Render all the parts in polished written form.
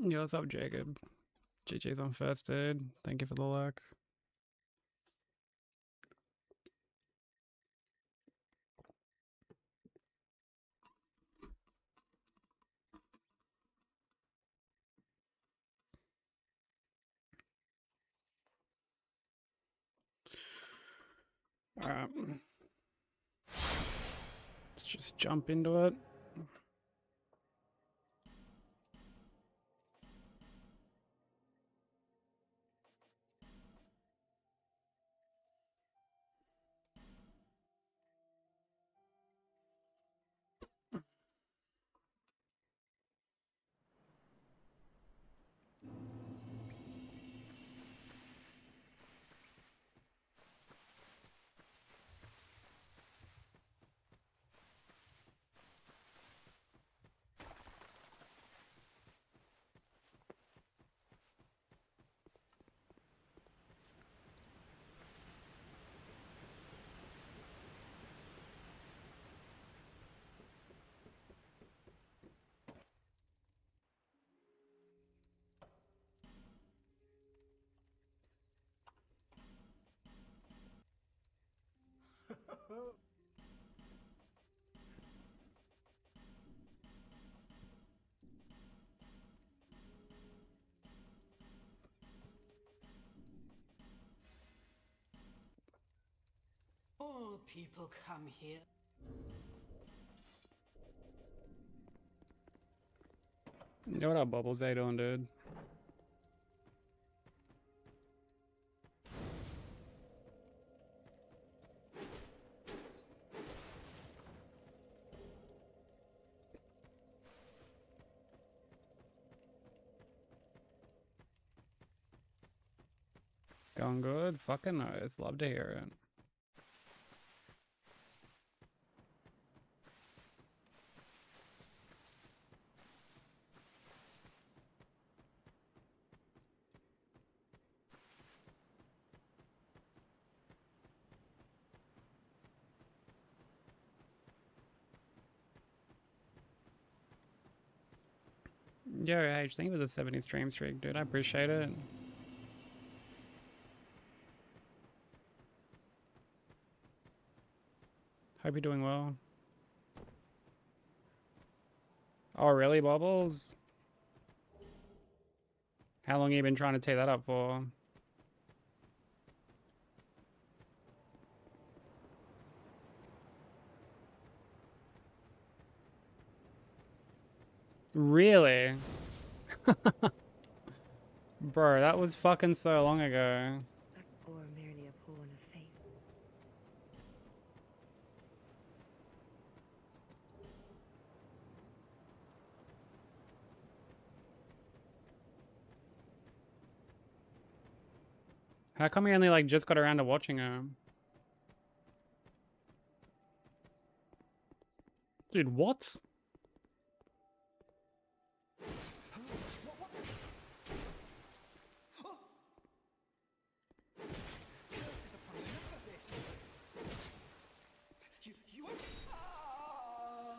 Yo, what's up, Jacob? GG's on first, dude. Thank you for the luck. Alright. Let's just jump into it. All people come here. Yo, what up, Bubbles? How you doing, dude? Going good? Fucking oath. Love to hear it. Yo, H, thank you for the 70 stream streak, dude. I appreciate it. Hope you're doing well. Oh, really, Bubbles? How long have you been trying to tee that up for? Really? Bro, that was fucking so long ago. Or merely a pawn of fate. How come you only, like, just got around to watching him? Dude, what?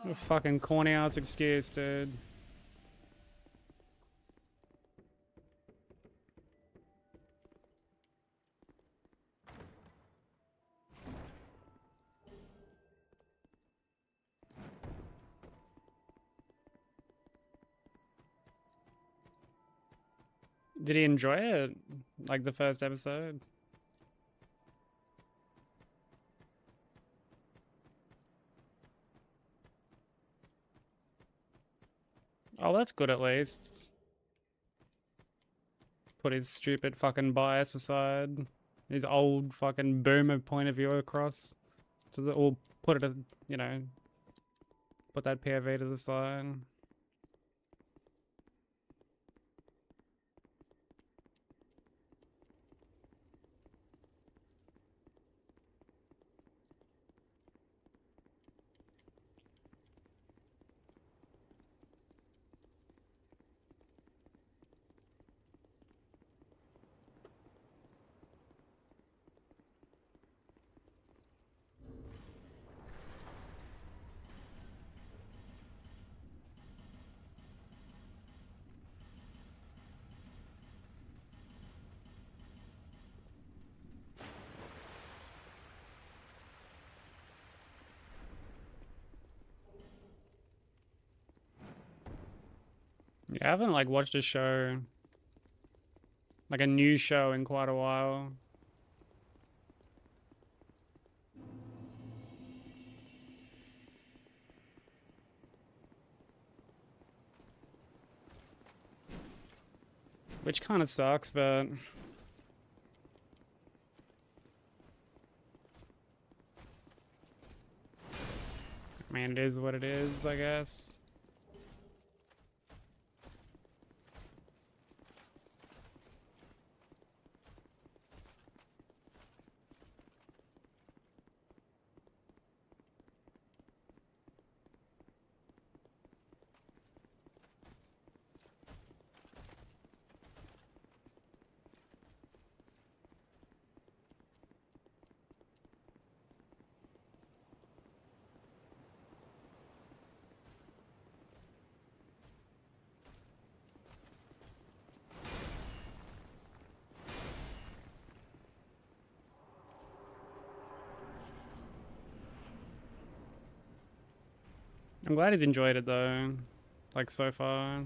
A fucking corny ass excuse, dude. Did he enjoy it? Like the first episode? Oh, that's good at least. Put his stupid fucking bias aside. His old fucking boomer point of view across. To the, or put it, you know, put that POV to the side. I haven't like watched a show, like a new show in quite a while. Which kind of sucks, but I mean, it is what it is, I guess. I'm glad he's enjoyed it though, like so far.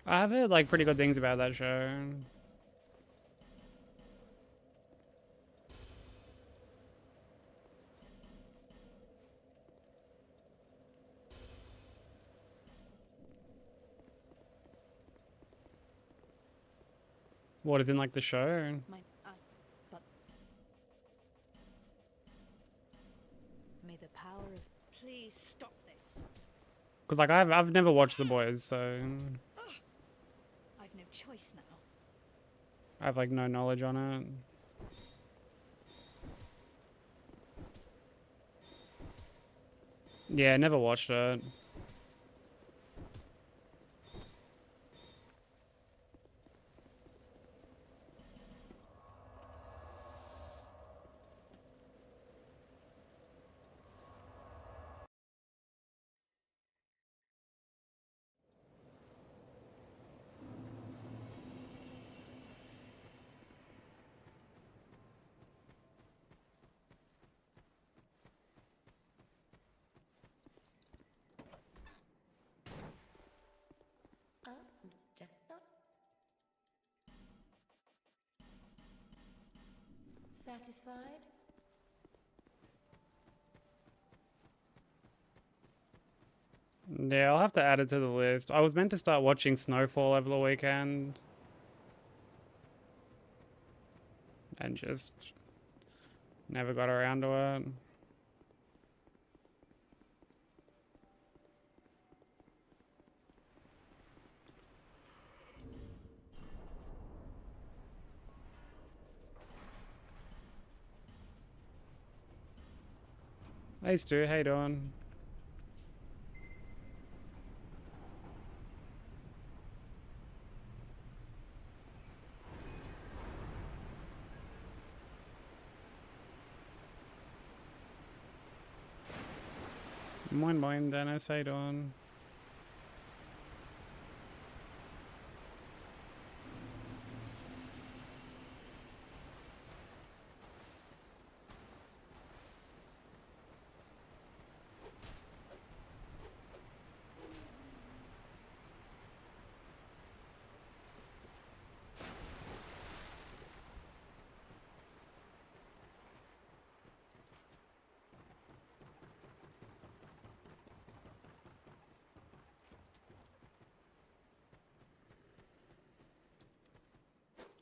I have heard like pretty good things about that show. What is in like the show? But may the power of please stop this. Because like I've never watched The Boys, so I've no choice now. I have like no knowledge on it. Yeah, never watched it. Satisfied? Yeah, I'll have to add it to the list. I was meant to start watching Snowfall over the weekend. And just never got around to it. Hey Stu, how you doing? Moin moin Dennis, how you doing?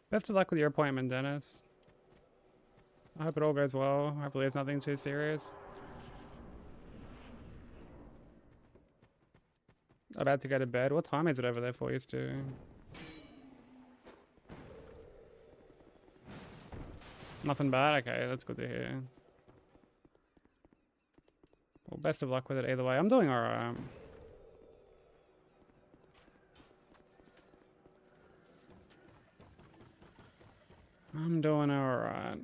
Best of luck with your appointment, Dennis. I hope it all goes well. Hopefully it's nothing too serious. About to go to bed. What time is it over there for you, Stu? Nothing bad? Okay, that's good to hear. Well, best of luck with it either way. I'm doing alright. I'm doing alright.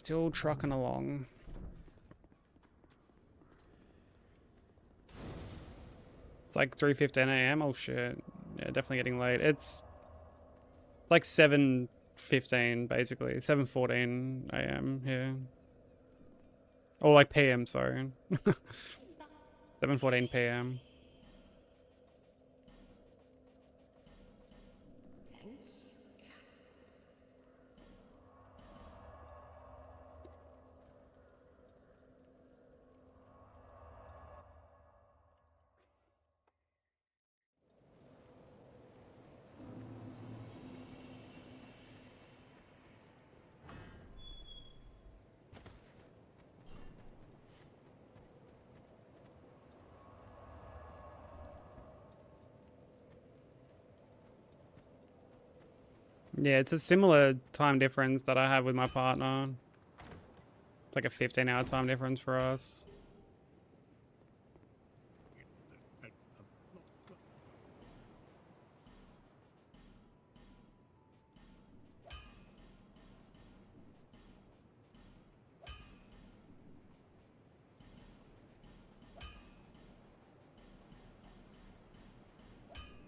Still trucking along. It's like 3:15 a.m. Oh shit. Yeah, definitely getting late. It's like 7:15 basically. 7:14 a.m. here. Or like p.m. sorry. 7:14 p.m. Yeah, it's a similar time difference that I have with my partner. It's like a 15-hour time difference for us.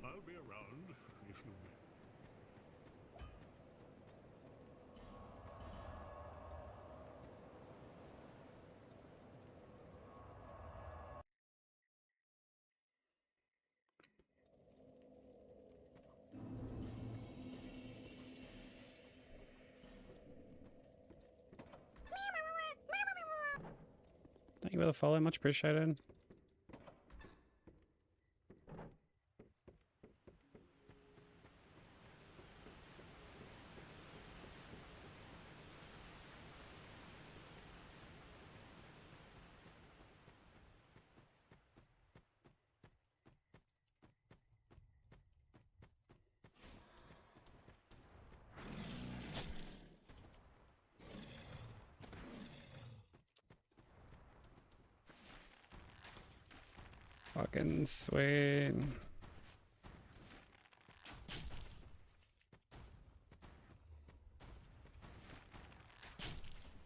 I'll be around if you will. Thank you for the follow, much appreciated. Fucking sweet.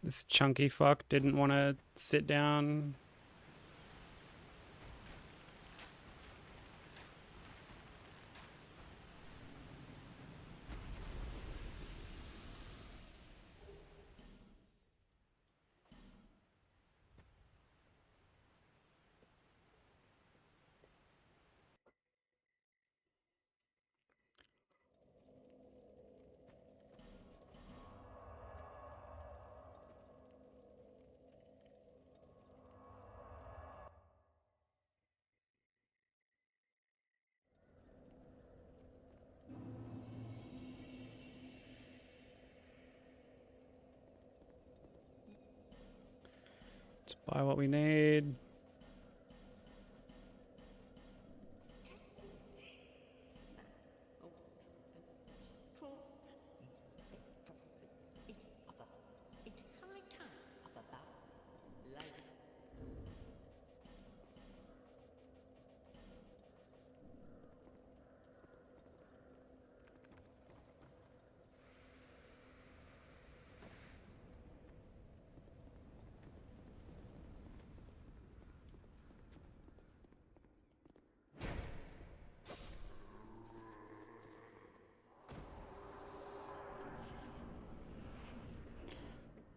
This chunky fuck didn't want to sit down. Let's buy what we need.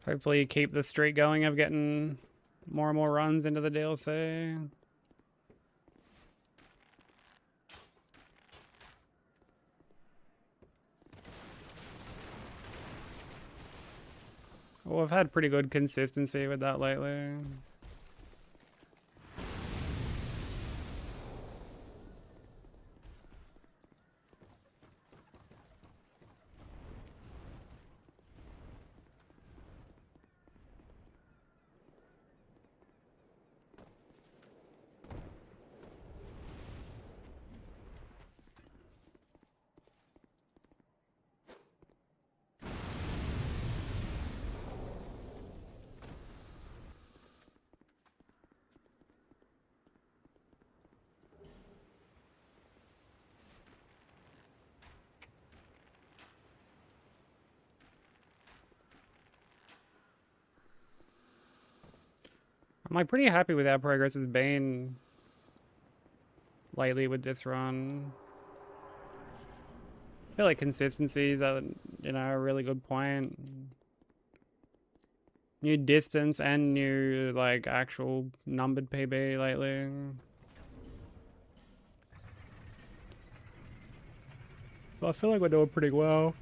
Hopefully keep the streak going of getting more and more runs into the DLC. Well, I've had pretty good consistency with that lately. I'm like pretty happy with how progress has been lately with this run. I feel like consistency is a, a really good point. New distance and new like actual numbered PB lately. But I feel like we're doing pretty well.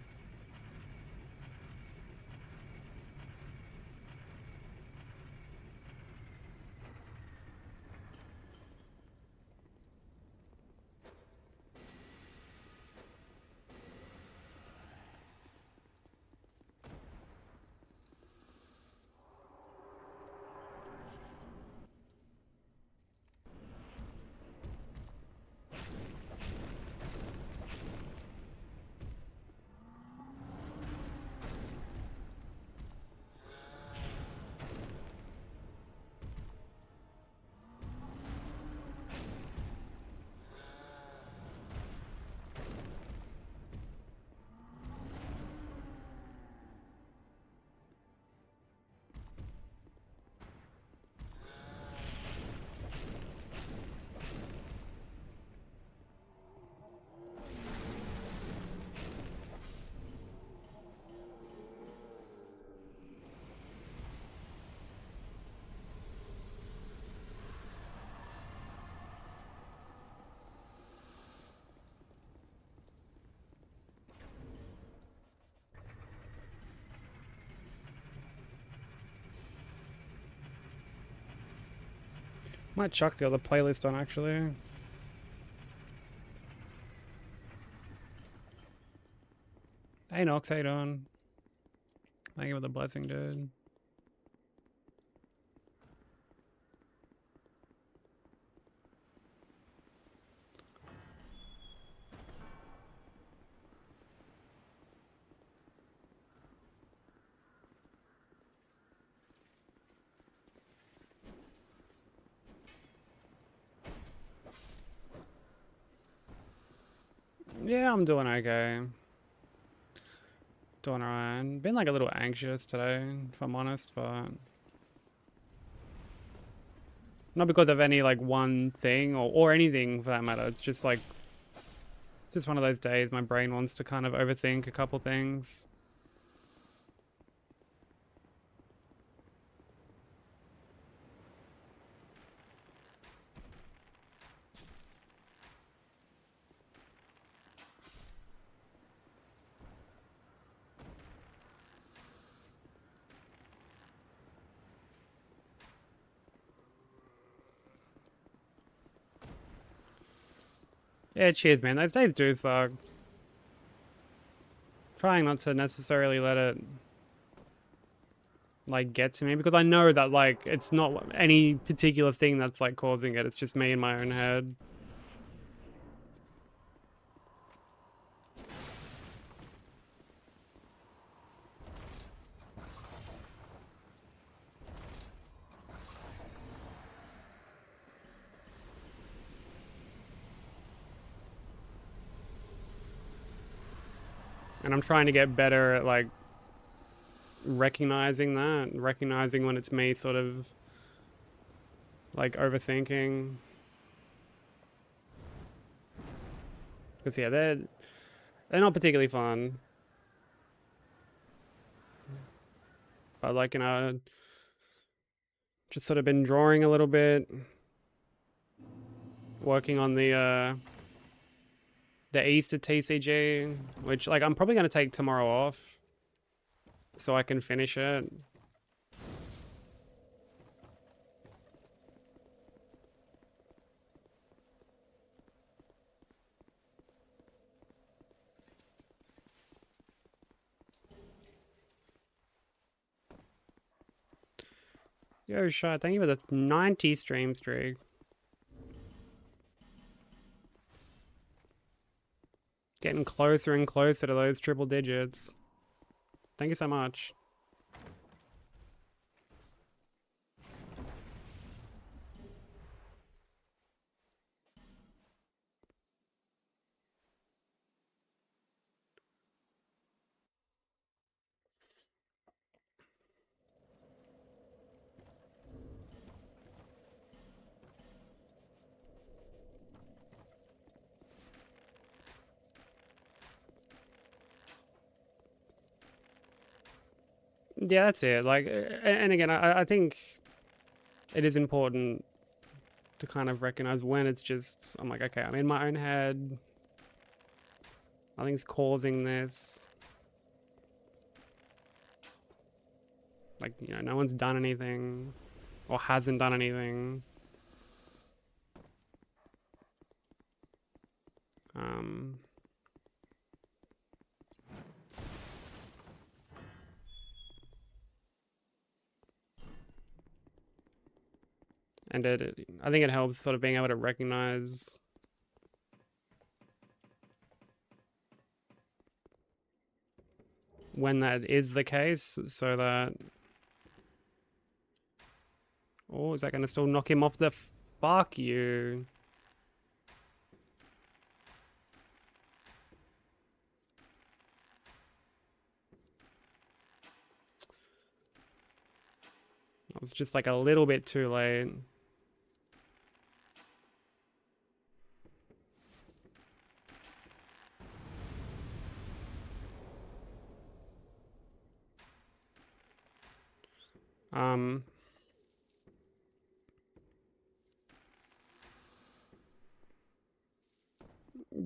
Might chuck the other playlist on actually. Hey Nox, how you doing? Thank you for the blessing, dude. Yeah, I'm doing okay. Doing alright. Been like a little anxious today, if I'm honest, but not because of any like one thing or anything for that matter. It's just like it's just one of those days my brain wants to kind of overthink a couple things. Yeah, cheers, man. Those days do suck. Trying not to necessarily let it like get to me because I know that like it's not any particular thing that's like causing it. It's just me in my own head. And I'm trying to get better at like recognizing that, recognizing when it's me sort of like overthinking. Because yeah, they're not particularly fun. But like, just sort of been drawing a little bit, working on the Easter TCG, which like I'm probably gonna take tomorrow off so I can finish it. Yo, Shai, thank you for the 90 stream streak. Getting closer and closer to those triple digits. Thank you so much. Yeah, that's it. Like, and again, I think it is important to kind of recognize when it's just, I'm like, okay, I'm in my own head. Nothing's causing this. Like, you know, no one's done anything or hasn't done anything. And I think it helps sort of being able to recognize when that is the case, so that... Oh, is that going to still knock him off the... Fuck you. I was just like a little bit too late.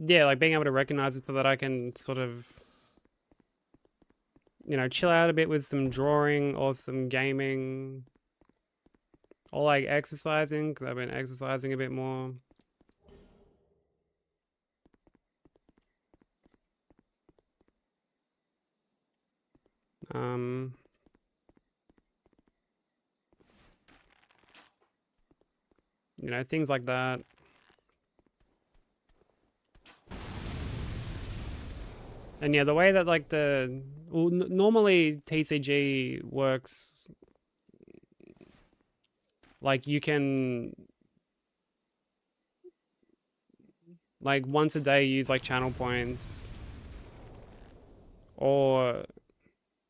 Yeah, like being able to recognize it so that I can sort of, you know, chill out a bit with some drawing or some gaming, or like exercising, because I've been exercising a bit more. You know, things like that. And yeah, the way that like normally TCG works, like you can like once a day use like channel points, or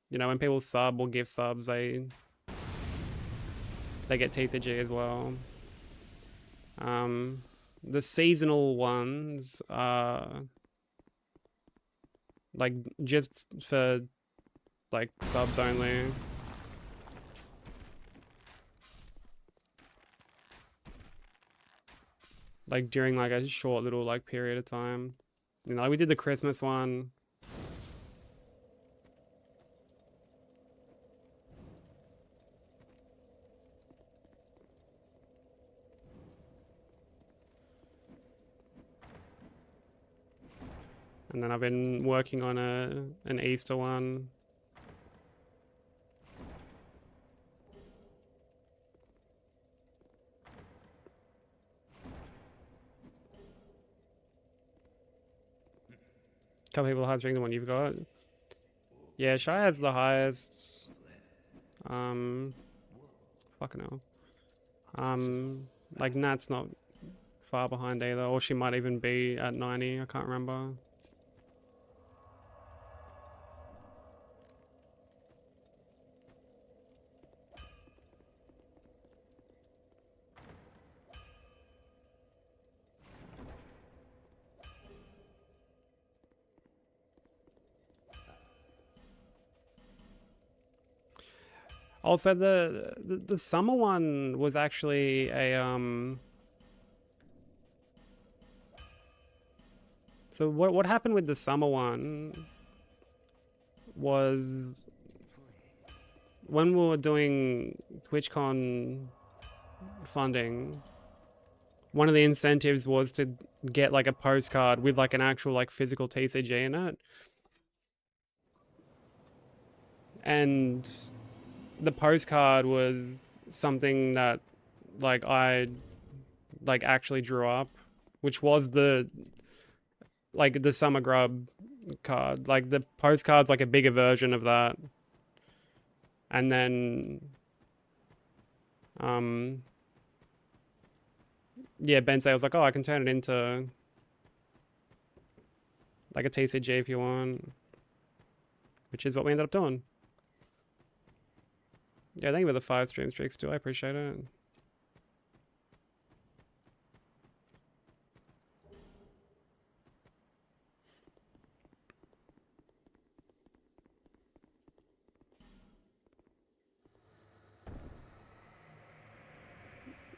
you know, when people sub or give subs, they get TCG as well. The seasonal ones are like just for like subs only. Like during like a short little like period of time. You know, like we did the Christmas one. And then I've been working on an Easter one. Couple people highest rank the one you've got. Yeah, Shy has the highest. Fucking hell. Like Nat's not far behind either, or she might even be at 90. I can't remember. Also, the summer one was actually a So what happened with the summer one was when we were doing TwitchCon funding, one of the incentives was to get like a postcard with like an actual like physical TCG in it. And the postcard was something that like I like actually drew up, which was the like the Summer Grub card. Like the postcard's like a bigger version of that. And then yeah, Bensei was like, oh, I can turn it into like a TCG if you want, which is what we ended up doing. Yeah, thank you for the 5 stream streaks too. I appreciate it.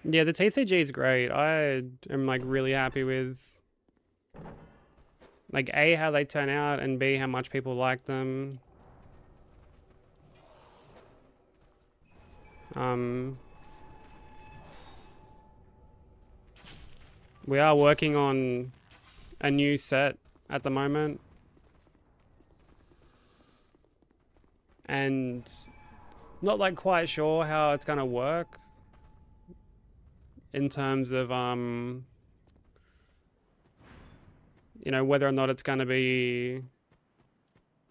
Yeah, the TCG is great. I am like really happy with like A, how they turn out, and B, how much people like them. We are working on a new set at the moment. And not like quite sure how it's gonna work in terms of you know, whether or not it's gonna be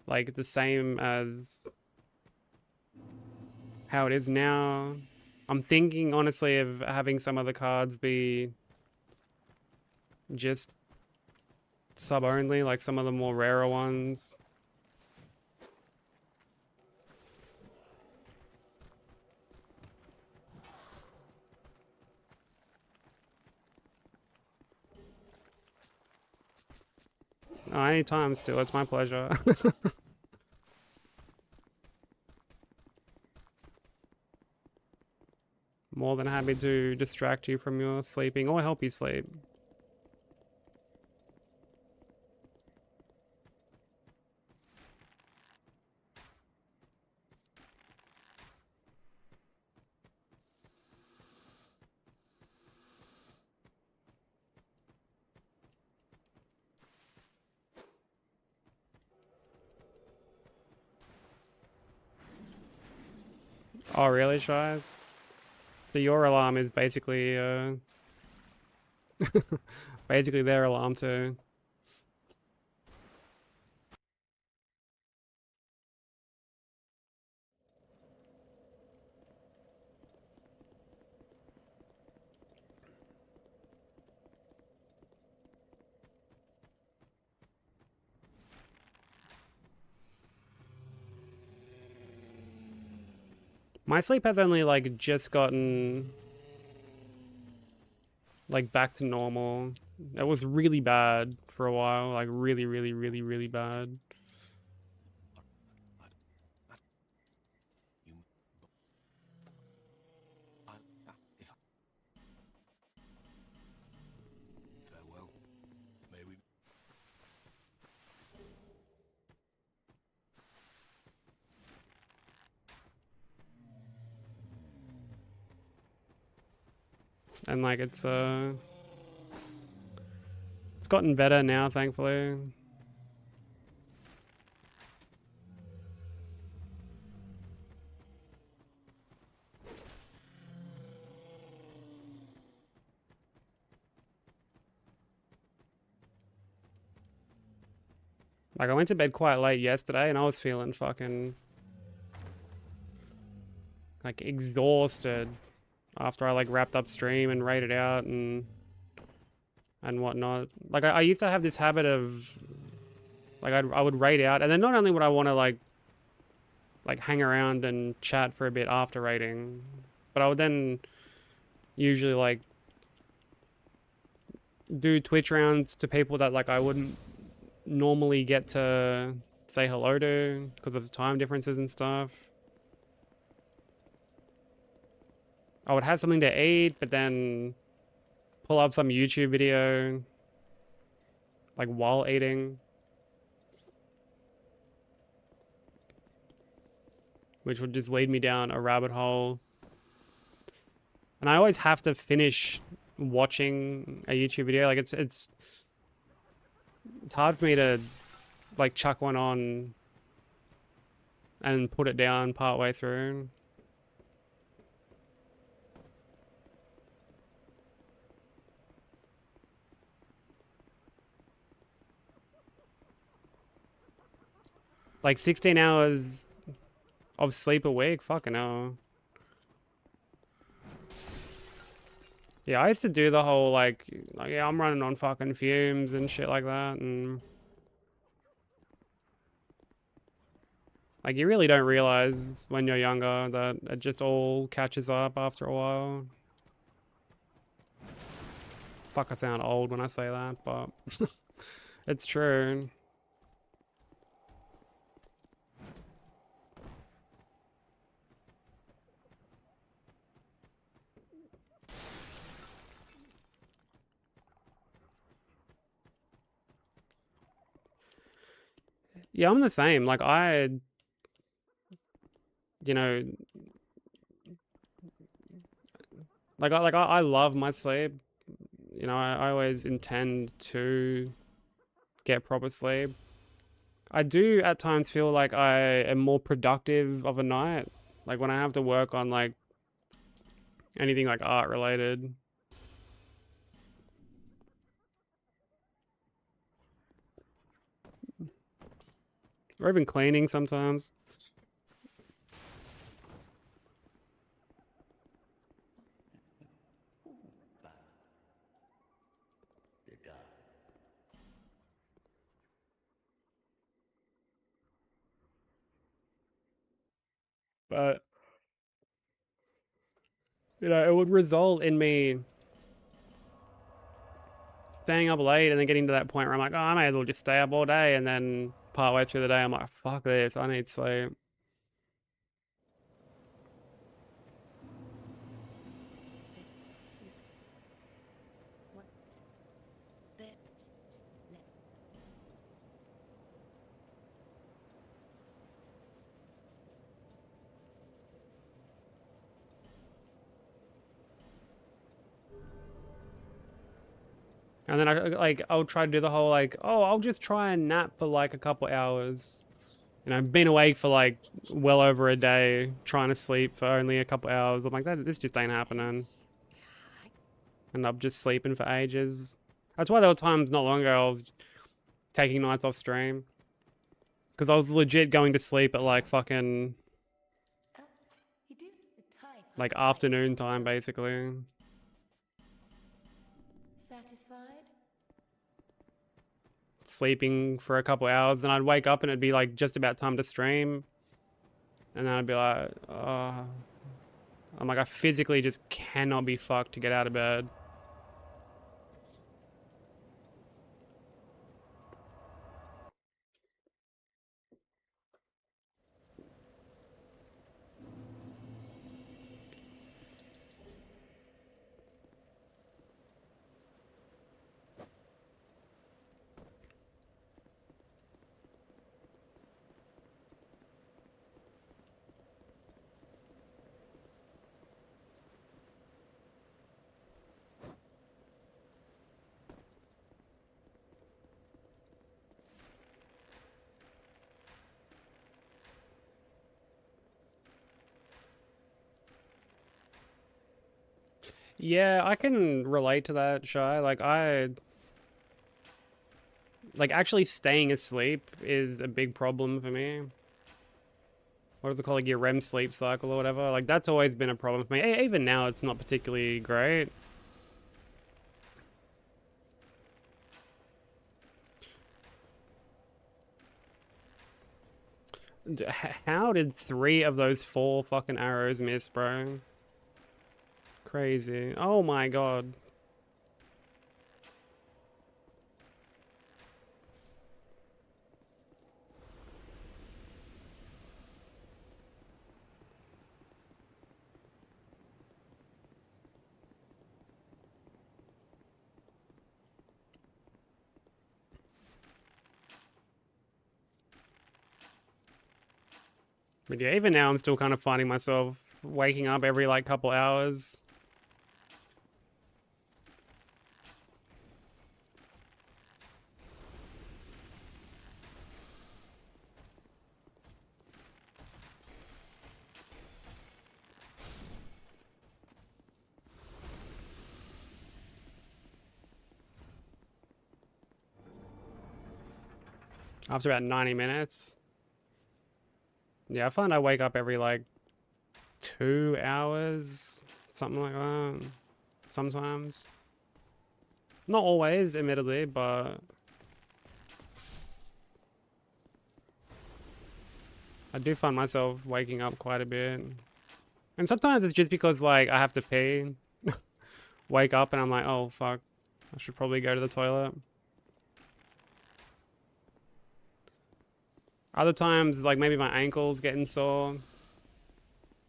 like the same as how it is now. I'm thinking honestly of having some of the cards be just sub only, like some of the more rarer ones. Anytime still, it's my pleasure. More than happy to distract you from your sleeping or help you sleep. Oh, really, Shy? So your alarm is basically, basically their alarm too. My sleep has only like just gotten like back to normal. It was really bad for a while, like really, really, really, really bad. Farewell. May we... And like it's gotten better now, thankfully. Like I went to bed quite late yesterday and I was feeling fucking like exhausted after I like wrapped up stream and raided out and whatnot. Like I used to have this habit of like I would raid out and then not only would I want to like hang around and chat for a bit after raiding, but I would then usually like do Twitch rounds to people that like I wouldn't normally get to say hello to because of the time differences and stuff. I would have something to eat, but then pull up some YouTube video like while eating, which would just lead me down a rabbit hole. And I always have to finish watching a YouTube video. Like it's hard for me to like chuck one on and put it down part way through. Like 16 hours of sleep a week? Fucking hell. Yeah, I used to do the whole like yeah, I'm running on fucking fumes and shit like that, and like you really don't realize when you're younger that it just all catches up after a while. Fuck, I sound old when I say that, but it's true. Yeah, I'm the same. Like you know, I love my sleep. You know, I always intend to get proper sleep. I do at times feel like I am more productive of a night. Like when I have to work on like anything like art related. Or even cleaning sometimes. But you know, it would result in me staying up late and then getting to that point where I'm like, oh, I may as well just stay up all day, and then partway through the day I'm like, fuck this, I need sleep. What? Bit. And then I'll try to do the whole like, oh, I'll just try and nap for like a couple hours. You know, I've been awake for like well over a day, trying to sleep for only a couple hours. I'm like, this just ain't happening. End up just sleeping for ages. That's why there were times not long ago I was taking nights off stream. Because I was legit going to sleep at like fucking like afternoon time, basically. Satisfied? Sleeping for a couple hours, then I'd wake up and it'd be like just about time to stream. And then I'd be like, oh. I'm like, I physically just cannot be fucked to get out of bed. Yeah, I can relate to that, Shy. Like actually staying asleep is a big problem for me. What do they call it, your REM sleep cycle or whatever? Like that's always been a problem for me. Even now, it's not particularly great. How did 3 of those 4 fucking arrows miss, bro? Crazy. Oh my god. But yeah, even now I'm still kind of finding myself waking up every like couple hours. After about 90 minutes. Yeah, I find I wake up every like 2 hours, something like that. Sometimes. Not always, admittedly, but I do find myself waking up quite a bit. And sometimes it's just because like I have to pee, wake up and I'm like, oh fuck, I should probably go to the toilet. Other times, like maybe my ankle's getting sore,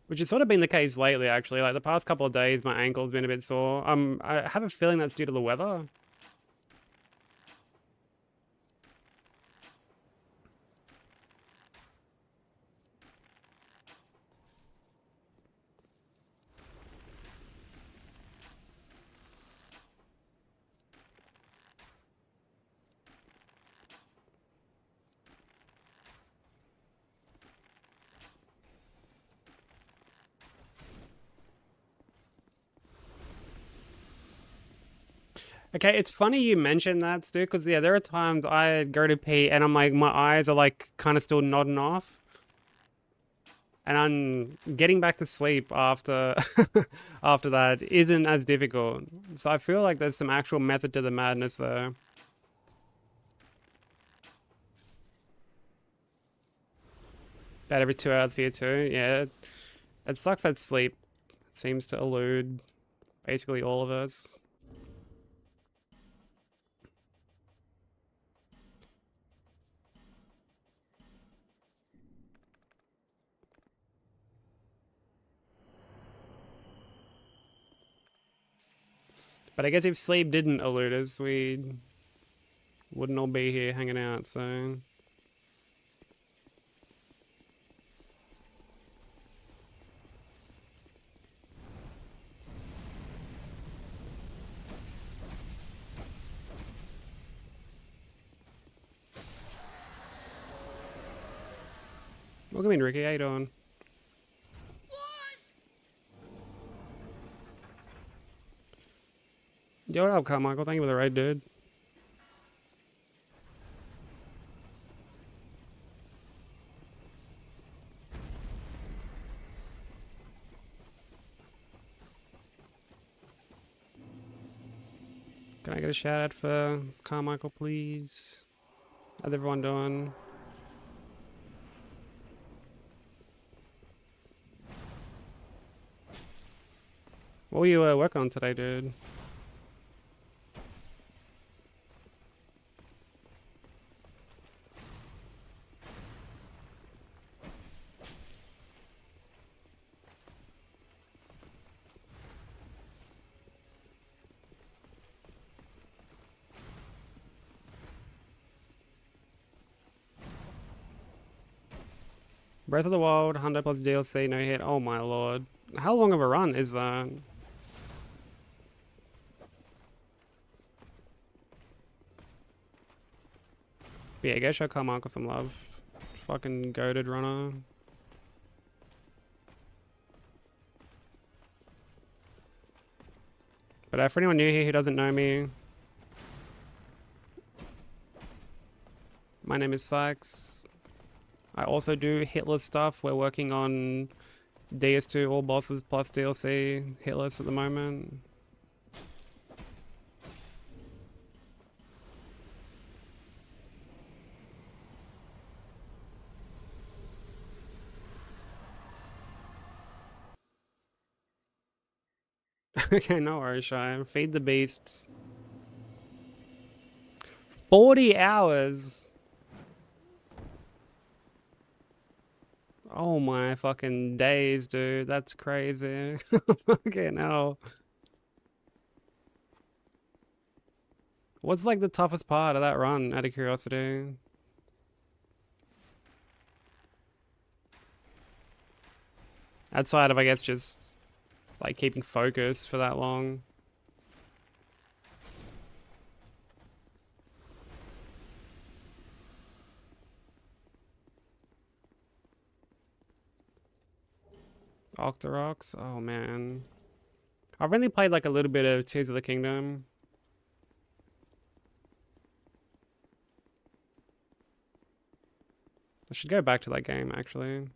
which has sort of been the case lately, actually. Like the past couple of days, my ankle's been a bit sore. I have a feeling that's due to the weather. Okay, it's funny you mentioned that, Stu, because yeah, there are times I go to pee and I'm like, my eyes are like kind of still nodding off, and I'm getting back to sleep after after that isn't as difficult. So I feel like there's some actual method to the madness there. About every 2 hours for you too. Yeah, it sucks that sleep seems to elude basically all of us. But I guess if sleep didn't elude us, we wouldn't all be here hanging out, so... Welcome in, Ricky. How you doing? Yo, what up, Carmichael? Thank you for the raid, dude. Can I get a shout out for Carmichael, please? How's everyone doing? What were you working on today, dude? Breath of the Wild, 100 plus DLC, no hit. Oh my lord. How long of a run is that? But yeah, go show Carmichael some love. Fucking goated runner. But for anyone new here who doesn't know me, my name is Sykes. I also do Hitless stuff. We're working on DS2 all bosses plus DLC Hitless at the moment. Okay, no worries, Shy. Feed the beasts. 40 hours! Oh my fucking days, dude. That's crazy. Fucking hell. What's like the toughest part of that run, out of curiosity? Outside of, I guess, just like keeping focus for that long. Octoroks? Oh man. I've only played like a little bit of Tears of the Kingdom. I should go back to that game actually.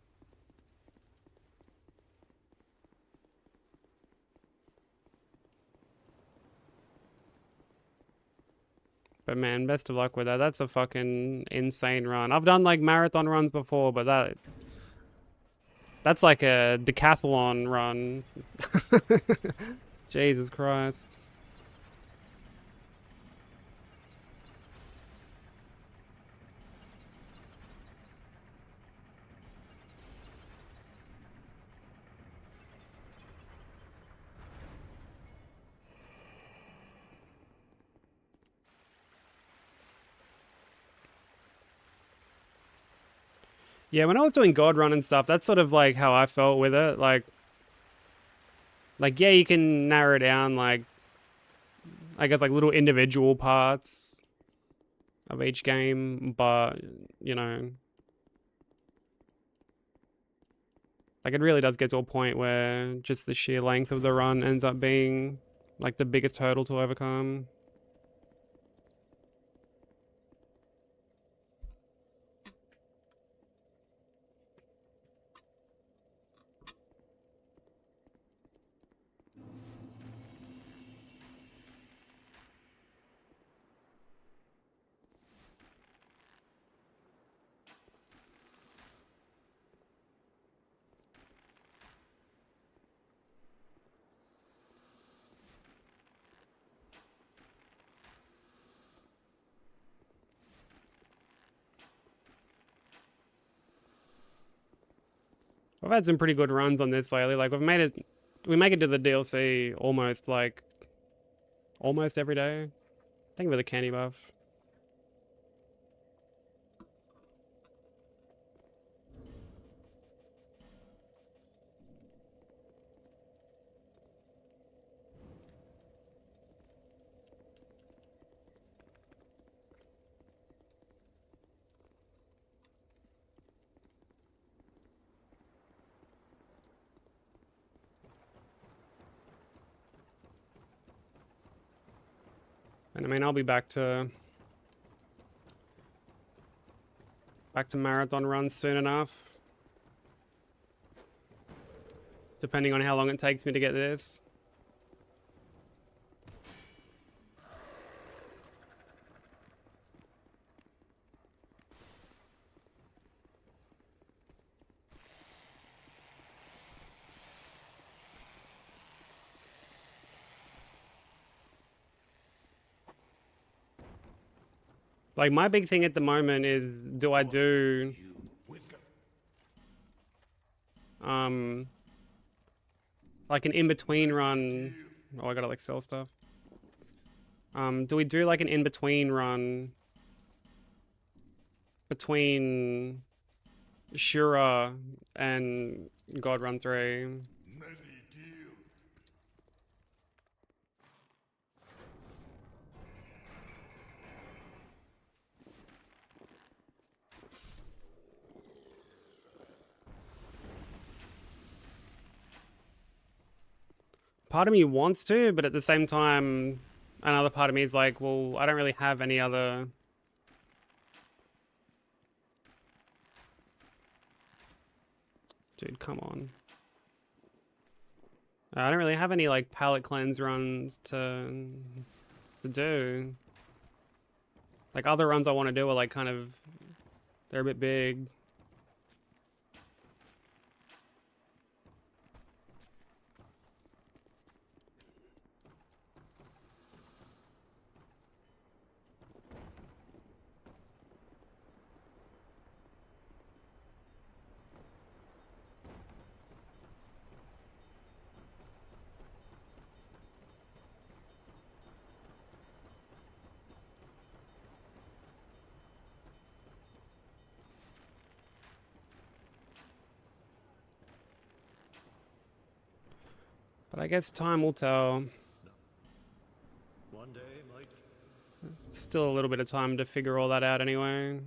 But man, best of luck with that. That's a fucking insane run. I've done like marathon runs before, but that's like a decathlon run. Jesus Christ. Yeah, when I was doing God Run and stuff, that's sort of like how I felt with it. Like yeah, you can narrow down like I guess like little individual parts of each game, but you know, like it really does get to a point where just the sheer length of the run ends up being like the biggest hurdle to overcome. I've had some pretty good runs on this lately. Like we make it to the DLC almost every day. I think with a candy buff. And I mean, I'll be back to marathon runs soon enough. Depending on how long it takes me to get this. Like my big thing at the moment is, do I do like an in-between run? Oh, I gotta like sell stuff. Do we do like an in-between run between Shura and God Run 3? Part of me wants to, but at the same time, another part of me is like, well, I don't really have any other... Dude, come on. I don't really have any like palette cleanse runs to do. Like other runs I want to do are like kind of, they're a bit big. But I guess time will tell. One day, Mike. Still a little bit of time to figure all that out anyway.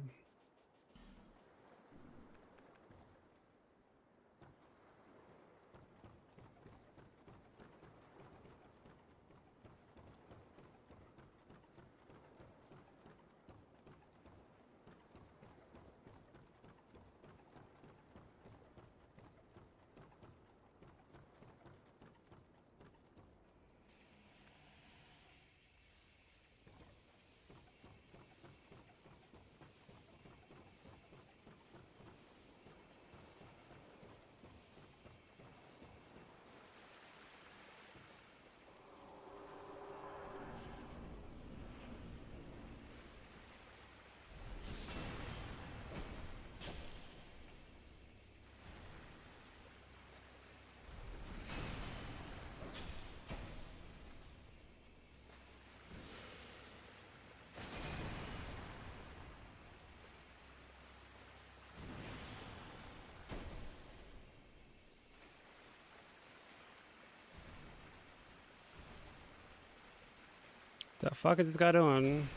The fuck is this guy doing?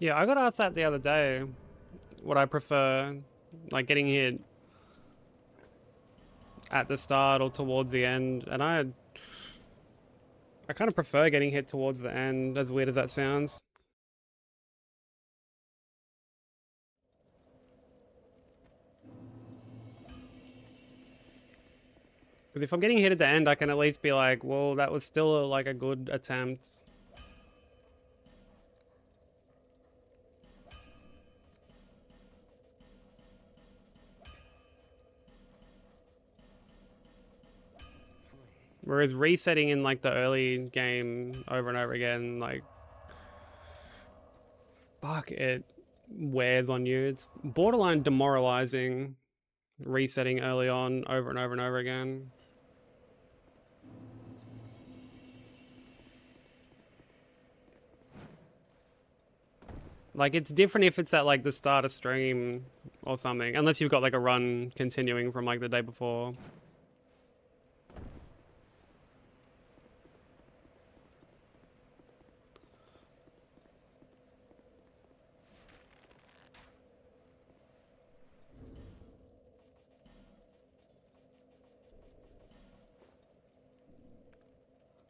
Yeah, I got asked that the other day. What I prefer, like getting hit at the start or towards the end, and I kind of prefer getting hit towards the end, as weird as that sounds. Because if I'm getting hit at the end, I can at least be like, well, that was still like a good attempt. Whereas resetting in like the early game over and over again, like, fuck, it wears on you. It's borderline demoralizing resetting early on over and over and over again. Like, it's different if it's at like the start of stream or something, unless you've got like a run continuing from like the day before.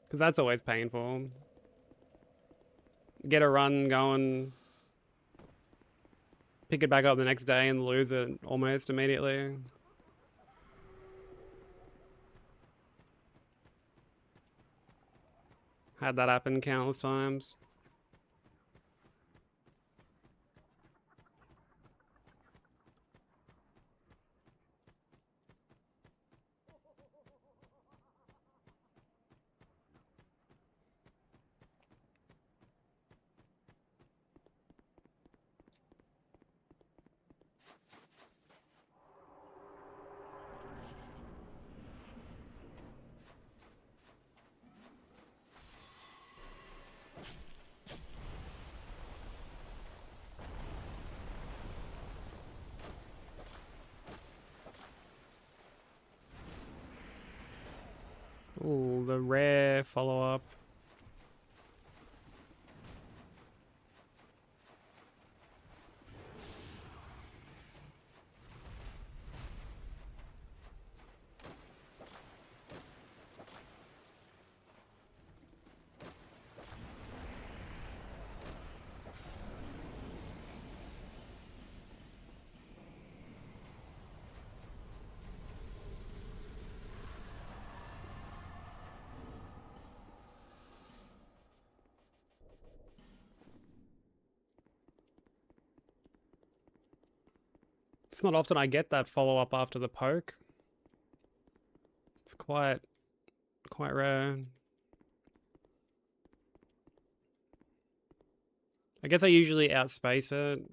Because that's always painful. Get a run going, pick it back up the next day and lose it almost immediately. Had that happen countless times. Ooh, the rare follow-up. It's not often I get that follow-up after the poke. It's quite rare. I guess I usually outspace it.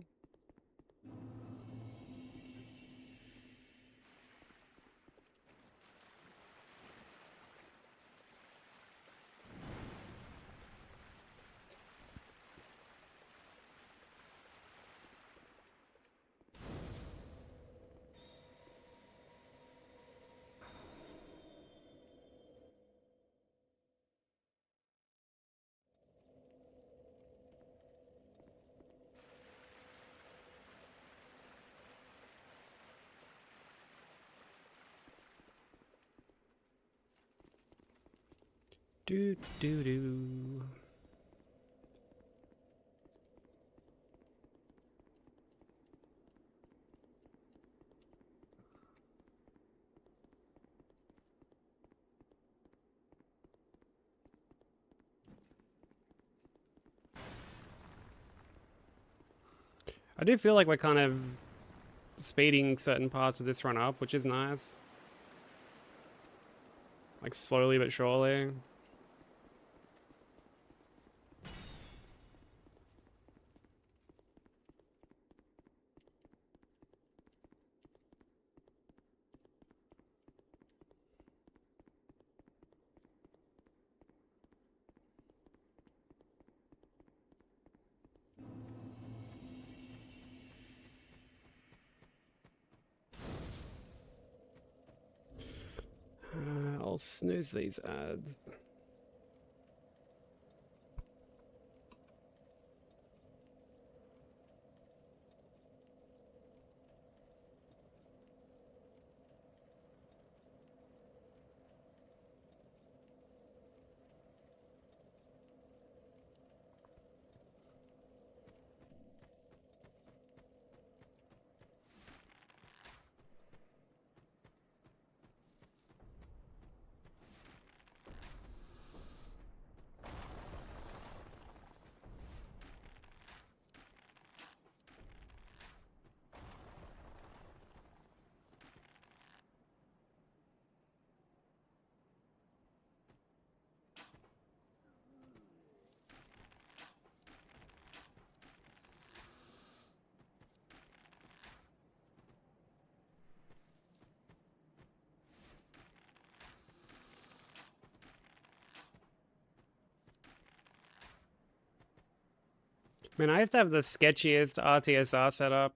Do do do. I do feel like we're kind of speeding certain parts of this run up, which is nice. Like slowly but surely. I'll snooze these ads. Man, I used to have the sketchiest RTSR setup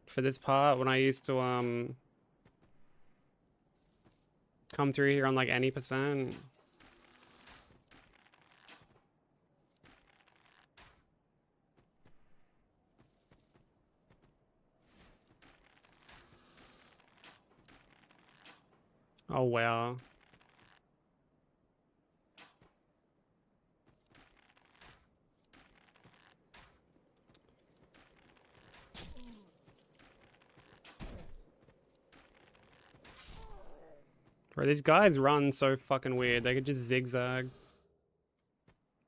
for this part when I used to come through here on like any percent. Oh wow. Bro, these guys run so fucking weird. They could just zigzag.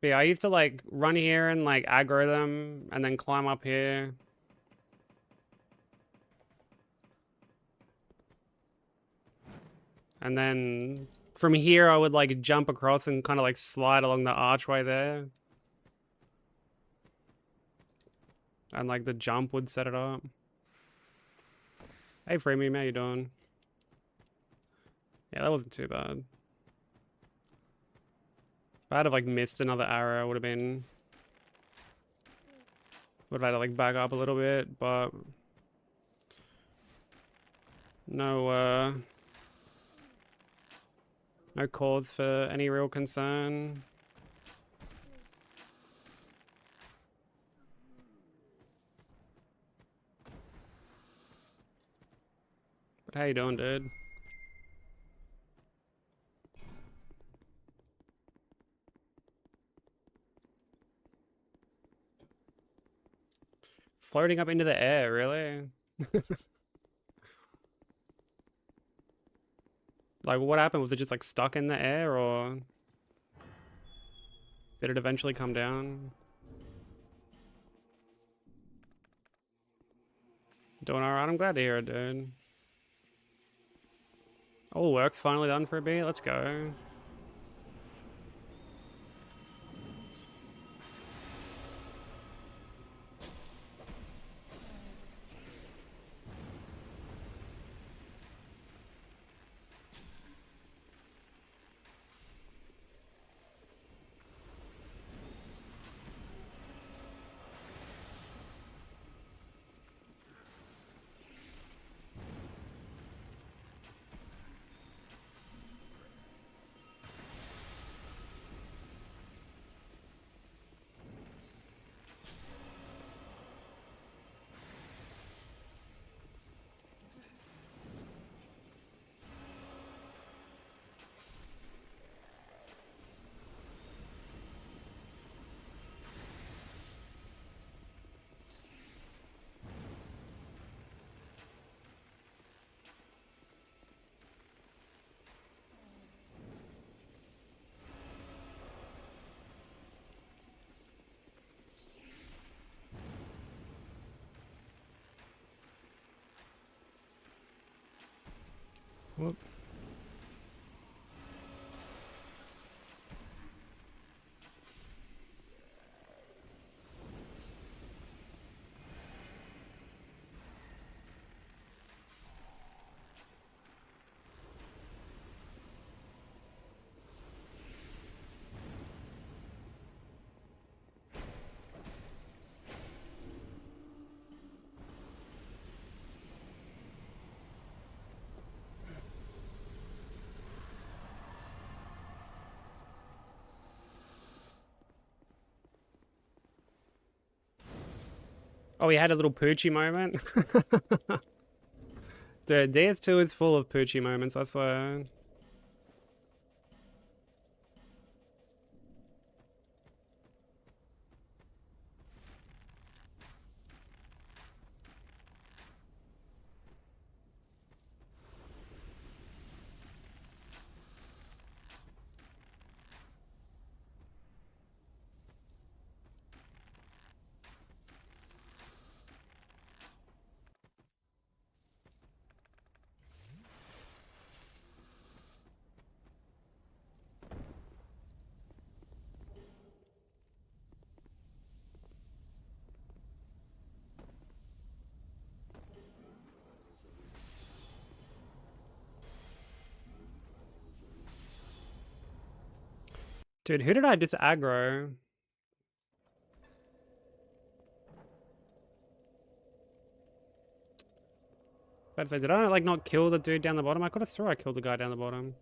But yeah, I used to like run here and like aggro them and then climb up here. And then from here I would like jump across and kind of like slide along the archway there. And like the jump would set it up. Hey Freemy, how you doing? Yeah, that wasn't too bad. If I'd have like missed another arrow, would have been... Would have had to like back up a little bit, but... No, no cause for any real concern. But how you doing, dude? Floating up into the air, really? Like, what happened? Was it just like stuck in the air, or did it eventually come down? Doing alright, I'm glad to hear it, dude. All work's finally done for a bit, let's go. Whoop. Oh, he had a little Poochie moment. Dude, DS2 is full of Poochie moments, that's why. Dude, who did I just aggro? About to say, did I like not kill the dude down the bottom? I could have swore I killed the guy down the bottom.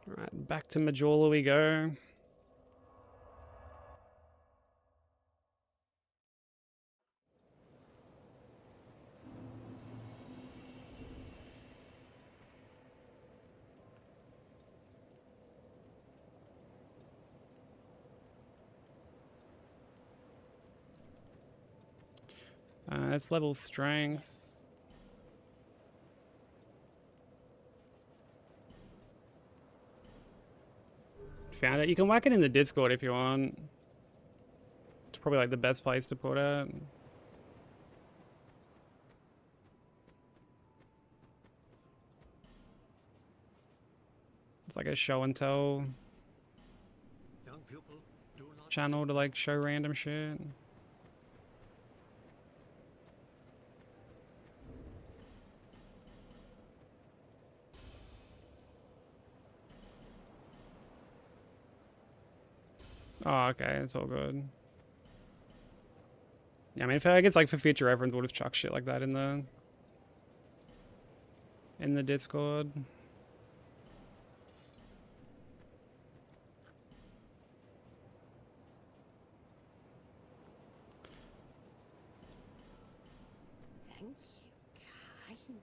Alright, back to Majula we go. It's level strength. Found it. You can whack it in the Discord if you want. It's probably like the best place to put it. It's like a show and tell Young people, do not channel to like show random shit. Oh, okay, it's all good. Yeah, I mean, if I guess like for future reference, we'll just chuck shit like that in the Discord. Thank you, kind.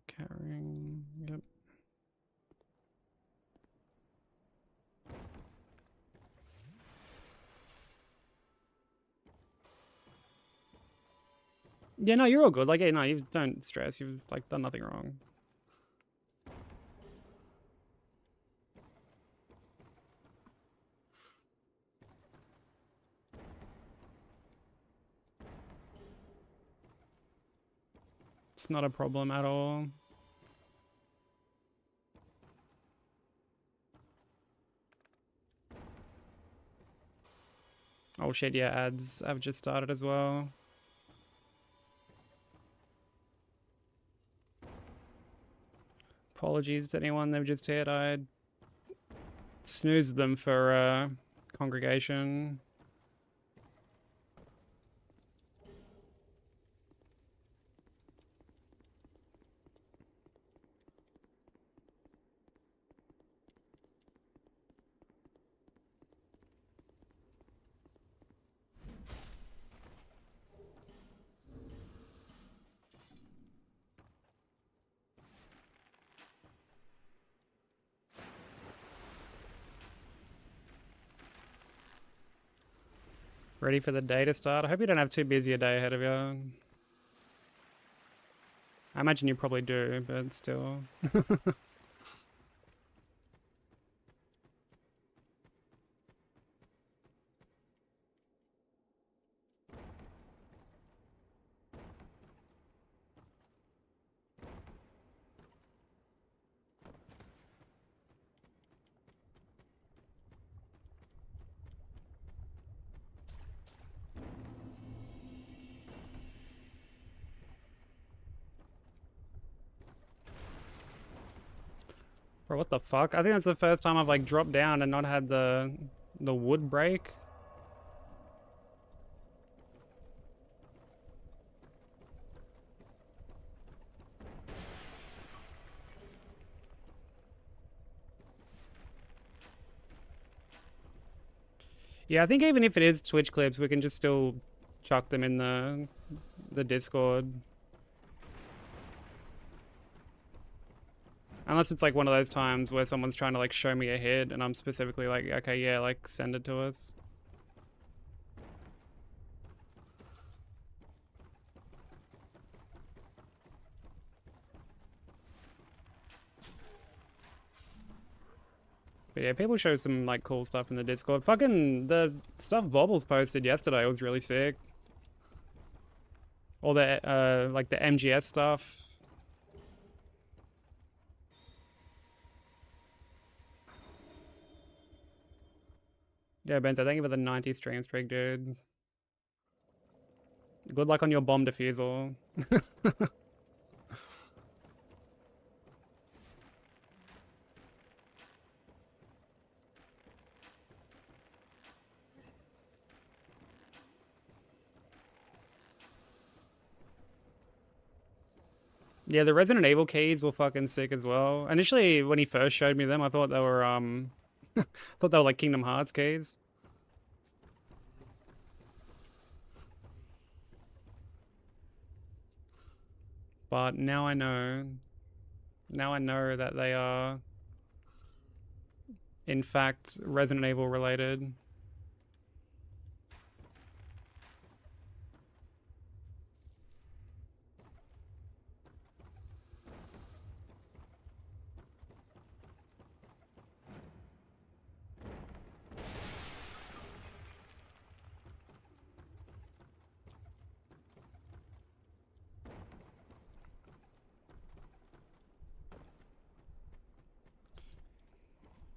Carrying. Yep. Yeah, no, you're all good. Like, yeah, no, you don't stress. You've like done nothing wrong. It's not a problem at all. Oh shit, yeah, ads have just started as well. Apologies to anyone they've just hit. I snoozed them for congregation. Ready for the day to start. I hope you don't have too busy a day ahead of you. I imagine you probably do, but still. Bro, what the fuck? I think that's the first time I've like dropped down and not had the wood break. Yeah, I think even if it is Twitch clips, we can just still chuck them in the Discord. Unless it's like one of those times where someone's trying to like show me a hit and I'm specifically like, okay, yeah, like send it to us. But yeah, people show some like cool stuff in the Discord. Fucking the stuff Bobbles posted yesterday was really sick. All the like the MGS stuff. Yeah, Benzo, thank you for the 90 stream streak, dude. Good luck on your bomb defusal. Yeah, the Resident Evil keys were fucking sick as well. Initially, when he first showed me them, I thought they were thought they were like Kingdom Hearts keys. But now I know. Now I know that they are, in fact, Resident Evil related.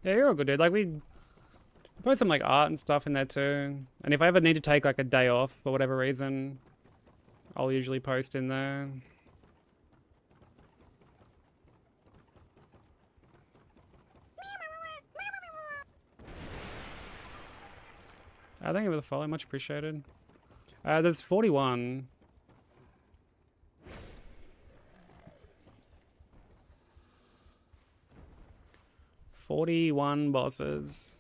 Yeah, you're all good, dude. Like, we post some, like, art and stuff in there, too. And if I ever need to take, like, a day off for whatever reason, I'll usually post in there. Thank you for the follow. Much appreciated. There's 41. 41 bosses.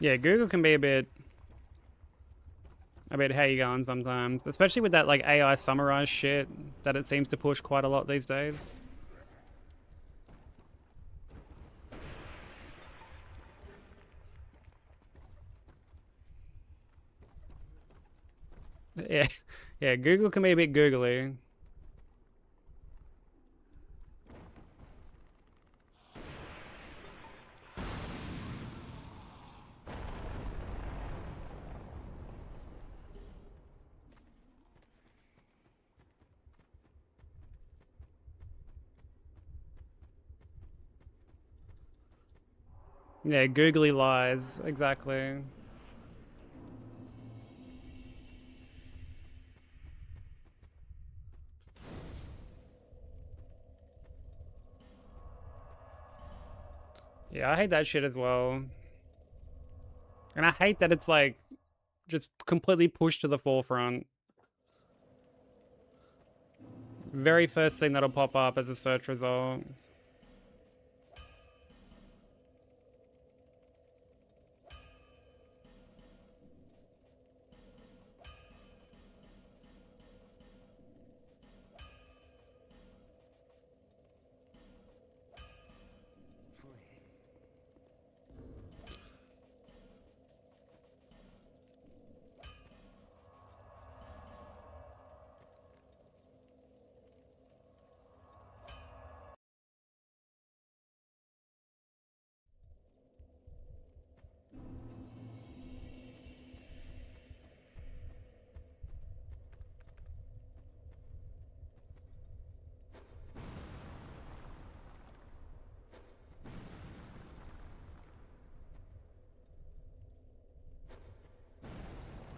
Yeah, Google can be a bit how you going sometimes, especially with that like AI summarize shit that it seems to push quite a lot these days. Yeah, yeah, Google can be a bit googly. Yeah, googly lies, exactly. Yeah, I hate that shit as well. And I hate that it's like just completely pushed to the forefront. Very first thing that'll pop up as a search result.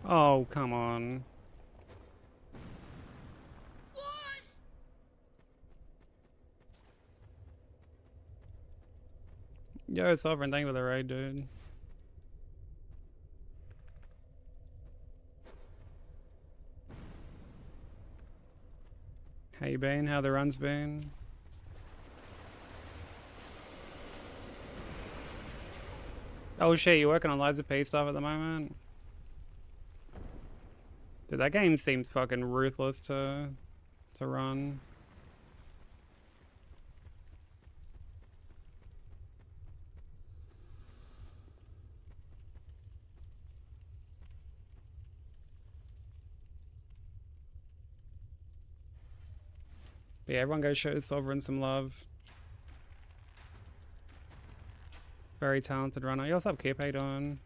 Oh, come on. Yo, Sovereign, thank you for the raid, dude. How you been? How the run's been? Oh shit, you working on Lies of P stuff at the moment? Dude, that game seems fucking ruthless to run. But yeah, everyone go show Sovereign some love. Very talented runner. You also have Keep on.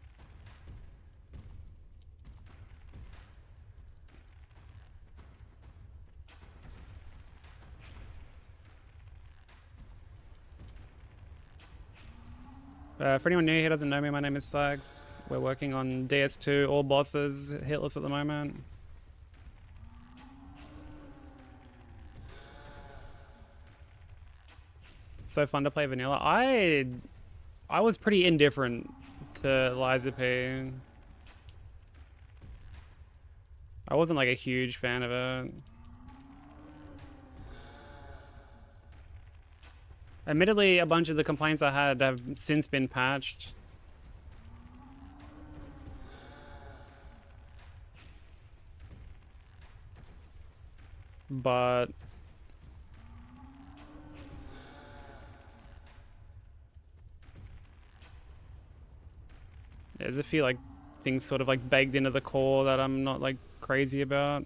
For anyone new who doesn't know me, my name is Slags. We're working on DS2, all bosses, Hitless at the moment. So fun to play vanilla. I was pretty indifferent to Liza P. I wasn't like a huge fan of it. Admittedly, a bunch of the complaints I had have since been patched. But there's a few like things sort of like baked into the core that I'm not like crazy about.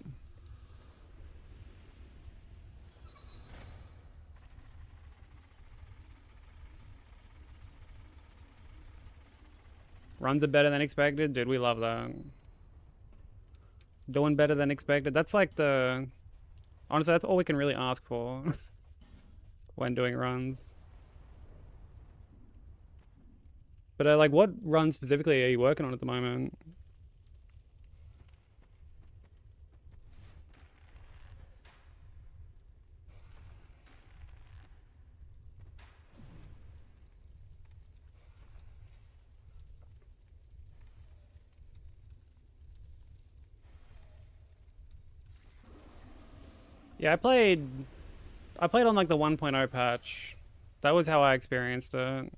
Runs are better than expected. Dude, we love that. Doing better than expected. That's like the... Honestly, that's all we can really ask for when doing runs. But like, what run specifically are you working on at the moment? Yeah, I played on like the 1.0 patch. That was how I experienced it.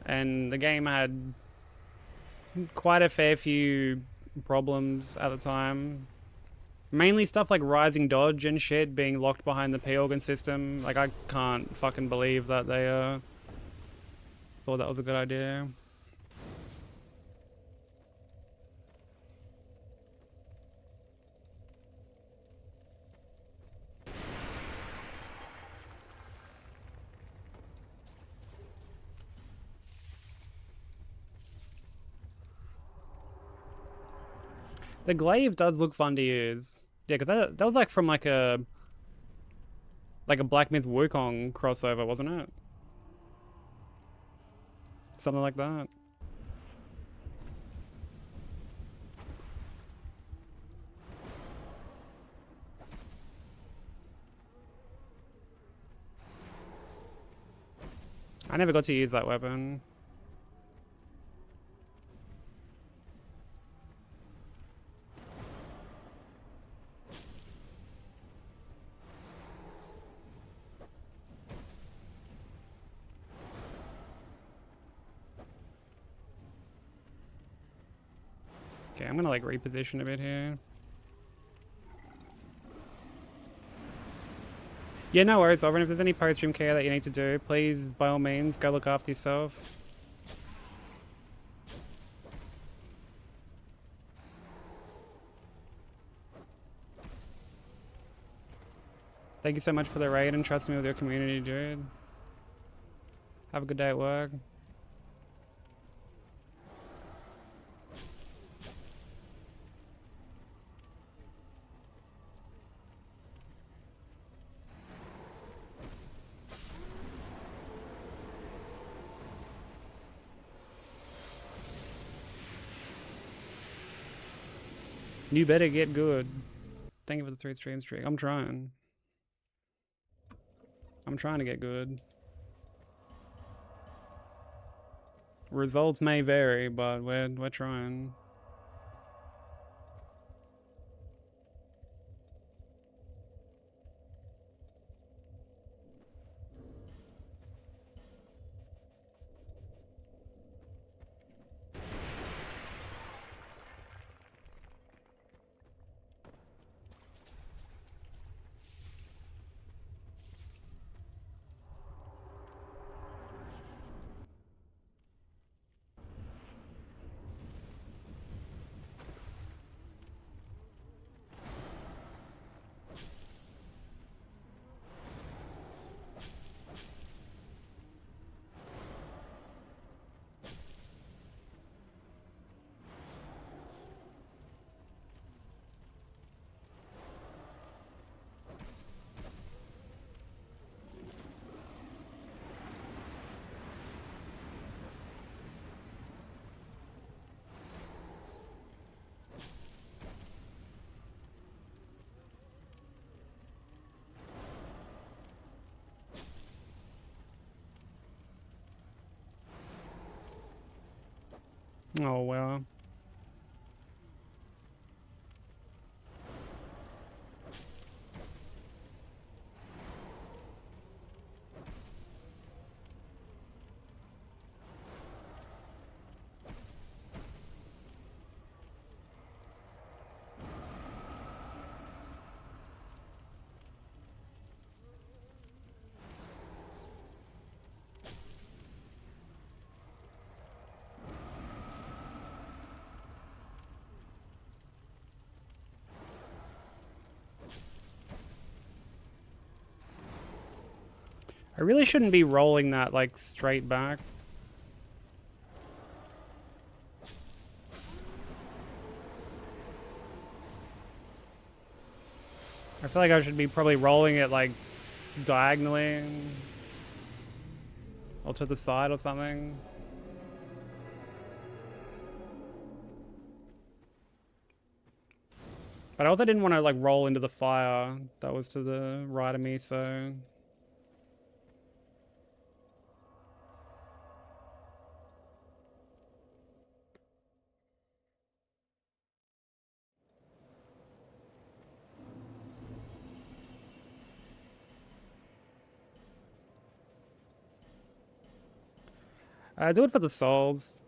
And the game had quite a fair few problems at the time. Mainly stuff like rising dodge and shit being locked behind the P-Organ system. Like, I can't fucking believe that they thought that was a good idea. The glaive does look fun to use. Yeah, because that was like from like a Black Myth Wukong crossover, wasn't it? Something like that. I never got to use that weapon. Okay, I'm gonna like reposition a bit here. Yeah, no worries, Sovereign. If there's any post-stream care that you need to do, please, by all means, go look after yourself. Thank you so much for the raid and trusting me with your community, dude. Have a good day at work. You better get good. Thank you for the 3 stream streak. I'm trying. I'm trying to get good. Results may vary, but we're trying. Oh, well. I really shouldn't be rolling that, like, straight back. I feel like I should be probably rolling it, like, diagonally. Or to the side or something. But I also didn't want to, like, roll into the fire that was to the right of me, so... do it for the souls.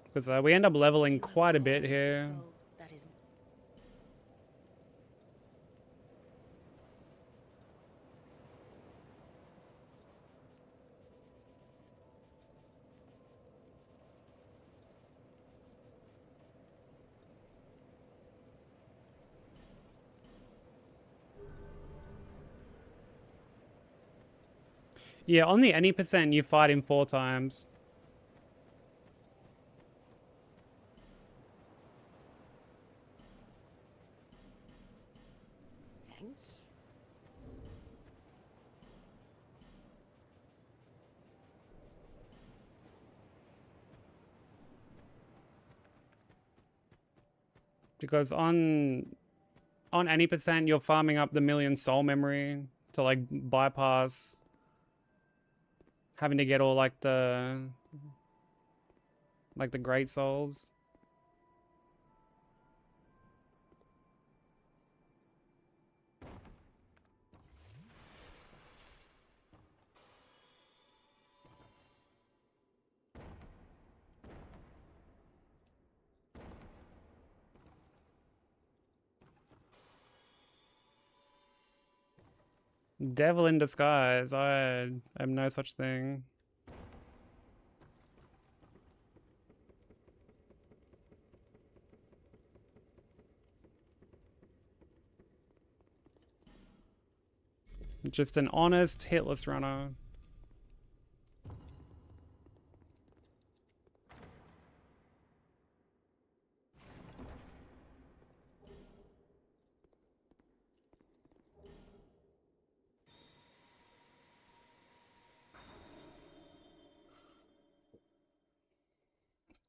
Because we end up leveling quite a bit here. Yeah, on the any percent, you fight him 4 times. Thanks. Because on any percent, you're farming up the 1,000,000 soul memory to, like, bypass having to get all, like, the great souls. Devil in disguise. I am no such thing. Just an honest hitless runner.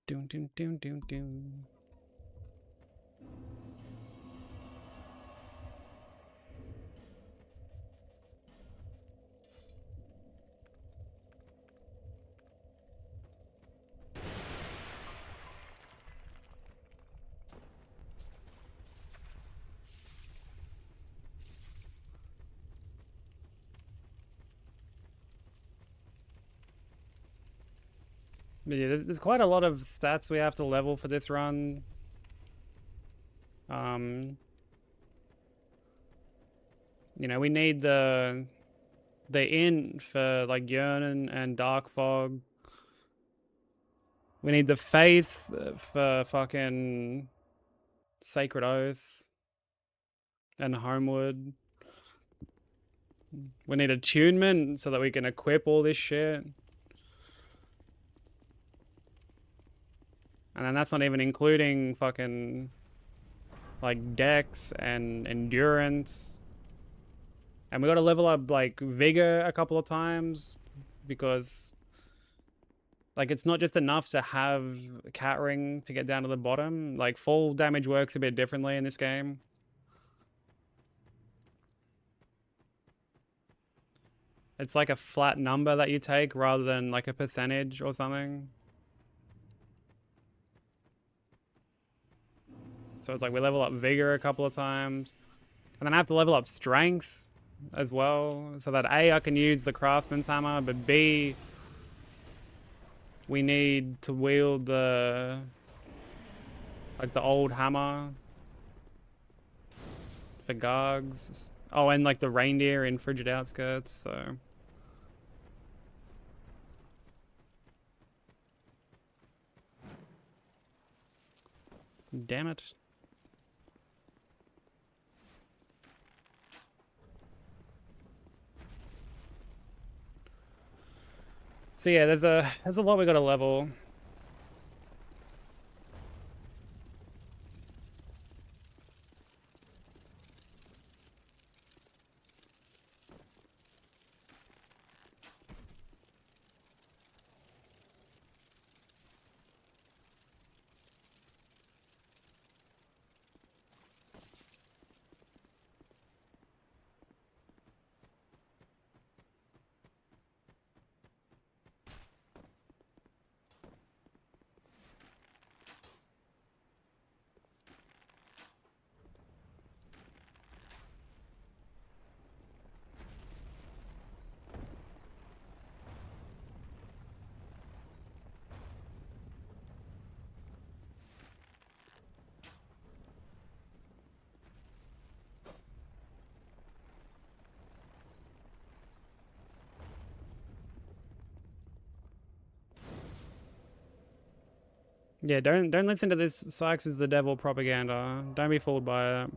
Doom, doom, doom, doom, doom. But yeah, there's quite a lot of stats we have to level for this run. You know, we need the int for like Yearning and Dark Fog. We need the faith for fucking Sacred Oath and Homewood. We need attunement so that we can equip all this shit. And then that's not even including fucking like dex and endurance. And we gotta level up like vigor a couple of times because like it's not just enough to have cat ring to get down to the bottom. Like fall damage works a bit differently in this game. It's like a flat number that you take rather than like a percentage or something. So it's like we level up vigor a couple of times. And then I have to level up strength as well. So that A, I can use the craftsman's hammer, but B, we need to wield the like the old hammer for Gargs. Oh, and like the reindeer in Frigid Outskirts, so. Damn it. So yeah, there's a lot we gotta level. Yeah, don't listen to this Sykes is the devil propaganda. Don't be fooled by it.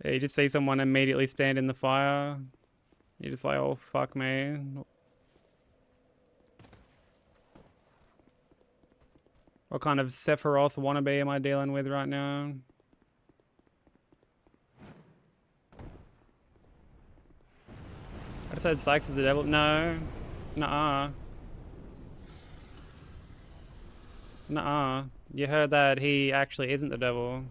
Yeah, you just see someone immediately stand in the fire. You're just like, oh fuck me. What kind of Sephiroth wannabe am I dealing with right now? I just said Sykes is the devil. No. Nuh-uh. Nuh-uh. You heard that he actually isn't the devil.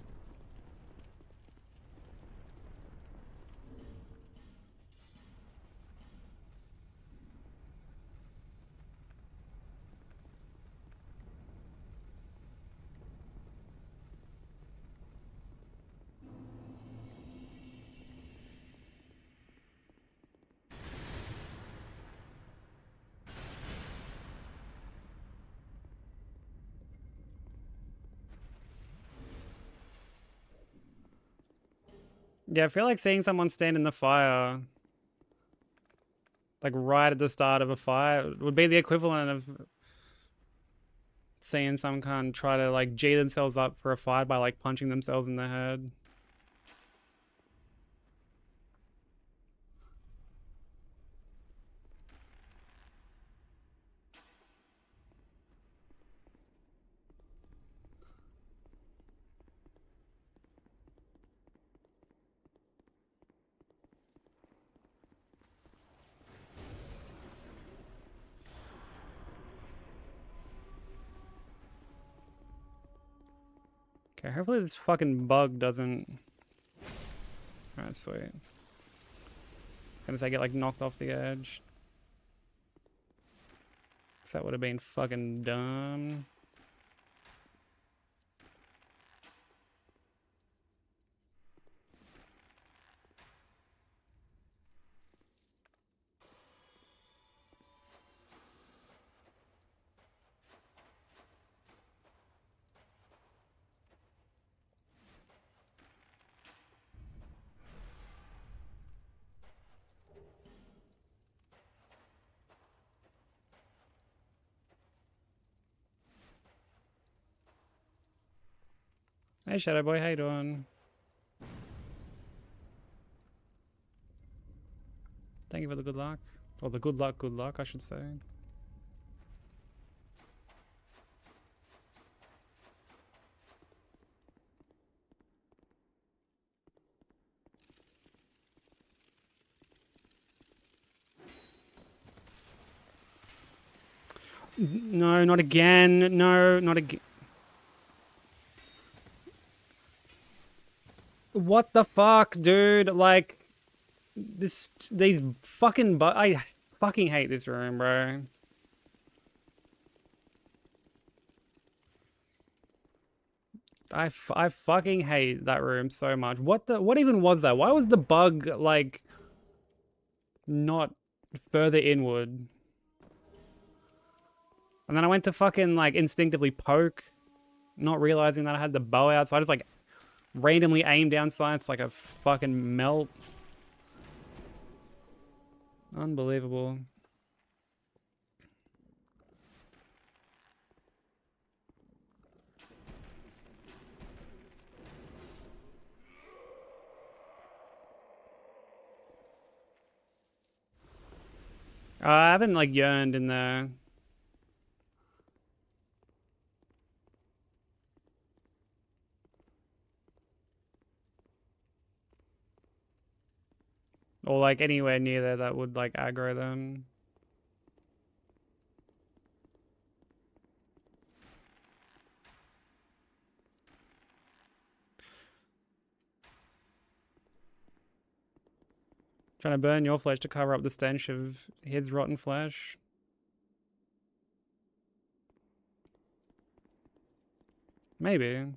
Yeah, I feel like seeing someone stand in the fire, like right at the start of a fire, would be the equivalent of seeing some kind try to like G themselves up for a fight by like punching themselves in the head. Okay, hopefully this fucking bug doesn't... Alright, sweet. Unless I get like knocked off the edge. Cause that would have been fucking dumb. Hey Shadow Boy, how you doing? Thank you for the good luck. Or the good luck, I should say. No, not again. No, not again. What the fuck, dude? Like, these fucking I fucking hate this room, bro. I fucking hate that room so much. What even was that? Why was the bug, like, not further inward? And then I went to fucking, like, instinctively poke, not realizing that I had the bow out, so I just, like, randomly aim down sights like a fucking melt. Unbelievable. I haven't, like, yearned in there. Or, like, anywhere near there that would, like, aggro them. Trying to burn your flesh to cover up the stench of his rotten flesh. Maybe.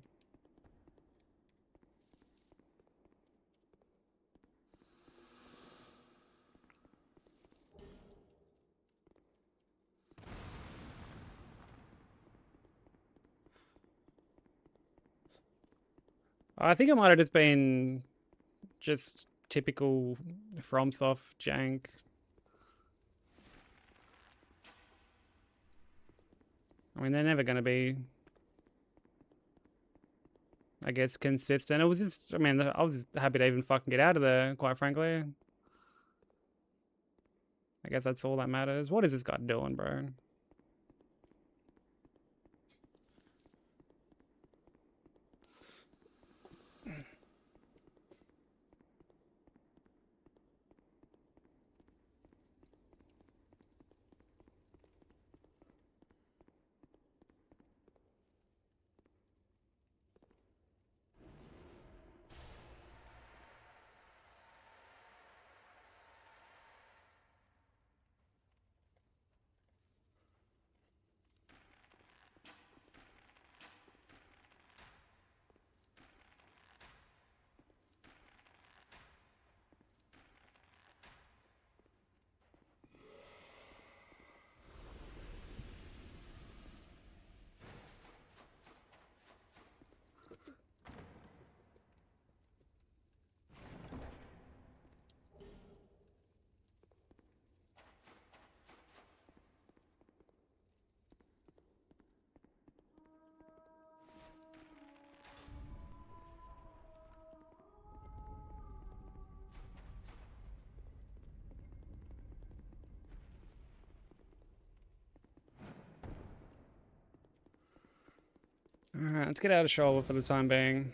I think it might have just been just typical FromSoft jank. I mean, they're never going to be, I guess, consistent. It was just, I mean, I was happy to even fucking get out of there, quite frankly. I guess that's all that matters. What is this guy doing, bro? Alright, let's get out of shoulder for the time being.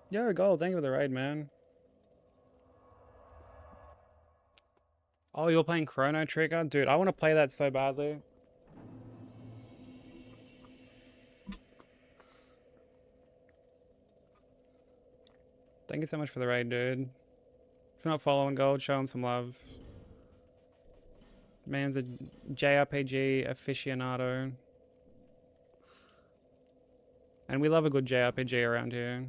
Yo, Gold, thank you for the raid, man. Oh, you're playing Chrono Trigger? Dude, I want to play that so badly. Thank you so much for the raid, dude. If you're not following Gold, show him some love. Man's a JRPG aficionado. And we love a good JRPG around here.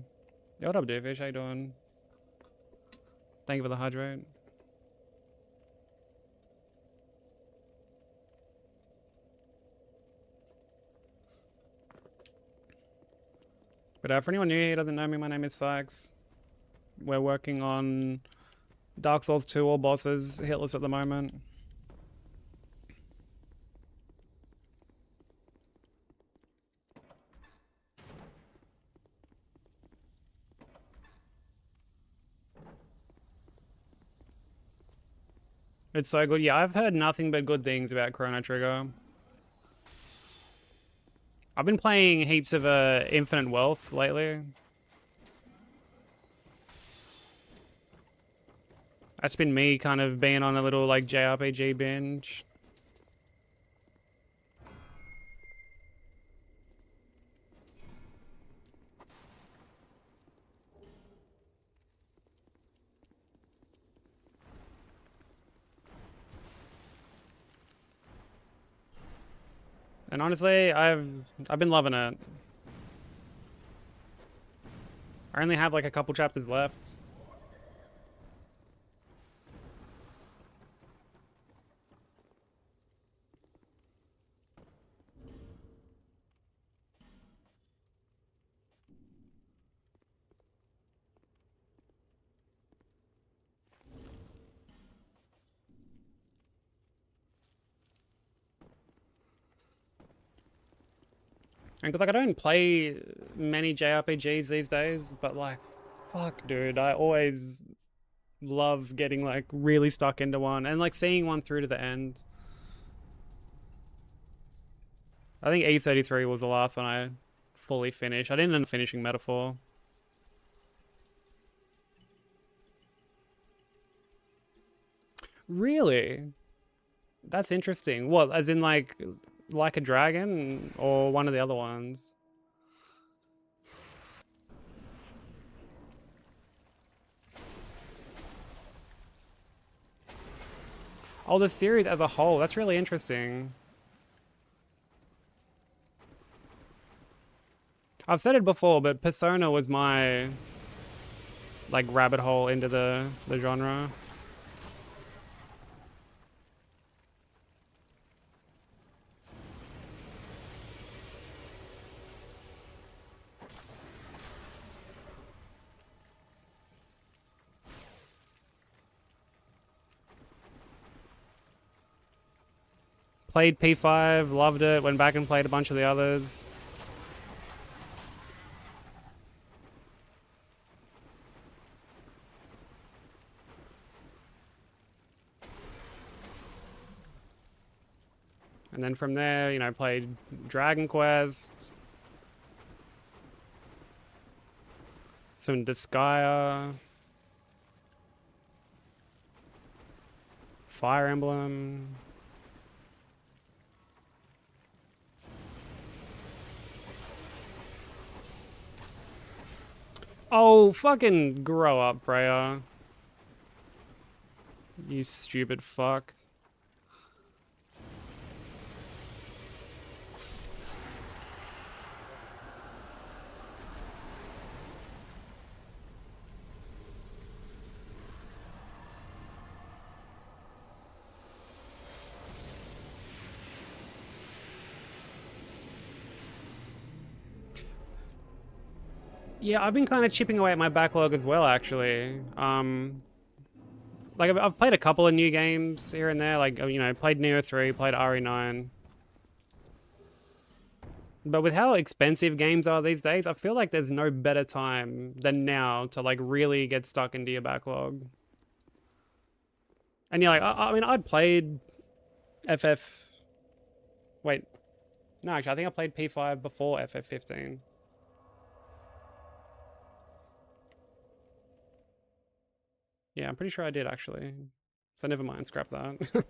Yo, what up, dude? Fish? How you doing? Thank you for the hydrate. But for anyone new here who doesn't know me, my name is Sykes. We're working on Dark Souls 2 all bosses, Hitless at the moment. It's so good. Yeah, I've heard nothing but good things about Chrono Trigger. I've been playing heaps of Infinite Wealth lately. That's been me kind of being on a little like JRPG binge. And honestly, I've been loving it. I only have like a couple chapters left. And cause like I don't play many JRPGs these days, but like, fuck, dude, I always love getting like really stuck into one and like seeing one through to the end. I think E33 was the last one I fully finished. I didn't end up finishing Metaphor. Really? That's interesting. What, as in like a Dragon or one of the other ones? Oh, the series as a whole. That's really interesting. I've said it before, but Persona was my like rabbit hole into the genre. Played P5, loved it, went back and played a bunch of the others. And then from there, you know, played Dragon Quest, some Disgaea, Fire Emblem. Oh, fucking grow up, Freya. You stupid fuck. Yeah, I've been kind of chipping away at my backlog as well, actually. Like I've played a couple of new games here and there, like, you know, played Neo 3, played RE9. But with how expensive games are these days, I feel like there's no better time than now to like really get stuck into your backlog. And yeah, like I mean, I'd played FF. Wait, no, actually, I think I played P5 before FF15. Yeah, I'm pretty sure I did actually. So never mind, scrap that.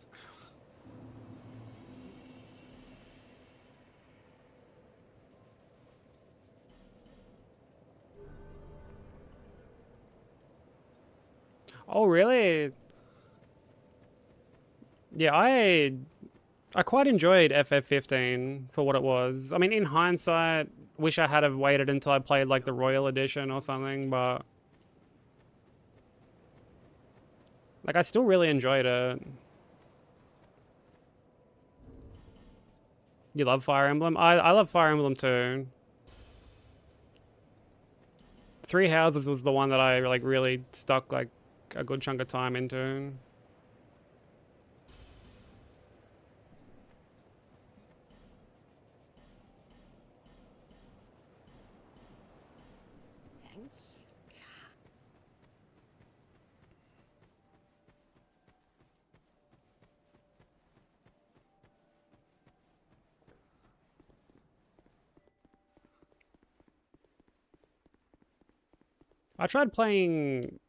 Oh, really? Yeah, I quite enjoyed FF15 for what it was. I mean, in hindsight, wish I had have waited until I played like the Royal Edition or something, but like I still really enjoyed it. You love Fire Emblem? I love Fire Emblem too. Three Houses was the one that I like really stuck like a good chunk of time into. Thank you. I tried playing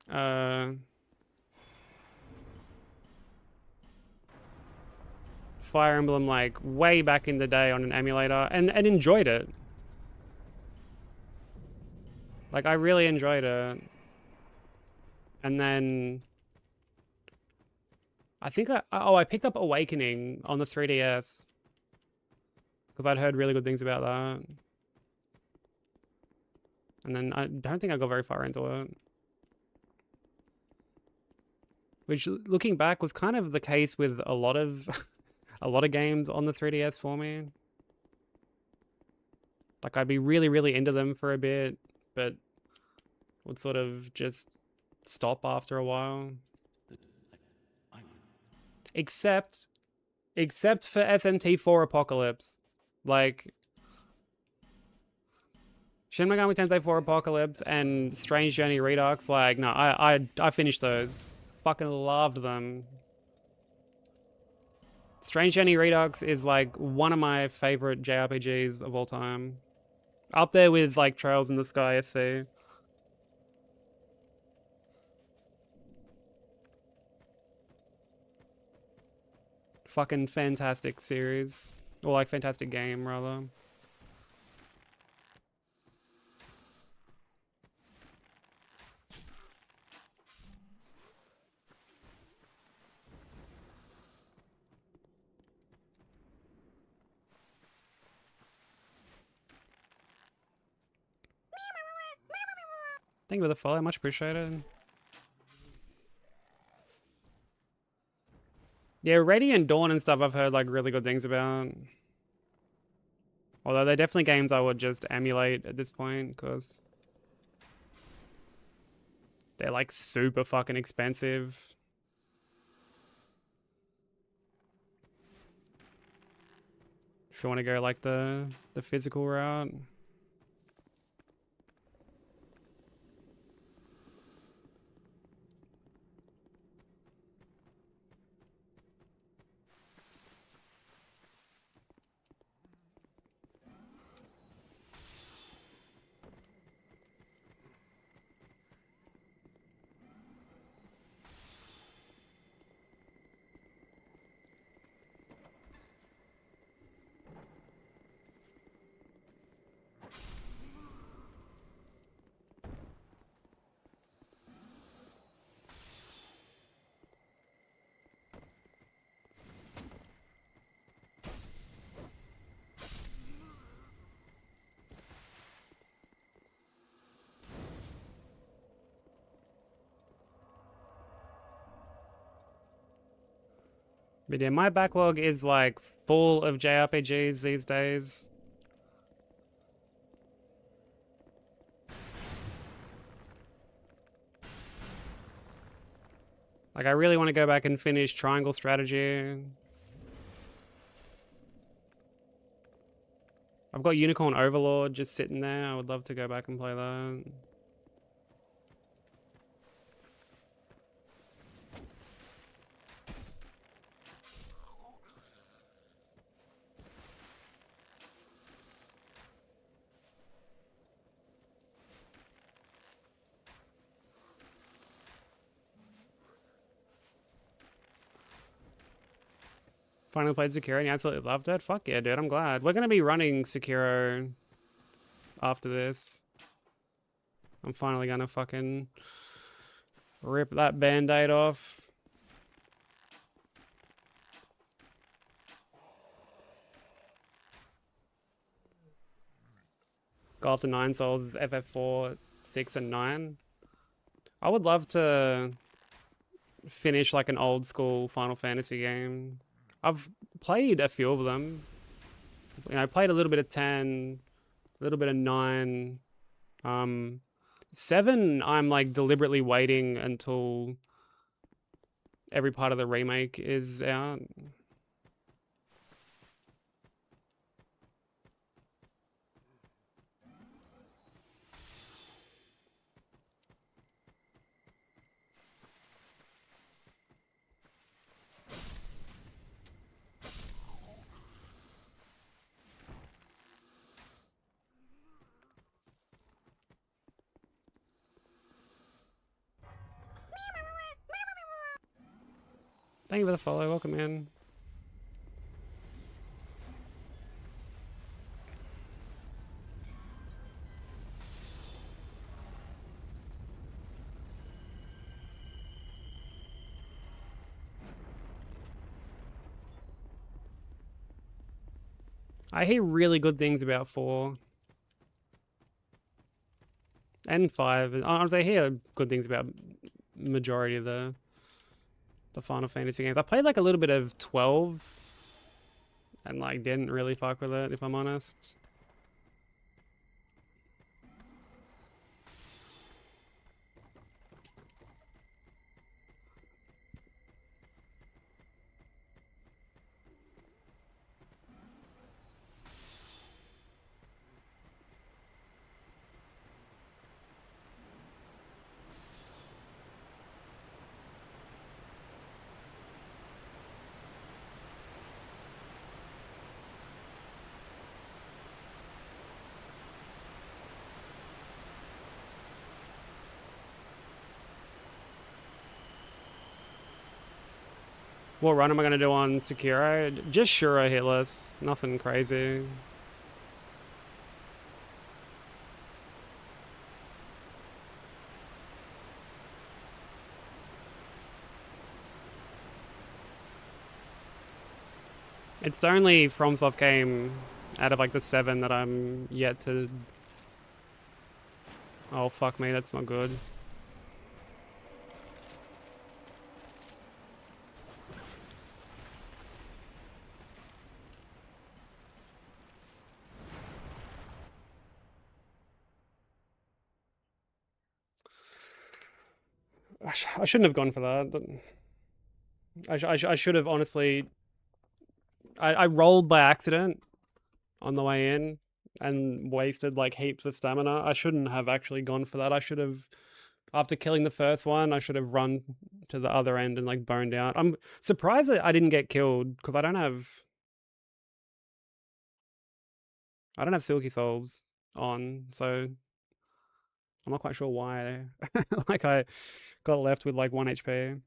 Fire Emblem like way back in the day on an emulator and enjoyed it. Like I really enjoyed it. And then I think I picked up Awakening on the 3DS because I'd heard really good things about that. And then I don't think I got very far into it. Which looking back was kind of the case with a lot of a lot of games on the 3DS for me. Like I'd be really, really into them for a bit, but would sort of just stop after a while. Except for SMT4 Apocalypse. Like Shin Megami Tensei 4 Apocalypse and Strange Journey Redux, like no, I finished those. Fucking loved them. Strange Journey Redux is like one of my favorite JRPGs of all time. Up there with like Trails in the Sky SC. Fucking fantastic series. Or like fantastic game, rather. Thank you for the follow, much appreciated. Yeah, Radiant Dawn and stuff I've heard like really good things about. Although they're definitely games I would just emulate at this point, because they're like super fucking expensive. If you want to go like the physical route. But yeah, my backlog is like full of JRPGs these days. Like I really want to go back and finish Triangle Strategy. I've got Unicorn Overlord just sitting there. I would love to go back and play that. Finally played Sekiro and you absolutely loved it? Fuck yeah, dude, I'm glad. We're going to be running Sekiro after this. I'm finally going to fucking Rip that band-aid off. Go after 9 souls, FF4, 6, and 9. I would love to finish like an old school Final Fantasy game. I've played a few of them. You know, I played a little bit of 10, a little bit of 9. 7, I'm like deliberately waiting until every part of the remake is out. Thank you for the follow. Welcome in. I hear really good things about 4 and 5. Honestly, I hear good things about majority of the Final Fantasy games. I played like a little bit of 12 and like didn't really fuck with it, if I'm honest. What run am I going to do on Sekiro? Just Shura Hitless. Nothing crazy. It's the only FromSoft game out of like the 7 that I'm yet to... Oh, fuck me, that's not good. I shouldn't have gone for that. I should have honestly... I rolled by accident on the way in and wasted like heaps of stamina. I shouldn't have actually gone for that. I should have, after killing the first one, I should have run to the other end and like boned out. I'm surprised that I didn't get killed because I don't have Silky Souls on, so I'm not quite sure why. Like I got left with like 1 HP.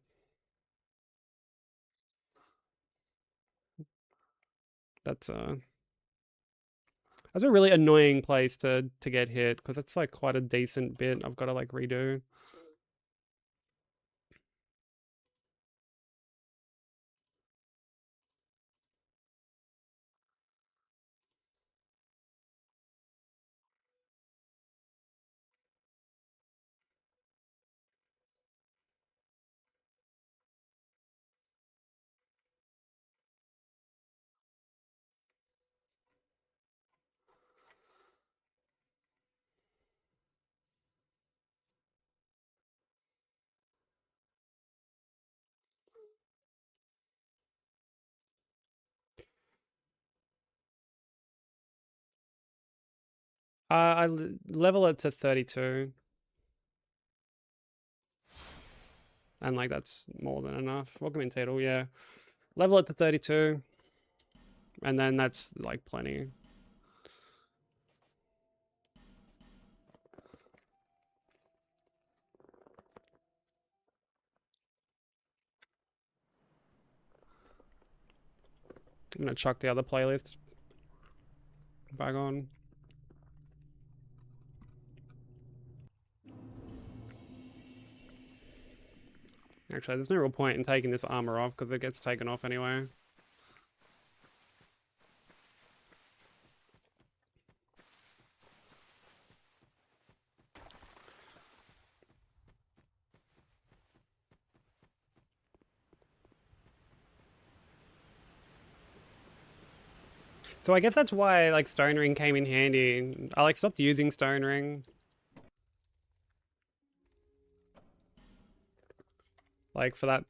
That's that's a really annoying place to get hit because it's like quite a decent bit I've got to like redo. Level it to 32. And like that's more than enough. Welcome in, Teedle, yeah. Level it to 32. And then that's like plenty. I'm gonna chuck the other playlist back on. Actually, there's no real point in taking this armor off because it gets taken off anyway. So I guess that's why like Stone Ring came in handy. I like stopped using Stone Ring. Like for that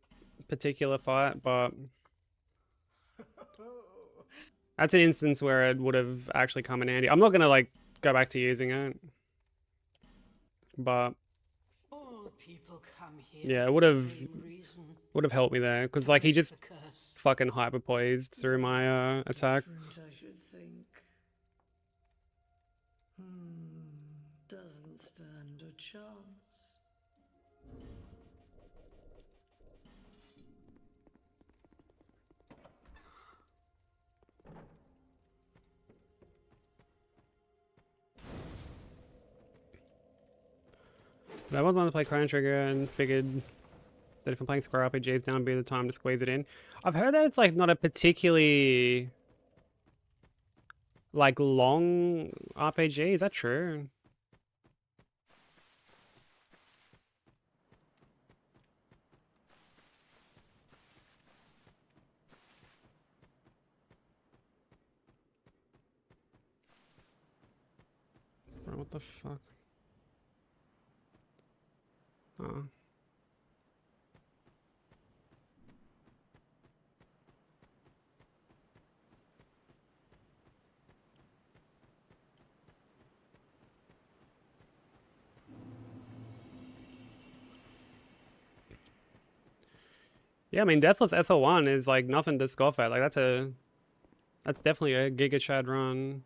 particular fight, but that's an instance where it would have actually come in handy. I'm not gonna like go back to using it, but All people come here yeah, it for would the have same reason. helped me there because To like he break just the curse. fucking hyper poised through my attack. Different, I should think. Doesn't stand a chance. But I was wanting to play Chrono Trigger and figured that if I'm playing Square RPGs, now would be the time to squeeze it in. I've heard that it's like not a particularly like long RPG. Is that true? Bro, what the fuck? Oh. Yeah, I mean, Deathless SL1 is like nothing to scoff at. Like that's definitely a Giga Chad run.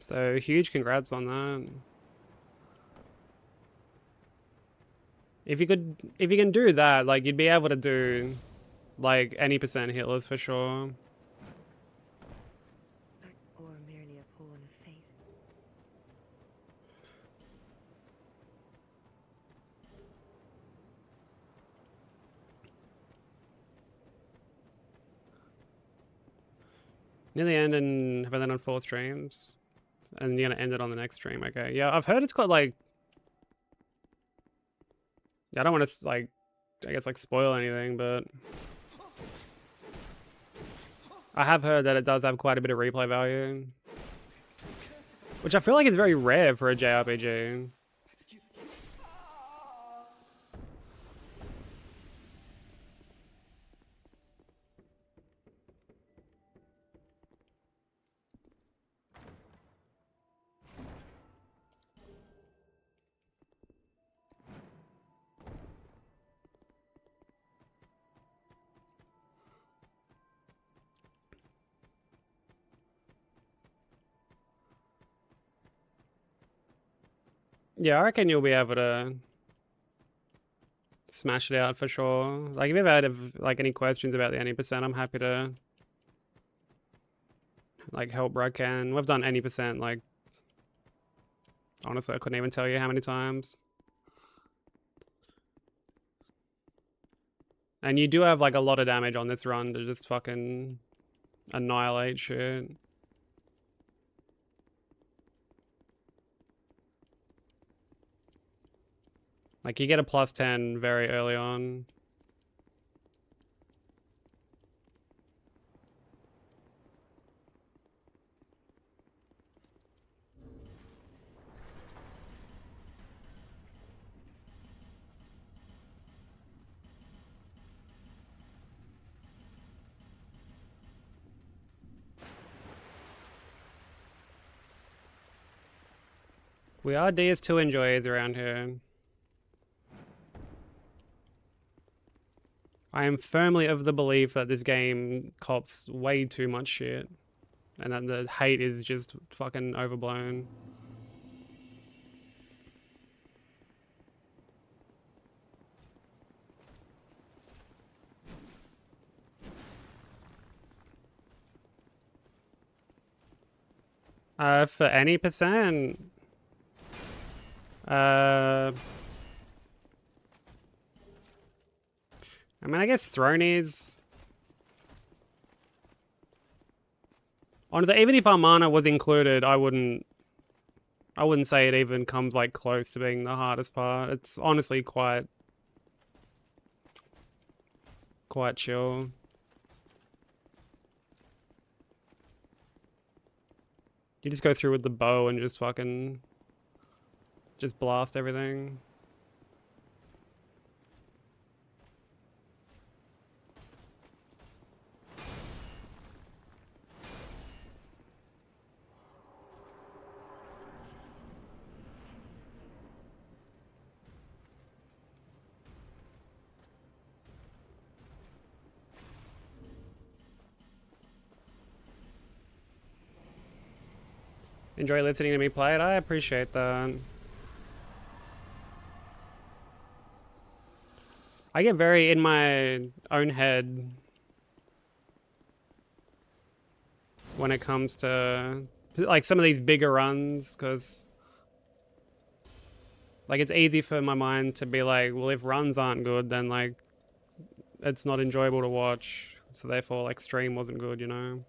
So huge congrats on that. If you can do that, like you'd be able to do like any percent hitless for sure. Or merely a pawn of fate. Near the end and have it then on 4 streams. And you're gonna end it on the next stream, okay. Yeah, I've heard it's got like I don't want to like I guess like spoil anything, but I have heard that it does have quite a bit of replay value. Which I feel like is very rare for a JRPG. Yeah, I reckon you'll be able to smash it out for sure. Like if you've had like any questions about the any percent, I'm happy to like help where I can. We've done any percent like honestly I couldn't even tell you how many times. And you do have like a lot of damage on this run to just fucking annihilate shit. Like you get a +10 very early on. We are DS2 enjoyers around here. I am firmly of the belief that this game cops way too much shit. And that the hate is just fucking overblown. For any percent, I mean, I guess Thronies. Honestly, even if Armana was included, I wouldn't say it even comes like close to being the hardest part. It's honestly quite chill. You just go through with the bow and just fucking just blast everything. Enjoy listening to me play it. I appreciate that. I get very in my own head when it comes to like some of these bigger runs, because like it's easy for my mind to be like, well, if runs aren't good, then like it's not enjoyable to watch, so therefore like stream wasn't good, you know?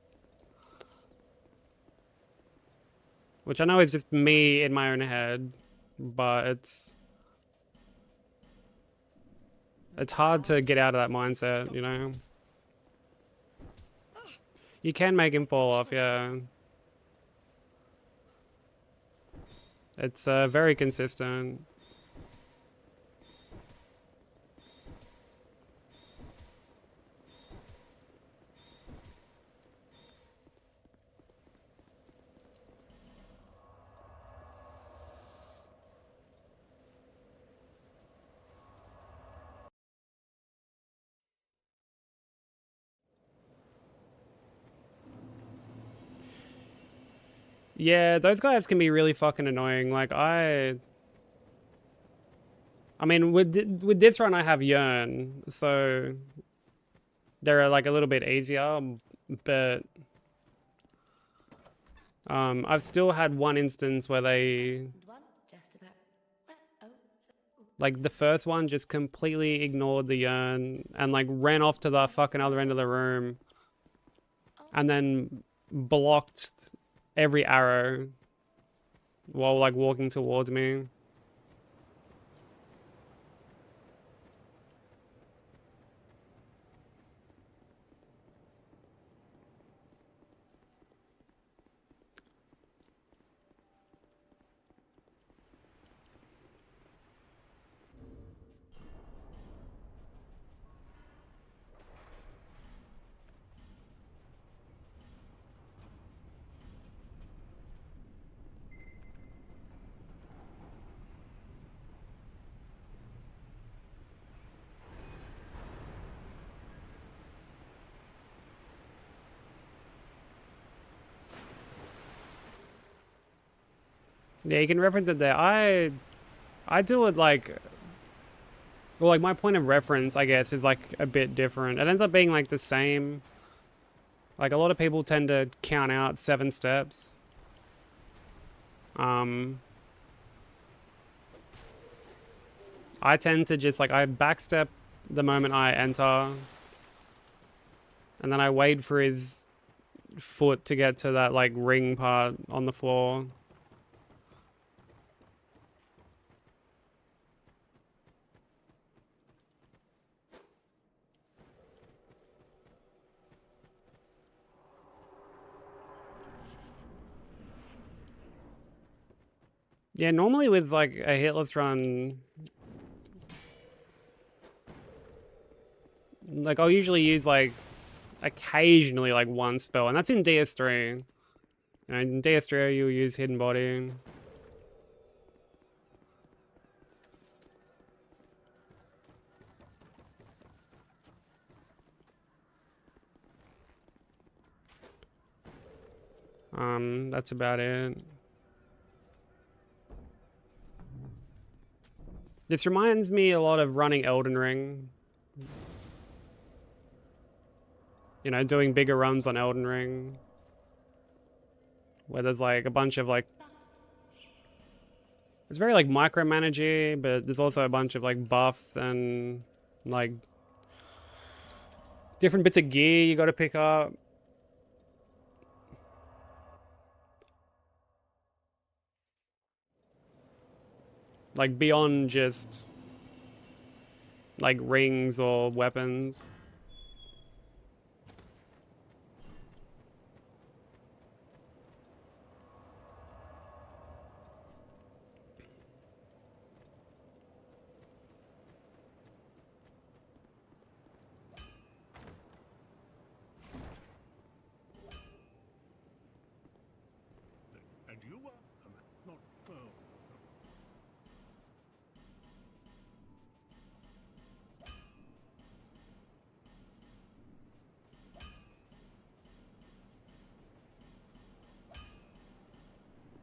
Which I know is just me in my own head, but it's hard to get out of that mindset, you know? You can make him fall off, yeah. It's very consistent. Yeah, those guys can be really fucking annoying. Like I mean, with this run I have Yearn, so they're like a little bit easier, but I've still had one instance where they like the first one just completely ignored the Yearn and like ran off to the fucking other end of the room and then blocked every arrow while like walking towards me. Yeah, you can reference it there. I do it like, well, like my point of reference, I guess, is like a bit different. It ends up being like the same. Like a lot of people tend to count out 7 steps. I tend to just like, I backstep the moment I enter, and then I wait for his foot to get to that like ring part on the floor. Yeah, normally with like a hitless run, like I'll usually use like occasionally like one spell, and that's in DS3. You know, in DS3 you'll use Hidden Body. That's about it. This reminds me a lot of running Elden Ring. You know, doing bigger runs on Elden Ring. where there's like a bunch of like, it's very like micromanagey, but there's also a bunch of like buffs and like different bits of gear you got to pick up. Like beyond just like rings or weapons. And you are not. Oh.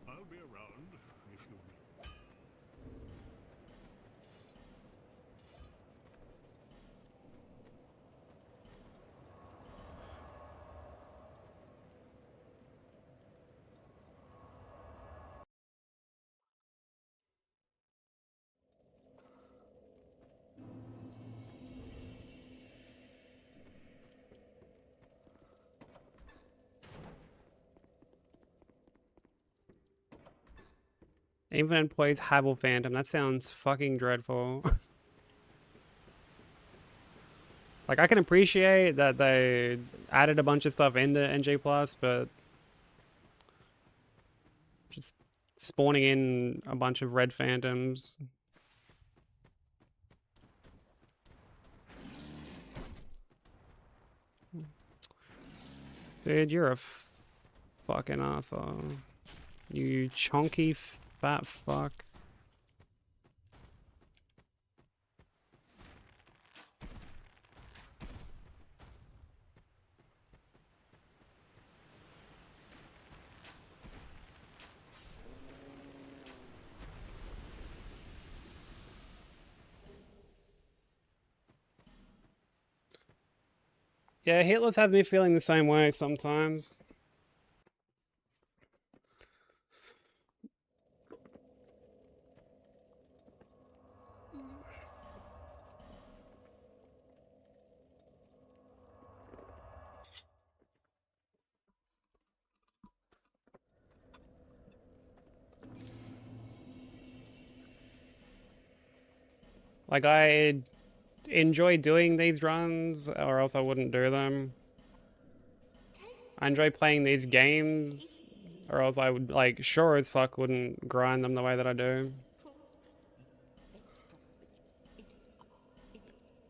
I'll be around if you need. Even employees Havel Phantom. That sounds fucking dreadful. Like I can appreciate that they added a bunch of stuff into NG Plus, but just spawning in a bunch of red phantoms. Dude, you're a fucking asshole. You chunky fat fuck. Yeah, Hitless has me feeling the same way sometimes. Like I enjoy doing these runs, or else I wouldn't do them. I enjoy playing these games, or else I would, like, sure as fuck wouldn't grind them the way that I do.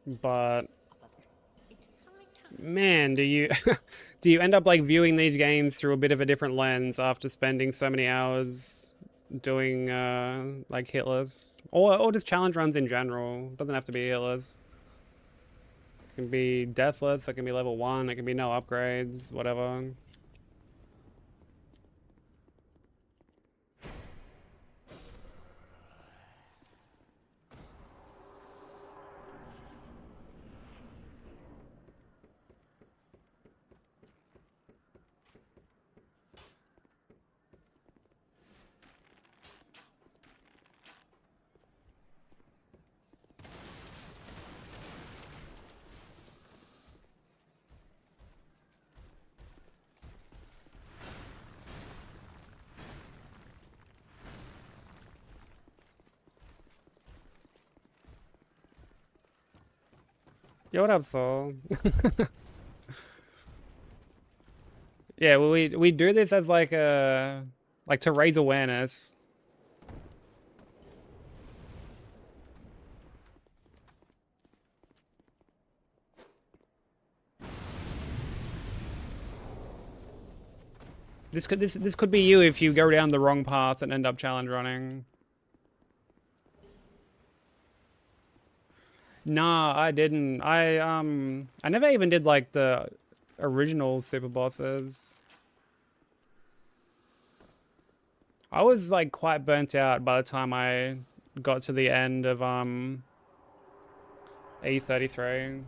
But man, do you do you end up like viewing these games through a bit of a different lens after spending so many hours doing like hitless or just challenge runs in general? Doesn't have to be hitless. It can be deathless, it can be level 1, it can be no upgrades, whatever. Yo, what up, Soul? Yeah, well, we do this as like a to raise awareness. This could be you if you go down the wrong path and end up challenge running. Nah, I didn't. I never even did like the original super bosses. I was like quite burnt out by the time I got to the end of E33.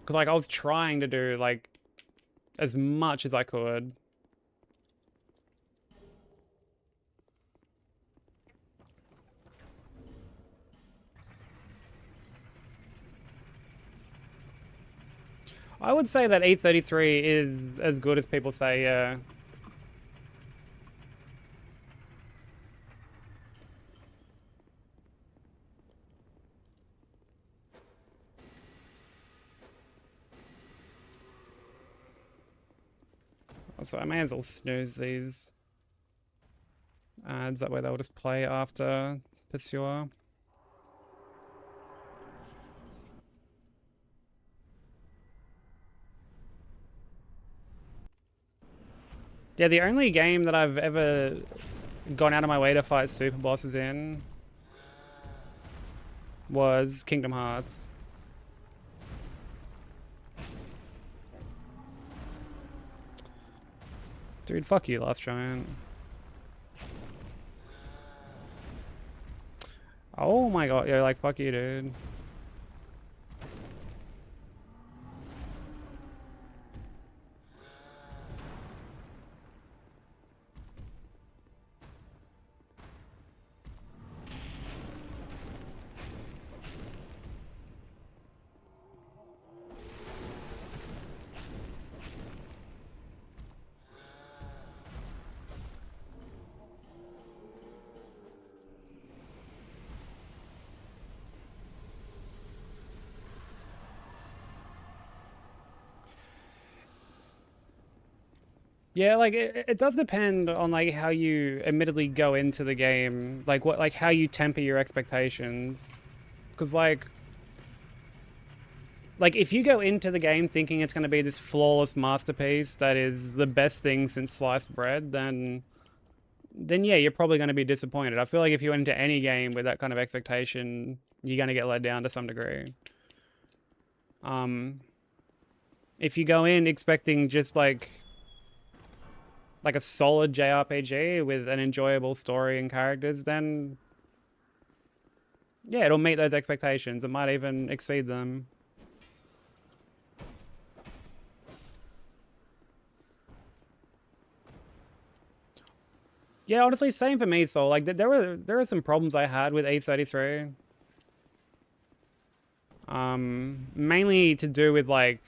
Cause like I was trying to do like as much as I could. I would say that E33 is as good as people say, yeah. So I may as well snooze these ads, that way they'll just play after Pursuer. Yeah, the only game that I've ever gone out of my way to fight super bosses in was Kingdom Hearts. Dude, fuck you, Last Giant. Oh my god, yeah, like, fuck you, dude. Yeah, like it does depend on like how you admittedly go into the game, like what like how you temper your expectations. Because like if you go into the game thinking it's going to be this flawless masterpiece that is the best thing since sliced bread, then yeah, you're probably going to be disappointed. I feel like if you went into any game with that kind of expectation, you're going to get let down to some degree. If you go in expecting just like a solid JRPG with an enjoyable story and characters, then yeah, it'll meet those expectations. It might even exceed them. Yeah, honestly, same for me, Soul. Like there were some problems I had with E33. Mainly to do with like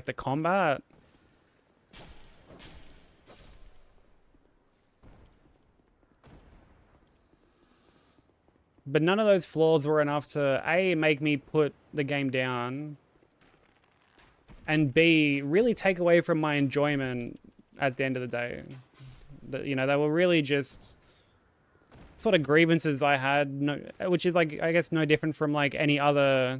the combat. But none of those flaws were enough to A, make me put the game down, and B, really take away from my enjoyment at the end of the day. You know, they were really just sort of grievances I had, no, which is like, I guess, no different from like any other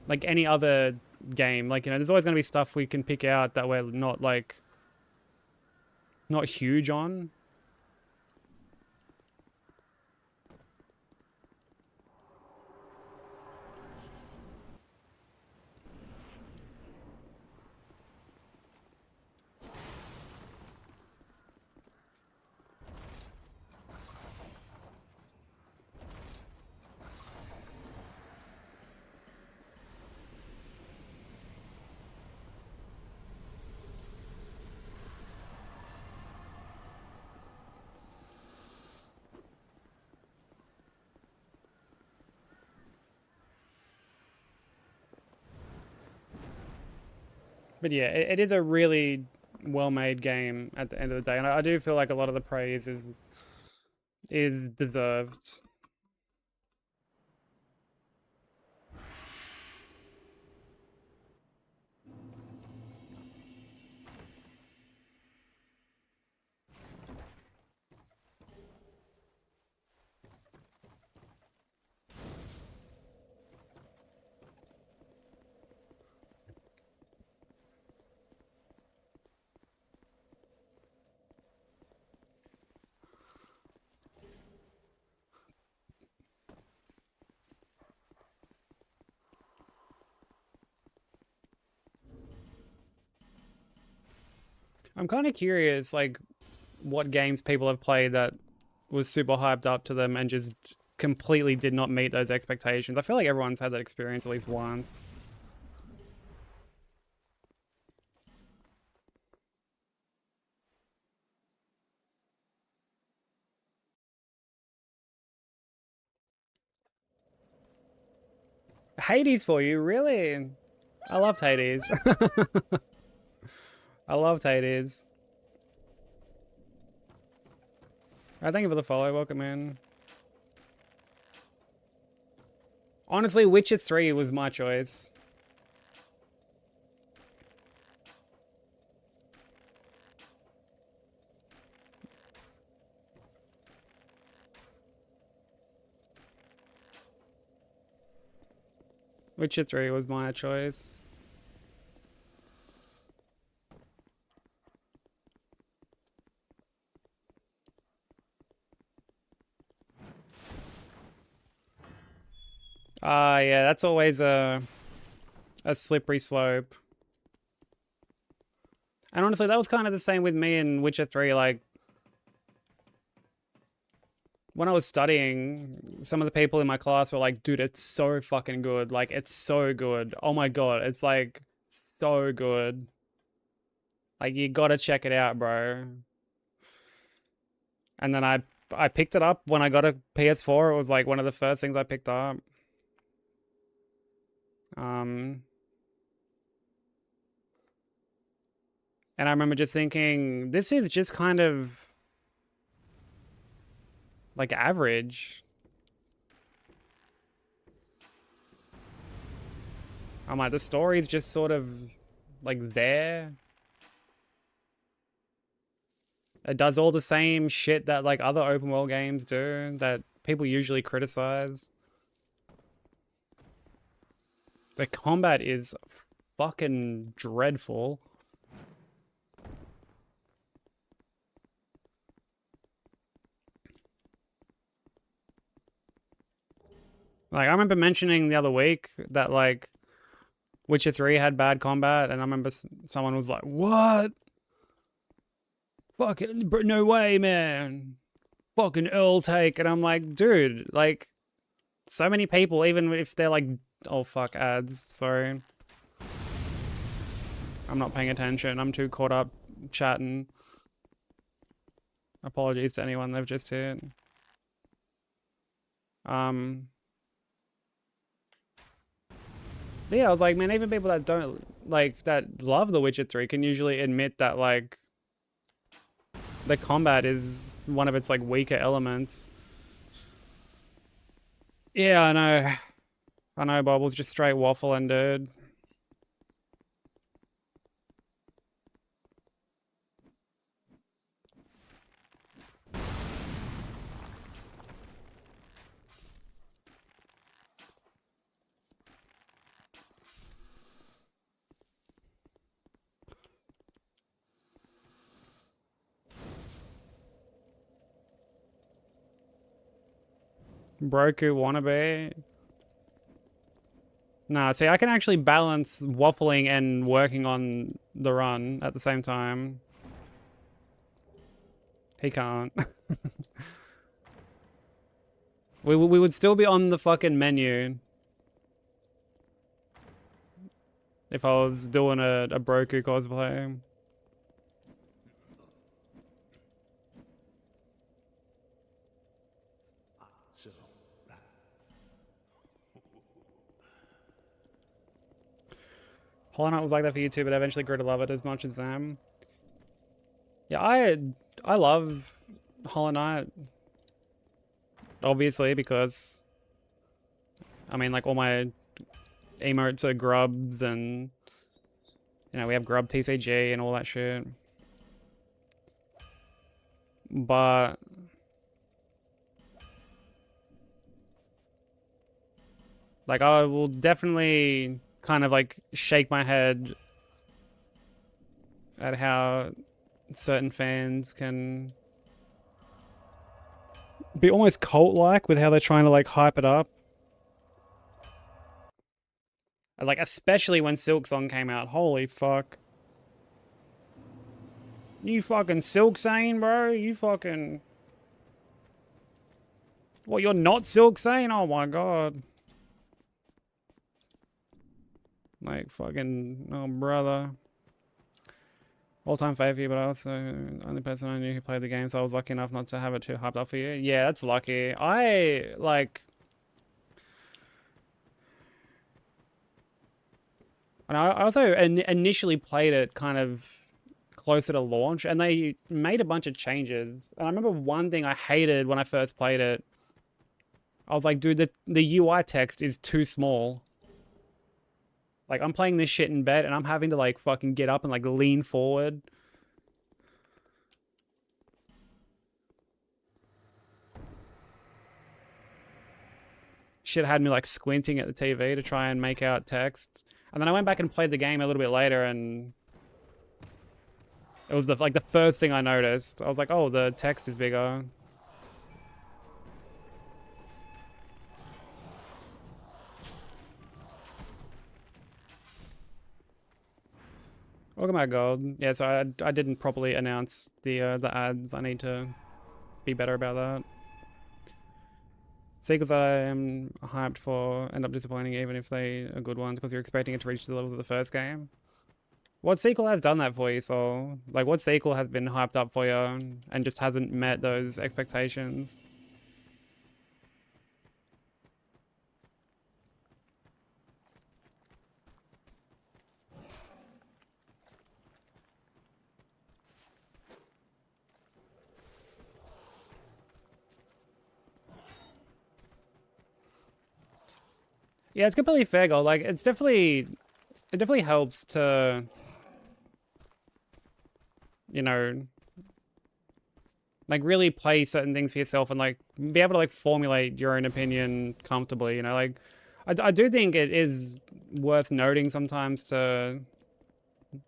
like any other game. Like, you know, there's always going to be stuff we can pick out that we're not like not huge on. But yeah, it is a really well-made game at the end of the day, and I do feel like a lot of the praise is deserved. I'm kind of curious, like, what games people have played that was super hyped up to them and just completely did not meet those expectations. I feel like everyone's had that experience at least once. Hades for you, really? I loved Hades. I loved Hades. Thank you for the follow. Welcome in. Honestly, Witcher 3 was my choice. Witcher 3 was my choice. Yeah, that's always a slippery slope. And honestly, that was kind of the same with me in Witcher 3. Like, when I was studying, some of the people in my class were like, dude, it's so fucking good. Like, it's so good. Oh my God. It's like so good. Like, you gotta check it out, bro. And then I picked it up when I got a PS4. It was like one of the first things I picked up. And I remember just thinking, this is just kind of like average. I'm like, the story's just sort of like there. It does all the same shit that like other open world games do that people usually criticize. The combat is fucking dreadful. Like, I remember mentioning the other week that like Witcher 3 had bad combat, and I remember someone was like, what? Fucking, no way, man. Fucking Earl take. And I'm like, dude, like, so many people, even if they're like, oh fuck, ads, sorry. I'm not paying attention. I'm too caught up chatting. Apologies to anyone they've just hit. But yeah, I was like, man, even people that don't like that love The Witcher 3 can usually admit that like the combat is one of its like weaker elements. Yeah, I know. I know, Bob was just straight waffling, dude. Broku wannabe. Nah, see, I can actually balance waffling and working on the run at the same time. He can't. we would still be on the fucking menu if I was doing a Broku cosplay. Hollow Knight was like that for you too, but I eventually grew to love it as much as them. Yeah, I love Hollow Knight. Obviously, because I mean, like, all my emotes are grubs, and you know, we have grub TCG and all that shit. But like, I will definitely kind of like shake my head at how certain fans can be almost cult-like with how they're trying to like hype it up. Like, especially when Silk Song came out. Holy fuck. You fucking Silk Sane, bro? You fucking... What, you're not Silk Sane? Oh my god. Like, fucking... Oh, brother. All-time fave for you, but I also... Only person I knew who played the game, so I was lucky enough not to have it too hyped up for you. Yeah, that's lucky. I, like... And I also initially played it kind of closer to launch, and they made a bunch of changes. And I remember one thing I hated when I first played it. I was like, dude, the UI text is too small. Like, I'm playing this shit in bed, and I'm having to, like, fucking get up and, like, lean forward. Shit had me, like, squinting at the TV to try and make out text. And then I went back and played the game a little bit later, and it was, the first thing I noticed. I was like, oh, the text is bigger. Welcome back, Gold. Yeah, so I didn't properly announce the ads. I need to be better about that. Sequels that I am hyped for end up disappointing even if they are good ones because you're expecting it to reach the levels of the first game. What sequel has done that for you, so like what sequel has been hyped up for you and just hasn't met those expectations? Yeah, it's completely fair, Gold. Like, it definitely helps to, you know, like really play certain things for yourself and like be able to like formulate your own opinion comfortably, you know, like I do think it is worth noting sometimes to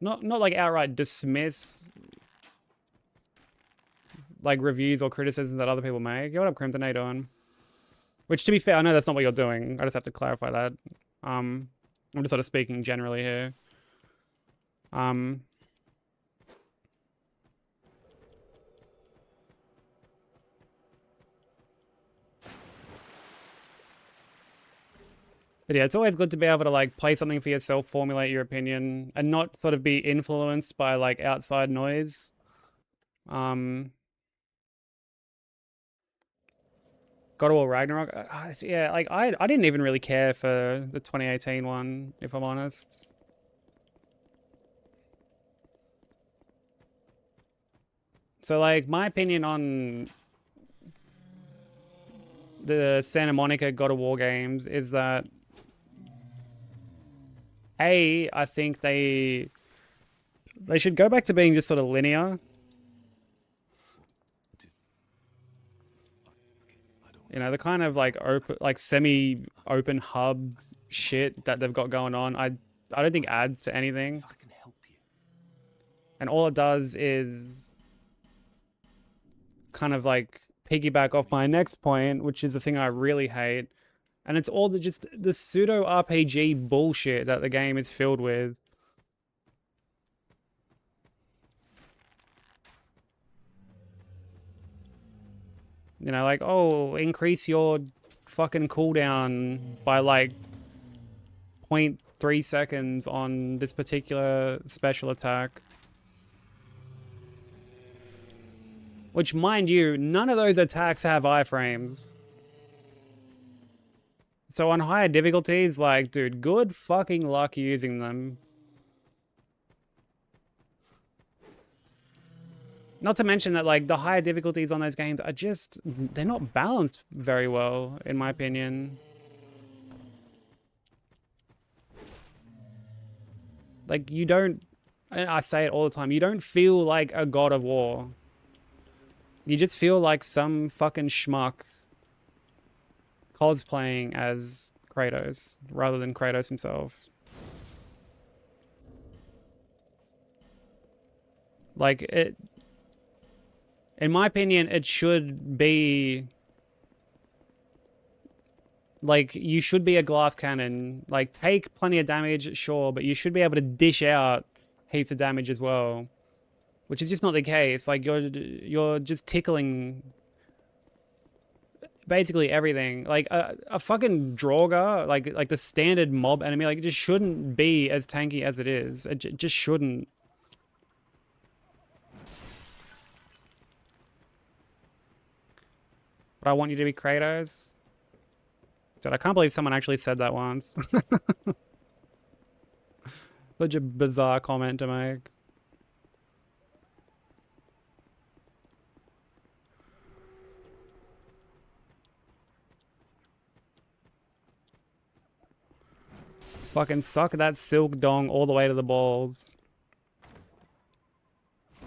not like outright dismiss like reviews or criticisms that other people make. What up, Crimson? How you doing? Which, to be fair, I know that's not what you're doing. I just have to clarify that. I'm just sort of speaking generally here. But yeah, it's always good to be able to like play something for yourself, formulate your opinion, and not sort of be influenced by like outside noise. God of War Ragnarok. Yeah, like I didn't even really care for the 2018 one, if I'm honest. So like my opinion on the Santa Monica God of War games is that I think they should go back to being just sort of linear. You know, the kind of like open, like semi-open hub shit that they've got going on, I don't think adds to anything. And all it does is kind of like piggyback off my next point, which is the thing I really hate. And it's all just the pseudo RPG bullshit that the game is filled with. You know, like, oh, increase your fucking cooldown by like 0.3 seconds on this particular special attack. Which, mind you, none of those attacks have iframes. So on higher difficulties, like, dude, good fucking luck using them. Not to mention that, like, the higher difficulties on those games are just... they're not balanced very well, in my opinion. Like, you don't... I say it all the time. You don't feel like a God of War. You just feel like some fucking schmuck cosplaying as Kratos, rather than Kratos himself. Like, it... in my opinion, it should be... like, you should be a glass cannon. Like, take plenty of damage, sure, but you should be able to dish out heaps of damage as well. Which is just not the case. Like, you're just tickling basically everything. Like, a fucking Draugr, like the standard mob enemy, like, it just shouldn't be as tanky as it is. It just shouldn't. But I want you to be Kratos. Dude, I can't believe someone actually said that once. Such a bizarre comment to make. Fucking suck that silk dong all the way to the balls.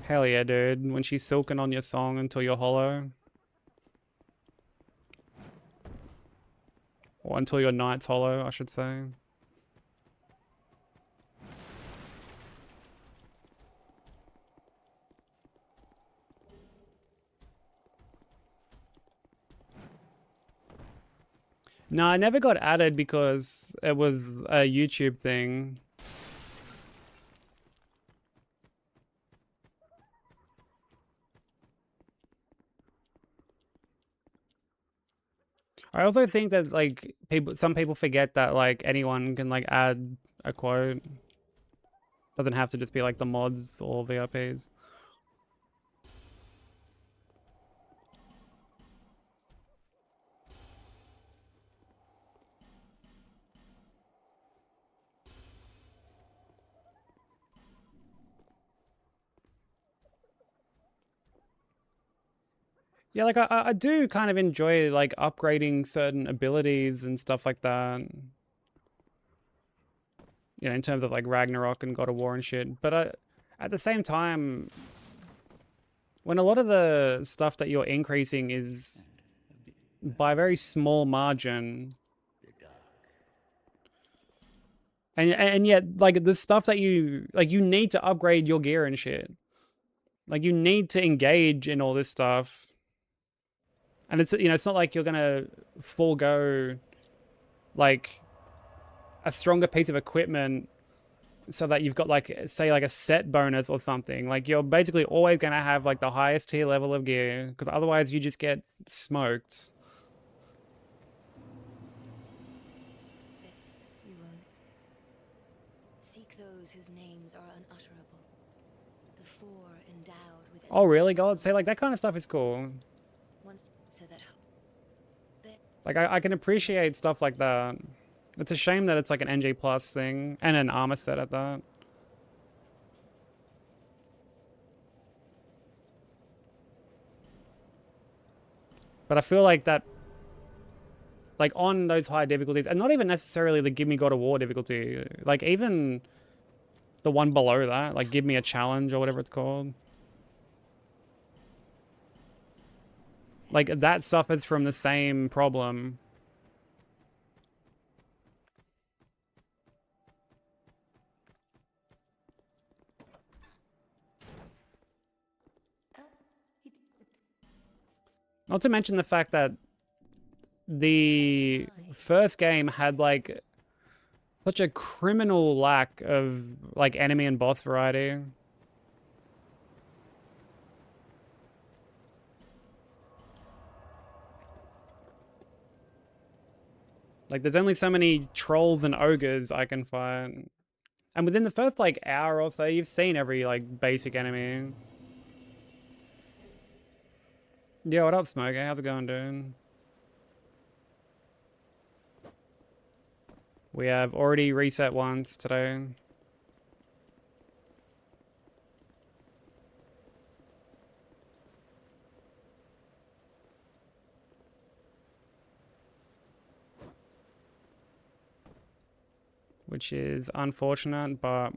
Hell yeah, dude. When she's silking on your song until you're hollow. Or until your knight's hollow, I should say. No, I never got added because it was a YouTube thing. I also think that like some people forget that like anyone can like add a quote. Doesn't have to just be like the mods or VIPs. Yeah, like I do kind of enjoy like upgrading certain abilities and stuff like that. You know, in terms of like Ragnarok and God of War and shit. But at the same time, when a lot of the stuff that you're increasing is by a very small margin, and yet like the stuff that you need to upgrade your gear and shit. Like you need to engage in all this stuff. And it's, you know, it's not like you're gonna forego like a stronger piece of equipment so that you've got like, say, like a set bonus or something. Like you're basically always gonna have like the highest tier level of gear, because otherwise you just get smoked. You won't. Seek those whose names are unutterable. The four endowed with. Oh really, immense God? Say like that souls. kind of stuff is cool. Once, so that. Like I can appreciate stuff like that. It's a shame that it's like an NG plus thing and an armor set at that. But I feel like that, like on those high difficulties, and not even necessarily the Give Me God of War difficulty, like even the one below that, like Give Me a Challenge or whatever it's called. Like that suffers from the same problem. Not to mention the fact that the first game had like such a criminal lack of like enemy and boss variety. Like there's only so many trolls and ogres I can fight. And within the first like hour or so, you've seen every like basic enemy. Yo, what up, Smoker? How's it going, dude? We have already reset once today. Which is unfortunate, but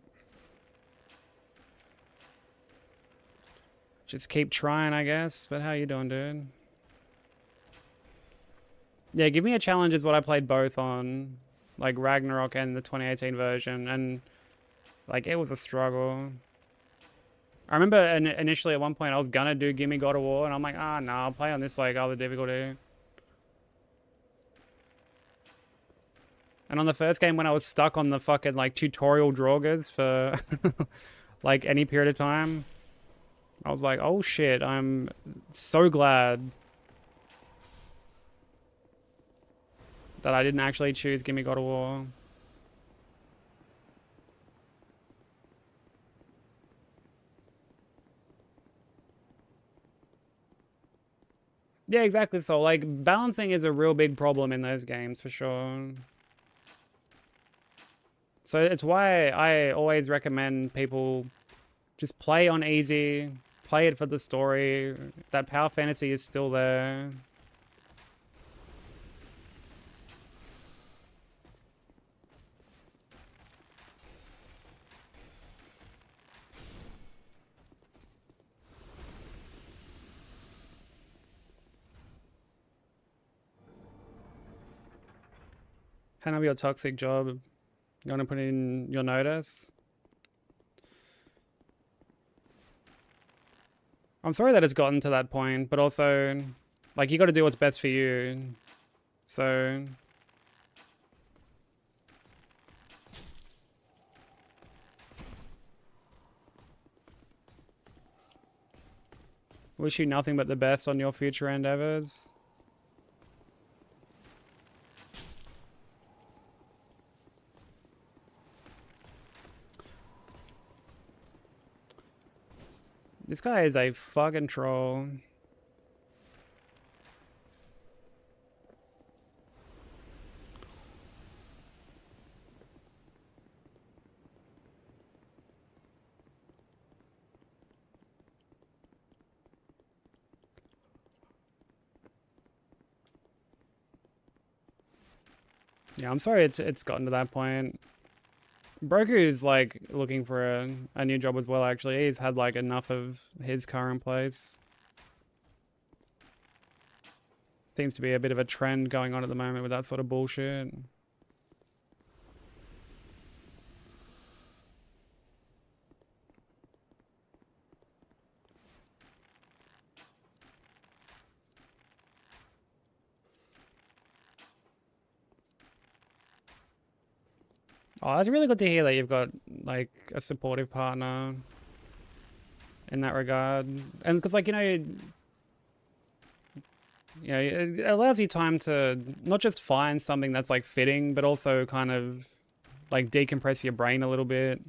just keep trying, I guess. But how you doing, dude? Yeah, Give Me a Challenge is what I played both on, like Ragnarok and the 2018 version, and like it was a struggle. I remember initially at one point I was gonna do Give Me God of War, and I'm like, ah, no, I'll play on this like other difficulty. And on the first game, when I was stuck on the fucking like tutorial draugrs for like any period of time, I was like, oh shit, I'm so glad that I didn't actually choose Gimme God of War. Yeah, exactly. So like balancing is a real big problem in those games for sure. So it's why I always recommend people just play on easy, play it for the story. That power fantasy is still there. Hand up your toxic job. You want to put in your notice? I'm sorry that it's gotten to that point, but also, like, you got to do what's best for you. So, wish you nothing but the best on your future endeavors. This guy is a fucking troll. Yeah, I'm sorry it's gotten to that point. Broku's like looking for a new job as well, actually. He's had like enough of his current place. Seems to be a bit of a trend going on at the moment with that sort of bullshit. Oh, it's really good to hear that you've got like a supportive partner in that regard. And because like, it allows you time to not just find something that's like fitting, but also kind of like decompress your brain a little bit.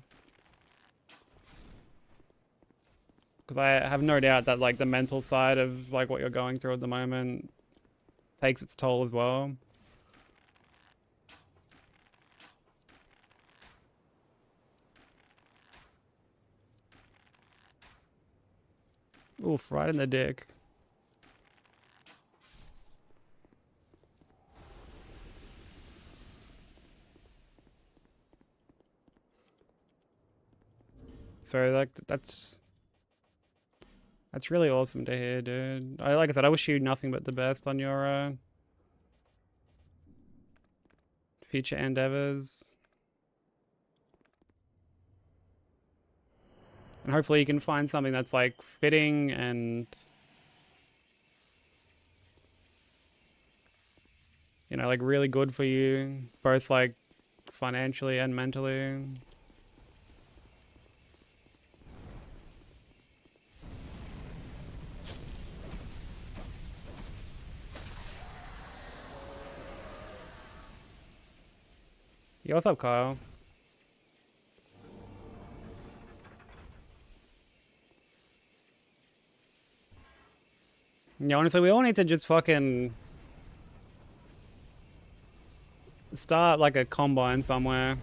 Because I have no doubt that like the mental side of like what you're going through at the moment takes its toll as well. Oof, right in the dick. So like that's really awesome to hear, dude. Like I said, I wish you nothing but the best on your future endeavors. And hopefully you can find something that's like fitting and like really good for you, both like financially and mentally. Yo, what's up, Kyle? Yeah, honestly, we all need to just fucking start like a combine somewhere.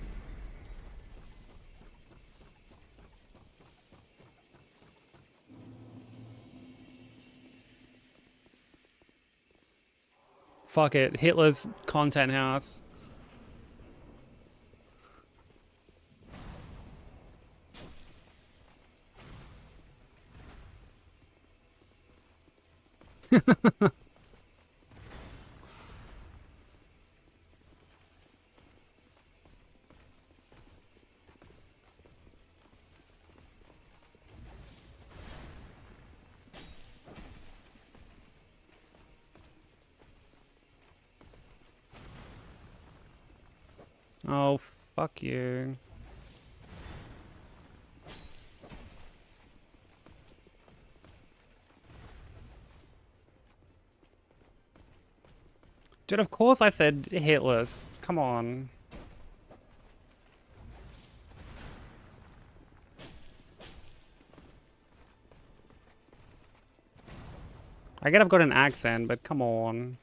Fuck it, Hitless content house. Oh, fuck you. Dude, of course I said Hitless. Come on. I get I've got an accent, but come on.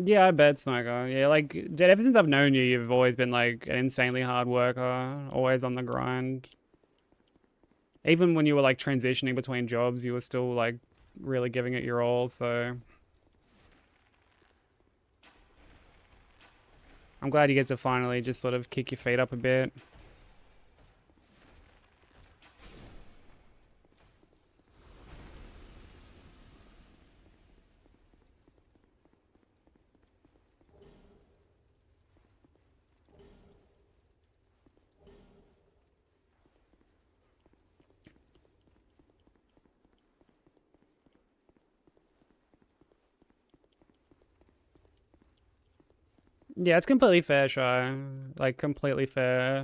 Yeah, I bet, Smoker. Yeah, like, dude, ever since I've known you, you've always been like an insanely hard worker, always on the grind. Even when you were like transitioning between jobs, you were still like really giving it your all, so I'm glad you get to finally just sort of kick your feet up a bit. Yeah, it's completely fair, Shy. Like, completely fair.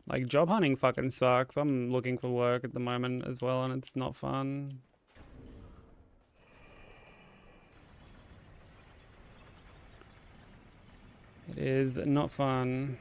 Like, job hunting fucking sucks. I'm looking for work at the moment as well, and it's not fun. It is not fun.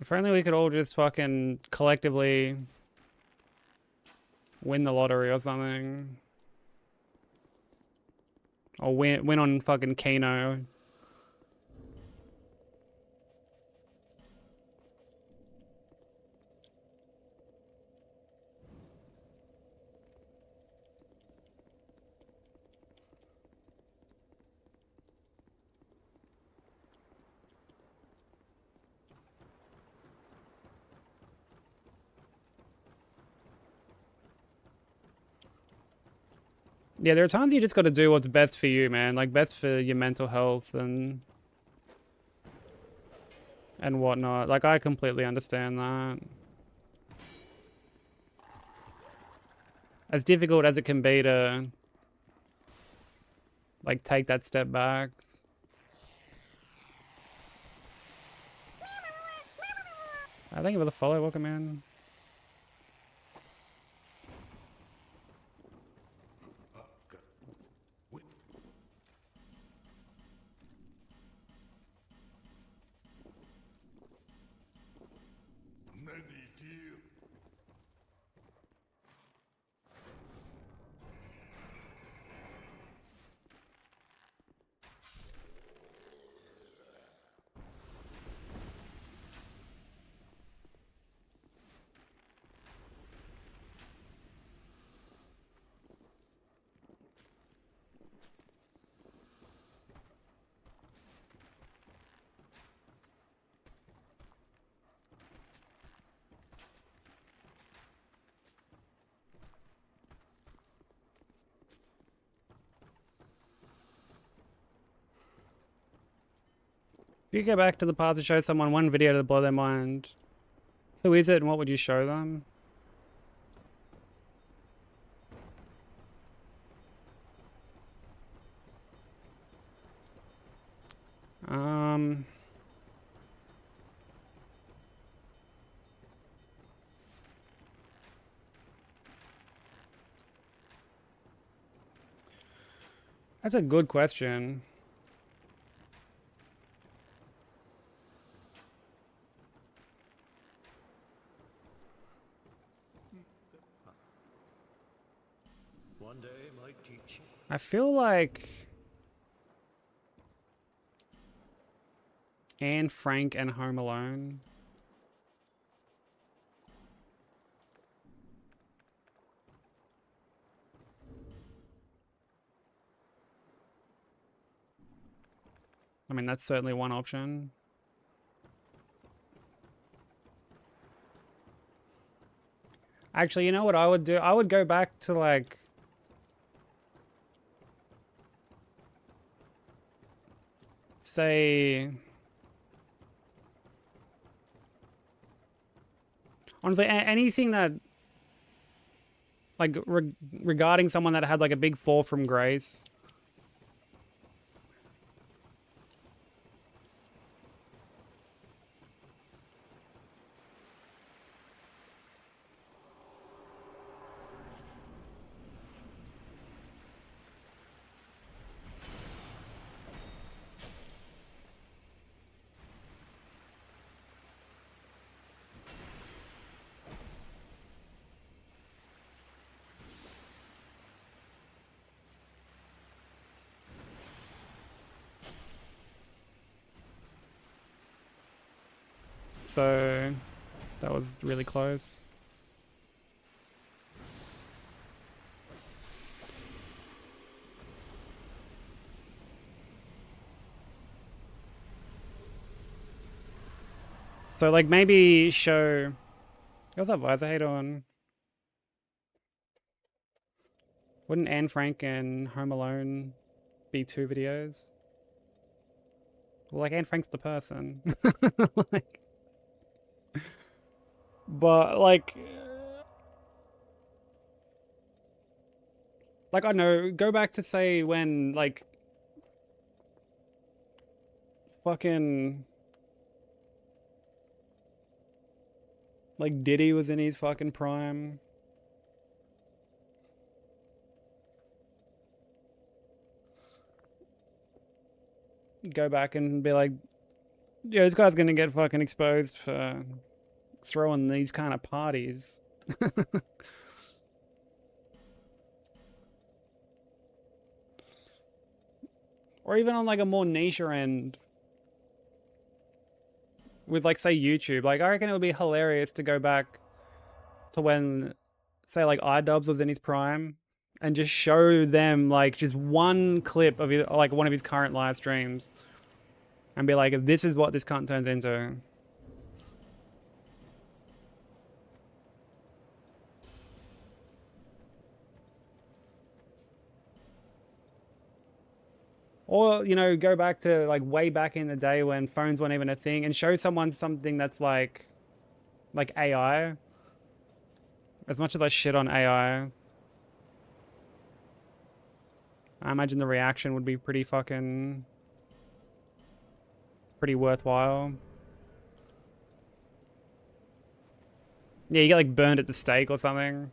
If only we could all just fucking collectively win the lottery or something. Or win on fucking Keno. Yeah, there are times you just gotta do what's best for you, man. Like, best for your mental health and whatnot. Like, I completely understand that. As difficult as it can be to, like, take that step back. Thank you for the follow. Welcome in. Many dear. If you go back to the past to show someone one video to blow their mind, who is it and what would you show them? Um... That's a good question. One day might teach you. I feel like Anne Frank and Home Alone. I mean, that's certainly one option. Actually, you know what I would do? I would go back to like... say... honestly, anything that... like, regarding someone that had like a big fall from grace. So that was really close. So like maybe show... what's that visor hate on? Wouldn't Anne Frank and Home Alone be 2 videos? Well, like Anne Frank's the person. Like, but like I don't know, go back to say when like fucking like Diddy was in his fucking prime. Go back and be like, yeah, this guy's gonna get fucking exposed for throwing these kind of parties. Or even on like a more niche end with like say YouTube. Like I reckon it would be hilarious to go back to when say like iDubbbz was in his prime and just show them like just one clip of his, like one of his current live streams and be like, this is what this cunt turns into. Or, you know, go back to like way back in the day when phones weren't even a thing and show someone something that's like AI. As much as I shit on AI, I imagine the reaction would be pretty worthwhile. Yeah, you get like burned at the stake or something.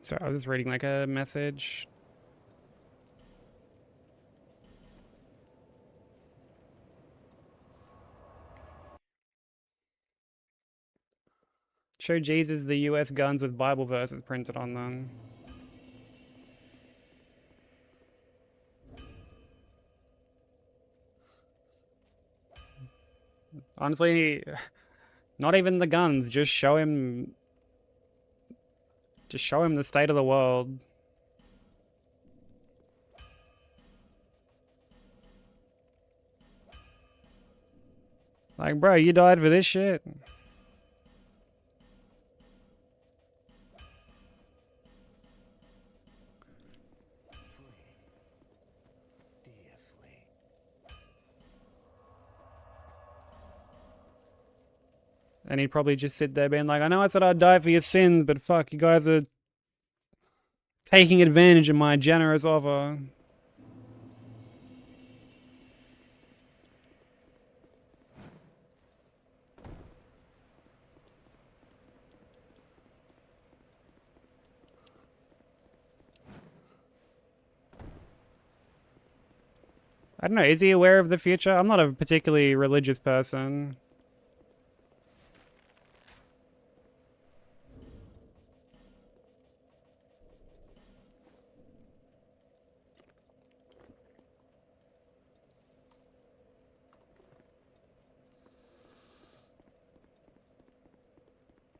So I was just reading like a message. Show Jesus the US guns with Bible verses printed on them. Honestly, not even the guns, just show him the state of the world. Like, bro, you died for this shit. And he'd probably just sit there being like, I know I said I'd die for your sins, but fuck, you guys are taking advantage of my generous offer. I don't know, is he aware of the future? I'm not a particularly religious person.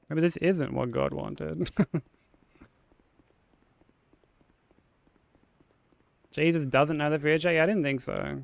Maybe this isn't what God wanted. Jesus doesn't know the future? Yeah, I didn't think so.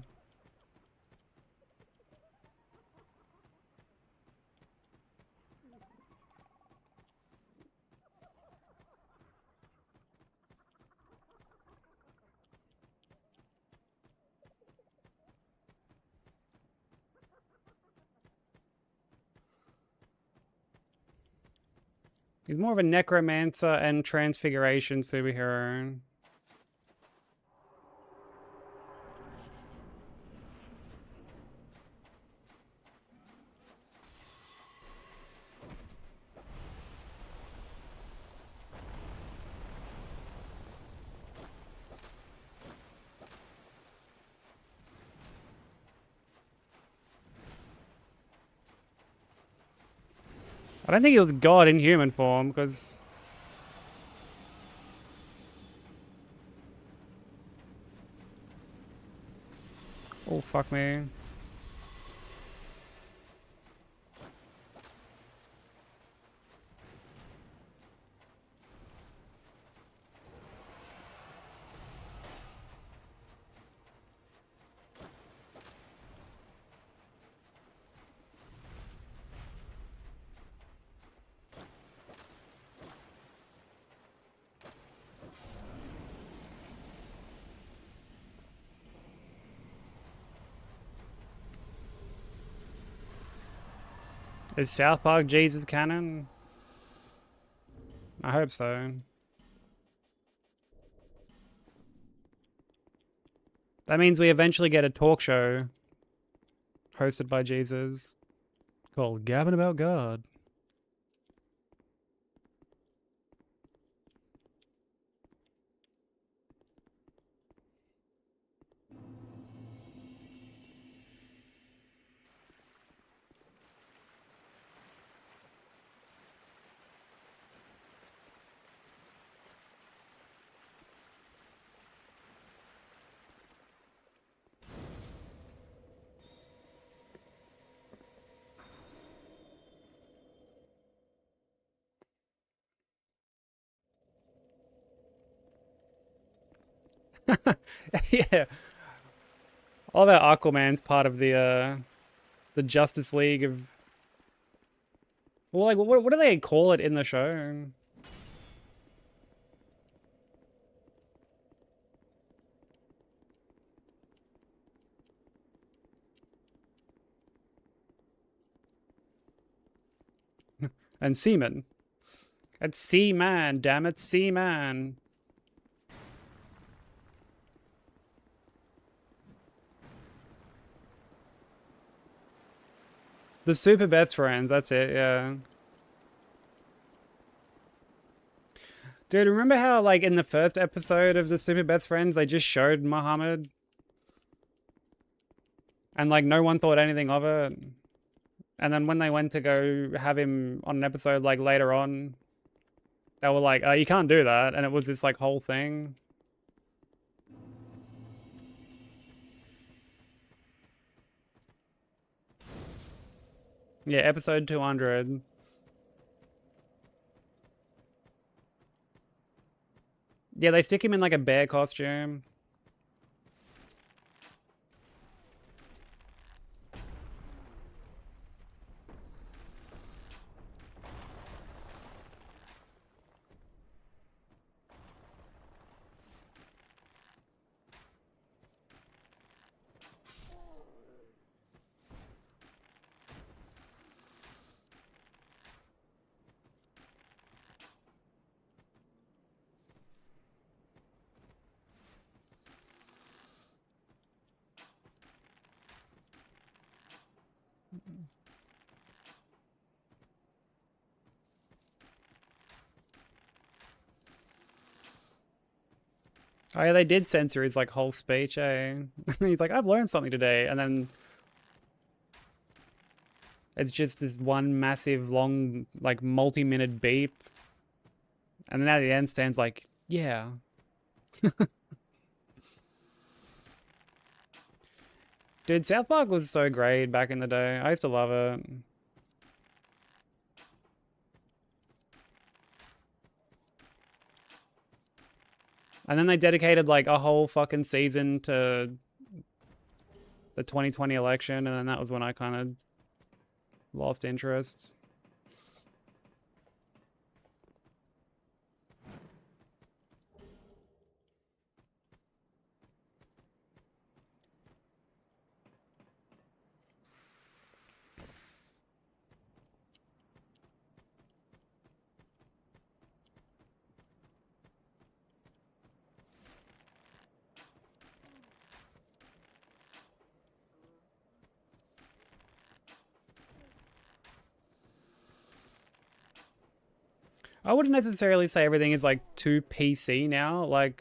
He's more of a necromancer and transfiguration superhero. I don't think he was God in human form, because... Oh, fuck me. Is South Park Jesus canon? I hope so. That means we eventually get a talk show hosted by Jesus called Gabbing About God. Yeah. All that Aquaman's part of the Justice League of... Well, like, what do they call it in the show? And Seaman. It's Seaman, damn it, Seaman. The super best friends, that's it, yeah. Dude, remember how, like, in the first episode of the super best friends, they just showed Muhammad? And, like, no one thought anything of it? And then when they went to go have him on an episode like later on, they were like, you can't do that. And it was this like whole thing. Yeah, episode 200. Yeah, they stick him in like a bear costume. Oh yeah, they did censor his like whole speech, eh? He's like, I've learned something today, and then it's just this one massive long like multi-minute beep. And then at the end Stan's like, yeah. Dude, South Park was so great back in the day. I used to love it. And then they dedicated like a whole fucking season to the 2020 election, and then that was when I kind of lost interest. I wouldn't necessarily say everything is like too PC now. I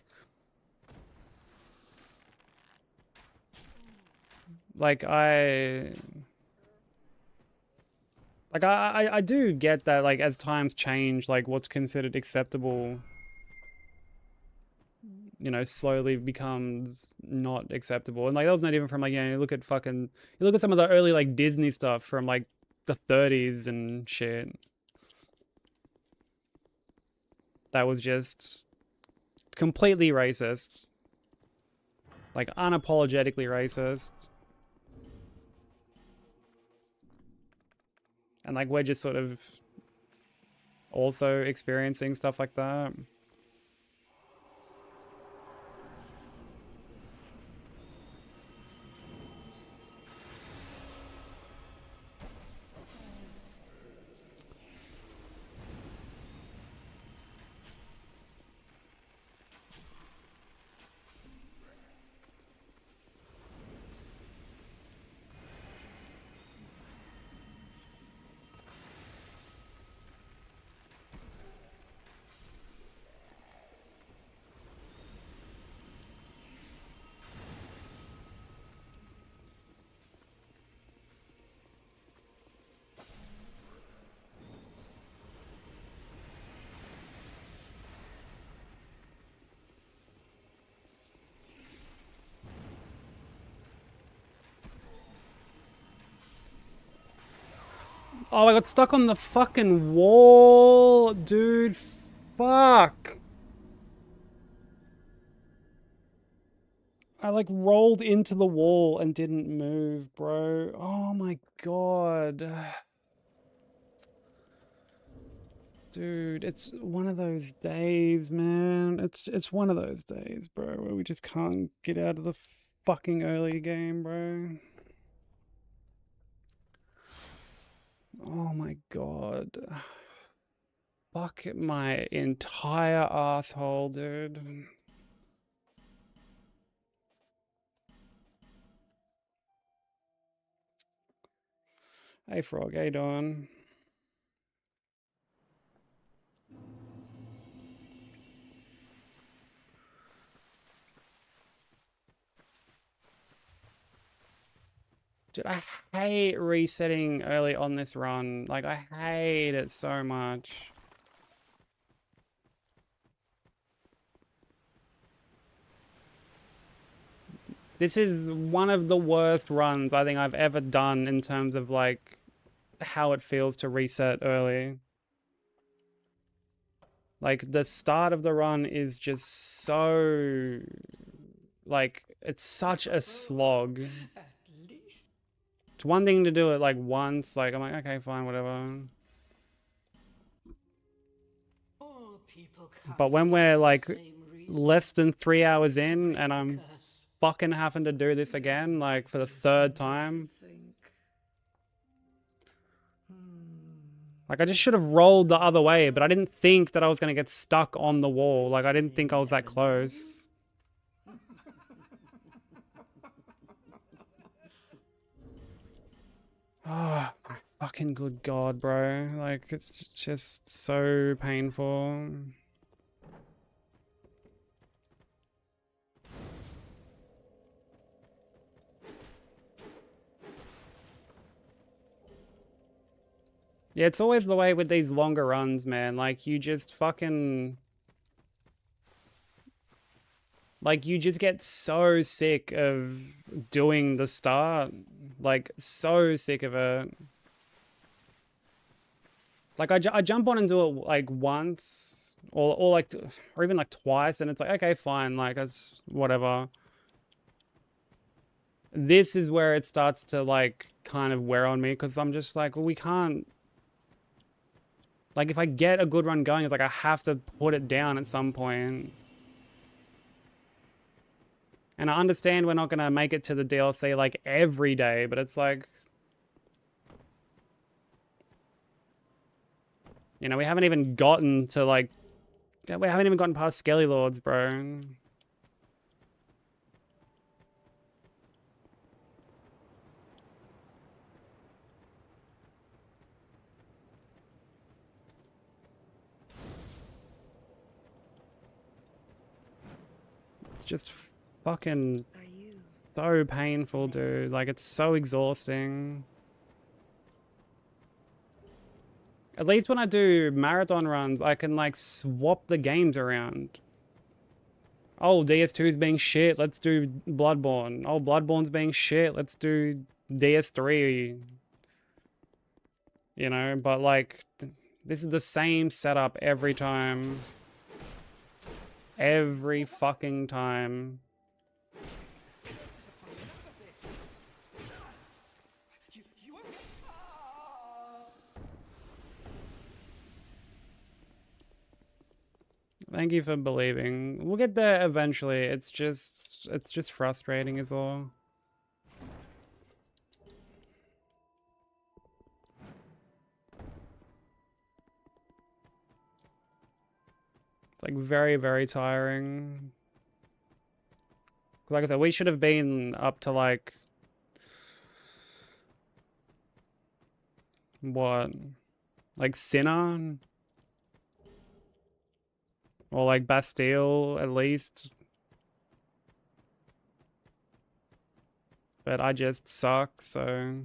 do get that like as times change, like what's considered acceptable, you know, slowly becomes not acceptable. And like that was no different from like, you know, you look at some of the early like Disney stuff from like the 30s and shit. That was just completely racist. Like unapologetically racist. And like we're just sort of also experiencing stuff like that. Oh, I got stuck on the fucking wall, dude. Fuck. I like rolled into the wall and didn't move, bro. Oh my god. Dude, it's one of those days, man. It's one of those days, bro, where we just can't get out of the fucking early game, bro. Oh my god. Fuck my entire asshole, dude. Hey Frog, how you doing? Dude, I hate resetting early on this run. Like, I hate it so much. This is one of the worst runs I think I've ever done in terms of, like, how it feels to reset early. Like, the start of the run is just so... Like, it's such a slog. At least It's one thing to do it, like, once. Like, I'm like, okay, fine, whatever. All people come But when here we're, for the like, same reason. less than 3 hours To in break and the I'm curse. fucking having to do this again, like, for the third time. think. Like, I just should have rolled the other way, but I didn't think that I was going to get stuck on the wall. Like, I didn't think I was that close. Oh, my fucking good God, bro. Like, it's just so painful. Yeah, it's always the way with these longer runs, man. Like, you just fucking... Like, you just get so sick of doing the start. Like, so sick of it. Like, I jump on and do it, like, once. Or, like, or even, like, twice. And it's like, okay, fine. Like, that's whatever. This is where it starts to, like, kind of wear on me. Because I'm just like, well, we can't... Like, if I get a good run going, it's like I have to put it down at some point. And I understand we're not going to make it to the DLC, like, every day, but it's like... You know, we haven't even gotten to, like... We haven't even gotten past Skelly Lords, bro. It's just fucking Are you? so painful, dude. Like, it's so exhausting. At least when I do marathon runs, I can, like, swap the games around. Oh, DS2's being shit, let's do Bloodborne. Oh, Bloodborne's being shit, let's do DS3. You know, but, like, this is the same setup every time. Every fucking time. Thank you for believing. We'll get there eventually. It's just frustrating is all. It's like very, very tiring. Like I said, we should have been up to like... What? Like Sinner? Or like Bastille, at least. But I just suck, so...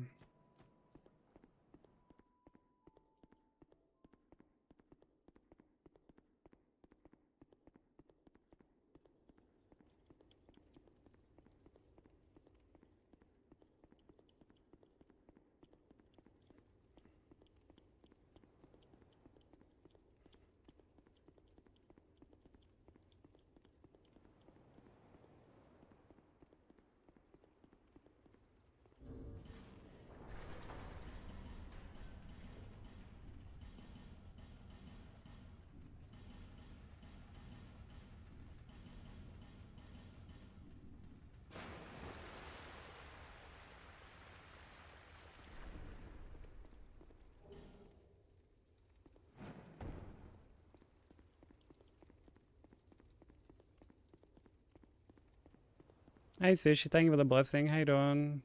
Hey Sushi, thank you for the blessing. How you doing?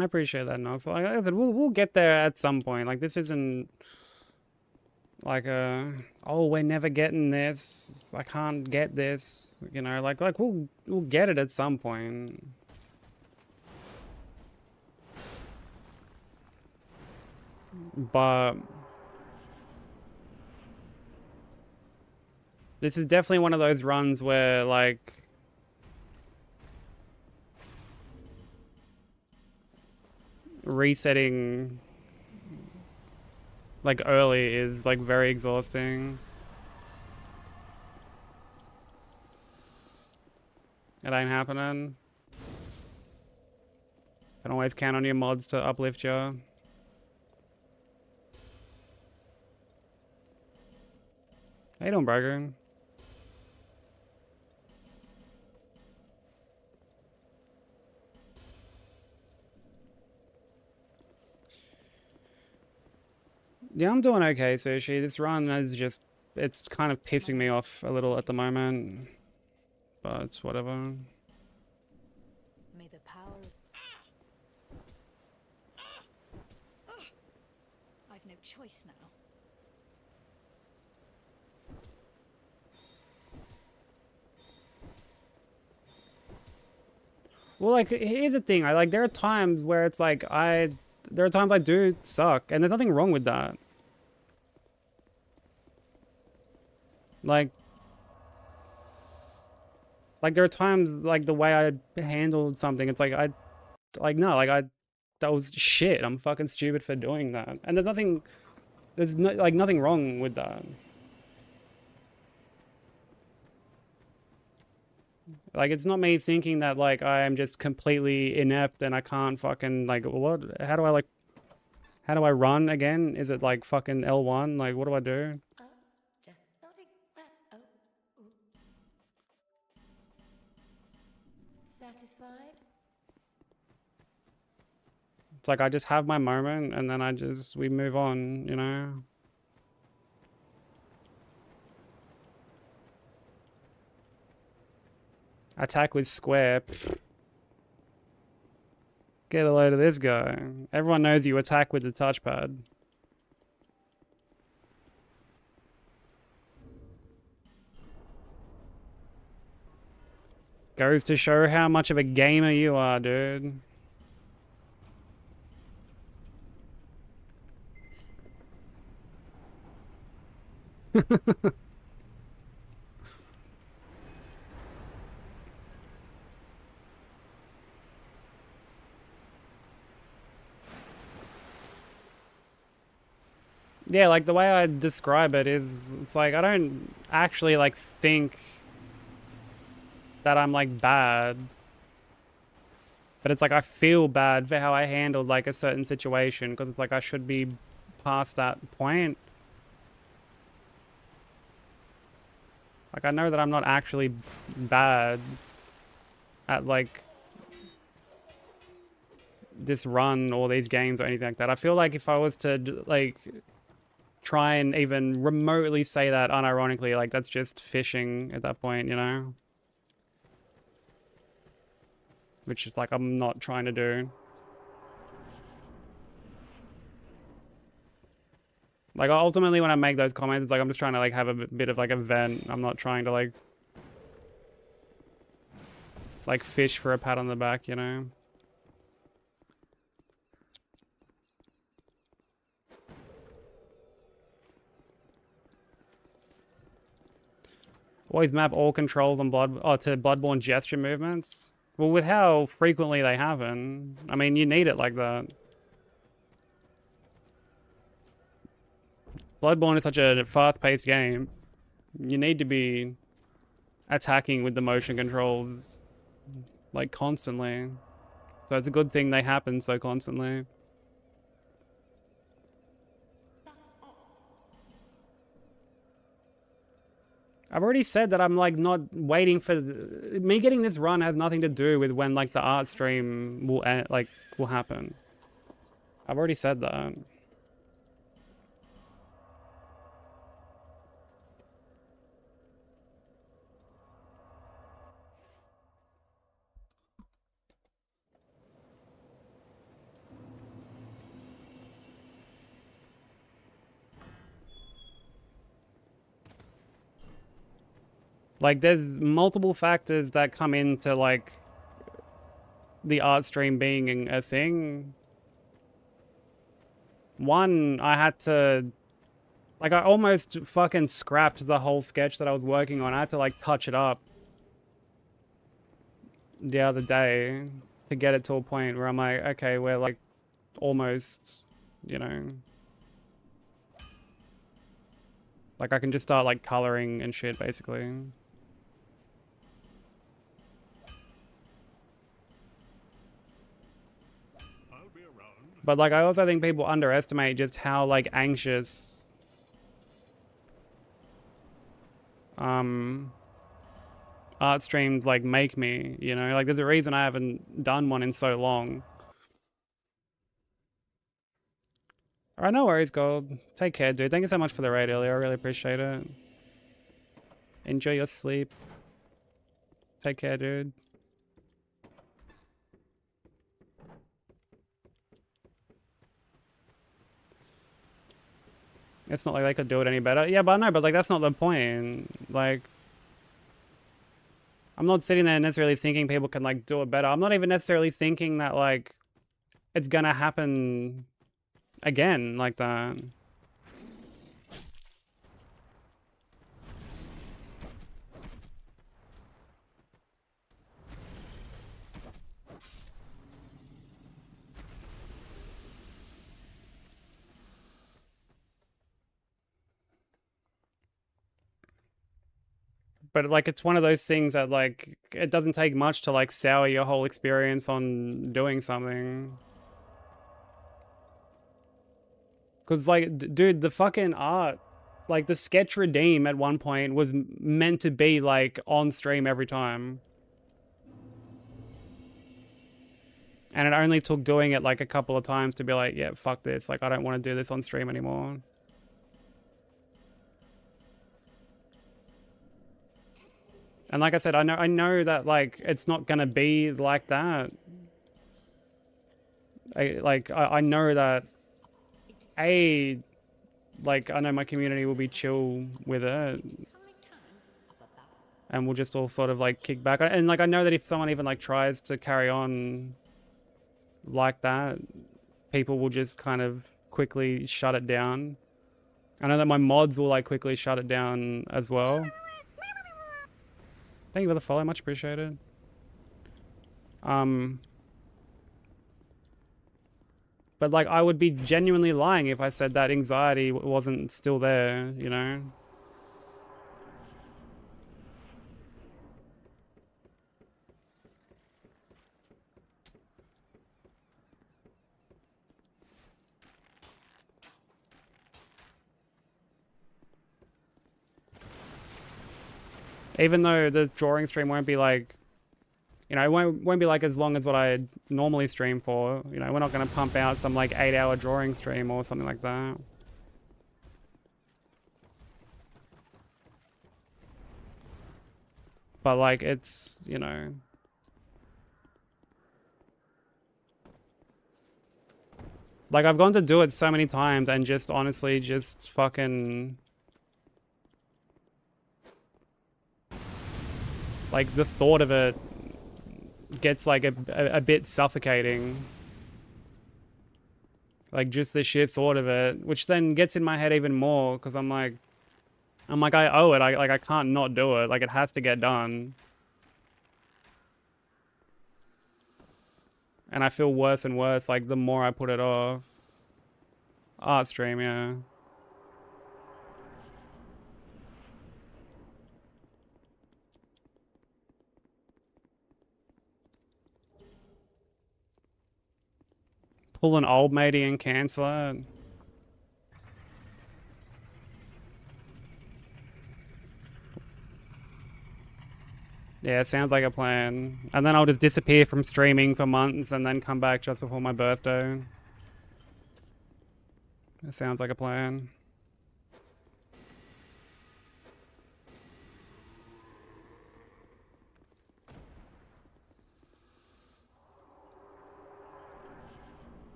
I appreciate that, Nox. Like I said, we'll get there at some point. Like this isn't like oh, we're never getting this. I can't get this. You know, like we'll get it at some point. But this is definitely one of those runs where like resetting like early is like very exhausting. It ain't happening. Can always count on your mods to uplift you. How you doing, Brogan? Yeah, I'm doing okay, Sushi. This run is just, it's kind of pissing me off a little at the moment. But it's whatever. May the power. I've no choice now. Well, like, here's the thing. There are times where it's like, there are times I do suck, and there's nothing wrong with that. Like there are times, like, the way I handled something, it's like, that was shit. I'm fucking stupid for doing that. And there's nothing wrong with that. Like, it's not me thinking that, like, I am just completely inept and I can't fucking, like, what? How do I run again? Is it, like, fucking L1? Like, what do I do? Just nodding. Oh. Ooh. Satisfied? It's like, I just have my moment and then we move on, you know? Attack with square. Pfft. Get a load of this guy. Everyone knows you attack with the touchpad. Goes to show how much of a gamer you are, dude. Yeah, like the way I describe it is, it's like I don't actually like think that I'm like bad. But it's like I feel bad for how I handled like a certain situation because it's like I should be past that point. Like I know that I'm not actually bad at like this run or these games or anything like that. I feel like if I was to like try and even remotely say that unironically, like that's just fishing at that point, you know? Which is like I'm not trying to do. Like ultimately when I make those comments, it's like I'm just trying to like have a bit of like a vent. I'm not trying to like fish for a pat on the back, you know? Always map all controls on to Bloodborne gesture movements. Well, with how frequently they happen, I mean, you need it like that. Bloodborne is such a fast-paced game. You need to be attacking with the motion controls, like, constantly. So it's a good thing they happen so constantly. I've already said that I'm like not waiting for me getting this run has nothing to do with when like the art stream will will happen. I've already said that. Like, there's multiple factors that come into, like, the art stream being a thing. One, I had to... Like, I almost fucking scrapped the whole sketch that I was working on. I had to, like, touch it up the other day to get it to a point where I'm like, okay, we're, like, almost, you know... Like, I can just start, like, coloring and shit, basically. I'll be around. But, like, I also think people underestimate just how, like, anxious... art streams, like, make me, you know? Like, there's a reason I haven't done one in so long. Alright, no worries, Gold. Take care, dude. Thank you so much for the raid earlier. I really appreciate it. Enjoy your sleep. Take care, dude. It's not like they could do it any better. Yeah, but I know, but, like, that's not the point. Like... I'm not sitting there necessarily thinking people can, like, do it better. I'm not even necessarily thinking that, like, it's gonna happen again like that. But, like, it's one of those things that, like, it doesn't take much to, like, sour your whole experience on doing something. Because, like, dude, the fucking art, like, the sketch redeem at one point was meant to be, like, on stream every time. And it only took doing it, like, a couple of times to be like, yeah, fuck this. Like, I don't want to do this on stream anymore. And like I said, I know that, like, it's not gonna be like that. I know that, like, I know my community will be chill with it. And we'll just all sort of, like, kick back. And, like, I know that if someone even, like, tries to carry on like that, people will just kind of quickly shut it down. I know that my mods will, like, quickly shut it down as well. Thank you for the follow, much appreciated. But, like, I would be genuinely lying if I said that anxiety wasn't still there, you know? Even though the drawing stream won't be, like, you know, it won't be, like, as long as what I normally stream for. You know, we're not going to pump out some, like, 8-hour drawing stream or something like that. But, like, it's, you know... Like, I've gone to do it so many times and just, honestly, just fucking... Like, the thought of it gets, like, a bit suffocating. Like, just the sheer thought of it, which then gets in my head even more, because I'm like, I owe it. I can't not do it. Like, it has to get done. And I feel worse and worse, like, the more I put it off. Art stream, yeah. Pull an old matey and cancel it. Yeah, it sounds like a plan. And then I'll just disappear from streaming for months and then come back just before my birthday. It sounds like a plan.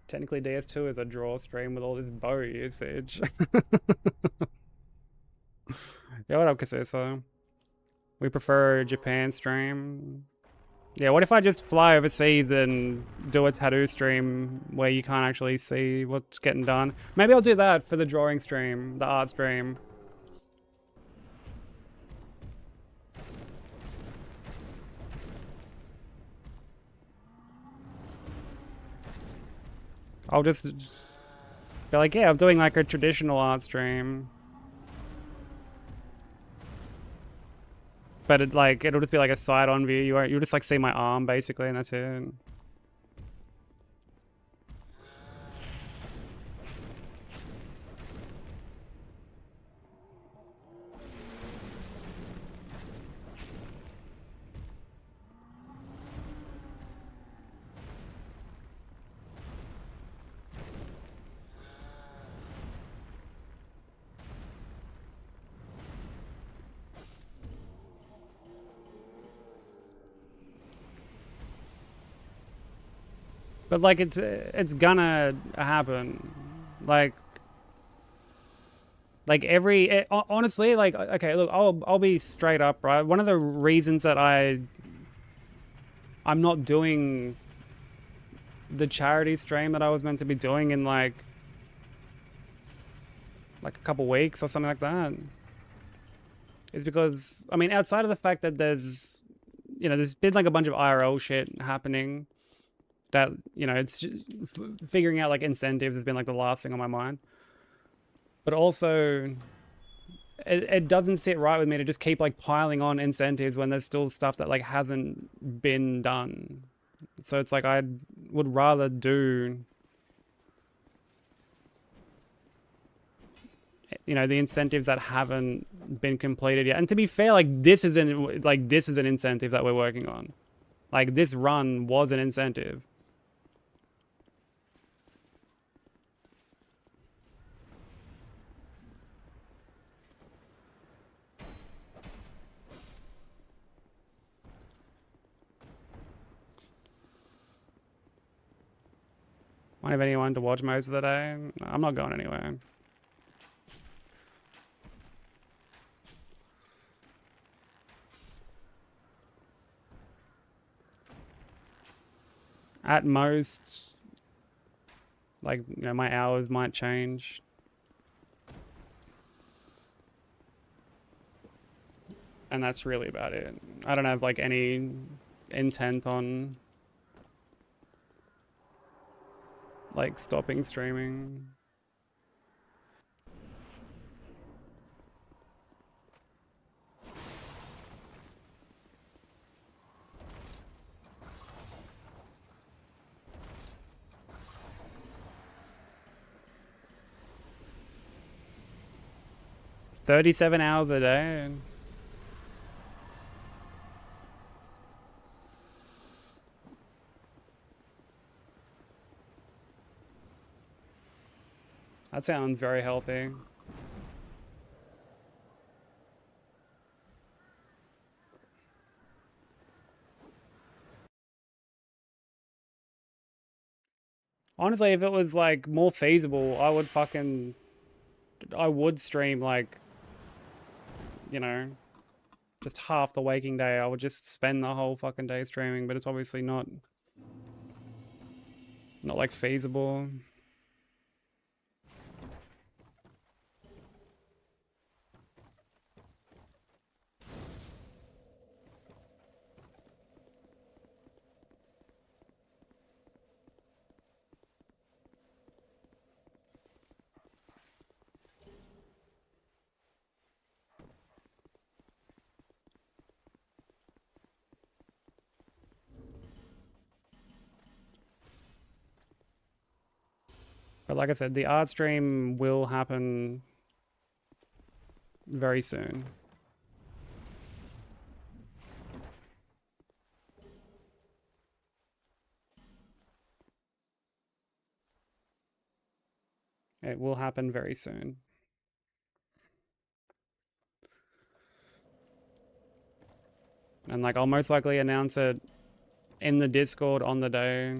Technically, DS2 is a draw stream with all this bow usage. Yeah, what up, Kasuso? We prefer Japan stream. Yeah, what if I just fly overseas and do a tattoo stream where you can't actually see what's getting done? Maybe I'll do that for the drawing stream, the art stream. I'll just be like, yeah, I'm doing like a traditional art stream. But it'll just be like a side-on view. You'll just like see my arm basically, and that's it. But like it's gonna happen. Like honestly, like, okay, look, I'll be straight up, right? One of the reasons that I'm not doing the charity stream that I was meant to be doing in like a couple weeks or something like that is because, I mean, outside of the fact that there's been like a bunch of IRL shit happening that, it's just, figuring out like incentives has been like the last thing on my mind. But also, it doesn't sit right with me to just keep like piling on incentives when there's still stuff that like hasn't been done. So it's like I would rather do, the incentives that haven't been completed yet. And to be fair, like this is an incentive that we're working on. Like this run was an incentive. Might have anyone to watch most of the day. I'm not going anywhere. At most, like, my hours might change. And that's really about it. I don't have like any intent on like stopping streaming. $37 hours a day. That sounds very healthy. Honestly, if it was like more feasible, I would stream like, just half the waking day. I would just spend the whole fucking day streaming, but it's obviously not like feasible. But like I said, the art stream will happen very soon. It will happen very soon. And like I'll most likely announce it in the Discord on the day.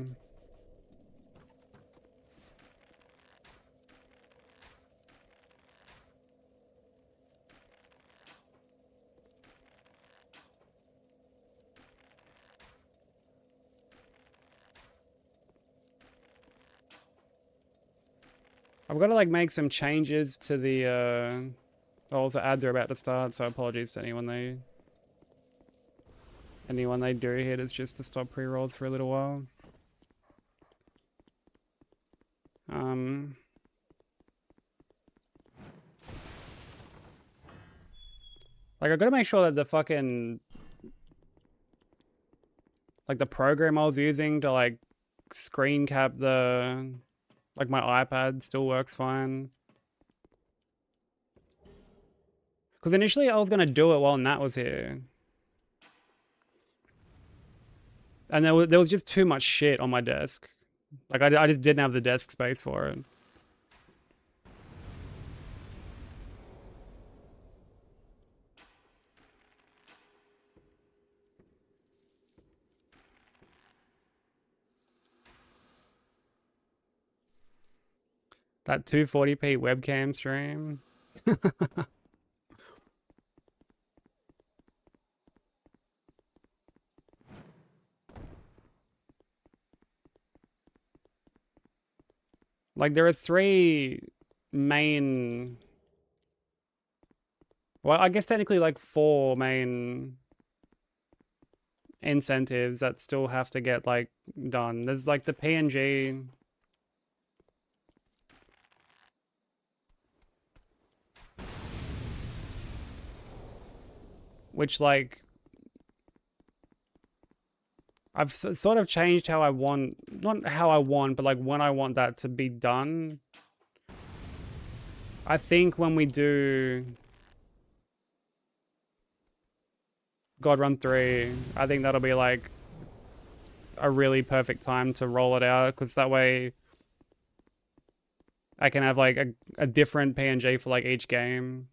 I've got to like make some changes to the also ads are about to start, so apologies to anyone they do hit. It's just to stop pre-rolls for a little while. Like I've got to make sure that the fucking like the program I was using to like screen cap the like my iPad still works fine. Because initially I was gonna do it while Nat was here, and there was just too much shit on my desk. Like I just didn't have the desk space for it. That 240p webcam stream. Like there are three main, well, I guess technically like four main incentives that still have to get like done. There's like the PNG, which like I've sort of changed how I want, not how I want, but like when I want that to be done. I think when we do God Run 3, I think that'll be like a really perfect time to roll it out, because that way I can have like a different PNG for like each game.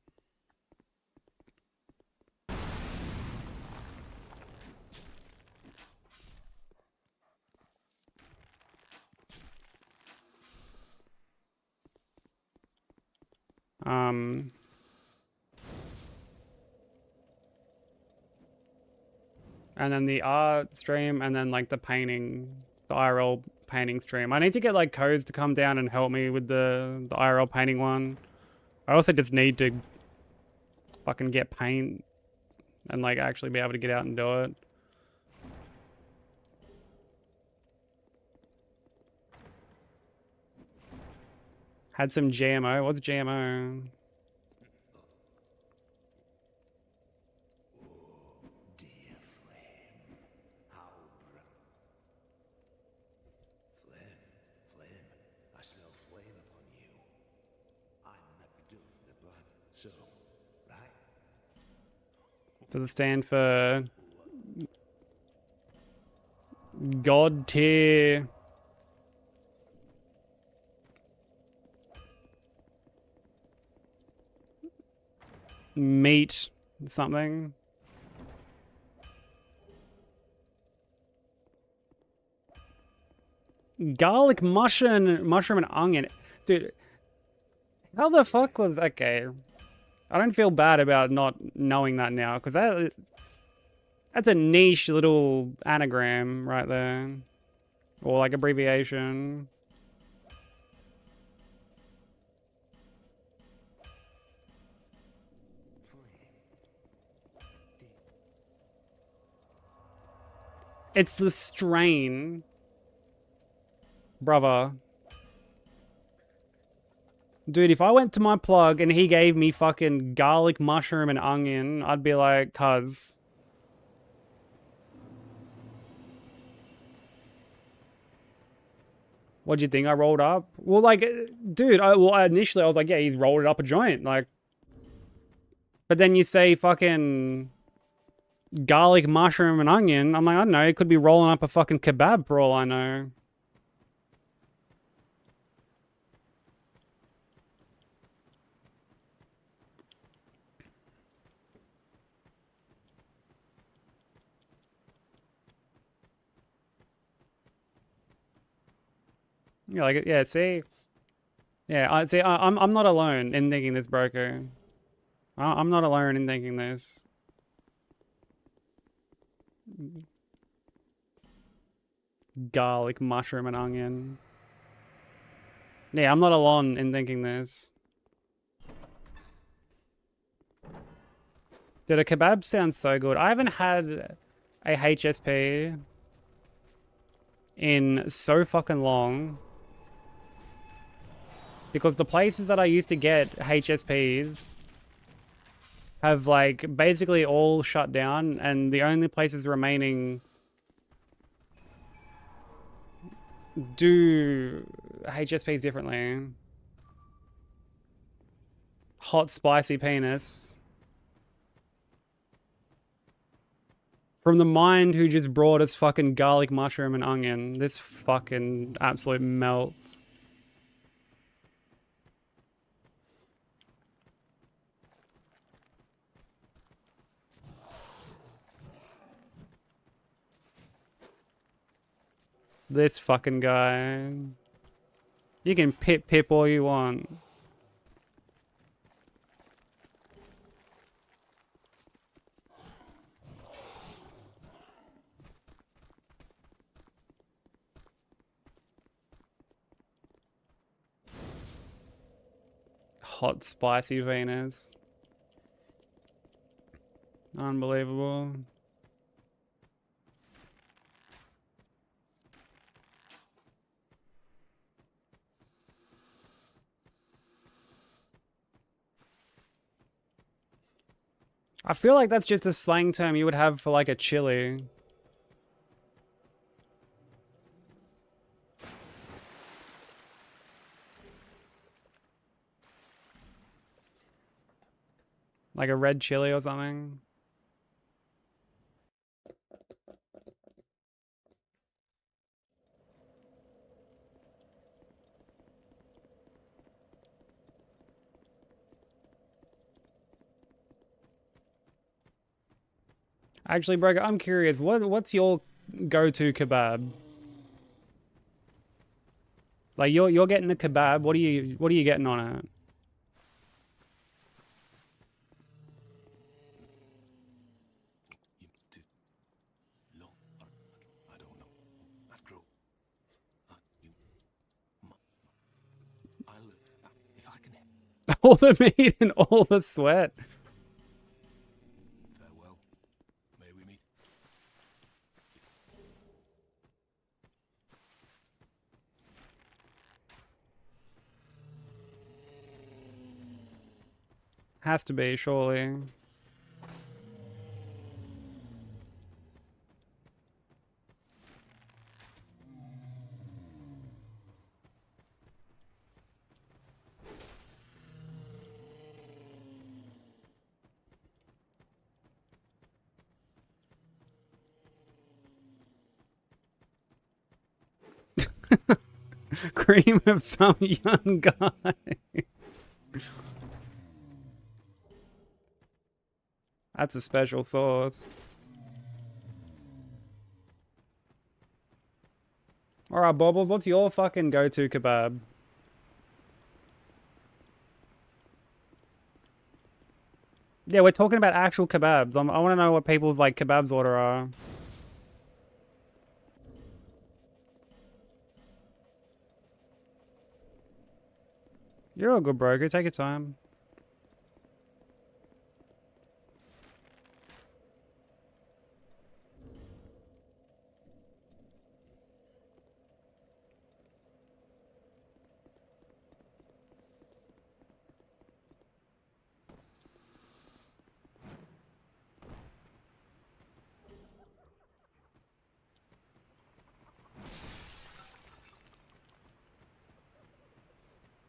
And then the art stream, and then like the painting, the IRL painting stream. I need to get like codes to come down and help me with the IRL painting one. I also just need to fucking get paint and like actually be able to get out and do it. Had some GMO. What's GMO? Does it stand for God tier? Meat something? Garlic, mushroom and onion. Dude, how the fuck was... Okay. I don't feel bad about not knowing that now, because that's a niche little anagram right there. Or like abbreviation. It's the strain. Brother. Dude, if I went to my plug and he gave me fucking garlic, mushroom, and onion, I'd be like, cuz. What'd you think I rolled up? Well, like, dude, initially I was like, yeah, he's rolled it up a joint. Like, but then you say fucking garlic, mushroom, and onion. I'm like, I don't know, it could be rolling up a fucking kebab for all I know. Yeah, like, yeah, see? Yeah, I'm not alone in thinking this, broker. I'm not alone in thinking this. Garlic, mushroom, and onion. Yeah, I'm not alone in thinking this. Dude, a kebab sounds so good. I haven't had a HSP in so fucking long. Because the places that I used to get HSPs have like basically all shut down, and the only places remaining do HSPs differently. Hot spicy penis. From the mind who just brought us fucking garlic, mushroom, and onion. This fucking absolute melt. This fucking guy. You can pip all you want. Hot spicy Venus. Unbelievable. I feel like that's just a slang term you would have for like a chili. Like a red chili or something. Actually, bro, I'm curious. What's your go-to kebab? Like you're getting a kebab. What are you getting on it? I don't know. I'd grow. If I can. All the meat and all the sweat. Farewell. May we meet. Has to be, surely. Cream of some young guy. That's a special sauce. Alright, Bobbles, what's your fucking go-to kebab? Yeah, we're talking about actual kebabs. I want to know what people's like kebabs order are. You're a good broker. Take your time.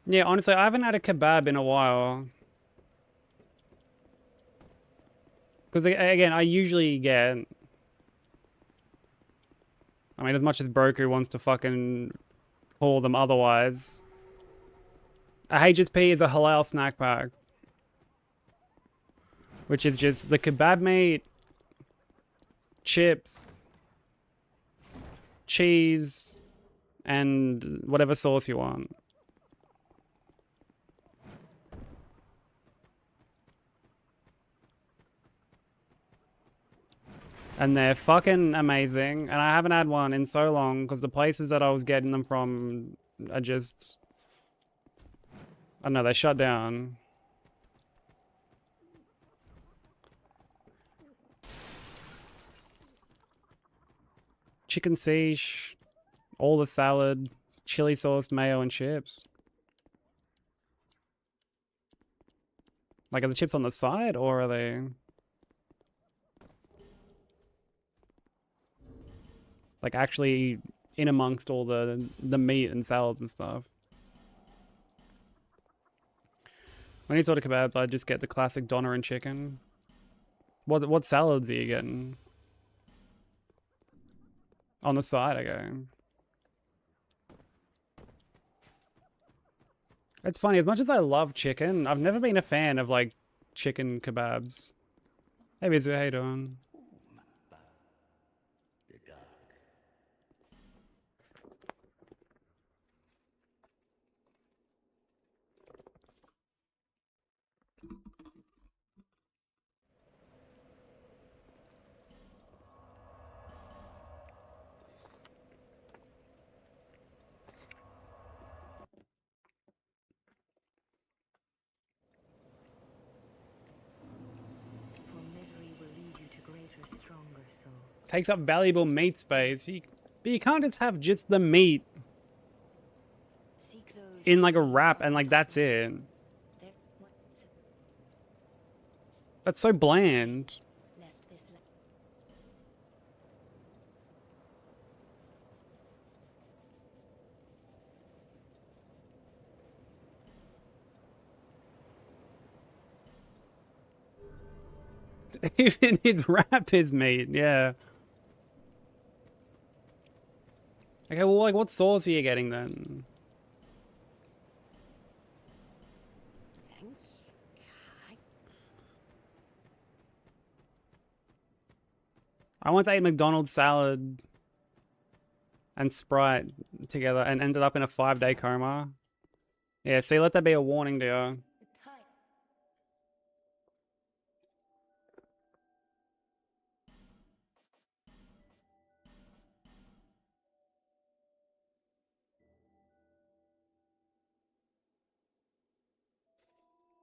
Yeah, honestly, I haven't had a kebab in a while. Because, again, I usually get... I mean, as much as Broku wants to fucking call them otherwise. A HSP is a halal snack pack. Which is just the kebab meat, chips, cheese, and whatever sauce you want. And they're fucking amazing. And I haven't had one in so long because the places that I was getting them from are just I know they shut down. Chicken quiche, all the salad, chili sauce, mayo, and chips. Like, are the chips on the side, or are they... like, actually in amongst all the meat and salads and stuff? When you sort of kebabs, I just get the classic doner and chicken. What salads are you getting? On the side, okay. It's funny, as much as I love chicken, I've never been a fan of, like, chicken kebabs. Hey, Bizu, how you doing? For misery will lead you to greater, stronger souls. Takes up valuable meat space. But you can't just have just the meat Seek those in whose like a names wrap are and like that's it. There- what- so- That's so bland. lest this la- Even his wrap is meat, yeah. Okay, well, like, what sauce are you getting then? I once ate McDonald's salad and Sprite together and ended up in a 5-day coma. Yeah, see, let that be a warning to you.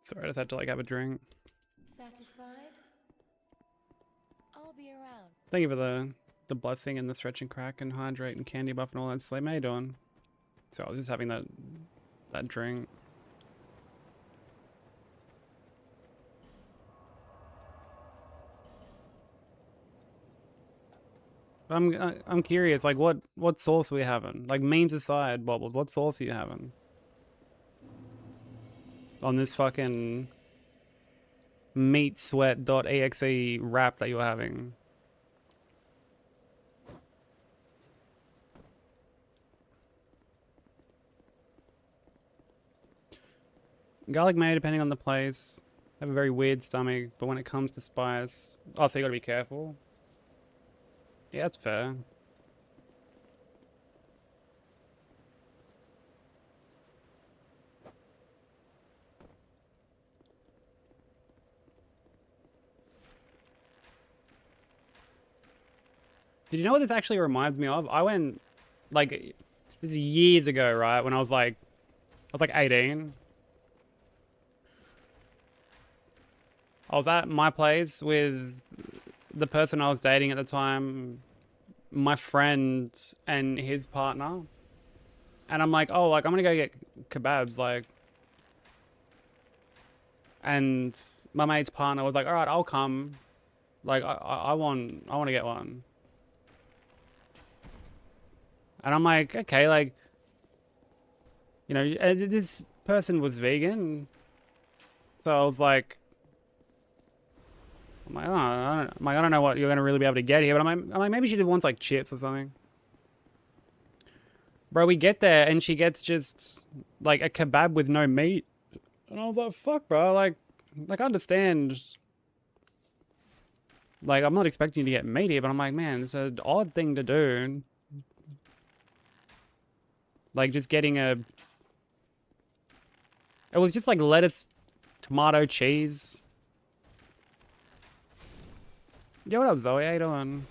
Sorry, I just had to like have a drink. Satisfied? I'll be around. Thank you for the blessing and the stretch and crack and hydrate and candy buff and all that. Slay, how you doing? So I was just having that drink. But I'm curious, like what sauce are we having? Like memes aside, Bobbles, what sauce are you having? On this fucking meatsweat.exe wrap that you're having. Garlic mayo, depending on the place. I have a very weird stomach, but when it comes to spice... Oh, so you gotta be careful. Yeah, that's fair. Did you know what this actually reminds me of? I went, like, this is years ago, right? When I was like 18. I was at my place with the person I was dating at the time, my friend and his partner. And I'm like, oh, like, I'm gonna go get kebabs, like. And my mate's partner was like, all right, I'll come. Like, I want to get one. And I'm like, okay, like, you know, this person was vegan. So I was like, I'm like, oh, I don't know what you're going to really be able to get here. But I'm like, maybe she wants like chips or something. Bro, we get there and she gets just like a kebab with no meat. And I was like, fuck, bro. Like I understand. Like, I'm not expecting you to get meat here, but I'm like, man, it's an odd thing to do. Like, just getting a... It was just like lettuce, tomato, cheese. Yo, what up, Zoe? How you doing?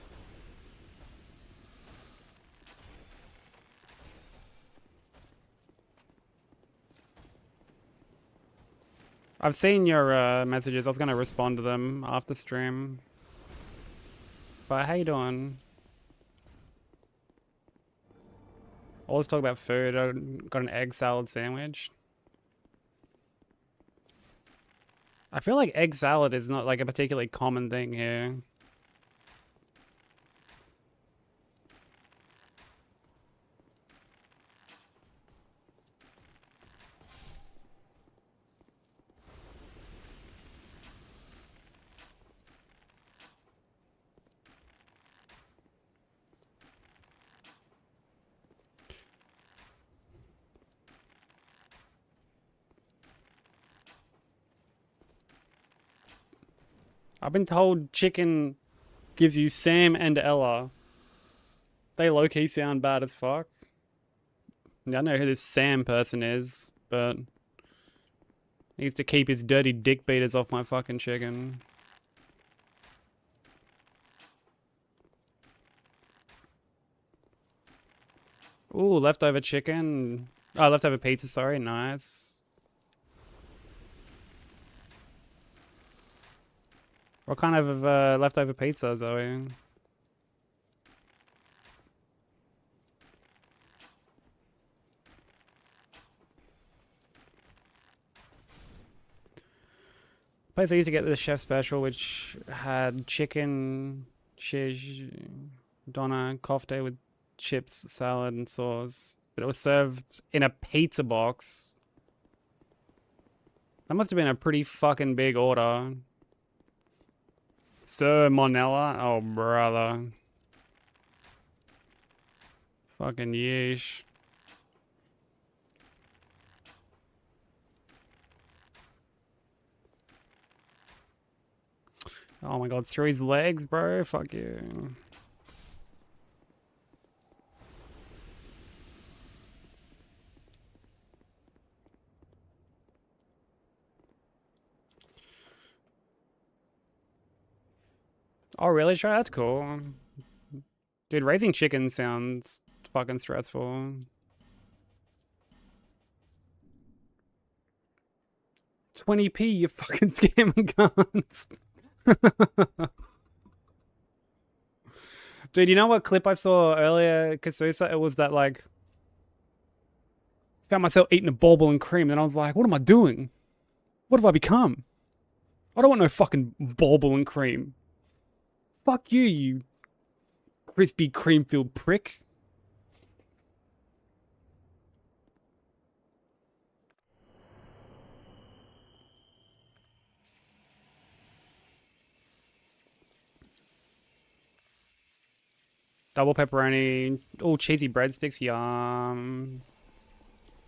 I've seen your messages. I was gonna respond to them after stream. But how you doing? Always talk about food. I got an egg salad sandwich. I feel like egg salad is not like a particularly common thing here. I've been told chicken gives you Sam and Ella. They low-key sound bad as fuck. Yeah, I know who this Sam person is, but he needs to keep his dirty dick beaters off my fucking chicken. Ooh, leftover chicken. Oh, leftover pizza, sorry, nice. What kind of leftover pizza, Zoe? Place I used to get the chef special, which had chicken, shish, doner, kofte with chips, salad, and sauce. But it was served in a pizza box. That must have been a pretty fucking big order. Sir Monella? Oh, brother. Fucking yeesh. Oh my god, through his legs, bro? Fuck you. Oh, really, Trey? That's cool. Dude, raising chickens sounds fucking stressful. 20p, you fucking scamming cunts. Dude, you know what clip I saw earlier, Kasusa? It was that, like, found myself eating a bauble and cream, and I was like, what am I doing? What have I become? I don't want no fucking bauble and cream. Fuck you, you crispy cream-filled prick. Double pepperoni, all cheesy breadsticks, yum.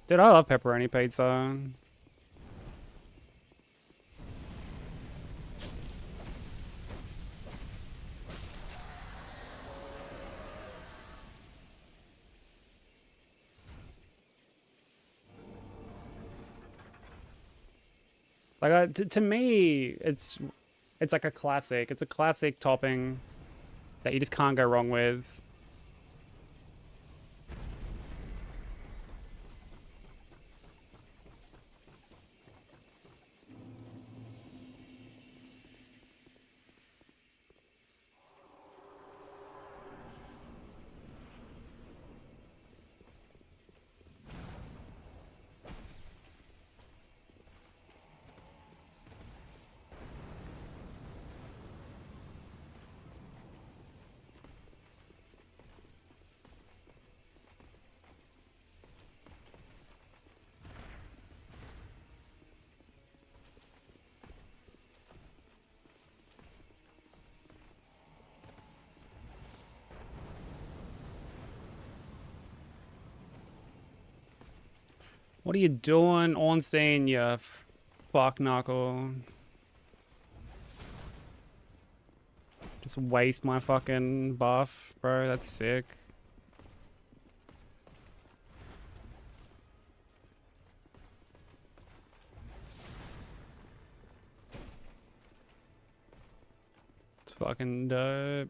Dude, I love pepperoni pizza. Like, to me, it's like a classic. It's a classic topping that you just can't go wrong with. What are you doing, Ornstein, you fuck knuckle? Just waste my fucking buff, bro. That's sick. It's fucking dope.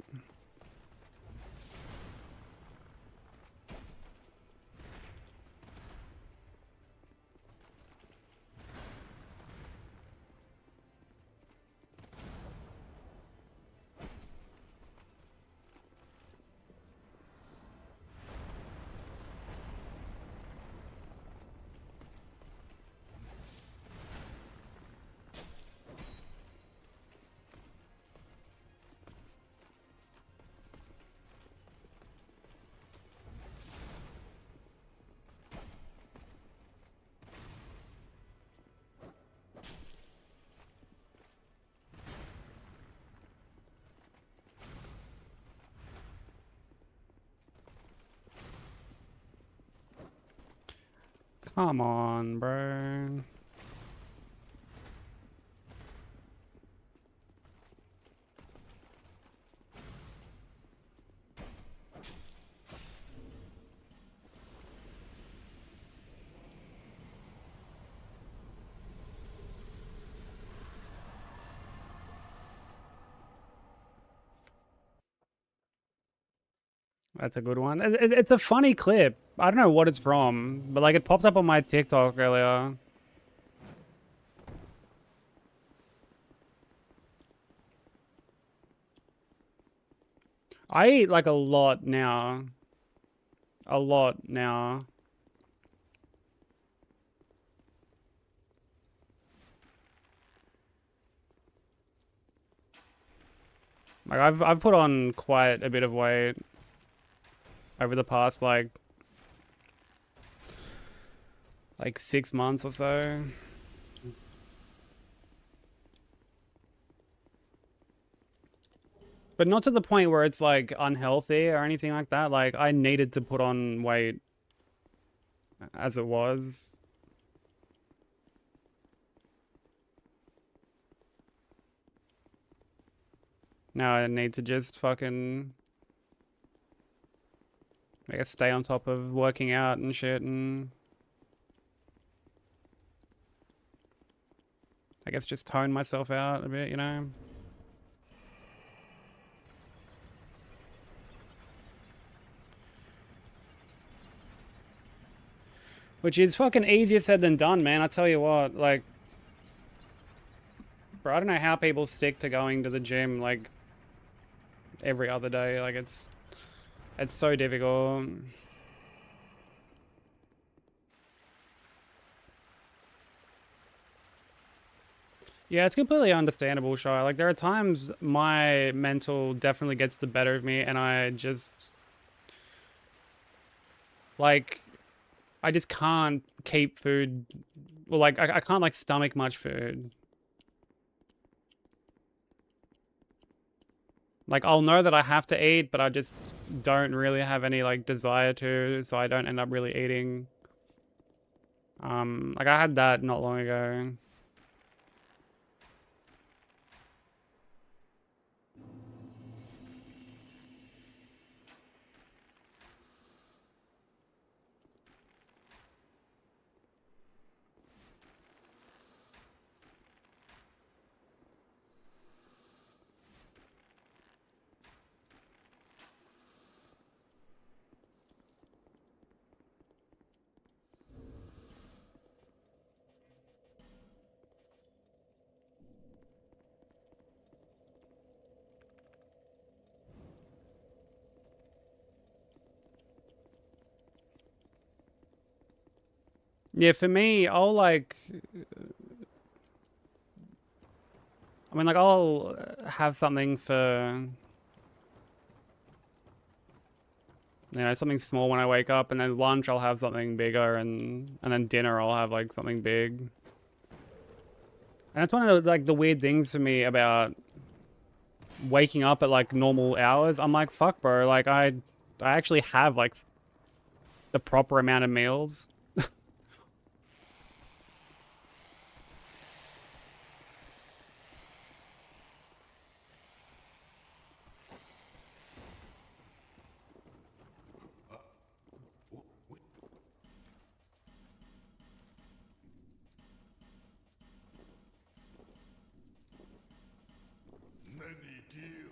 Come on, bro. That's a good one. It's a funny clip. I don't know what it's from, but like it popped up on my TikTok earlier. I eat like a lot now. A lot now. Like I've put on quite a bit of weight over the past like 6 months or so. But not to the point where it's like unhealthy or anything like that. Like I needed to put on weight as it was. Now I need to just fucking, I guess, stay on top of working out and shit, and I guess just tone myself out a bit, you know? Which is fucking easier said than done, man. I tell you what, like, bro, I don't know how people stick to going to the gym like every other day. Like it's so difficult. Yeah, it's completely understandable, Shy. Like there are times my mental definitely gets the better of me and I just like I just can't keep food, well, like I can't like stomach much food. Like I'll know that I have to eat, but I just don't really have any like desire to, so I don't end up really eating. Like I had that not long ago. Yeah, for me, I'll like, I mean, like I'll have something for, you know, something small when I wake up, and then lunch I'll have something bigger, and then dinner I'll have like something big. And that's one of the like the weird things for me about waking up at like normal hours. I'm like, fuck, bro. Like I actually have like the proper amount of meals. Many deal.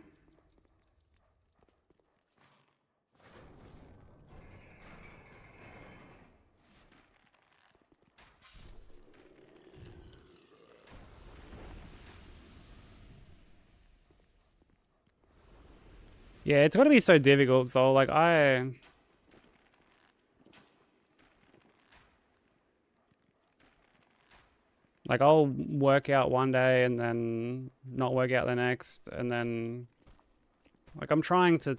Yeah, it's got to be so difficult. So like I'll work out one day and then not work out the next, and then like I'm trying to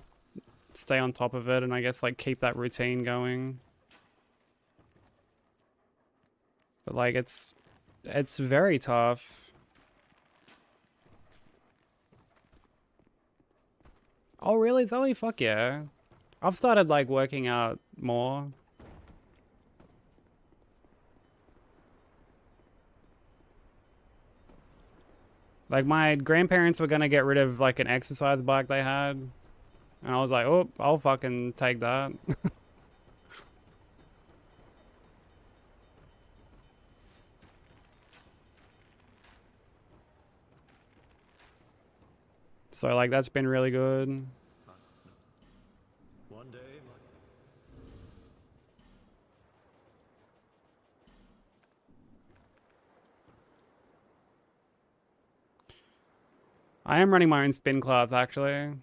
stay on top of it and I guess like keep that routine going. But like it's very tough. Oh really, Zoe? Fuck yeah. I've started like working out more. Like, my grandparents were gonna get rid of, like, an exercise bike they had. And I was like, oh, I'll fucking take that. So, like, that's been really good. One day might. I am running my own spin class, actually.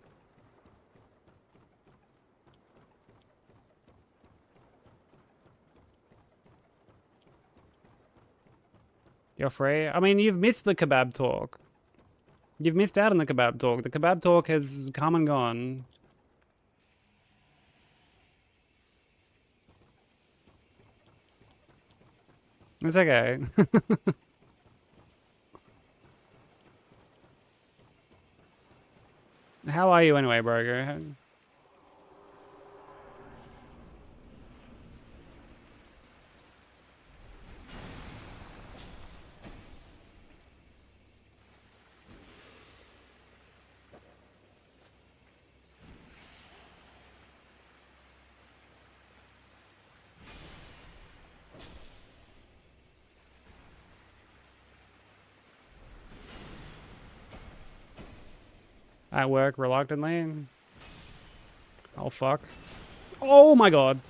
You're free? I mean, you've missed the kebab talk. You've missed out on the kebab talk. The kebab talk has come and gone. It's okay. How are you anyway, bro? At work, reluctantly. Oh, fuck. Oh my god.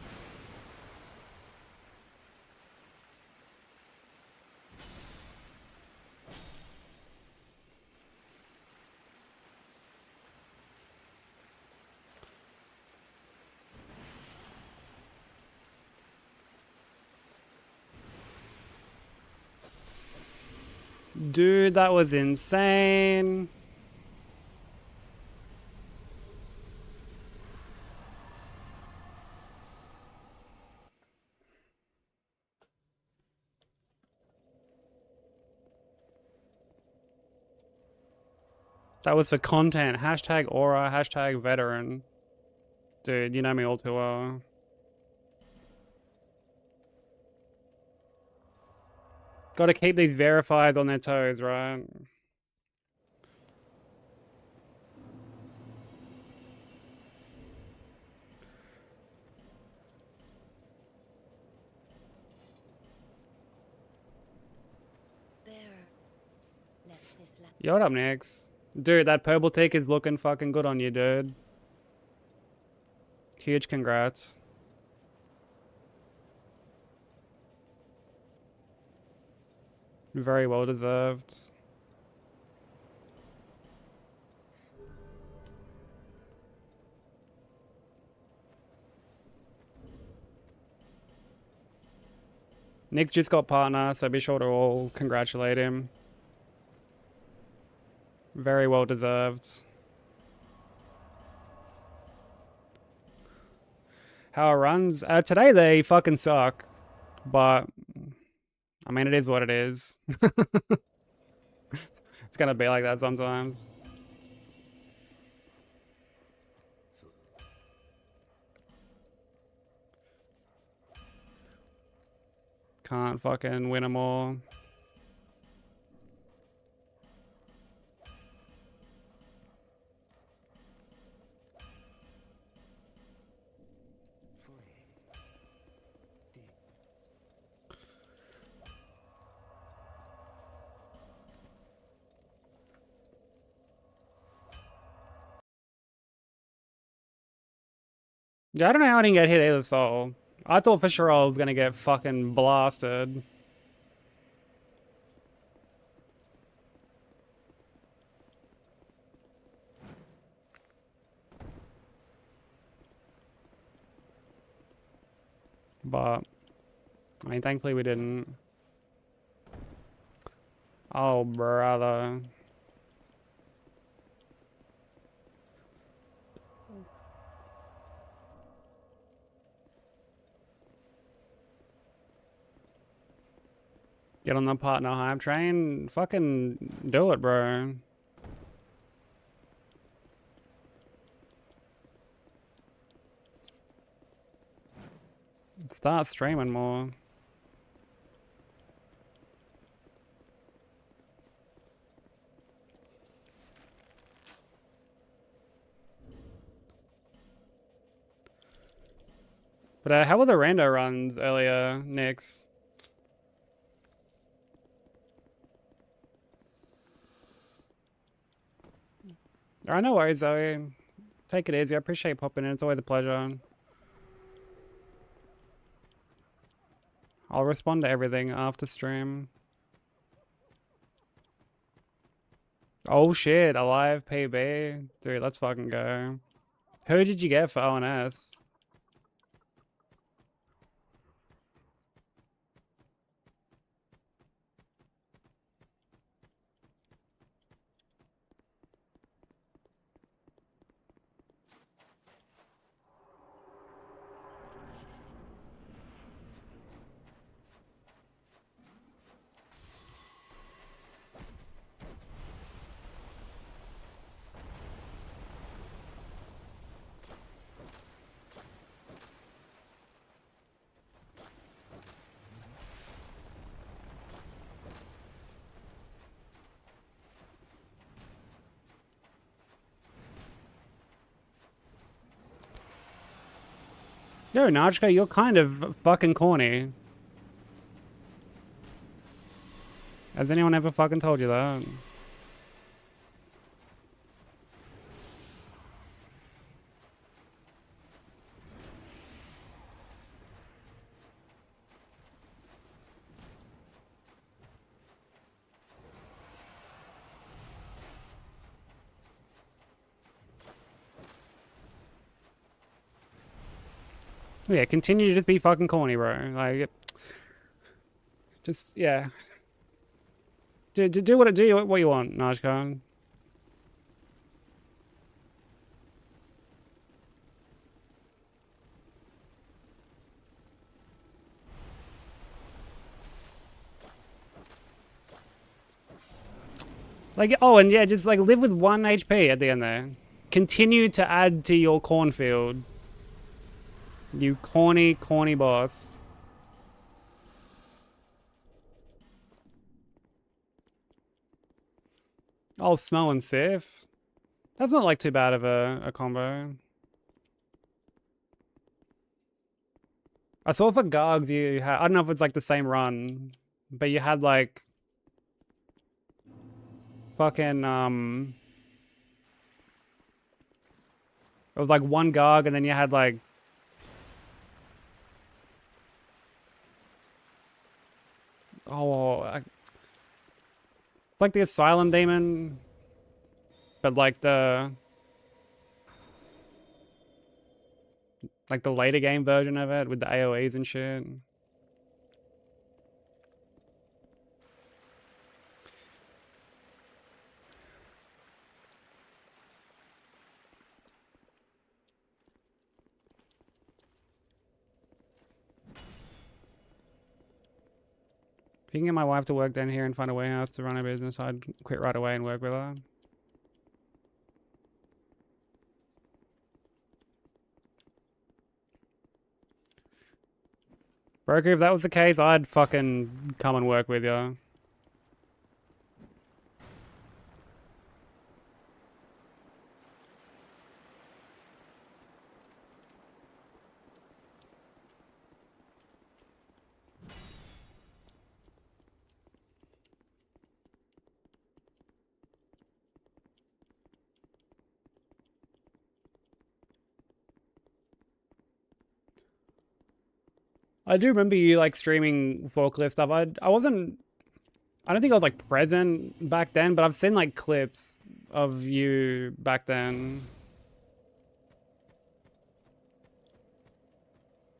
Dude, that was insane. That was for content. Hashtag aura, hashtag veteran. Dude, you know me all too well. Gotta keep these verified on their toes, right? Yo, what up next? Dude, that purple tick is looking fucking good on you, dude. Huge congrats. Very well deserved. Nick's just got partner, so be sure to all congratulate him. Very well deserved. How it runs? Today they fucking suck, but I mean, it is what it is. It's gonna be like that sometimes. Can't fucking win them all. Yeah, I don't know how I didn't get hit either soul. I thought for sure I was gonna get fucking blasted. But, I mean, thankfully we didn't. Oh, brother. Get on the partner hype train. Fucking do it, bro. Start streaming more. But how were the rando runs earlier, Nix? Alright, no worries, Zoe. Take it easy. I appreciate you popping in. It's always a pleasure. I'll respond to everything after stream. Oh shit, a live PB. Dude, let's fucking go. Who did you get for ONS? Yo, Najka, you're kind of fucking corny. Has anyone ever fucking told you that? Yeah, continue to just be fucking corny, bro. Like, just, yeah. Do what you want, Najka. Like, oh, and yeah, just like live with 1 HP at the end there. Continue to add to your cornfield. You corny, corny boss. Oh, smell and Sif. That's not like too bad of a combo. I saw for Gargs you had, I don't know if it's like the same run, but you had like fucking it was like 1 Garg and then you had like like the Asylum Demon, but like the later game version of it with the AoEs and shit. If you can get my wife to work down here and find a warehouse to run a business, I'd quit right away and work with her. Broker, if that was the case, I'd fucking come and work with you. I do remember you like streaming forklift stuff. I don't think I was like present back then, but I've seen like clips of you back then.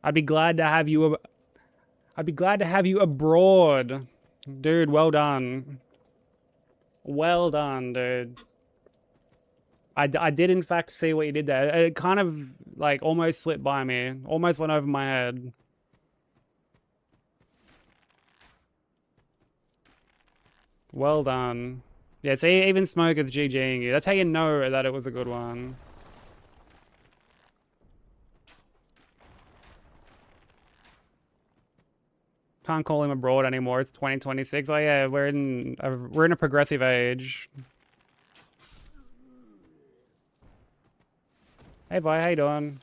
I'd be glad to have you abroad. Dude, well done. Well done, dude. I did in fact see what you did there. It kind of like almost slipped by me. Almost went over my head. Well done. Yeah, see, even Smoker's GGing you. That's how you know that it was a good one. Can't call him abroad anymore. It's 2026. Oh yeah, we're in a progressive age. Hey, boy, how you doing?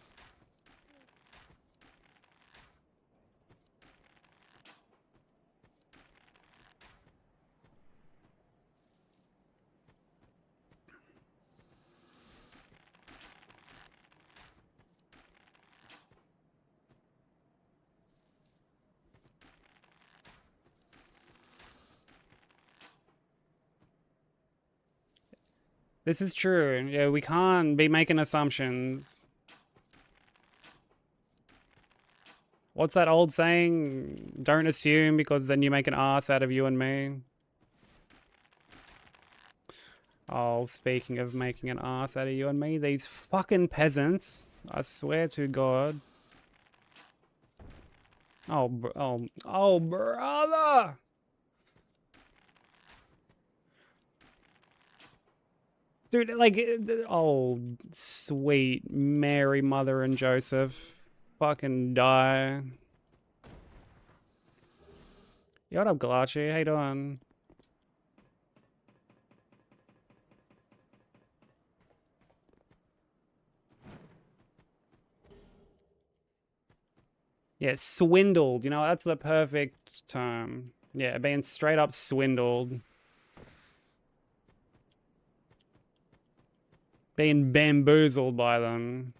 This is true. Yeah, we can't be making assumptions. What's that old saying? Don't assume, because then you make an ass out of you and me. Oh, speaking of making an ass out of you and me, these fucking peasants. I swear to God. Oh, brother! Dude, like, oh, sweet Mary, Mother, and Joseph. Fucking die. Yo, what up, Galachi? How you doing? Yeah, swindled. You know, that's the perfect term. Yeah, being straight up swindled. Being bamboozled by them.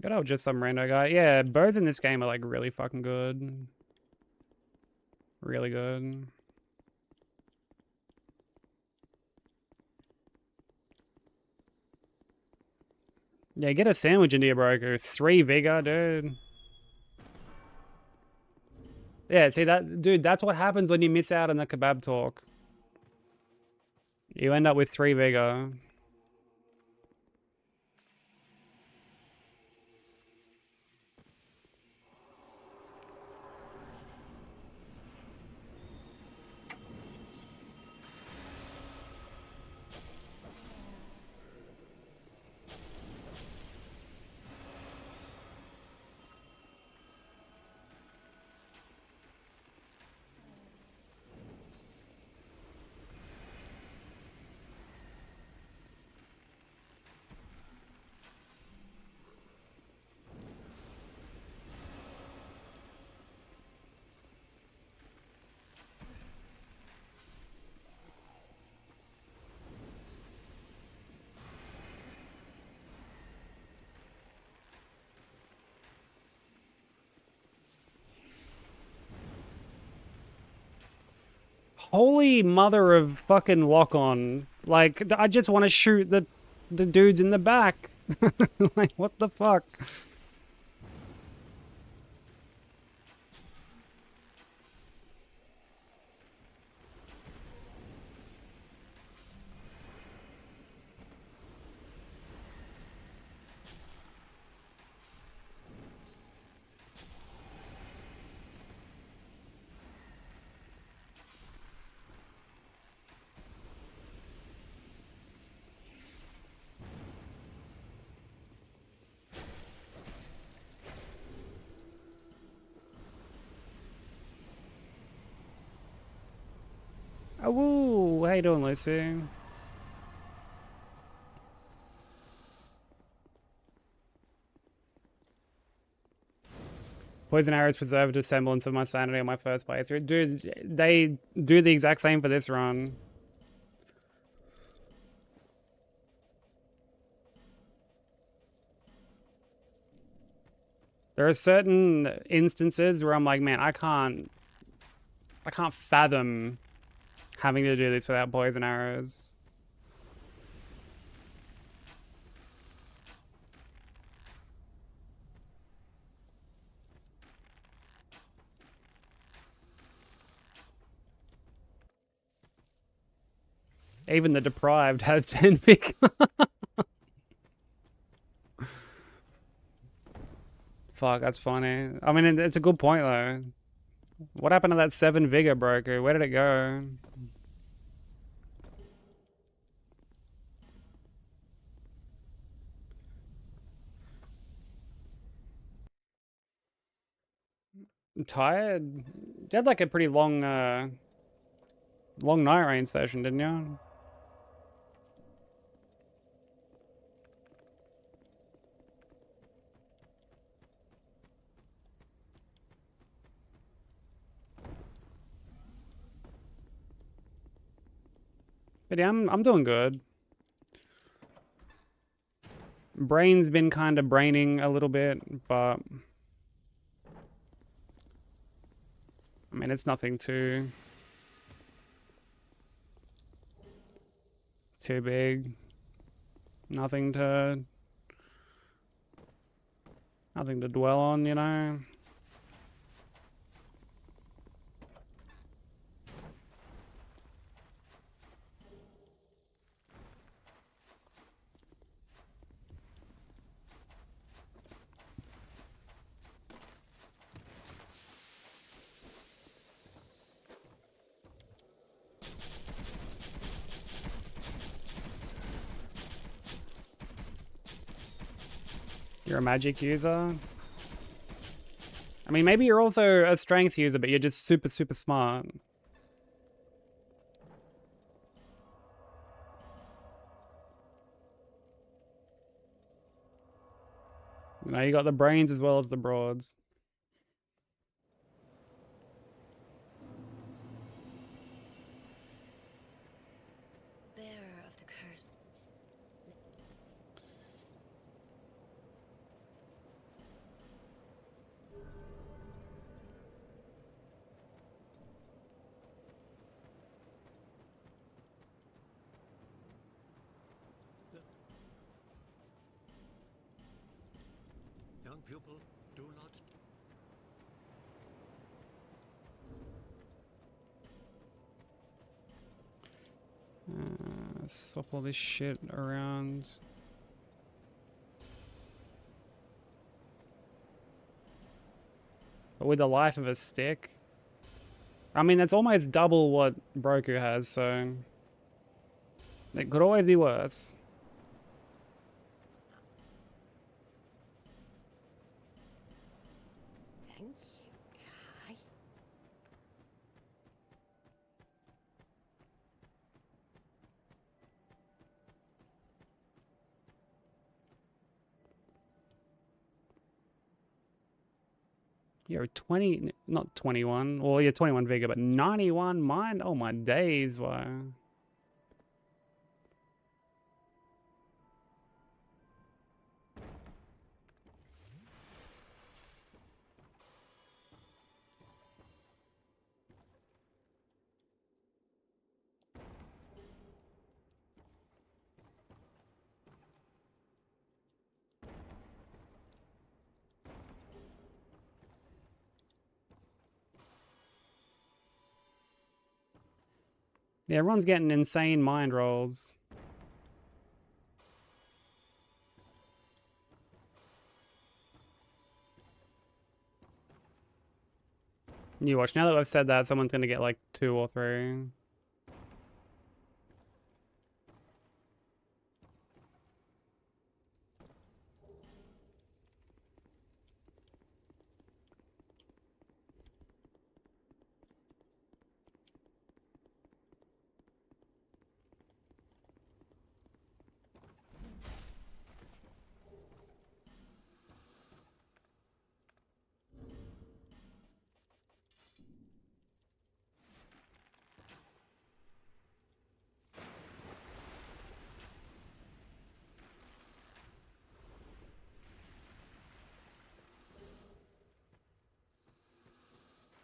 Good old just some rando guy. Yeah, birds in this game are like really fucking good. Really good. Yeah, get a sandwich into your broker. 3 vigor, dude. Yeah, see that, dude, that's what happens when you miss out on the kebab talk. You end up with 3 vigor. Holy mother of fucking lock on. Like, I just want to shoot the dudes in the back. Like, what the fuck? Oh, woo. How you doing, Lucy? Poison arrows preserved a semblance of my sanity on my first playthrough. Dude, they do the exact same for this run. There are certain instances where I'm like, man, I can't fathom having to do this without poison arrows. Even the deprived has 10 pick. Fuck, that's funny. I mean, it's a good point though. What happened to that 7 vigor broker? Where did it go? I'm tired? You had like a pretty long long night rain session, didn't you? But yeah, I'm doing good. Brain's been kind of braining a little bit, but I mean, it's nothing too big. Nothing to dwell on, you know. You're a magic user? I mean, maybe you're also a strength user, but you're just super, super smart. You know, you got the brains as well as the broads. Bearer of the curse. Young pupil, do not. Swap all this shit around. But with the life of a stick? I mean, that's almost double what Broku has, so... It could always be worse. Thank you, Kai. You're 20, not 21. Well, you're 21 vigor, but 91 mind? Oh my days, why? Yeah, everyone's getting insane mind rolls. You watch, now that I've said that, someone's gonna get like 2 or 3.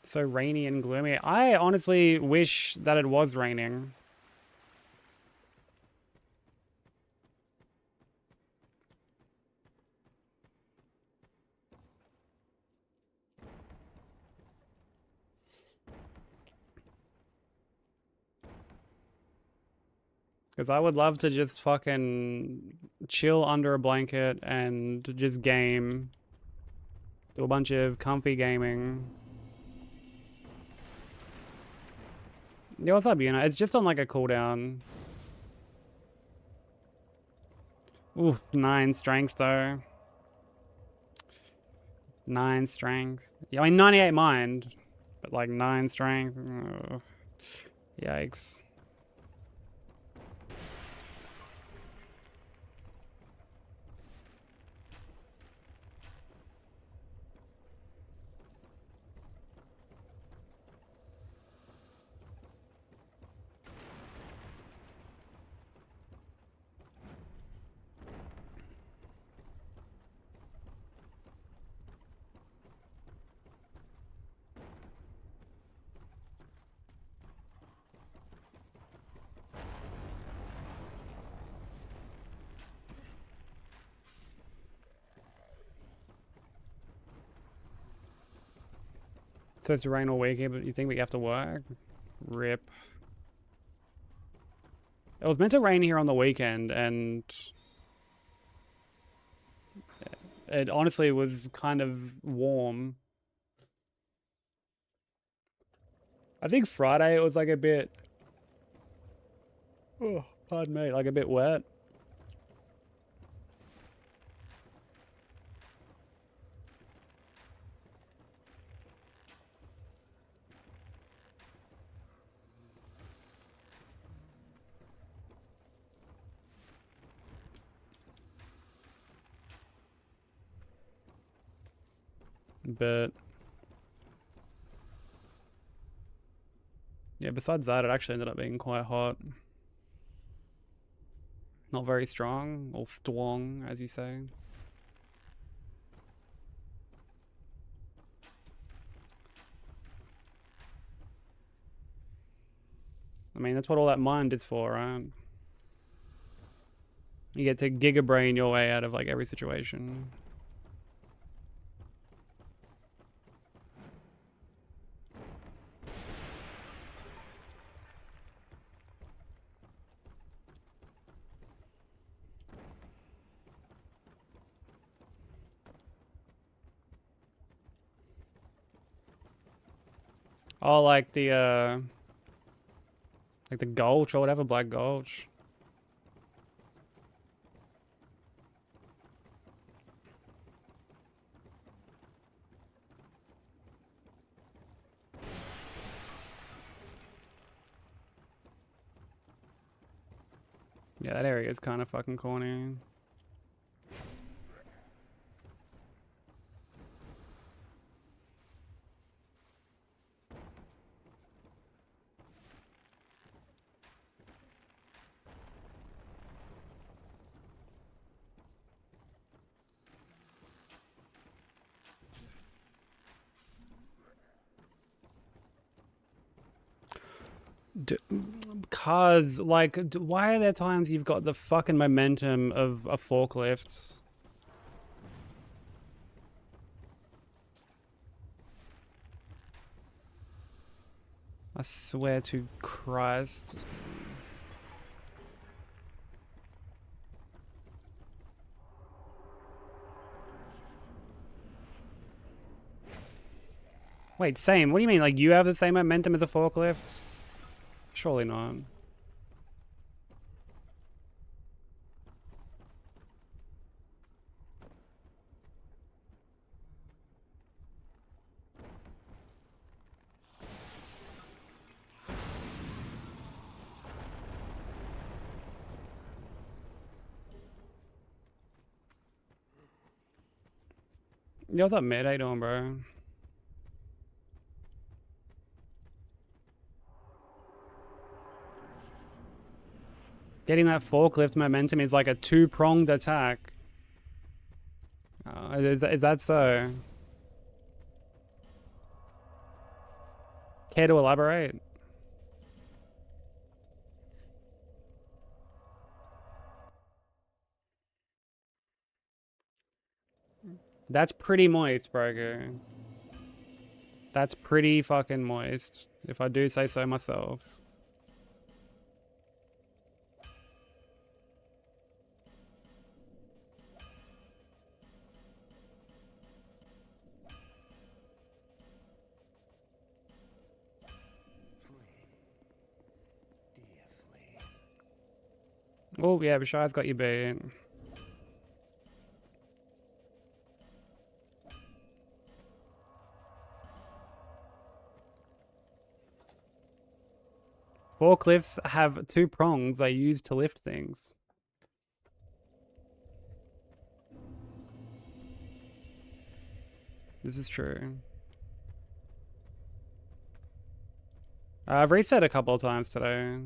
So rainy and gloomy. I honestly wish that it was raining. Because I would love to just fucking chill under a blanket and just game. Do a bunch of comfy gaming. Yeah, what's up, Yuna? It's just on like a cooldown. Oof, 9 strength though. 9 strength. Yeah, I mean 98 mind, but like 9 strength. Ugh. Yikes. So it's rain all weekend, but you think we have to work? Rip. It was meant to rain here on the weekend, and it honestly was kind of warm. I think Friday it was like a bit, oh, pardon me, like a bit wet. But yeah, besides that, it actually ended up being quite hot. Not very strong, or strong, as you say. I mean, that's what all that mind is for, right? You get to giga brain your way out of like every situation. Oh, like the Gulch or whatever, Black Gulch. Yeah, that area is kind of fucking corny. Because, like, why are there times you've got the fucking momentum of a forklift? I swear to Christ. Wait, same? What do you mean? Like, you have the same momentum as a forklift? Surely not. Yo, what's up, mid? How you doing, bro? Getting that forklift momentum is like a two-pronged attack. Is that so? Care to elaborate? That's pretty moist, bro. That's pretty fucking moist, if I do say so myself. Oh, yeah, Bashai's got you beat. Forklifts have 2 prongs they use to lift things. This is true. I've reset a couple of times today.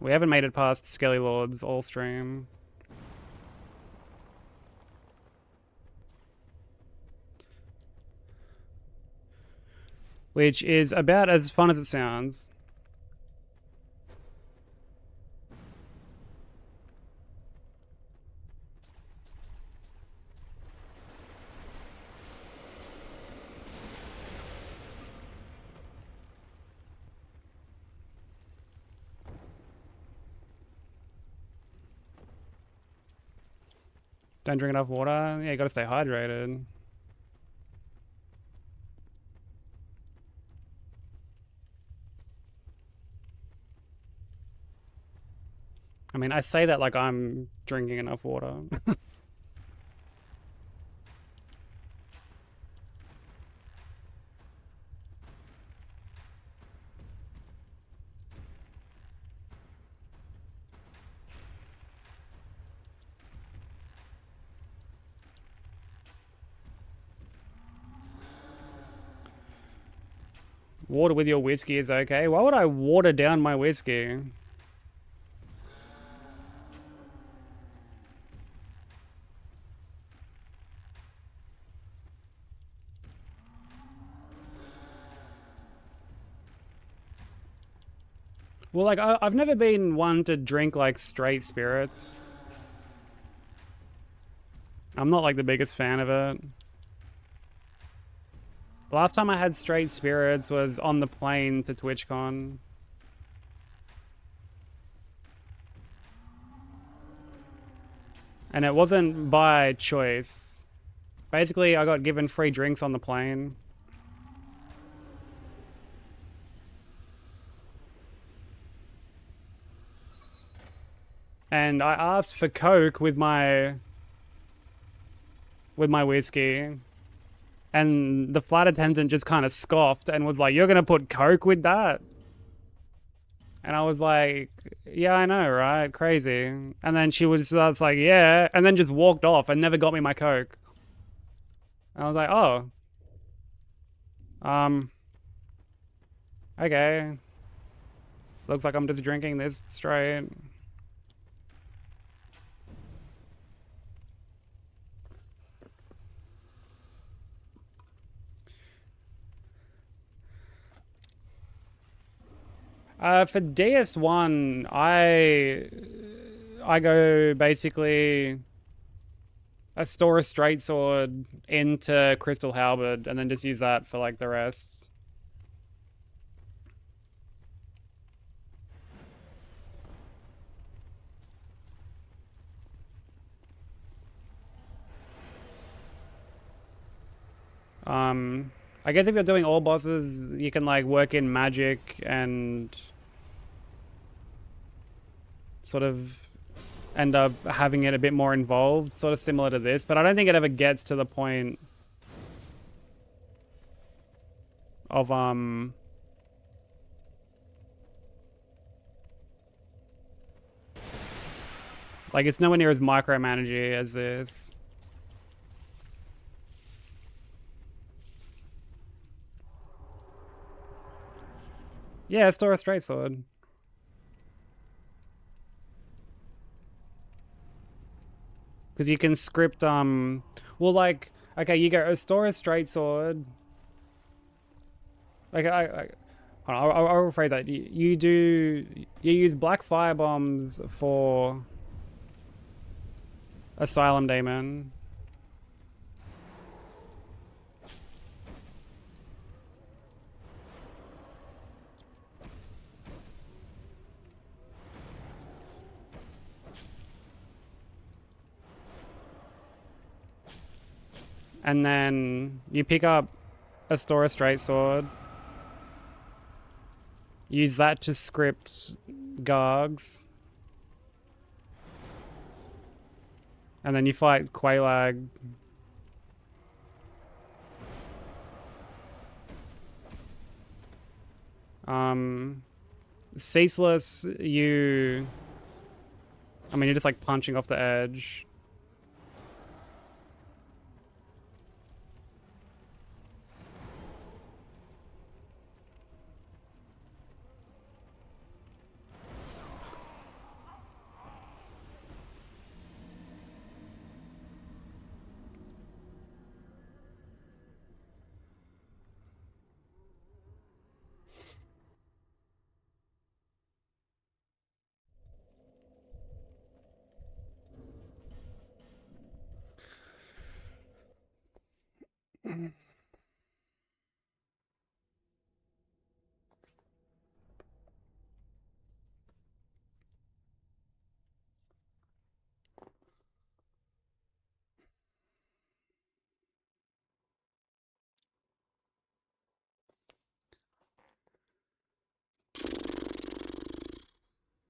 We haven't made it past Skelly Lords all stream. Which is about as fun as it sounds. Don't drink enough water. Yeah, you gotta stay hydrated. I mean, I say that like I'm drinking enough water. Water with your whiskey is okay. Why would I water down my whiskey? Well, like, I've never been one to drink, like, straight spirits. I'm not, like, the biggest fan of it. The last time I had straight spirits was on the plane to TwitchCon. And it wasn't by choice. Basically, I got given free drinks on the plane. And I asked for Coke with my whiskey. And the flight attendant just kind of scoffed and was like, "You're going to put Coke with that?" And I was like, "Yeah, I know, right? Crazy." And then she was just like, "Yeah," and then just walked off and never got me my Coke. And I was like, "Oh. Okay. Looks like I'm just drinking this straight." For DS1, I go basically I store a straight sword into Crystal Halberd and then just use that for like the rest. I guess if you're doing all bosses, you can like work in magic and sort of end up having it a bit more involved, sort of similar to this, but I don't think it ever gets to the point of like it's nowhere near as micromanagey as this. Yeah, store a straight sword. Because you can script, well, like, okay, you go, store a straight sword. Like, I'll rephrase that. You use black fire bombs for Asylum Demon. And then you pick up a store a straight sword. Use that to script Gargs. And then you fight Quelaag. Ceaseless, you... I mean, you're just like punching off the edge.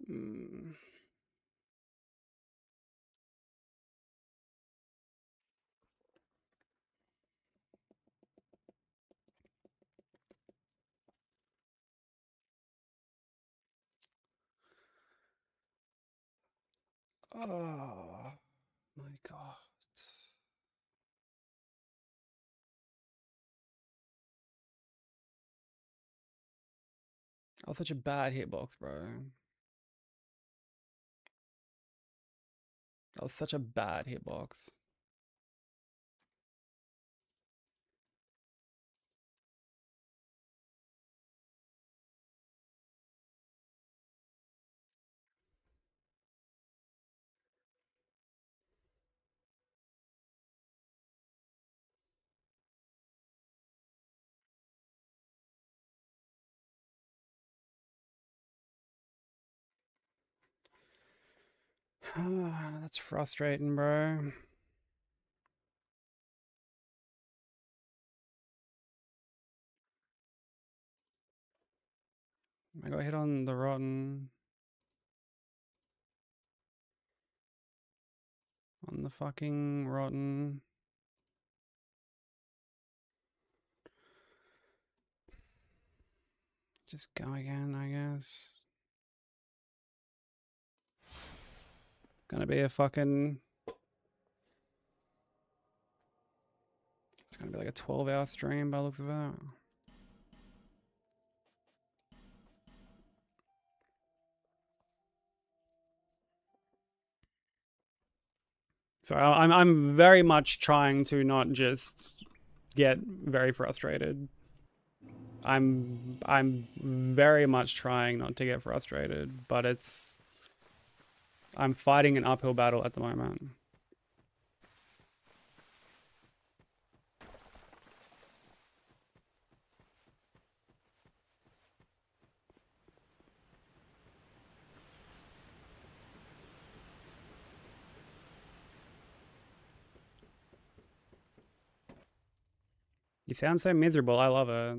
Mm. Oh my god. That was such a bad hitbox, bro. That was such a bad hitbox. That's frustrating, bro. I got hit on the rotten. On the fucking rotten. Just go again, I guess. Gonna be a fucking... It's gonna be like a 12-hour stream by the looks of it. So I'm very much trying to not just get very frustrated. I'm very much trying not to get frustrated, but I'm fighting an uphill battle at the moment. You sound so miserable. I love it.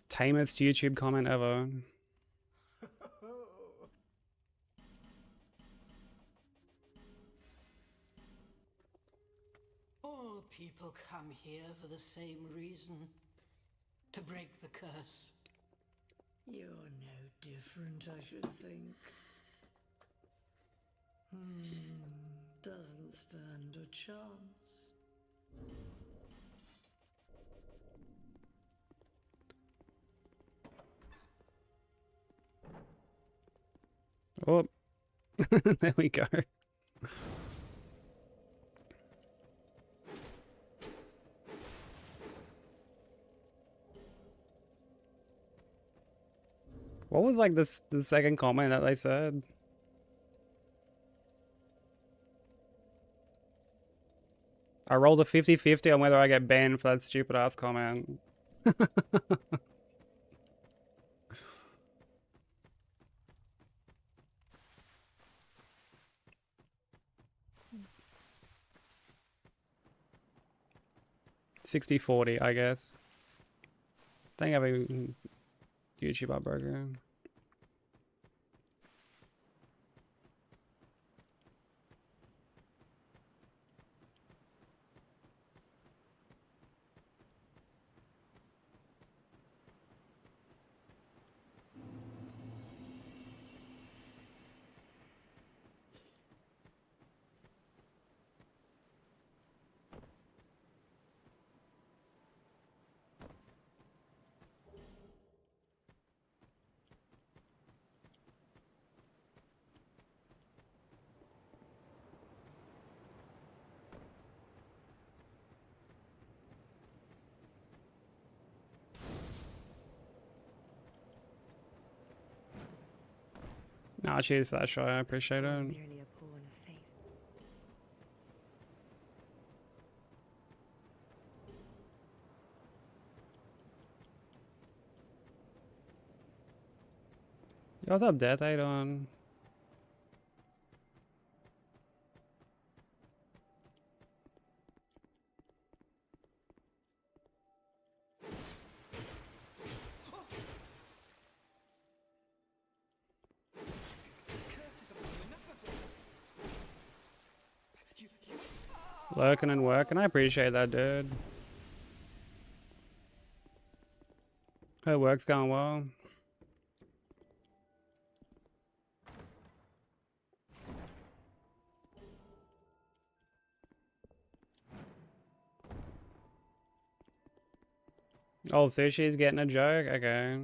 Tamest YouTube comment ever. All people come here for the same reason. To break the curse. You're no different, I should think. Doesn't stand a chance. Oh, there we go. What was like the second comment that they said? I rolled a 50-50 on whether I get banned for that stupid ass comment. 60-40, I guess. I think I have a YouTube upburger. Oh, cheers for that shot. I appreciate Or it. merely a pawn of fate. Yo, what's up, Death? How you doing? Lurking and working. I appreciate that, dude. Her work's going well. Old Sushi's getting a joke? Okay.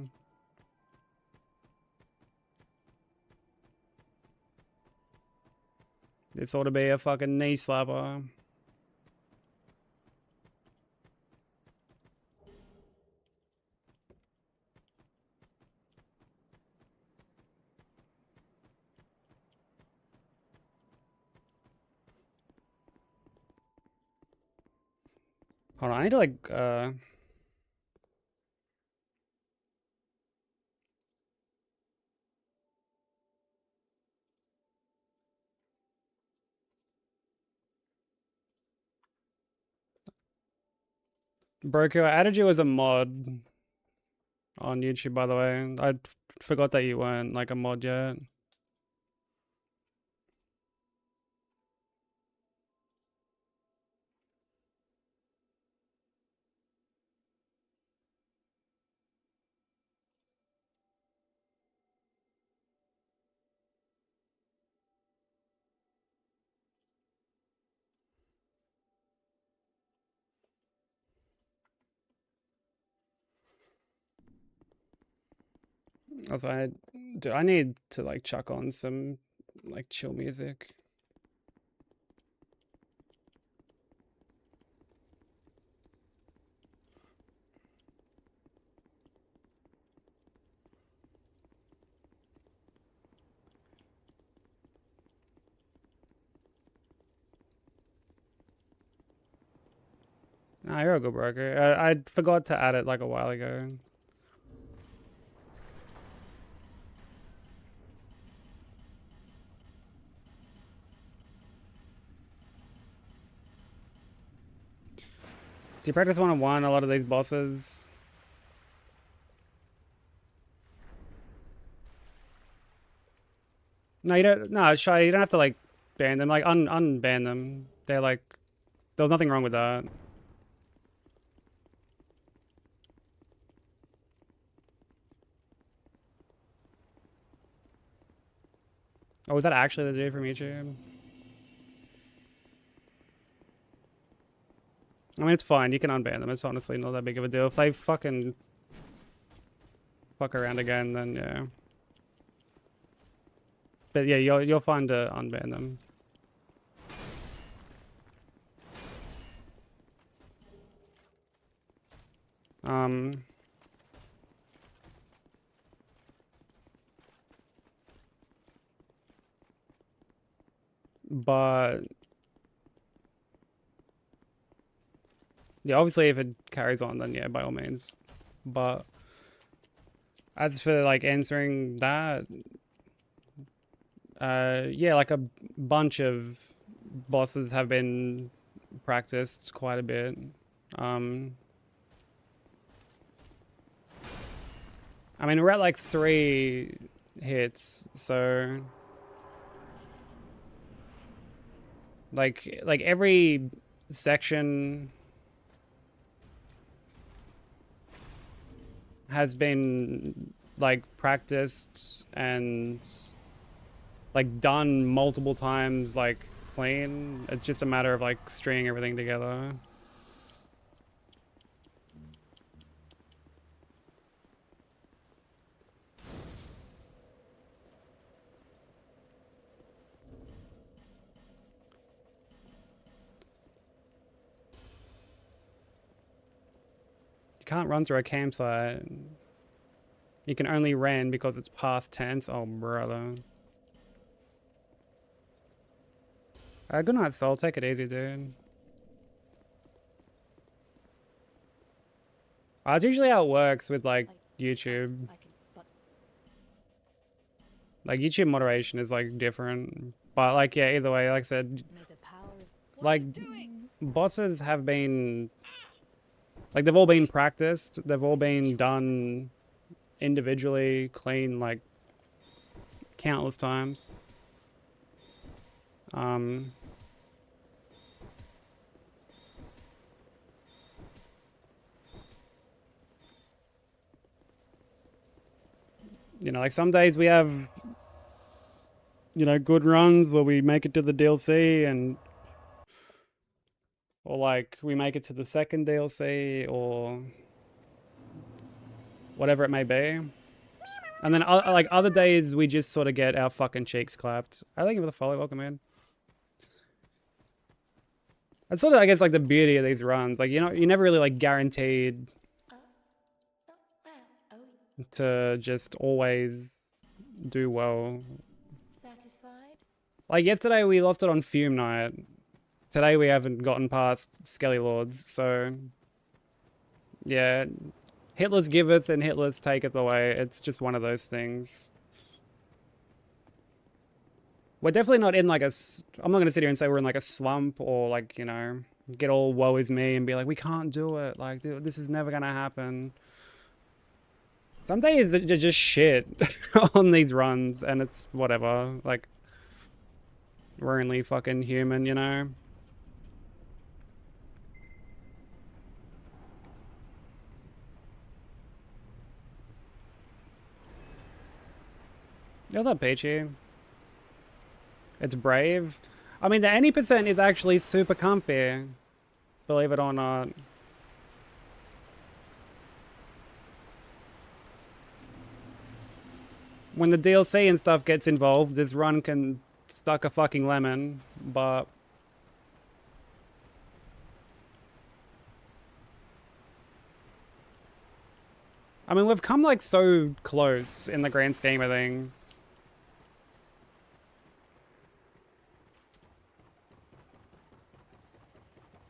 This ought to be a fucking knee slapper. Hold on, I need to like, Broku, I added you as a mod on YouTube, by the way. I forgot that you weren't like a mod yet. Also, I need to like chuck on some like chill music. Nah, you're a good broker. I forgot to add it like a while ago. Do you practice one-on-one a lot of these bosses? No, you don't. No, Shy, you don't have to like ban them. Like unban them. They're like, there's nothing wrong with that. Oh, was that actually the dude from YouTube? I mean, it's fine. You can unban them. It's honestly not that big of a deal. If they fucking fuck around again, then yeah. But yeah, you'll find to unban them. But yeah, obviously if it carries on, then yeah, by all means. But as for like answering that, yeah, like a bunch of bosses have been practiced quite a bit. I mean, we're at like 3 hits, so like every section has been like practiced and like done multiple times, like clean. It's just a matter of like stringing everything together. You can't run through a campsite. You can only ran because it's past tense. Oh, brother. Good night, Soul. Take it easy, dude. It's usually how it works with, like, YouTube. I can, but Like, YouTube moderation is, like, different. But, like, yeah, either way, like I said, May the power of like, bosses have been... Like, they've all been practiced. They've all been done individually, clean, like, countless times. You know, like some days we have, you know, good runs where we make it to the DLC and, or like we make it to the second DLC or whatever it may be. And then like other days we just sort of get our fucking cheeks clapped. I thank you for the follow. Welcome in. That's sort of, I guess, like the beauty of these runs. Like, you know, you're never really like guaranteed to just always do well. satisfied? Like yesterday we lost it on Fume Night. Today we haven't gotten past Skelly Lords, so yeah. Hitless giveth and Hitless taketh away. It's just one of those things. We're definitely not in like a... I'm not going to sit here and say we're in like a slump or like, you know, get all woe is me and be like, we can't do it. Like, this is never going to happen. Some days they're just shit on these runs and it's whatever. Like, we're only fucking human, you know? You're that peachy. It's brave. I mean, the any percent is actually super comfy. Believe it or not. When the DLC and stuff gets involved, this run can suck a fucking lemon, but... I mean, we've come like so close in the grand scheme of things.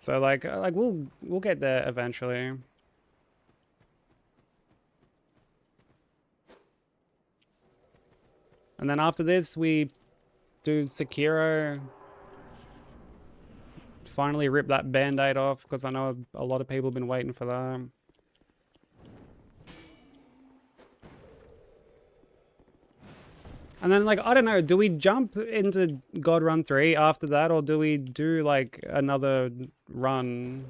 So like we'll get there eventually. And then after this, we do Sekiro. Finally rip that band-aid off, because I know a lot of people have been waiting for that. And then, like, I don't know, do we jump into God Run 3 after that, or do we do, like, another run?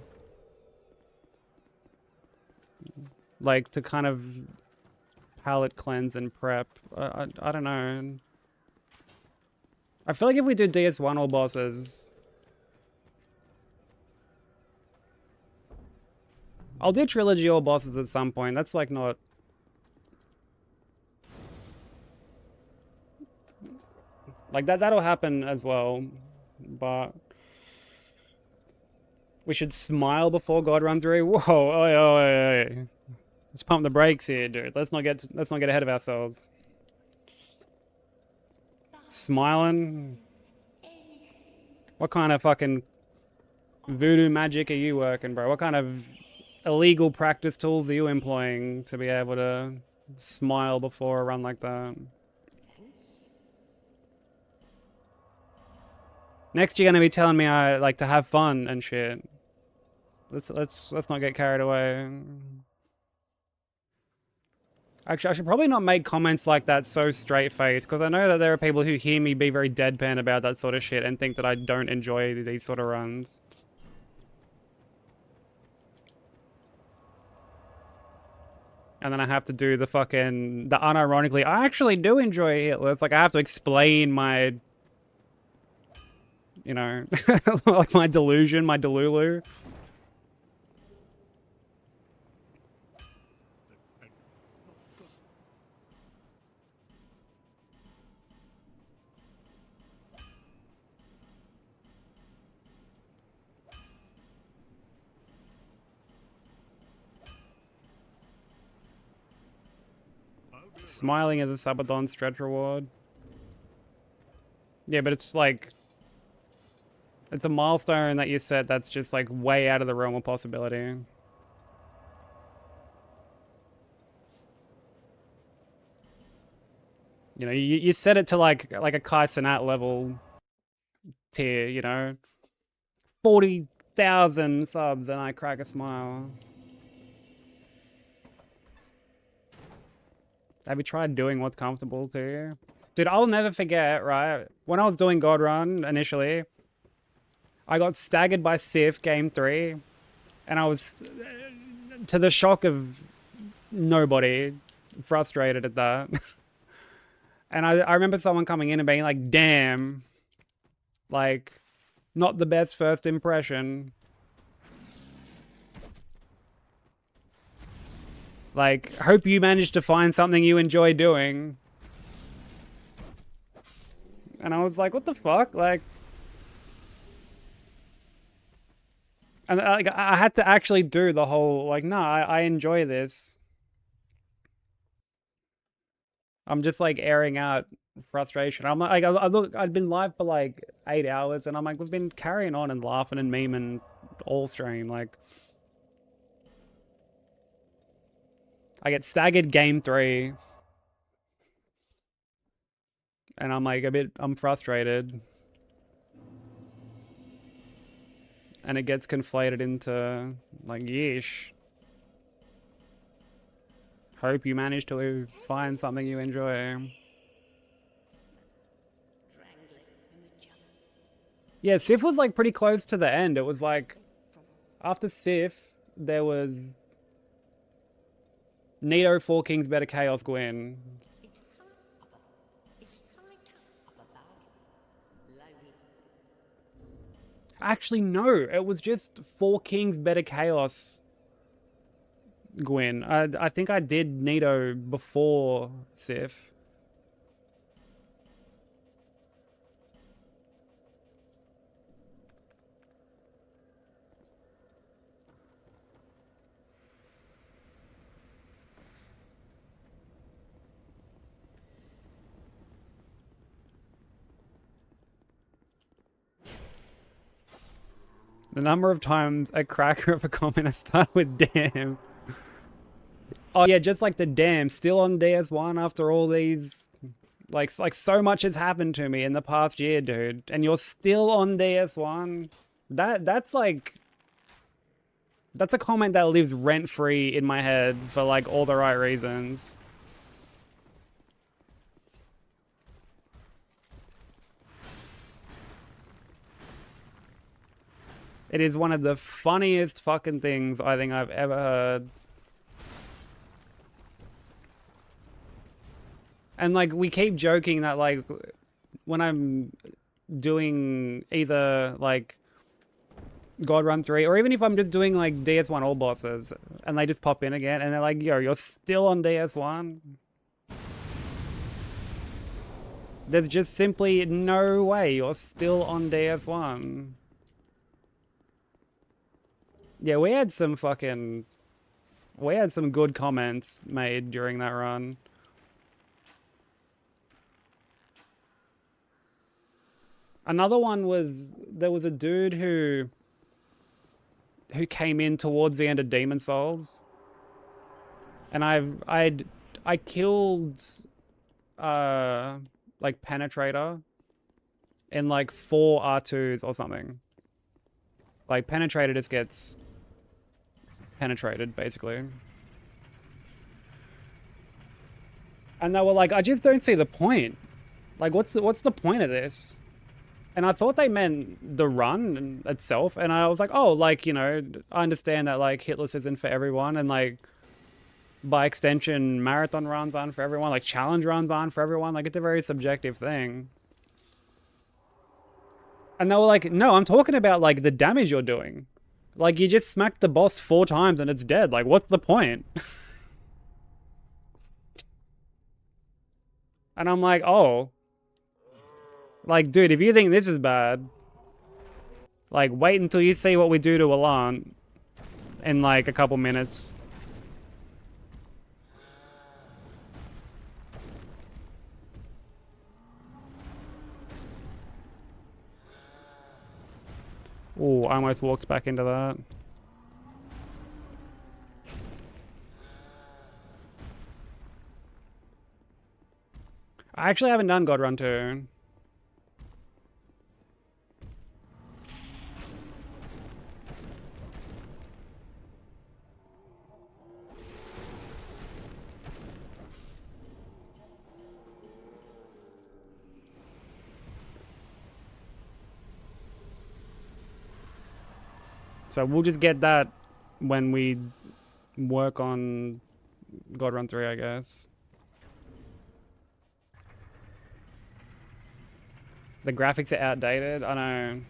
Like, to kind of palate cleanse and prep. I don't know. I feel like if we do DS1 all bosses... I'll do Trilogy all bosses at some point. That's, like, not... Like, that'll happen as well, but... We should smile before God Run 3? Whoa, oi, oi, oi. Let's pump the brakes here, dude. Let's not get ahead of ourselves. Smiling? What kind of fucking voodoo magic are you working, bro? What kind of illegal practice tools are you employing to be able to smile before a run like that? Next, you're gonna be telling me I like to have fun and shit. Let's not get carried away. Actually, I should probably not make comments like that so straight-faced, because I know that there are people who hear me be very deadpan about that sort of shit and think that I don't enjoy these sort of runs. And then I have to do the unironically, I actually do enjoy Hitless. Like, I have to explain my, you know, like my delusion, my delulu. Smiling is a Sabaton stretch reward. Yeah, but it's like... It's a milestone that you set that's just like way out of the realm of possibility. You know, you set it to like a Kai Cenat level tier, you know. 40,000 subs, then I crack a smile. Have you tried doing what's comfortable to you? Dude, I'll never forget, right? When I was doing God Run initially, I got staggered by Sif game 3, and I was, to the shock of nobody, frustrated at that. And I remember someone coming in and being like, damn, like, not the best first impression. Like, hope you managed to find something you enjoy doing. And I was like, what the fuck? Like, and like, I had to actually do the whole, like, no, I enjoy this. I'm just like airing out frustration. I'm like, I'd been live for like 8 hours, and I'm like, we've been carrying on and laughing and memeing all stream. Like, I get staggered game 3, and I'm like I'm frustrated, and it gets conflated into like, yeesh. Hope you managed to find something you enjoy. Yeah, Sif was like pretty close to the end. It was like, after Sif, there was Nito, Four Kings, Better Chaos, Gwyn. Actually, no, it was just Four Kings, Better Chaos, Gwyn. I think I did Nito before Sif. The number of times a cracker of a comment has started with damn. Oh yeah, just like the damn, still on DS1 after all these, like so much has happened to me in the past year, dude, and you're still on DS1. That's like, that's a comment that lives rent free in my head for like all the right reasons. It is one of the funniest fucking things I think I've ever heard. And like, we keep joking that like, when I'm doing either like God Run 3, or even if I'm just doing like DS1 all bosses, and they just pop in again, and they're like, yo, you're still on DS1? There's just simply no way you're still on DS1. Yeah, we had some good comments made during that run. Another one was, there was a dude who came in towards the end of Demon Souls, and I killed like Penetrator in like 4 R2s or something. Like, Penetrator just gets penetrated basically. And they were like, I just don't see the point. Like, what's the point of this? And I thought they meant the run itself, and I was like, oh, like, you know, I understand that like Hitless isn't for everyone, and like, by extension, marathon runs aren't for everyone, like challenge runs aren't for everyone, like it's a very subjective thing. And they were like, no, I'm talking about like the damage you're doing. Like, you just smacked the boss 4 times and it's dead. Like, what's the point? And I'm like, oh. Like, dude, if you think this is bad, like, wait until you see what we do to Alan in like a couple minutes. Oh, I almost walked back into that. I actually haven't done God Run 2. So we'll just get that when we work on God Run 3, I guess. The graphics are outdated. I know.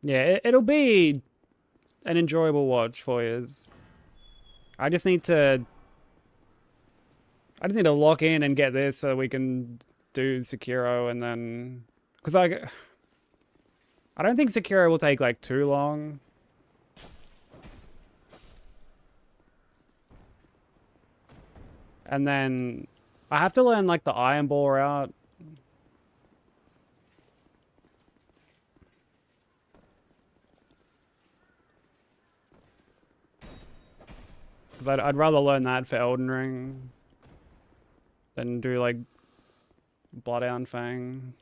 Yeah, it'll be an enjoyable watch for you. I just need to lock in and get this so we can do Sekiro and then, because I don't think Sekiro will take like too long. And then I have to learn like the Iron Ball route. Because I'd rather learn that for Elden Ring than do like Bloodhound Fang.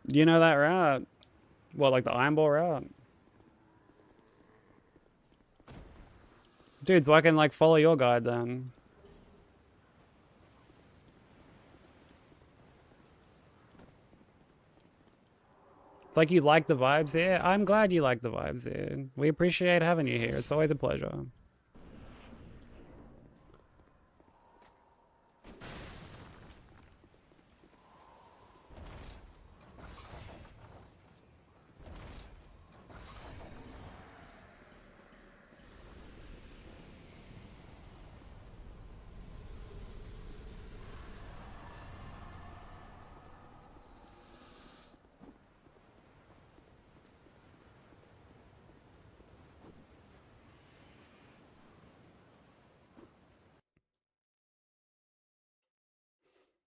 Do you know that route? What, like the Iron Ball route? Dude, so I can like follow your guide then. It's like you like the vibes here. I'm glad you like the vibes here. We appreciate having you here. It's always a pleasure.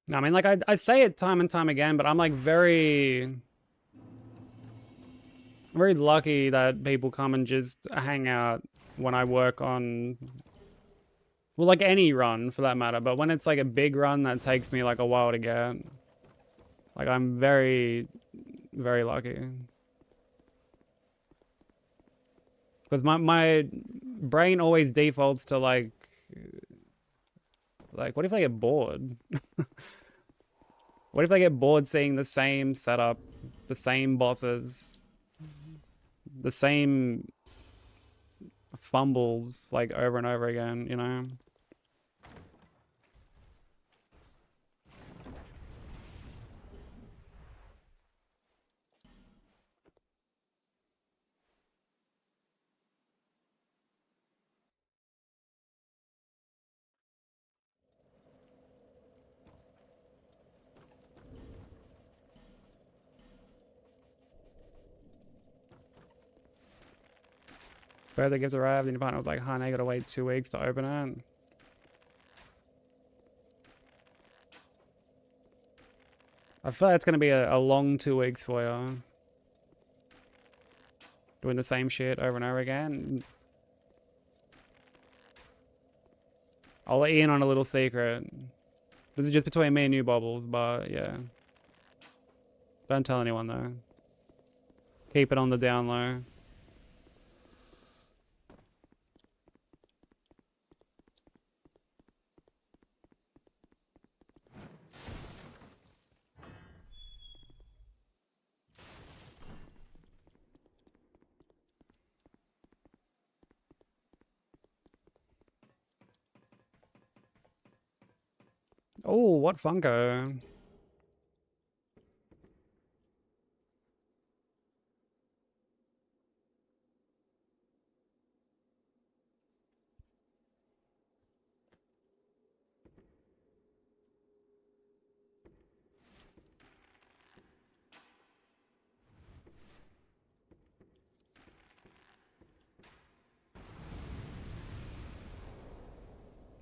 No, I mean, like, I say it time and time again, but I'm like very lucky that people come and just hang out when I work on, well, like any run for that matter, but when it's like a big run that takes me like a while to get, like I'm very, very lucky. Because my brain always defaults to like, what if I get bored? What if I get bored seeing the same setup, the same bosses, the same fumbles like over and over again, you know? Birthday gifts arrived and your partner was like, "Huh, now you gotta wait 2 weeks to open it." I feel like it's gonna be a long 2 weeks for you. Doing the same shit over and over again. I'll let you in on a little secret. This is just between me and you, Bubbles, but yeah. Don't tell anyone though. Keep it on the down low. Oh, what Funko?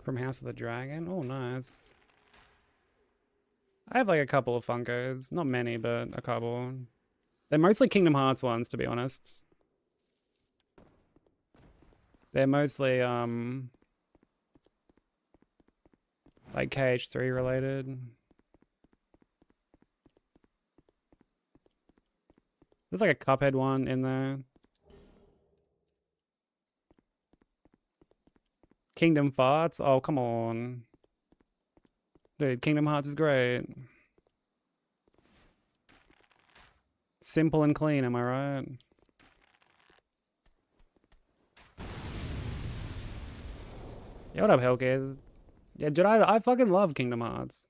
From House of the Dragon. Oh, nice. I have like a couple of Funkos. Not many, but a couple. They're mostly Kingdom Hearts ones, to be honest. They're mostly, like KH3 related. There's like a Cuphead one in there. Kingdom Farts? Oh, come on. Dude, Kingdom Hearts is great. Simple and clean, am I right? Yeah, what up, Hellkid? Yeah, dude, I fucking love Kingdom Hearts.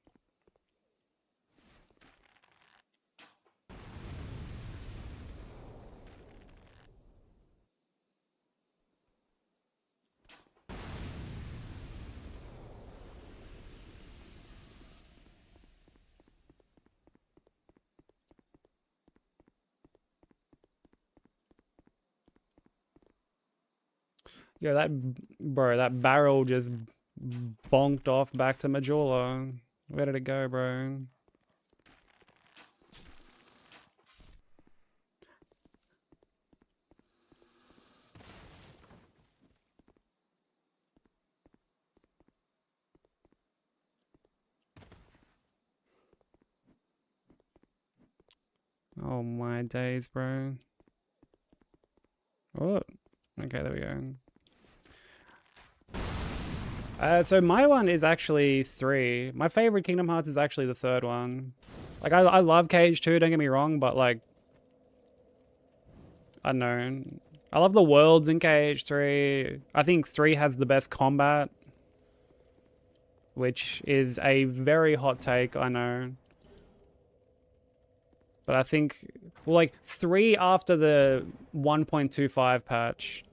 Yeah, that barrel just bonked off back to Majula. Where did it go, bro? Oh my days, bro. Oh, okay, there we go. So my one is actually 3. My favorite Kingdom Hearts is actually the 3rd one. Like, I love KH2, don't get me wrong, but like, I don't know. I love the worlds in KH3. I think 3 has the best combat, which is a very hot take, I know. But I think, well, like 3 after the 1.25 patch.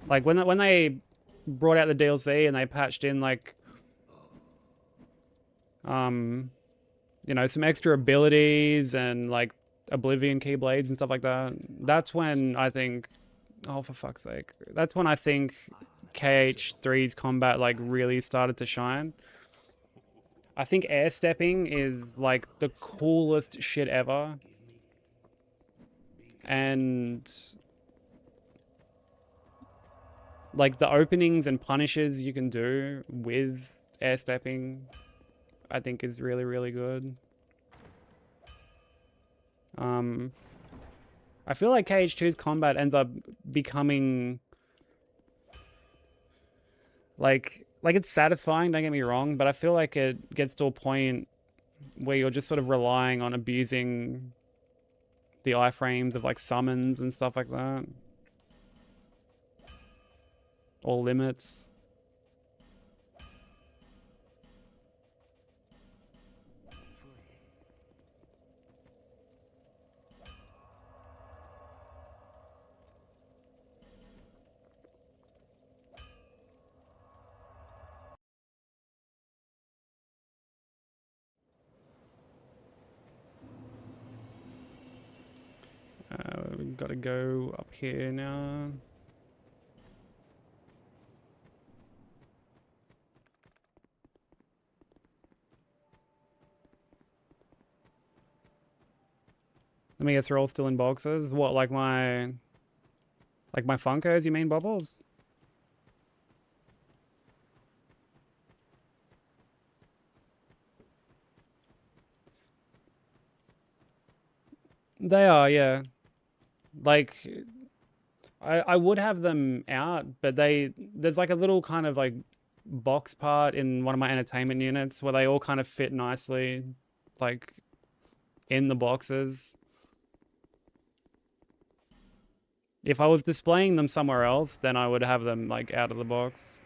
Like when they brought out the DLC and they patched in like, you know, some extra abilities and like Oblivion Keyblades and stuff like that. That's when I think, oh for fuck's sake, that's when I think KH3's combat like really started to shine. I think air stepping is like the coolest shit ever. And like the openings and punishes you can do with air stepping, I think is really, really good. I feel like KH2's combat ends up becoming like it's satisfying, don't get me wrong, but I feel like it gets to a point where you're just sort of relying on abusing the iframes of like summons and stuff like that. Or limits. We've got to go up here now. Let me guess, they're all still in boxes? What, like my Funkos, you mean, Bubbles? They are, yeah. Like, I would have them out, but there's like a little kind of like box part in one of my entertainment units where they all kind of fit nicely, like, in the boxes. If I was displaying them somewhere else, then I would have them like out of the box.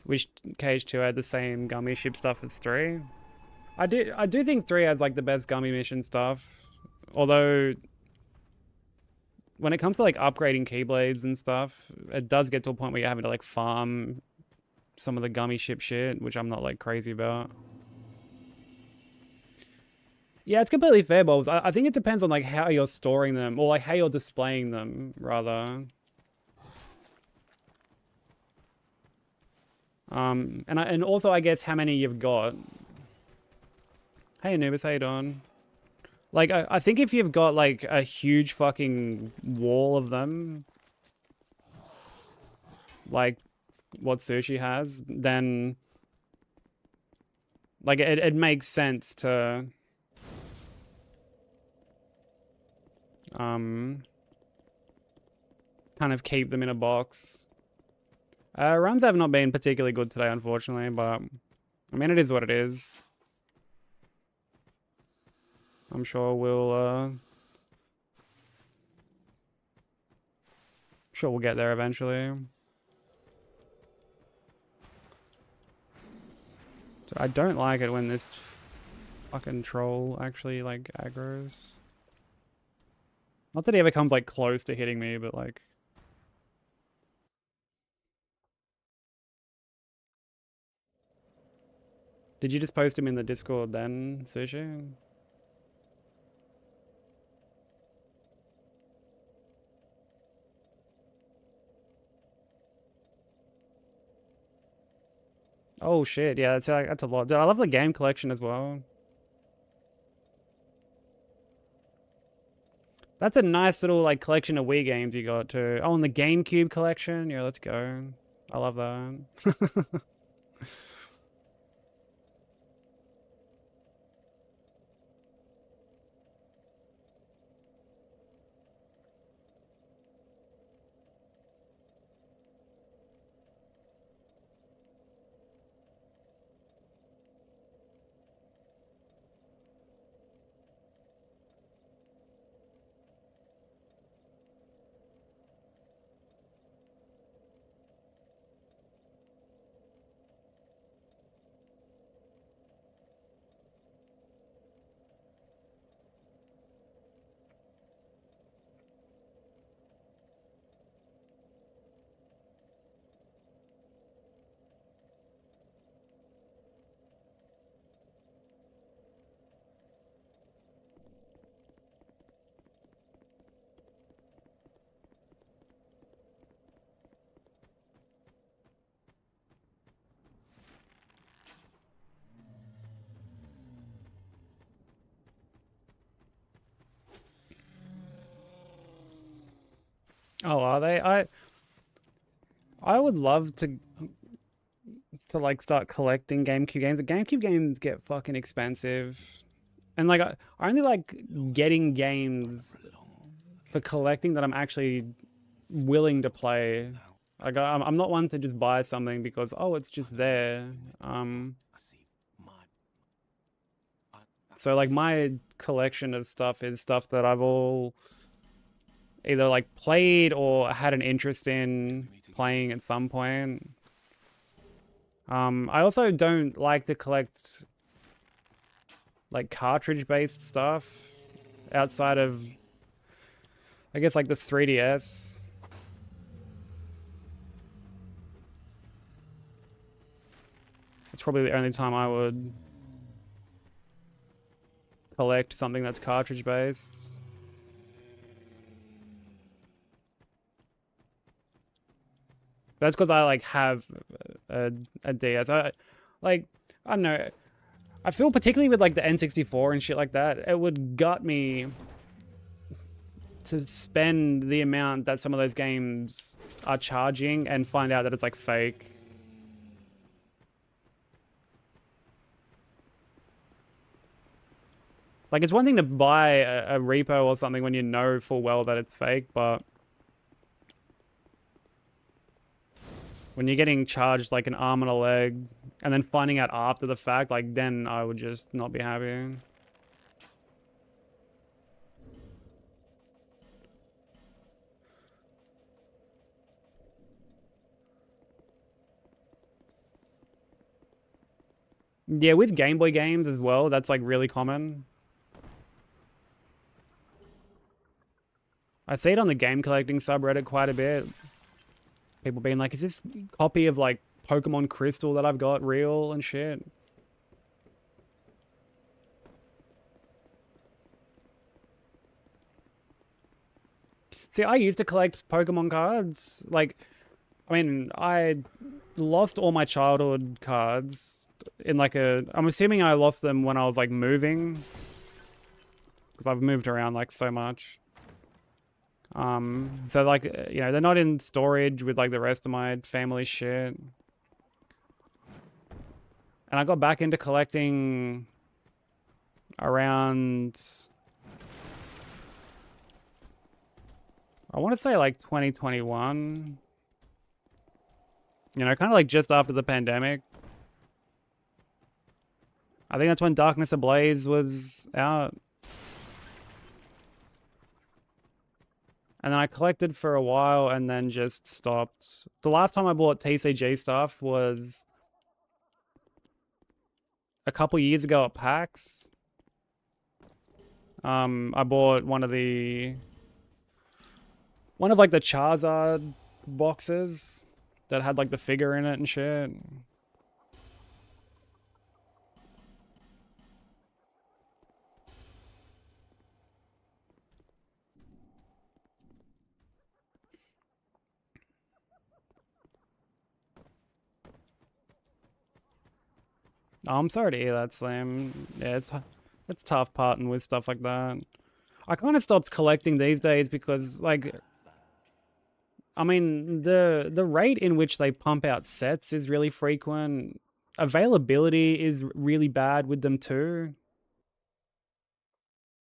Which KH2 had the same gummy ship stuff as 3? I do think 3 has like the best gummy mission stuff. Although when it comes to like upgrading keyblades and stuff, it does get to a point where you're having to like farm some of the gummy ship shit, which I'm not like crazy about. Yeah, it's completely fair, Bobs. I think it depends on like how you're storing them, or like how you're displaying them, rather. And also I guess how many you've got. Hey Anubis, how you doing? Like I think if you've got like a huge fucking wall of them, like what Sushi has, then like it makes sense to kind of keep them in a box. Runs have not been particularly good today, unfortunately, but I mean, it is what it is. I'm sure we'll get there eventually. I don't like it when this fucking troll actually like aggroes. Not that he ever comes like close to hitting me, but like. Did you just post him in the Discord then, Sushi? Oh shit, yeah, that's a lot. Dude, I love the game collection as well. That's a nice little like collection of Wii games you got too. Oh, and the GameCube collection. Yeah, let's go. I love that. Oh, are they? I would love to like start collecting GameCube games, but GameCube games get fucking expensive. And like I only like getting games for collecting that I'm actually willing to play. Like I'm not one to just buy something because oh it's just there. So like my collection of stuff is stuff that I've all either like played or had an interest in playing at some point. I also don't like to collect like cartridge-based stuff outside of, I guess, like the 3DS. It's probably the only time I would collect something that's cartridge-based. That's because I like have a DS. I don't know. I feel particularly with like the N64 and shit like that, it would gut me to spend the amount that some of those games are charging and find out that it's like fake. Like it's one thing to buy a repo or something when you know full well that it's fake, but when you're getting charged like an arm and a leg and then finding out after the fact, like then I would just not be happy. Yeah, with Game Boy games as well, that's like really common. I see it on the game collecting subreddit quite a bit. People being like, is this copy of like Pokemon Crystal that I've got real and shit? See, I used to collect Pokemon cards. Like, I mean, I lost all my childhood cards in like I'm assuming I lost them when I was like moving. Because I've moved around like so much. So like, you know, they're not in storage with like the rest of my family shit. And I got back into collecting around, I want to say like 2021. You know, kind of like just after the pandemic. I think that's when Darkness Ablaze was out. And then I collected for a while and then just stopped. The last time I bought TCG stuff was a couple years ago at PAX. I bought one of like the Charizard boxes that had like the figure in it and shit. Oh, I'm sorry to hear that, Slam. Yeah, it's tough parting with stuff like that. I kind of stopped collecting these days because, like, I mean, the rate in which they pump out sets is really frequent. Availability is really bad with them too.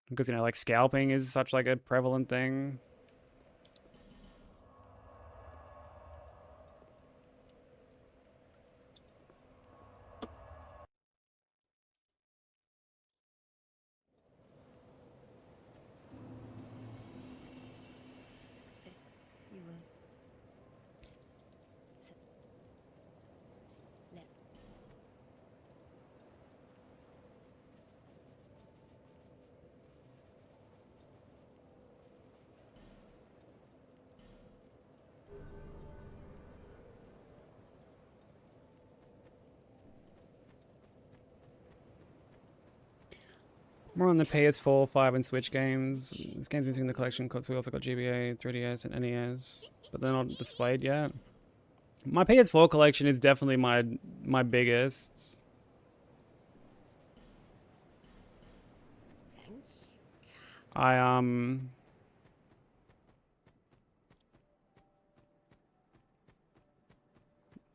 Because, you know, like scalping is such like a prevalent thing. You will. Let. More on the PS4, 5, and Switch games. These games missing the collection because we also got GBA, 3DS, and NES, but they're not displayed yet. My PS4 collection is definitely my biggest. I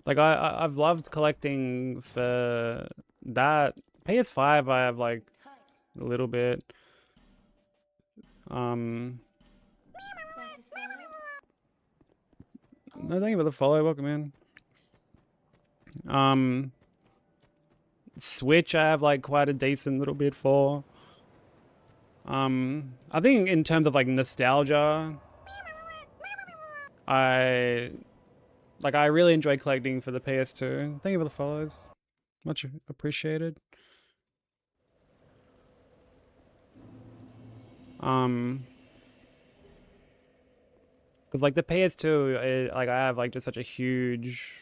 like I've loved collecting for that. PS5 I have like a little bit. No, thank you for the follow. Welcome in. Switch I have like quite a decent little bit for. I think in terms of like nostalgia, I really enjoy collecting for the PS2. Thank you for the follows. Much appreciated. Because like the PS2, like I have like just such a huge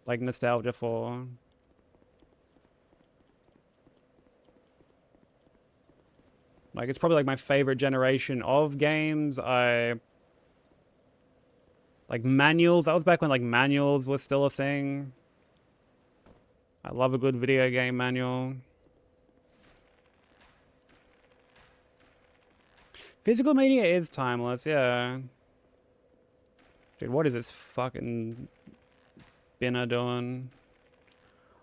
like nostalgia for. Like it's probably like my favorite generation of games. Like manuals. That was back when like manuals was still a thing. I love a good video game manual. Physical media is timeless, yeah. Dude, what is this fucking spinner doing?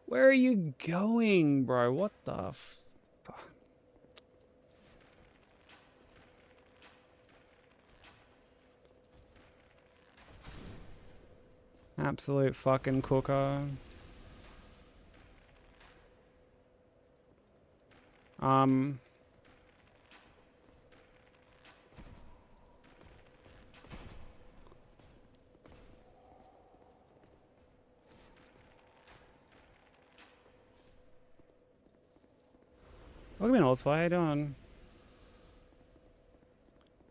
Where are you going, bro? What the fuck? Absolute fucking cooker. Welcome in, Horsefly. How you doing?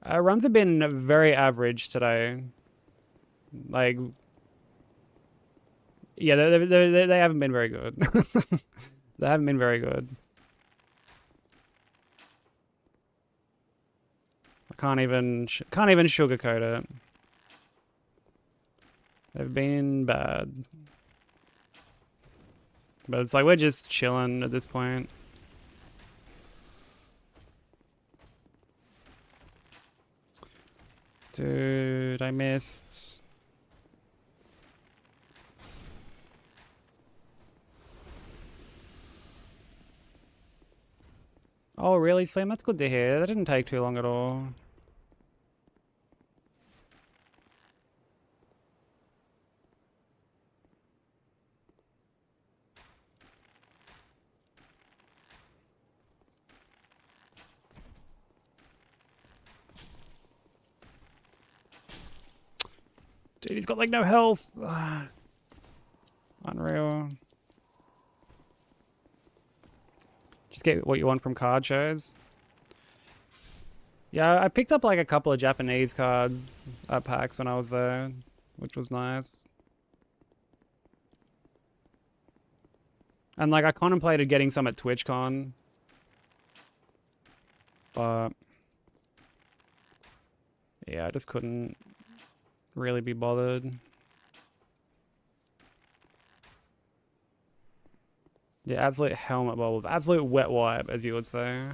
Runs have been very average today. Like, yeah, they haven't been very good. They haven't been very good. I can't even sugarcoat it. They've been bad. But it's like we're just chilling at this point. Dude, I missed. Oh, really, Slim? That's good to hear. That didn't take too long at all. Dude, he's got like no health. Unreal. Just get what you want from card shows. Yeah, I picked up like a couple of Japanese cards at PAX when I was there, which was nice. And like I contemplated getting some at TwitchCon, but yeah, I just couldn't really be bothered. Yeah, absolute helmet bubbles. Absolute wet wipe, as you would say.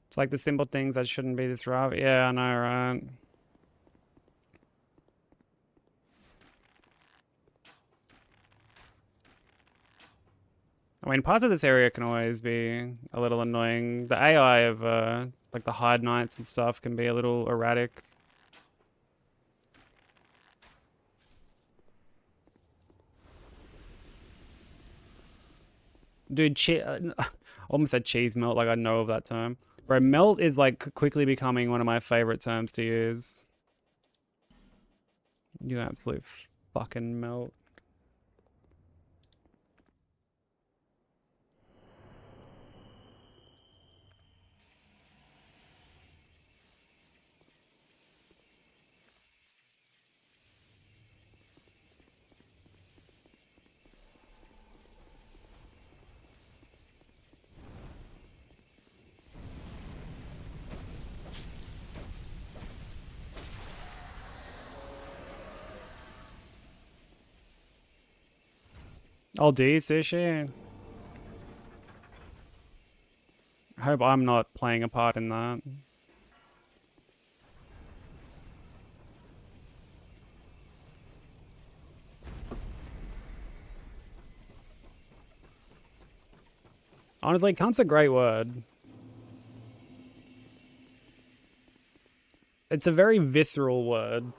It's like the simple things that shouldn't be this rough. Yeah, I know, right? I mean, parts of this area can always be a little annoying. The AI of, like, the hide knights and stuff can be a little erratic. Dude, almost said cheese melt, like I know of that term. Bro, melt is, like, quickly becoming one of my favorite terms to use. You absolute fucking melt. Oh, do you, Sushi? I hope I'm not playing a part in that. Honestly, cunt's a great word. It's a very visceral word.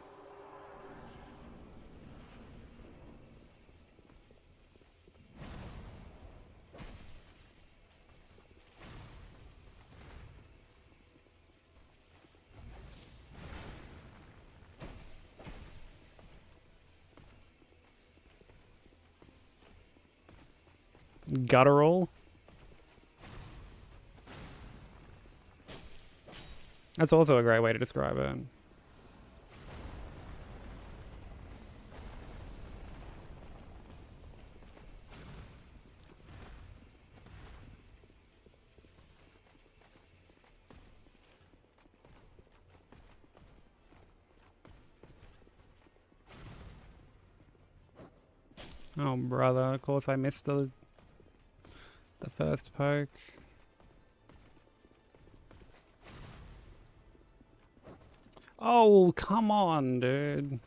Guttural. That's also a great way to describe it. Oh, brother. Of course I missed the first poke. Oh, come on, dude.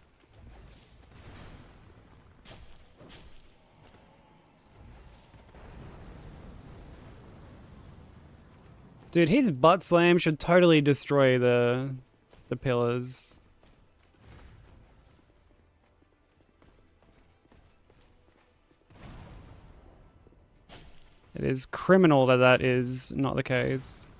Dude, his butt slam should totally destroy the pillars. It is criminal that that is not the case.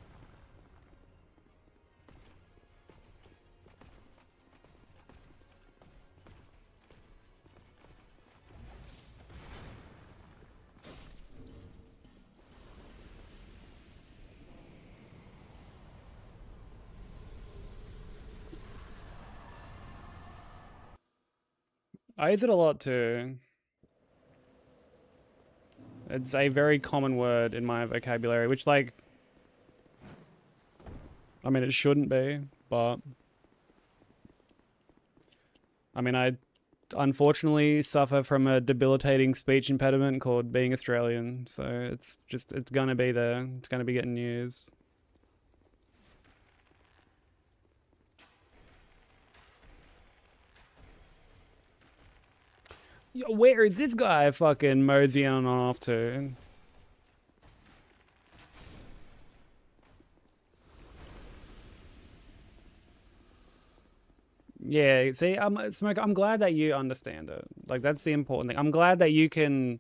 I use it a lot too. It's a very common word in my vocabulary, which, like, I mean, it shouldn't be, but I mean, I unfortunately suffer from a debilitating speech impediment called being Australian, so it's gonna be there. It's gonna be getting used. Yo, where is this guy fucking moseying on off to? Yeah, see, Smoke, I'm glad that you understand it. Like, that's the important thing. I'm glad that you can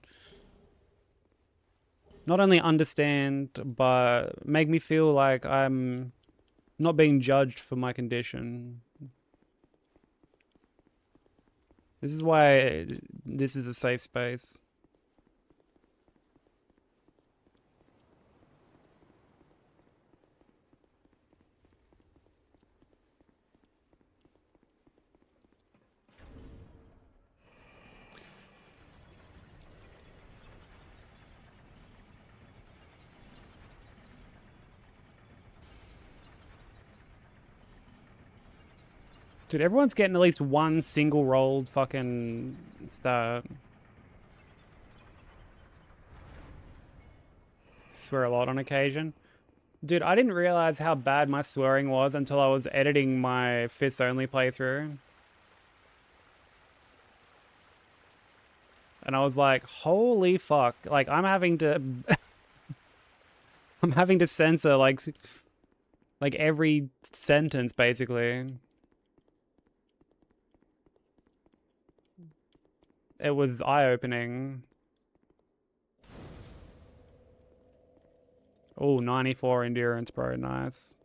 not only understand, but make me feel like I'm not being judged for my condition. This is why this is a safe space. Dude, everyone's getting at least one single rolled fucking start. Swear a lot on occasion. Dude, I didn't realize how bad my swearing was until I was editing my Fists Only playthrough. And I was like, holy fuck. Like, I'm having to... I'm having to censor, like every sentence, basically. It was eye-opening. Oh, 94 endurance, bro. Nice.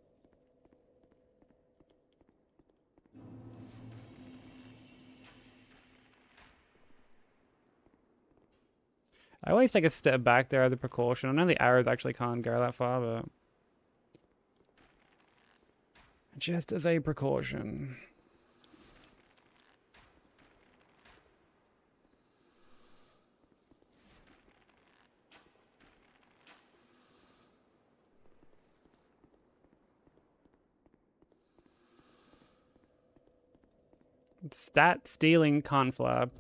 I always take a step back there as a precaution. I know the arrows actually can't go that far, but... just as a precaution. Stat stealing conflab.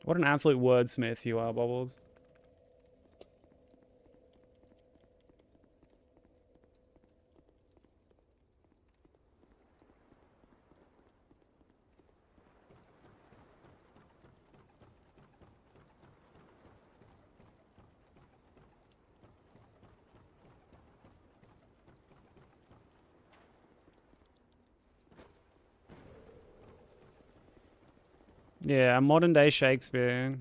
What an absolute wordsmith you are, Bubbles. Yeah, modern day Shakespeare.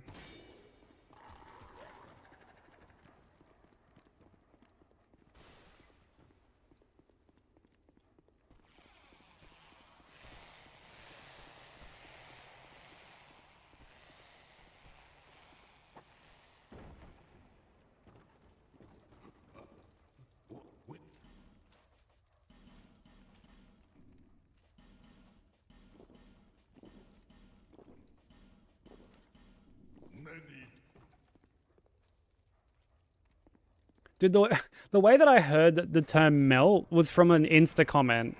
Dude, the way that I heard the term melt was from an Insta comment.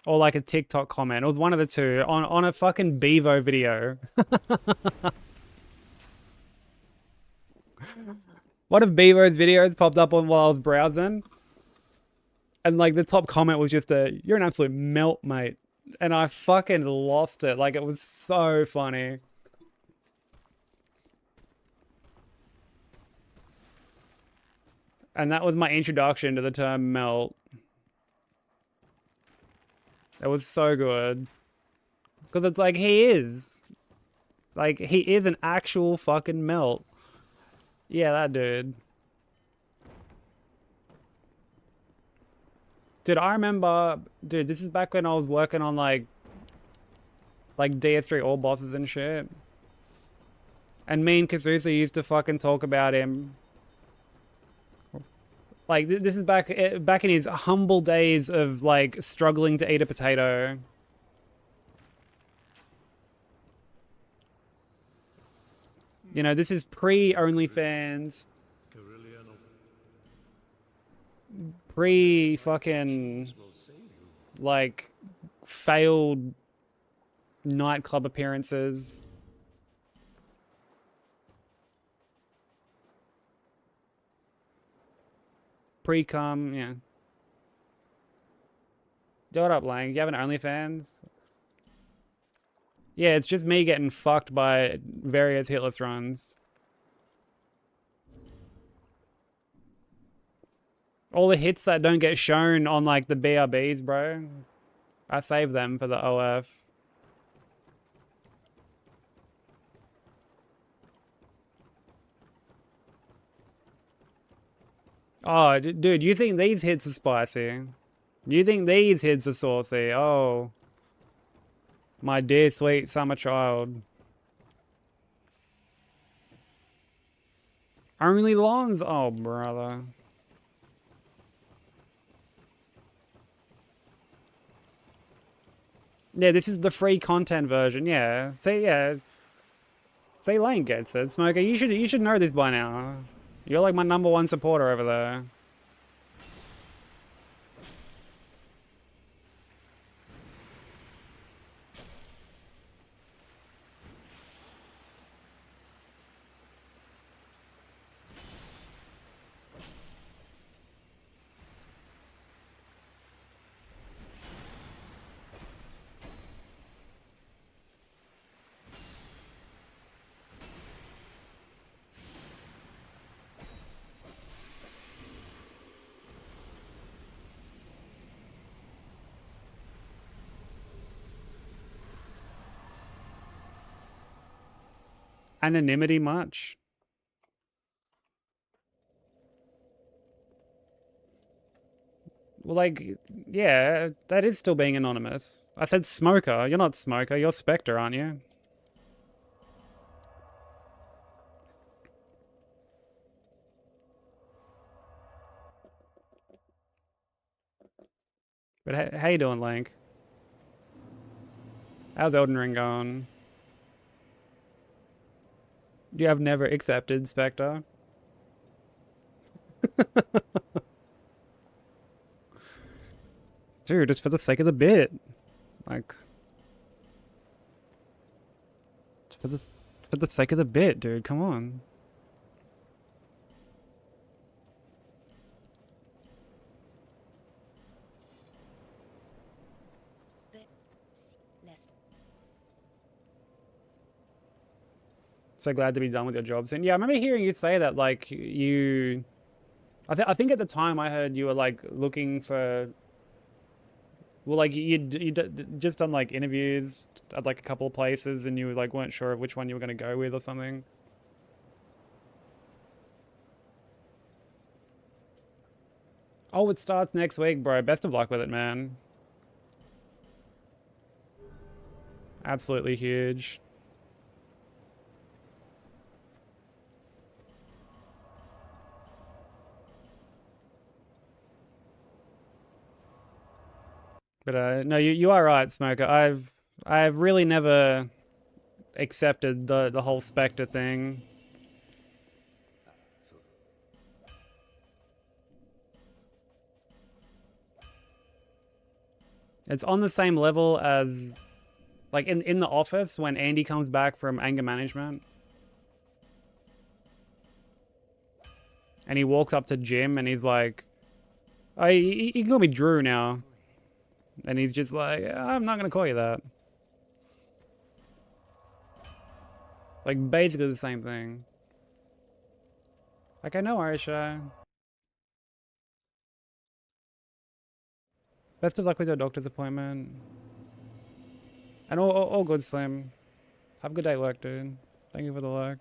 Or like a TikTok comment. It was one of the two. On a fucking Bevo video. One of Bevo's videos popped up on while I was browsing. And like the top comment was just you're an absolute melt, mate. And I fucking lost it. Like, it was so funny. And that was my introduction to the term melt. That was so good. Because it's like, he is. Like, he is an actual fucking melt. Yeah, that dude. Dude, I remember... Dude, this is back when I was working on, like DS3 all bosses and shit. And me and Kazusa used to fucking talk about him. Like, this is back in his humble days of, like, struggling to eat a potato. You know, this is pre-OnlyFans. Pre-fucking, like, failed nightclub appearances. Pre-cum, yeah. What up, Lang? You have an OnlyFans? Yeah, it's just me getting fucked by various Hitless runs. All the hits that don't get shown on, like, the BRBs, bro. I save them for the OF. Oh, dude, you think these hits are spicy? You think these hits are saucy? Oh. My dear sweet summer child. Only lawns? Oh, brother. Yeah, this is the free content version, yeah. See, yeah. See, Lane gets it. Smoker, you should know this by now. You're like my #1 supporter over there. Anonymity much? Well, like, yeah, that is still being anonymous. I said Smoker. You're not Smoker. You're Spectre, aren't you? But how you doing, Link? How's Elden Ring going? You have never accepted, Spectre? Dude, just for the sake of the bit. Like... For the sake of the bit, dude, come on. So glad to be done with your job soon. Yeah, I remember hearing you say that, like, you... I think at the time I heard you were, like, looking for... Well, like, you'd just done, like, interviews at, like, a couple of places and you, like, weren't sure of which one you were going to go with or something. Oh, it starts next week, bro. Best of luck with it, man. Absolutely huge. But no, you are right, Smoker. I've really never accepted the whole Spectre thing. It's on the same level as, like, in the office when Andy comes back from anger management. And he walks up to Jim and he's like, oh, you can call me Drew now. And he's just like, I'm not going to call you that. Like, basically the same thing. Like, I know, Arisha. Best of luck with your doctor's appointment. And all good, Slim. Have a good day at work, dude. Thank you for the like.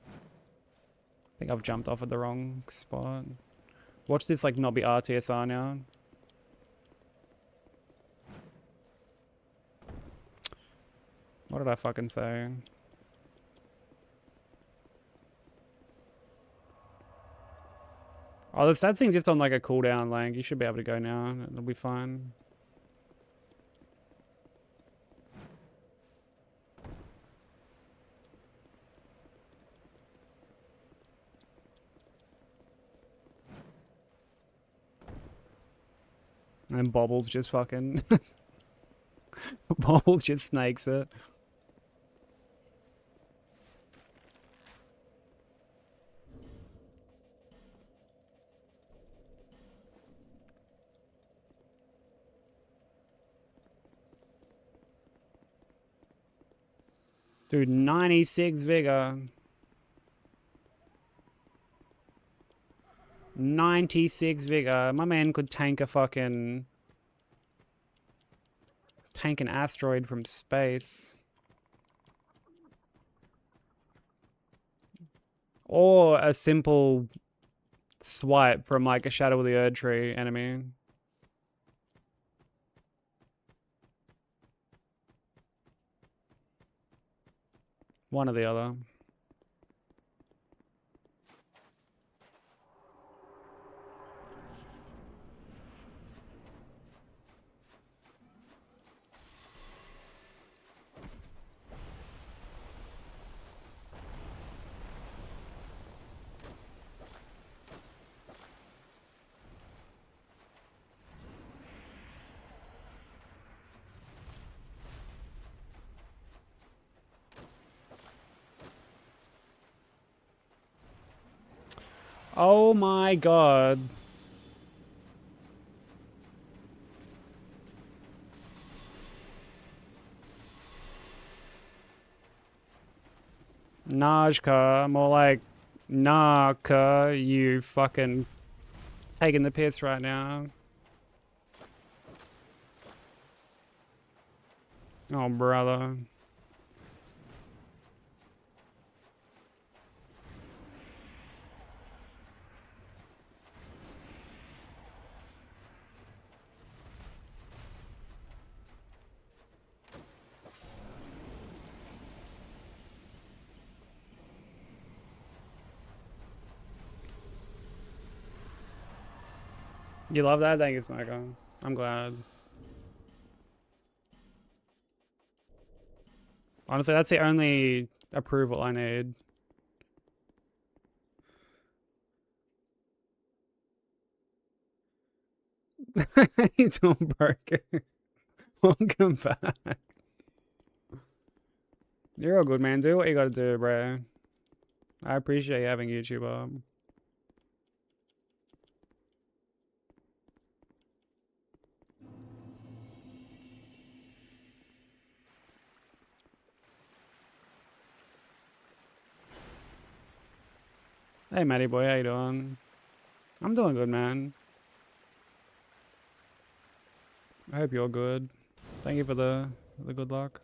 I think I've jumped off at the wrong spot. Watch this like not be RTSR now. What did I fucking say? Oh, the stat thing's just on like a cooldown, Lang. You should be able to go now. It'll be fine. And Bobbles just fucking... Bobbles just snakes it. Dude, 96 vigor. 96 vigor. My man could tank a fucking... Tank an asteroid from space. Or a simple swipe from like a Shadow of the Erd Tree enemy. One or the other. Oh my god. Najka, more like Naka, you fucking taking the piss right now. Oh, brother. You love that? Thank you, Smoker. I'm glad. Honestly, that's the only approval I need. It's all broken. Welcome back. You're all good, man. Do what you gotta do, bro. I appreciate you having YouTube up. Hey, Matty boy, how you doing? I'm doing good, man. I hope you're good. Thank you for the good luck.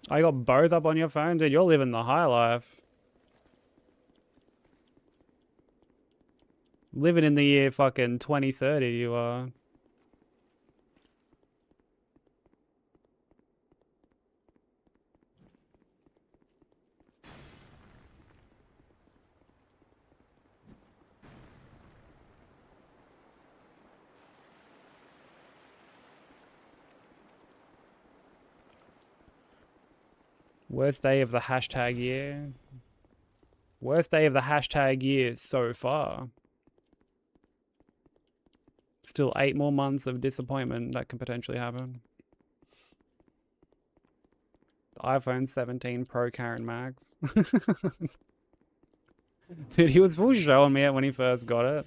I got both up on your phone? Dude, you're living the high life. Living in the year fucking 2030, you are. Worst day of the hashtag year. Worst day of the hashtag year so far. Still 8 more months of disappointment that can potentially happen. iPhone 17 Pro Karen Max. Dude, he was full showing me it when he first got it.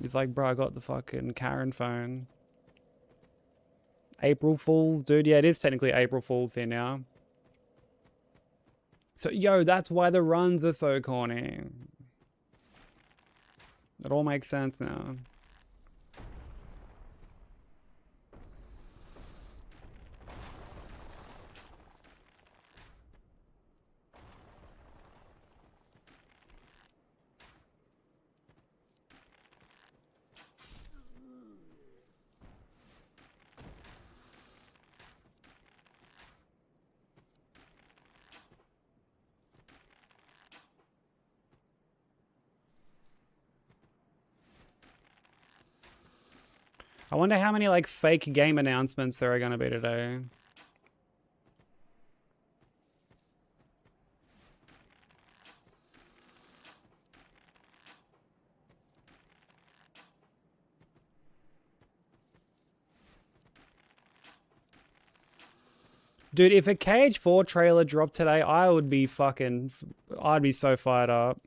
He's like, bro, I got the fucking Karen phone. April Fools, dude. Yeah, it is technically April Fools here now. So, yo, that's why the runs are so corny. It all makes sense now. I wonder how many like fake game announcements there are going to be today. Dude, if a KH4 trailer dropped today, I would be fucking... I'd be so fired up.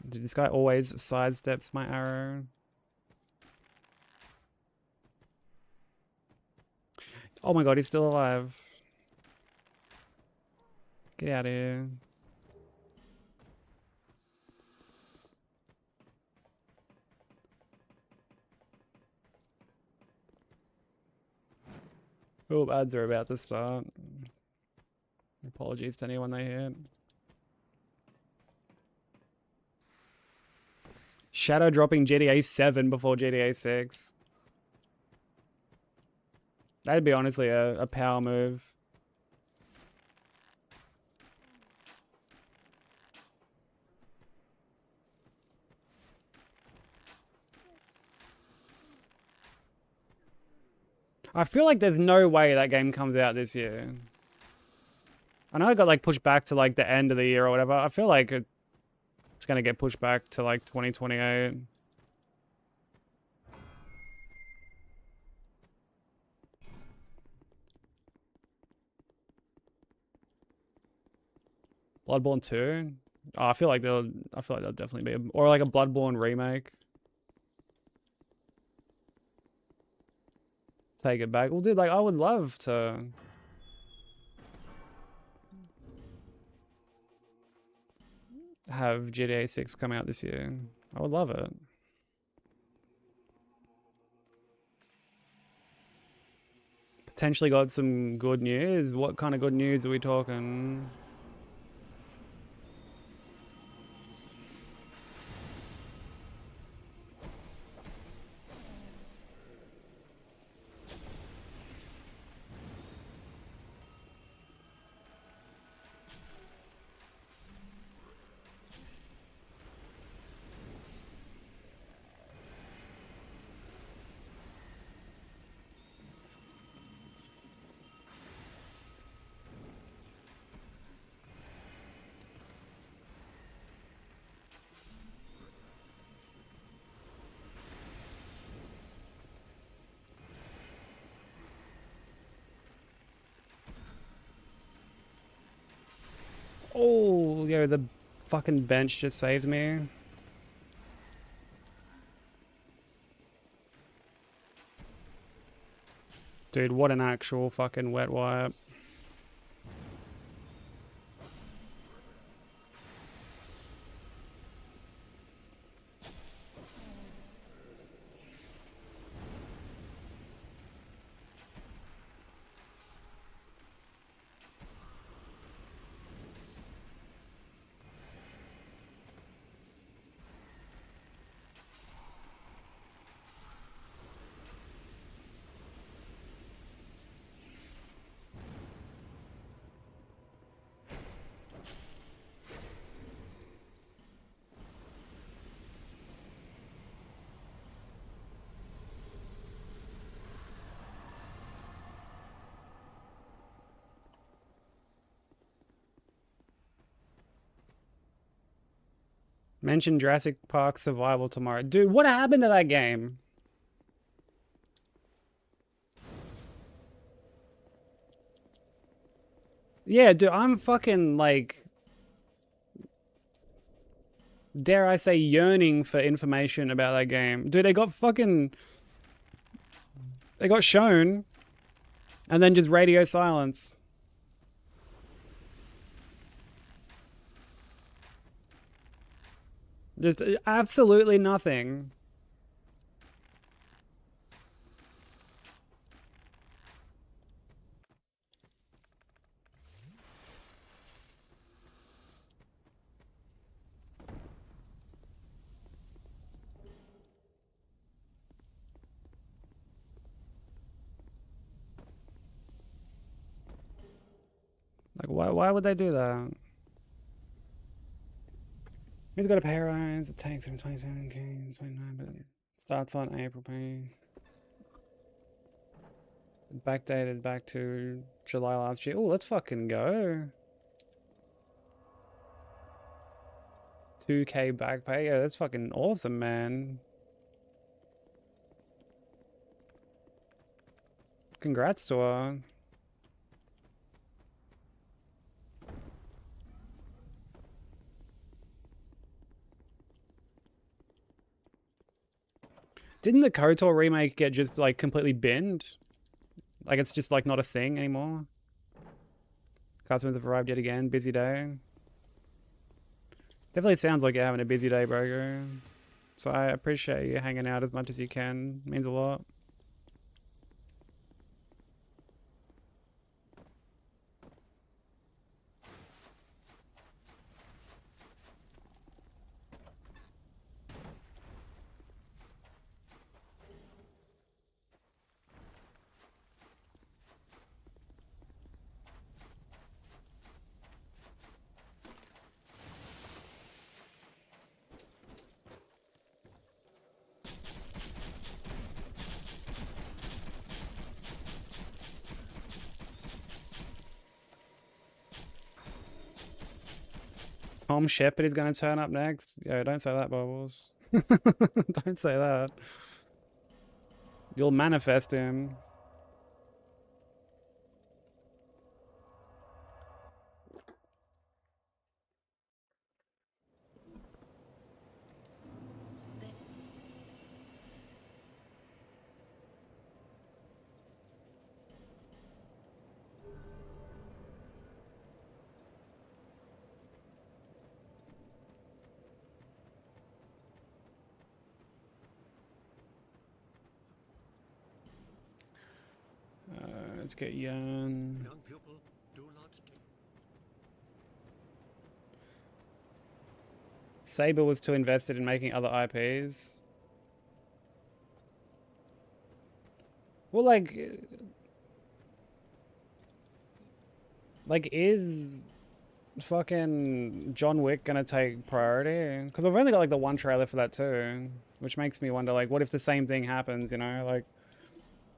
Dude, this guy always sidesteps my arrow. Oh my god, he's still alive. Get out of here. Oh, ads are about to start. Apologies to anyone they hit. Shadow dropping GTA 7 before GTA 6. That'd be honestly a power move. I feel like there's no way that game comes out this year. I know it got like pushed back to like the end of the year or whatever. I feel like it's gonna get pushed back to like 2028. Bloodborne 2? Oh, I feel like there'll definitely be or like a Bloodborne remake. Take it back. Well, dude, like I would love to have GTA 6 come out this year. I would love it. Potentially got some good news. What kind of good news are we talking? Oh, yo, the fucking bench just saves me. Dude, what an actual fucking wet wipe. Mention Jurassic Park Survival tomorrow. Dude, what happened to that game? Yeah, dude, I'm fucking like, dare I say, yearning for information about that game. Dude, they got shown and then just radio silence. Just absolutely nothing. Like, why would they do that? He's got a pay rise. It takes him 27k, 29, but it starts on April pay. Backdated back to July last year. Oh, let's fucking go. 2k back pay. Yeah, that's fucking awesome, man. Congrats to her. Didn't the KOTOR remake get just like completely binned? Like it's just like not a thing anymore? Customers have arrived yet again. Busy day. Definitely sounds like you're having a busy day, bro. So I appreciate you hanging out as much as you can. It means a lot. Tom Shepard is going to turn up next. Yeah, don't say that, Bubbles. Don't say that. You'll manifest him. Let's get Jan. Young pupil, do not take. Saber was too invested in making other IPs. Well, like is fucking John Wick gonna take priority? Because I've only got like the one trailer for that too, which makes me wonder, like, what if the same thing happens? You know, like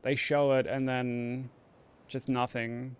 they show it and then just nothing.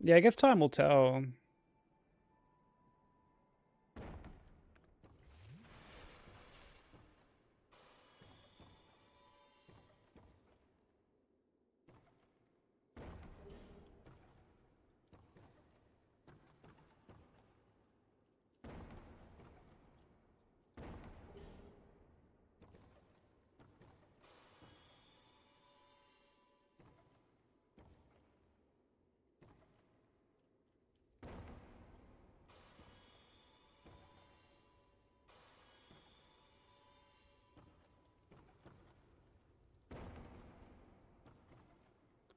Yeah, I guess time will tell.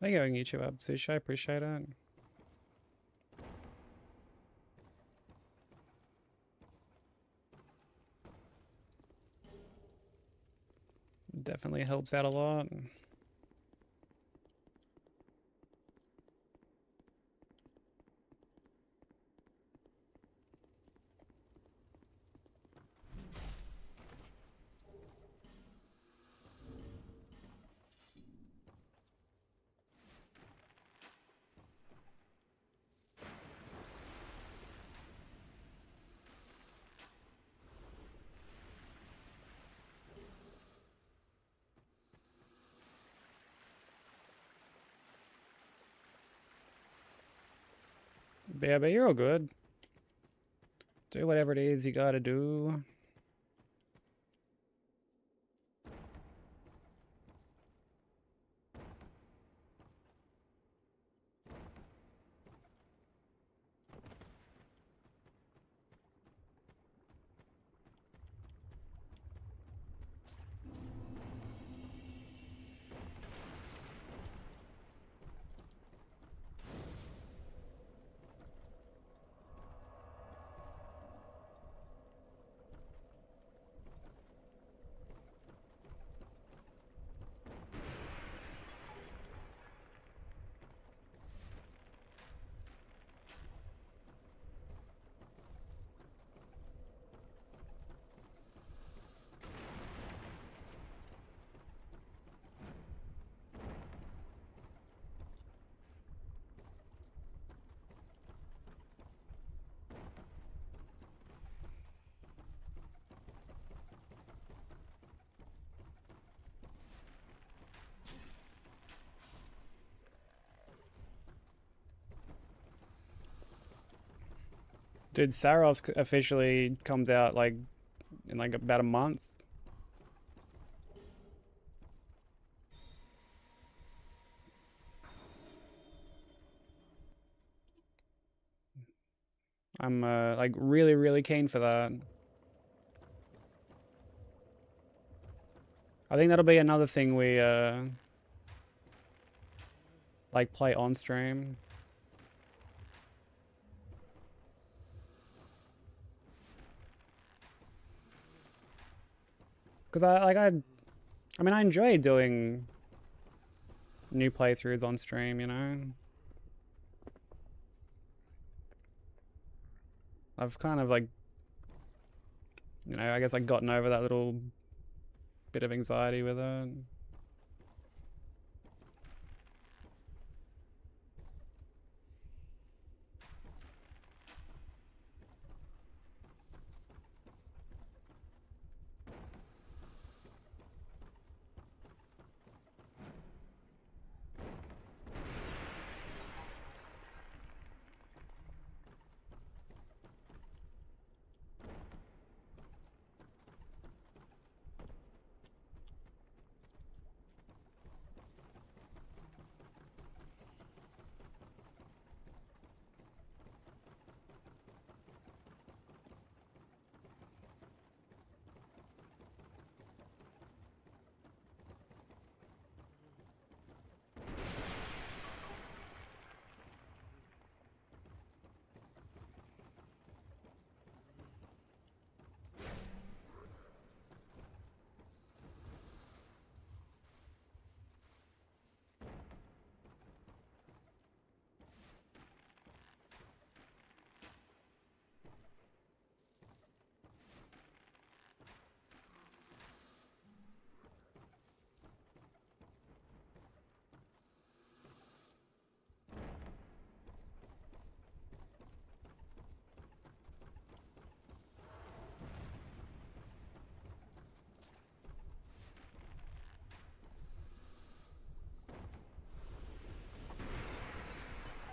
Thank you, YouTube up, Sushi. I appreciate it. Definitely helps out a lot. Yeah, but you're all good. Do whatever it is you gotta do. Dude, Saros officially comes out like in like about a month. I'm like really keen for that. I think that'll be another thing we like play on stream. Cause I mean I enjoy doing new playthroughs on stream, you know. I've kind of like, you know, I guess like gotten over that little bit of anxiety with it.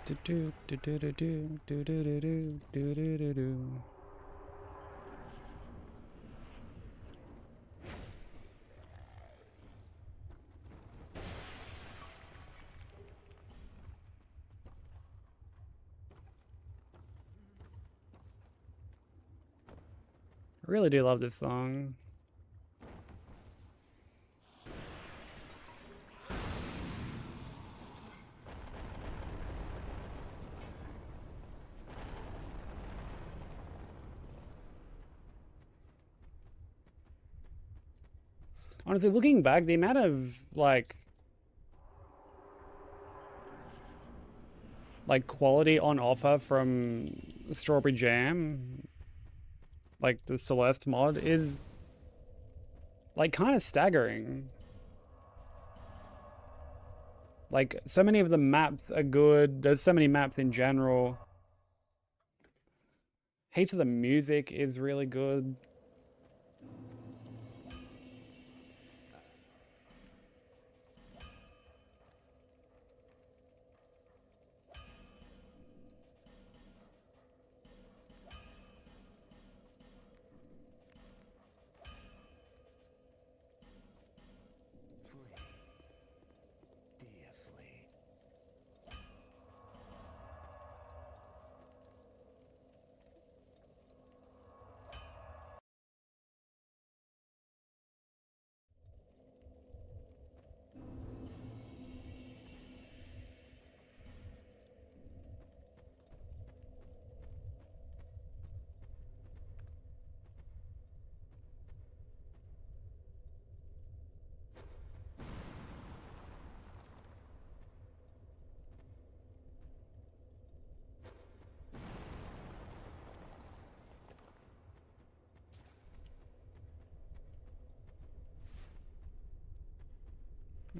Do do do do do do do do do do do do do. I really do love this song. Honestly, looking back, the amount of like quality on offer from Strawberry Jam, like the Celeste mod, is like kind of staggering. Like, so many of the maps are good. There's so many maps in general. Heaps of the music is really good.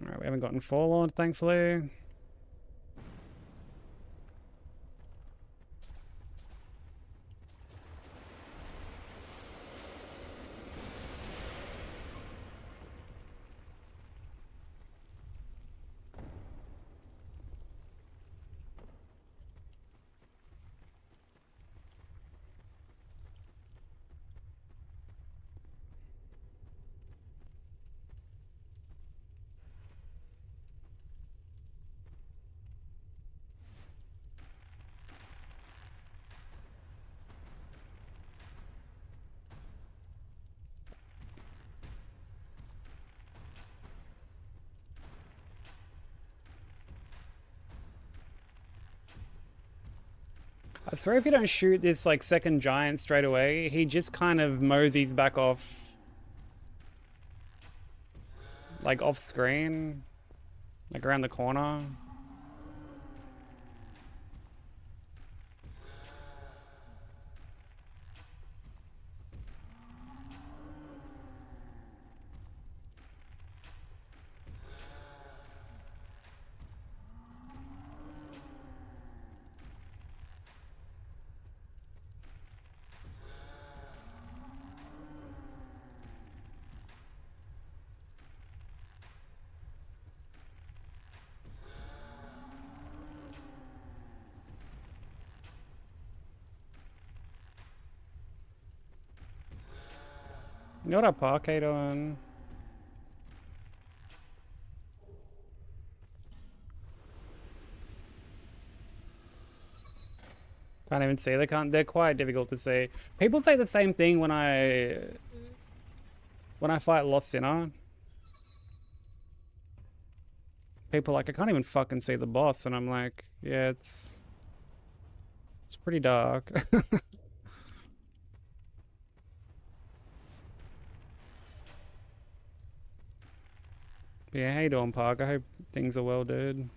Alright, we haven't gotten Forlorn, thankfully. I swear if you don't shoot this like second giant straight away, he just kind of moseys back off, like off screen, like around the corner. What up, Parkade on? Can't even see. They're quite difficult to see. People say the same thing when I fight Lost Sinner. People are like, I can't even fucking see the boss, and I'm like, yeah, it's pretty dark. Yeah, how you doing, Park? I hope things are well, dude.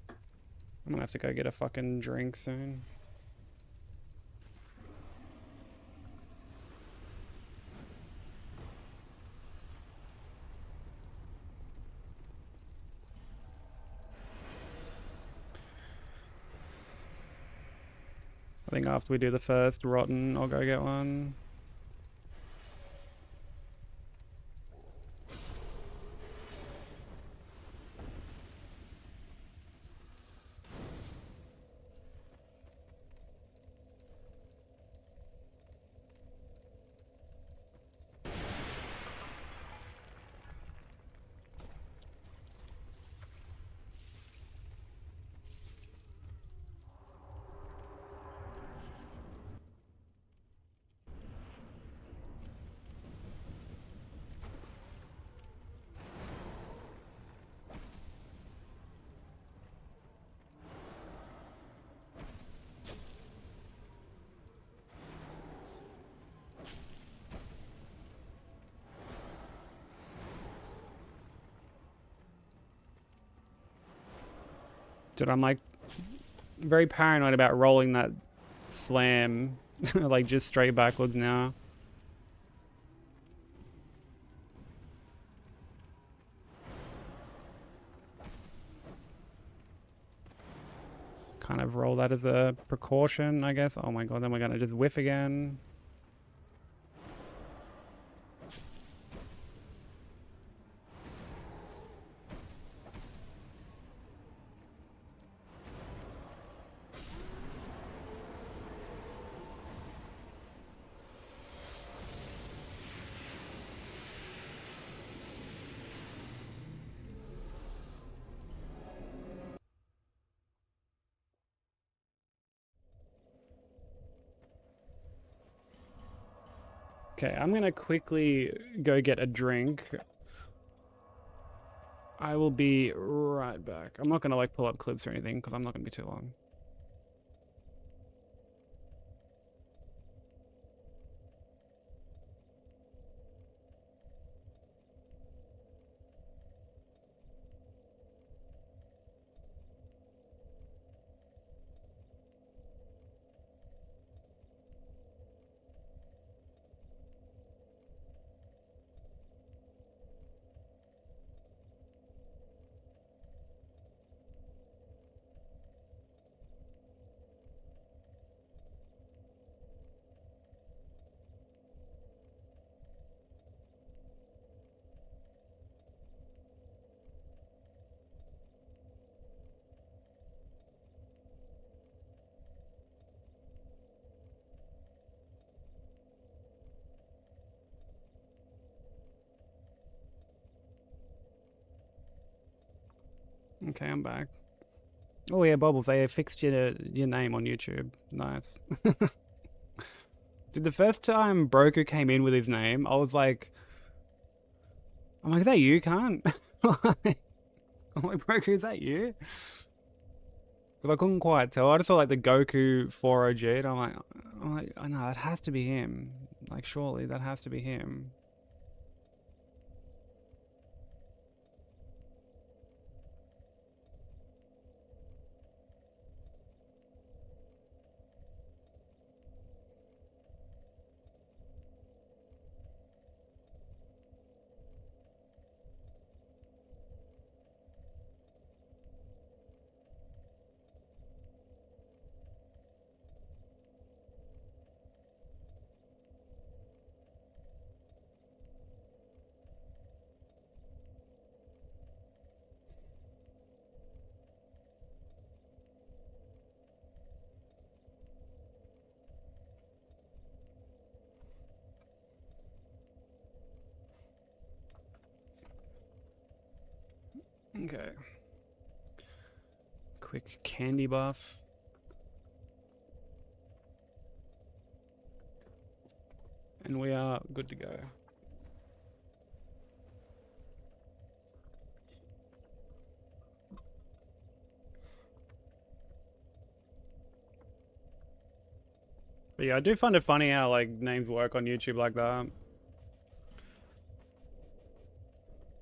I'm gonna have to go get a fucking drink soon. I think after we do the first Rotten, I'll go get one. Dude, I'm like very paranoid about rolling that slam like just straight backwards now. Kind of roll that as a precaution, I guess. Oh my god, then we're gonna just whiff again. Okay, I'm gonna quickly go get a drink. I will be right back. I'm not gonna like pull up clips or anything because I'm not gonna be too long. Okay, I'm back. Oh yeah, Bubbles, they fixed your name on YouTube. Nice. Dude, the first time Broker came in with his name, I was like, I'm like, is that you, cunt? I'm like, Broker, is that you? But I couldn't quite tell. I just saw like the Goku 4OG, and I'm like, oh no, that has to be him. Like, surely that has to be him. Okay. Quick candy buff. And we are good to go. But yeah, I do find it funny how like names work on YouTube like that.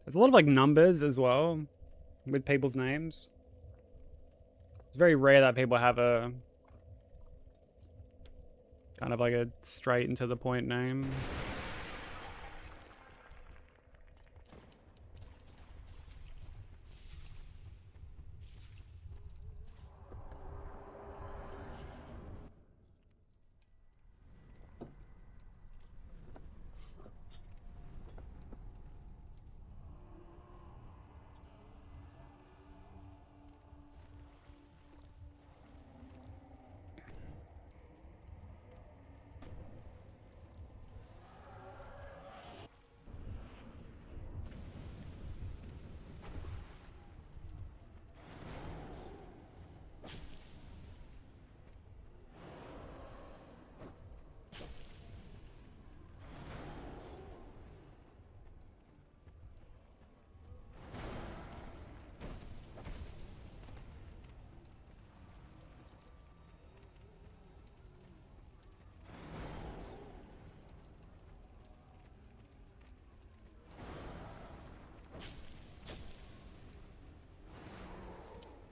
There's a lot of like numbers as well with people's names. It's very rare that people have a kind of like a straight and to the point name.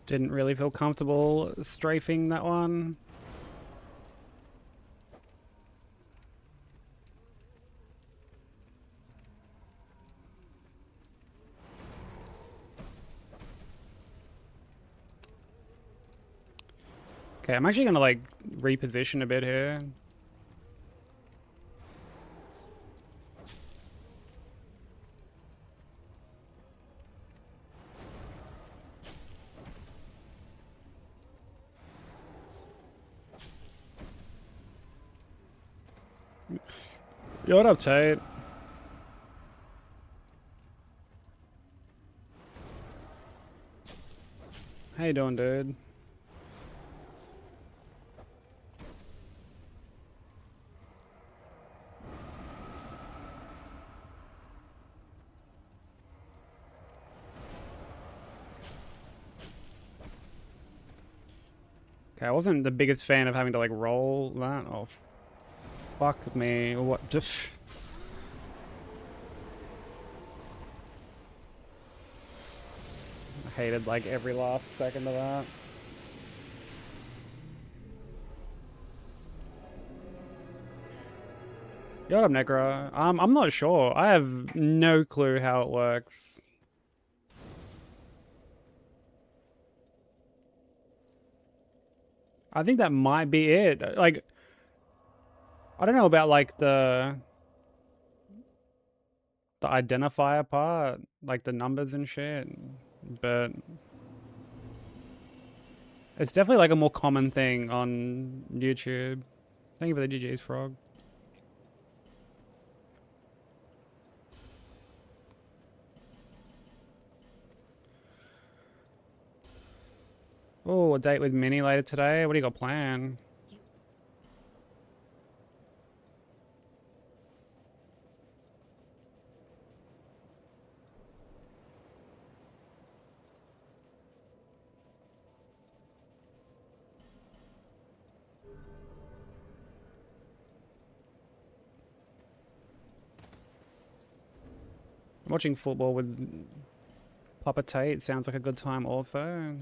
Didn't really feel comfortable strafing that one. Okay, I'm actually gonna like reposition a bit here. Yo, what up, Tate? How you doing, dude? Okay, I wasn't the biggest fan of having to like roll that. Oh, fuck me. What? Just. I hated like every last second of that. Yo, what up, Necro? I'm not sure. I have no clue how it works. I think that might be it. Like, I don't know about like the identifier part, like the numbers and shit, but it's definitely like a more common thing on YouTube. Thank you for the GG's, Frog. Oh, a date with Minnie later today. What do you got planned? Watching football with Papa Tate sounds like a good time also.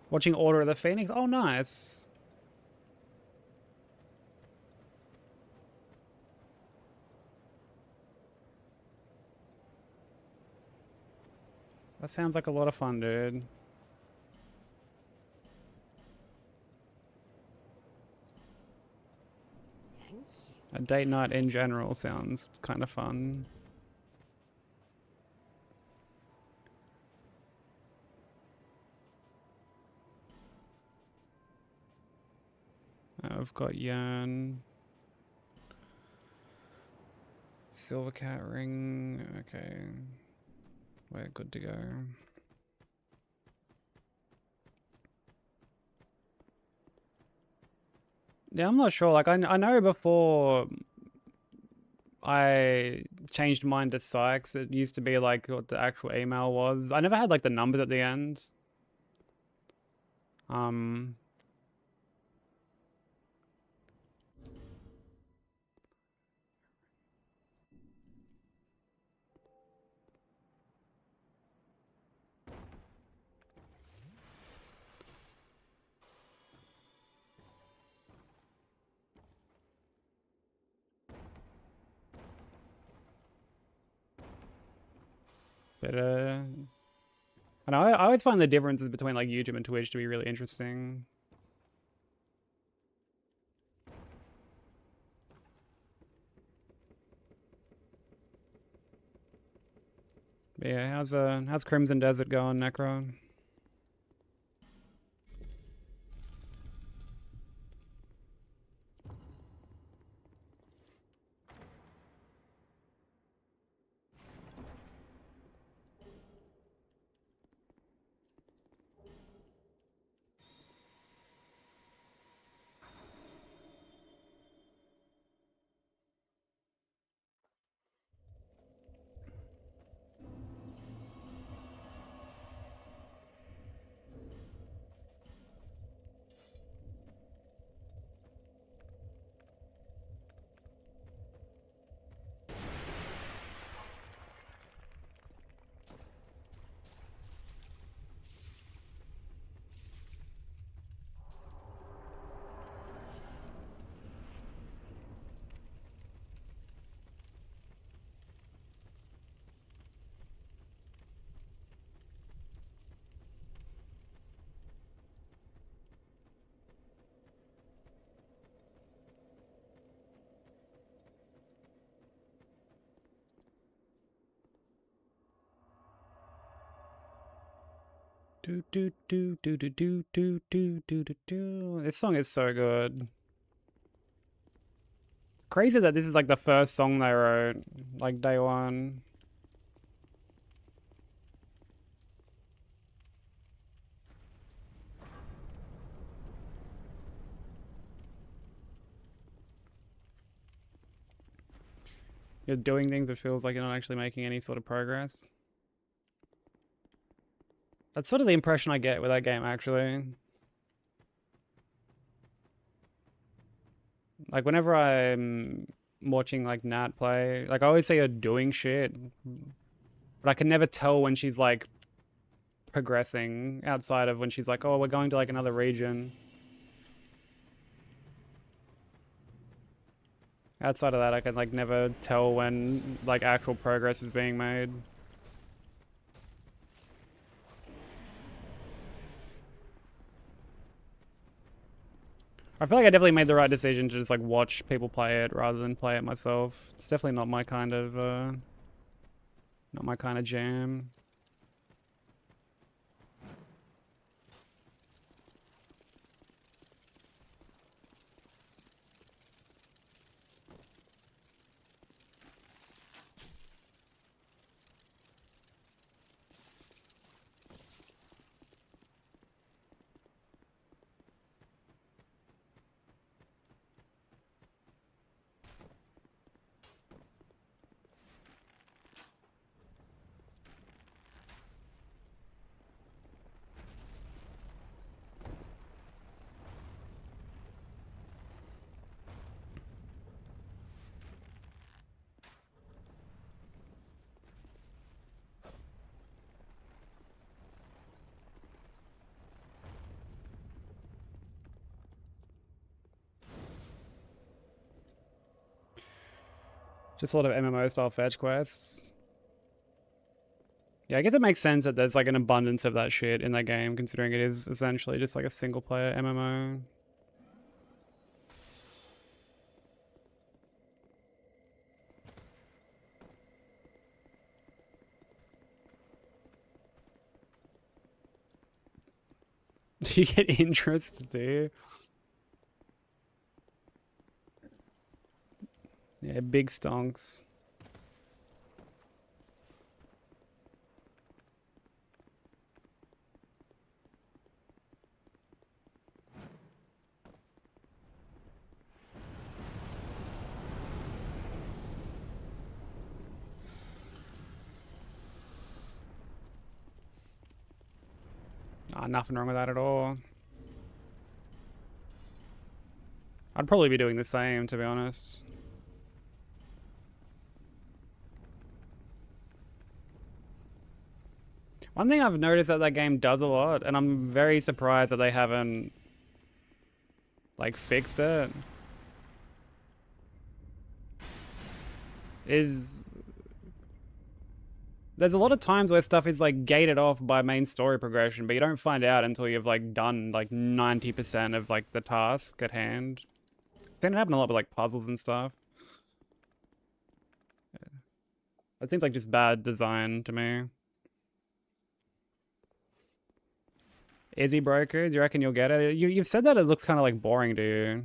Watching Order of the Phoenix. Oh, nice. That sounds like a lot of fun, dude. A date night in general sounds kind of fun. I've got Yarn. Silver cat ring. Okay. We're good to go. Yeah, I'm not sure. Like, I know before I changed mine to Sykes, it used to be like what the actual email was. I never had like the numbers at the end. Um, but I know I always find the differences between like YouTube and Twitch to be really interesting. But yeah, how's Crimson Desert going, Necro? Do do do do do do do do do do do. This song is so good. It's crazy that this is like the first song they wrote, like day one. You're doing things that feels like you're not actually making any sort of progress. That's sort of the impression I get with that game, actually. Like, whenever I'm watching, like, Nat play, like, I always see her doing shit, but I can never tell when she's, like, progressing outside of when she's like, oh, we're going to, like, another region. Outside of that, I can, like, never tell when, like, actual progress is being made. I feel like I definitely made the right decision to just, like, watch people play it rather than play it myself. It's definitely not my kind of, jam. Just a lot of MMO style fetch quests. Yeah, I guess it makes sense that there's like an abundance of that shit in that game, considering it is essentially just like a single player MMO. Do you get interest too? Yeah, big stonks. Ah, nothing wrong with that at all. I'd probably be doing the same, to be honest. One thing I've noticed that game does a lot, and I'm very surprised that they haven't, like, fixed it, is there's a lot of times where stuff is, like, gated off by main story progression, but you don't find out until you've, like, done, like, 90% of, like, the task at hand. I've seen it happen a lot with, like, puzzles and stuff. It seems like just bad design to me. Is he broker? Do you reckon you'll get it? You've said that it looks kind of, like, boring to you.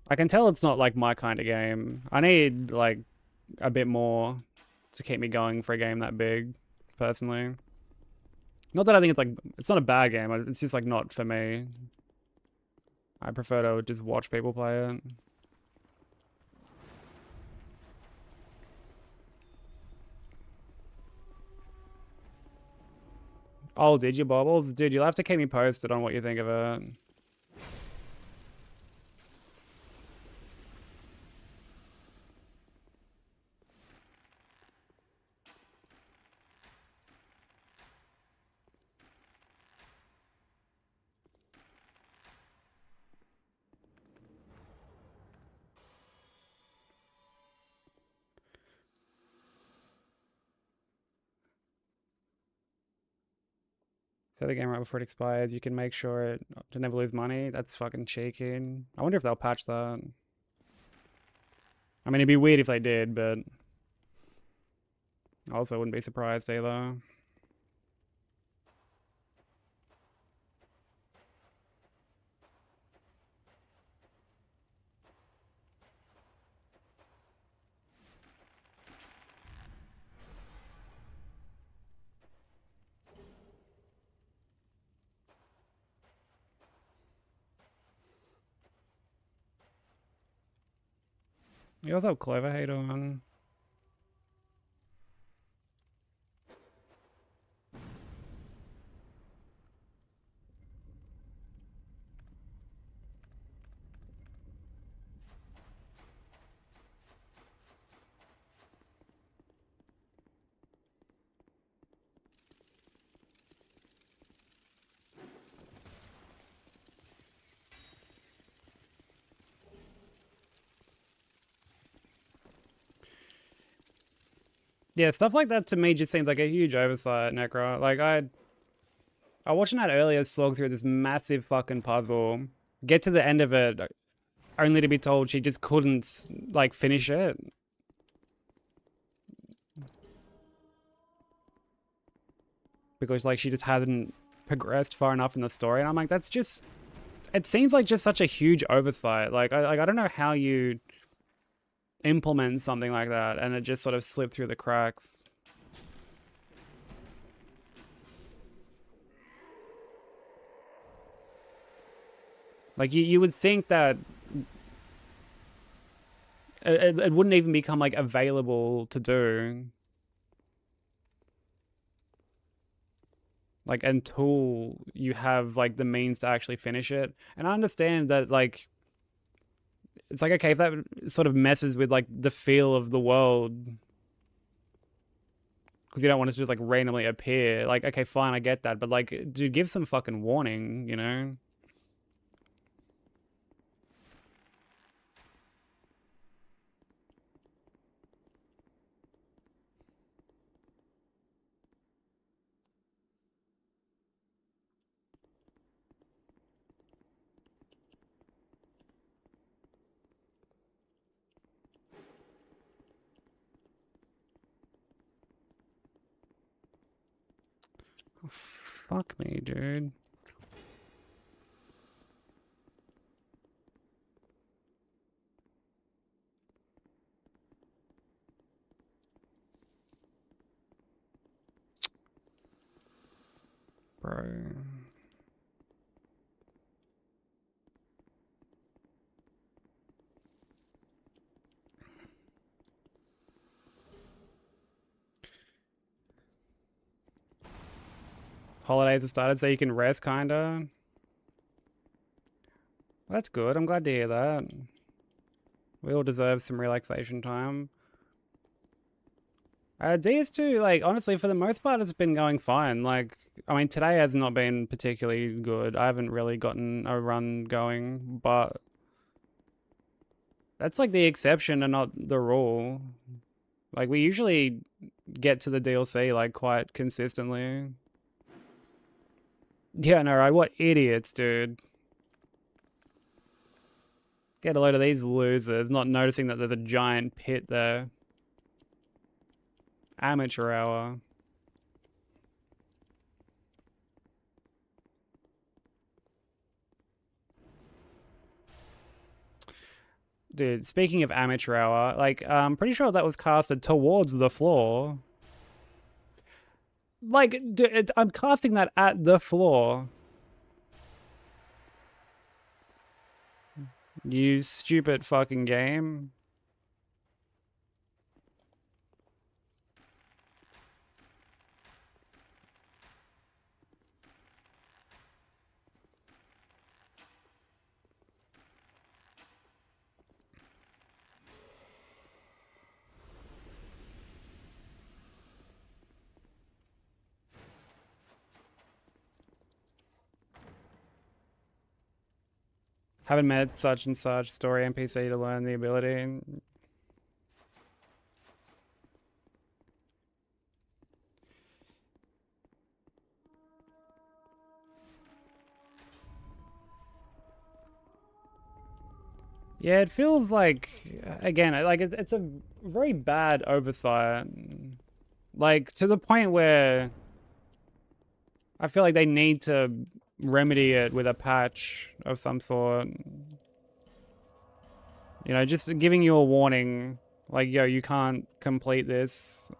I can tell it's not, like, my kind of game. I need, like, a bit more to keep me going for a game that big, personally. Not that I think it's, like, it's not a bad game. It's just, like, not for me. I prefer to just watch people play it. Oh, did you, Bobbles? Dude, you'll have to keep me posted on what you think of it. Say the game right before it expires. You can make sure to never lose money. That's fucking cheeky. I wonder if they'll patch that. I mean, it'd be weird if they did, but I also wouldn't be surprised either. You also have Clover Hate on. Yeah, stuff like that to me just seems like a huge oversight, Necro. Like, I watching that earlier slog through this massive fucking puzzle, get to the end of it, only to be told she just couldn't, like, finish it. Because, like, she just hadn't progressed far enough in the story. And I'm like, that's just... It seems like just such a huge oversight. Like, I don't know how you implement something like that and it just sort of slipped through the cracks. Like, you would think that it wouldn't even become, like, available to do. Like, until you have, like, the means to actually finish it. And I understand that, like, it's like, okay, if that sort of messes with, like, the feel of the world, because you don't want it to just, like, randomly appear. Like, okay, fine, I get that. But, like, dude, give some fucking warning, you know? Oh, fuck me, dude. Bro. Holidays have started so you can rest, kinda. That's good. I'm glad to hear that. We all deserve some relaxation time. DS2, like, honestly, for the most part, it's been going fine. Like, I mean, today has not been particularly good. I haven't really gotten a run going, but that's, like, the exception and not the rule. Like, we usually get to the DLC, like, quite consistently. Yeah, no, right? What idiots, dude. Get a load of these losers, not noticing that there's a giant pit there. Amateur hour. Dude, speaking of amateur hour, like, I'm pretty sure that was casted towards the floor. Like, dude, I'm casting that at the floor. You stupid fucking game. Haven't met such and such story NPC to learn the ability. Yeah, it feels like, again, like it's a very bad oversight. Like, to the point where I feel like they need to remedy it with a patch of some sort. You know, just giving you a warning, like, yo, you can't complete this.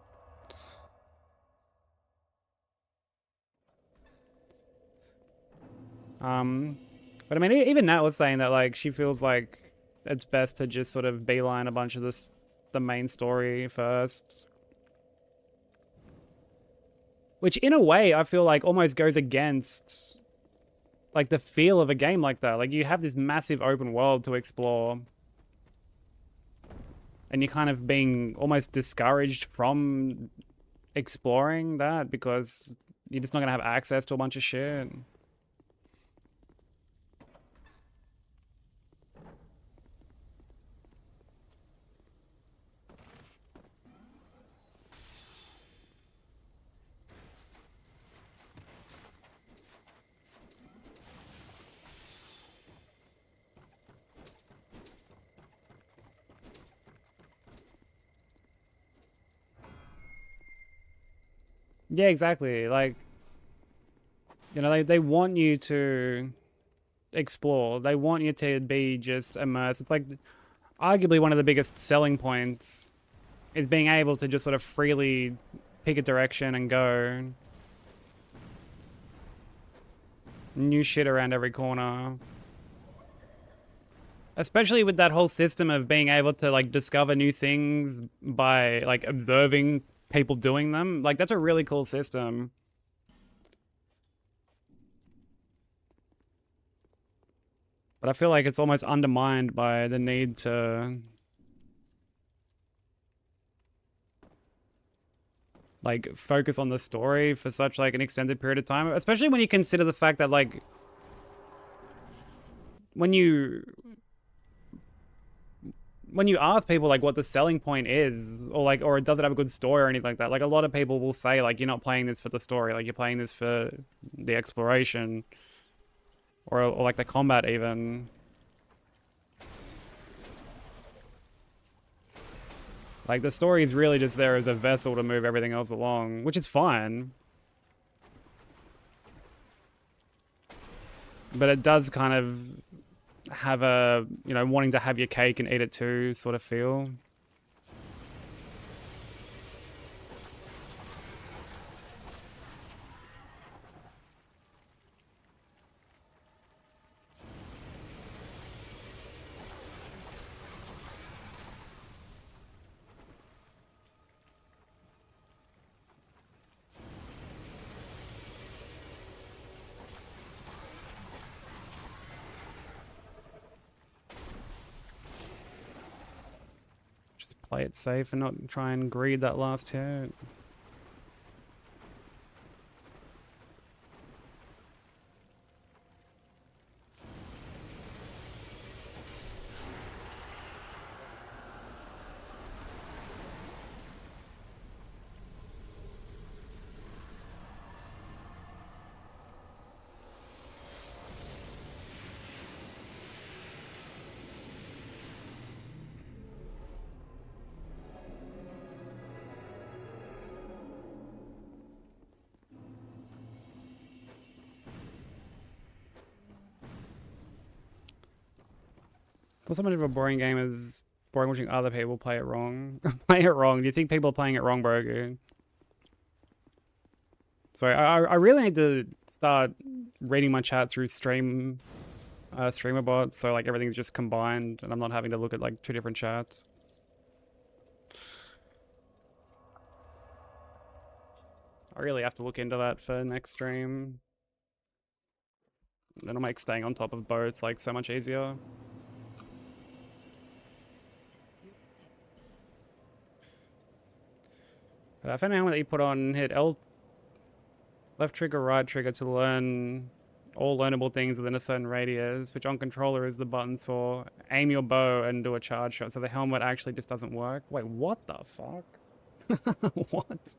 But I mean, even Nat was saying that, like, she feels like it's best to just sort of beeline a bunch of the main story first. Which, in a way, I feel like almost goes against, like, the feel of a game like that. Like, you have this massive open world to explore, and you're kind of being almost discouraged from exploring that because you're just not going to have access to a bunch of shit. Yeah, exactly. Like, you know, they want you to explore. They want you to be just immersed. It's like arguably one of the biggest selling points is being able to just sort of freely pick a direction and go. New shit around every corner. Especially with that whole system of being able to, like, discover new things by, like, observing people doing them. Like, that's a really cool system. But I feel like it's almost undermined by the need to, like, focus on the story for such, like, an extended period of time. Especially when you consider the fact that, like, when you ask people, like, what the selling point is, or, like, or does it have a good story or anything like that, like, a lot of people will say, like, you're not playing this for the story, like, you're playing this for the exploration, or like, the combat even. Like, the story is really just there as a vessel to move everything else along, which is fine. But it does kind of have a, you know, wanting to have your cake and eat it too sort of feel. Just play it safe and not try and greed that last hit. Not so much of a boring game as boring watching other people play it wrong. Play it wrong. Do you think people are playing it wrong, Brogu? Sorry, I really need to start reading my chat through streamer bots, so, like, everything's just combined and I'm not having to look at, like, two different chats. I really have to look into that for next stream. That'll make staying on top of both, like, so much easier. But I found out that you put on, hit left trigger, right trigger to learn all learnable things within a certain radius, which on controller is the buttons for aim your bow and do a charge shot. So the helmet actually just doesn't work. Wait, what the fuck? What?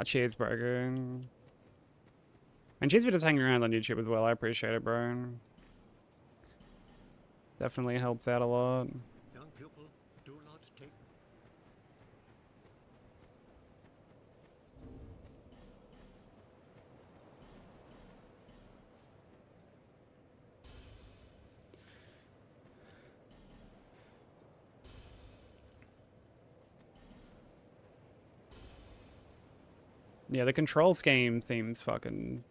cheers, bro. And cheers for just hanging around on YouTube as well. I appreciate it, bro. Definitely helps out a lot. Young pupil, do not take. Yeah, the control scheme seems fucking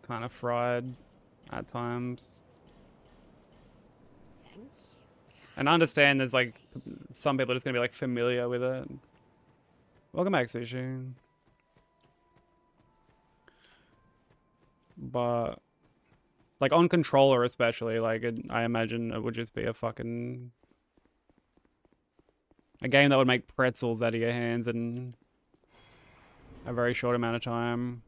kind of fried at times. Thank you. And I understand there's like some people are just gonna be like familiar with it. Welcome back, Sushi. But like on controller especially, like I imagine it would just be a fucking a game that would make pretzels out of your hands in a very short amount of time.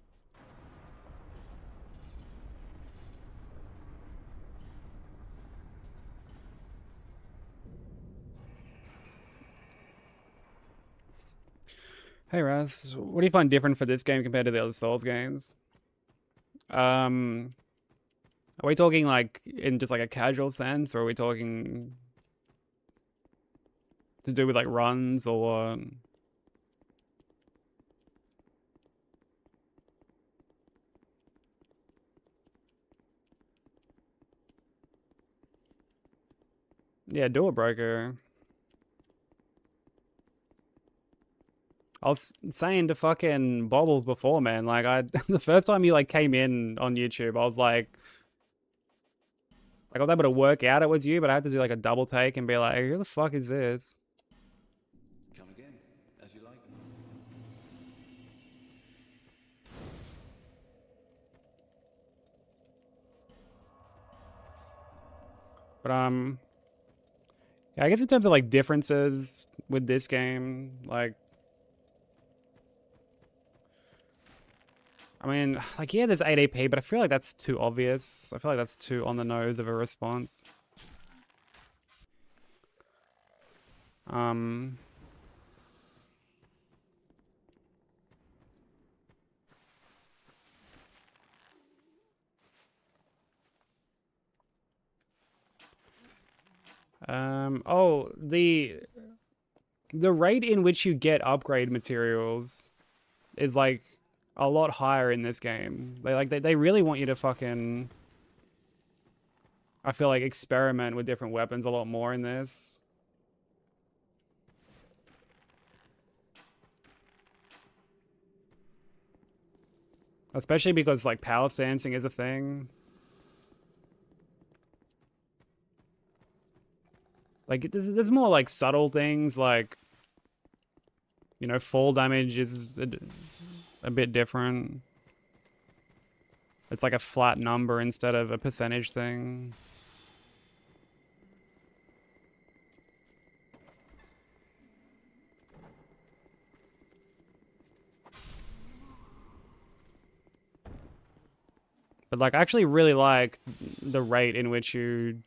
Hey Raz, what do you find different for this game compared to the other Souls games? Are we talking like in just like a casual sense, or are we talking to do with like runs or? Yeah, do it, broker. I was saying to fucking Bobbles before, man. Like the first time you like came in on YouTube, I was like I was able to work out it was you, but I had to do like a double take and be like, who the fuck is this? Come again, as you like. But yeah, I guess in terms of like differences with this game, like I mean, like yeah, there's 8AP, but I feel like that's too obvious. I feel like that's too on the nose of a response. Oh, the rate in which you get upgrade materials is like a lot higher in this game. They really want you to fucking I feel like experiment with different weapons a lot more in this. Especially because like power stancing is a thing. Like there's more like subtle things like you know, fall damage is a bit different. It's like a flat number instead of a percentage thing. But like I actually really like the rate in which you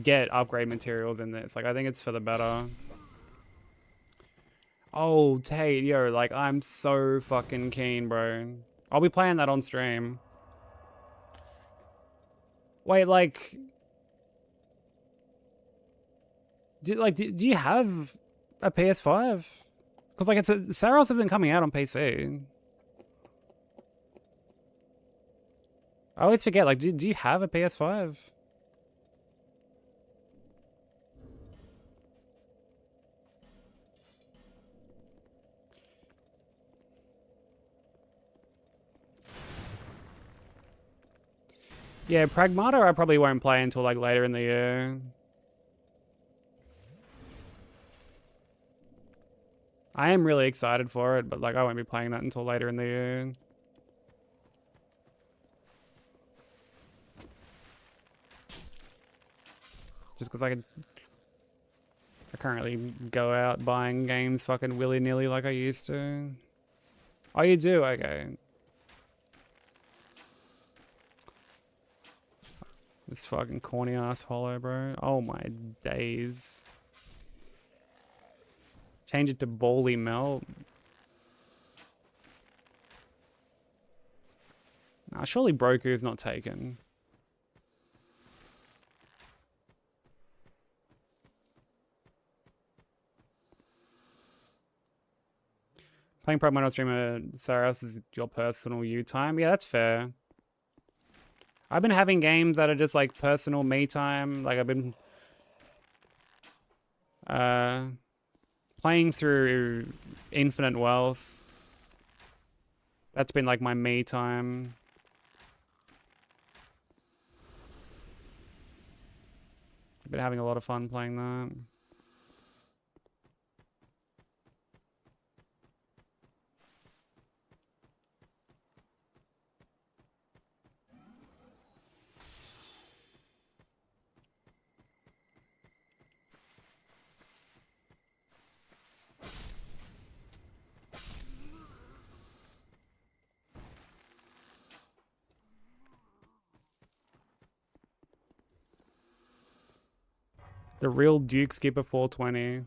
get upgrade materials in this. Like I think it's for the better. Oh, Tate, yo, like I'm so fucking keen, bro. I'll be playing that on stream. Wait, like do you have a PS5? Because like Saros isn't coming out on PC. I always forget, like, do you have a PS5? Yeah, Pragmata I probably won't play until like later in the year. I am really excited for it, but like I won't be playing that until later in the year. Just because I can't really go out buying games fucking willy-nilly like I used to. Oh, you do? Okay. This fucking corny ass hollow, bro. Oh my days. Change it to Bally Melt. Nah, surely Broku is not taken. Playing Pro Mono streamer Saras is your personal you time. Yeah, that's fair. I've been having games that are just like personal me time. Like I've been playing through Infinite Wealth. That's been like my me time. I've been having a lot of fun playing that. The real Duke skipper 420.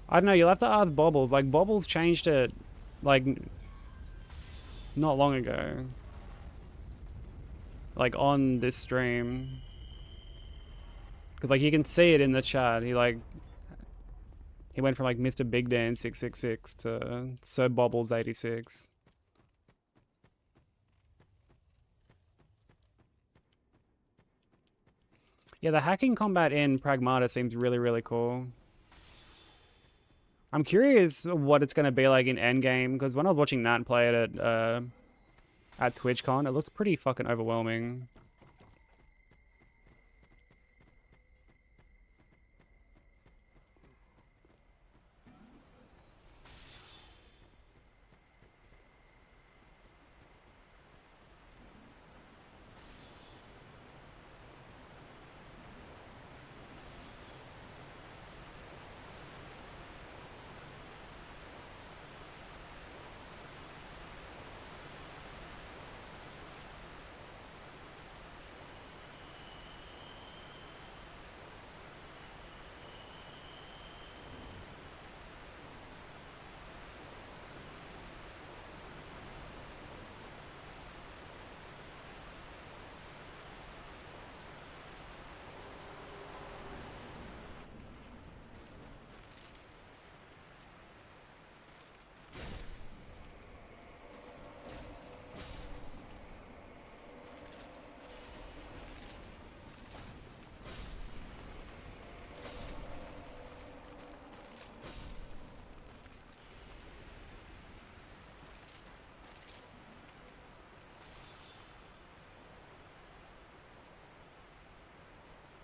I don't know, you'll have to ask Bobbles. Like, Bobbles changed it, like, not long ago. Like, on this stream. Because, like, you can see it in the chat. He went from, like, Mr. Big Dan 666 to Sir Bobbles 86. Yeah, the hacking combat in Pragmata seems really, really cool. I'm curious what it's going to be like in Endgame, because when I was watching Nat play it at TwitchCon, it looked pretty fucking overwhelming.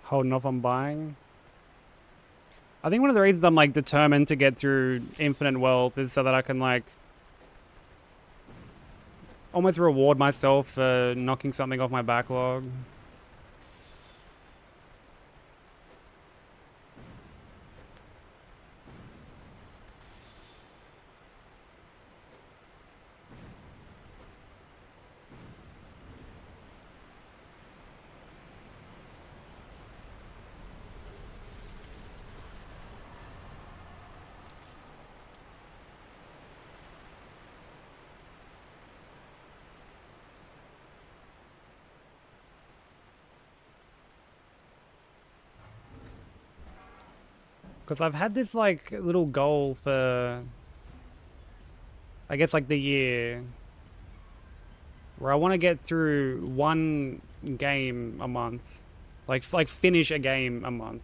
Holding off on buying. I think one of the reasons I'm like determined to get through Infinite Wealth is so that I can like almost reward myself for knocking something off my backlog. Because I've had this like little goal for, I guess, like the year, where I want to get through one game a month, like finish a game a month,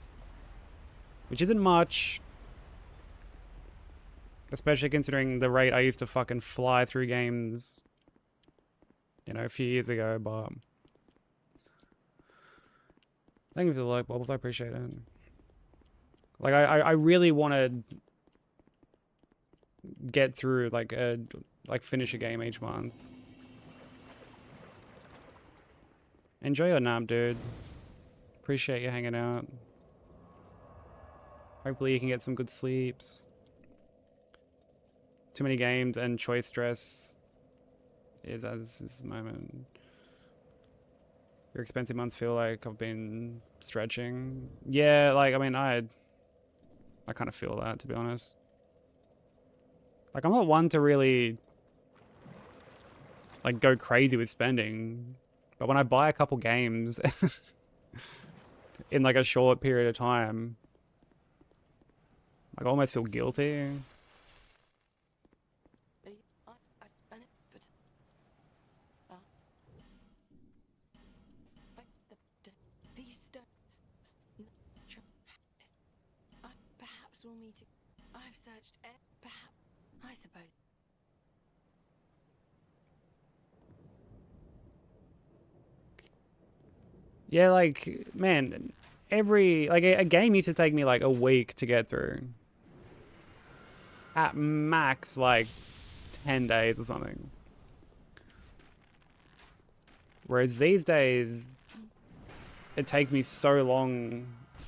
which isn't much, especially considering the rate I used to fucking fly through games, you know, a few years ago. But thank you for the like, Bubbles. I appreciate it. Like, I really want to get through, like, finish a game each month. Enjoy your nap, dude. Appreciate you hanging out. Hopefully you can get some good sleeps. Too many games and choice stress is as this moment. Your expensive months feel like I've been stretching. Yeah, like, I mean, I kind of feel that, to be honest. Like, I'm not one to really, like, go crazy with spending. But when I buy a couple games in, like, a short period of time, like, I almost feel guilty. Perhaps we'll meet. I've searched. Perhaps. I suppose. Yeah, like, man, like, a game used to take me, like, a week to get through. At max, like, 10 days or something. Whereas these days, it takes me so long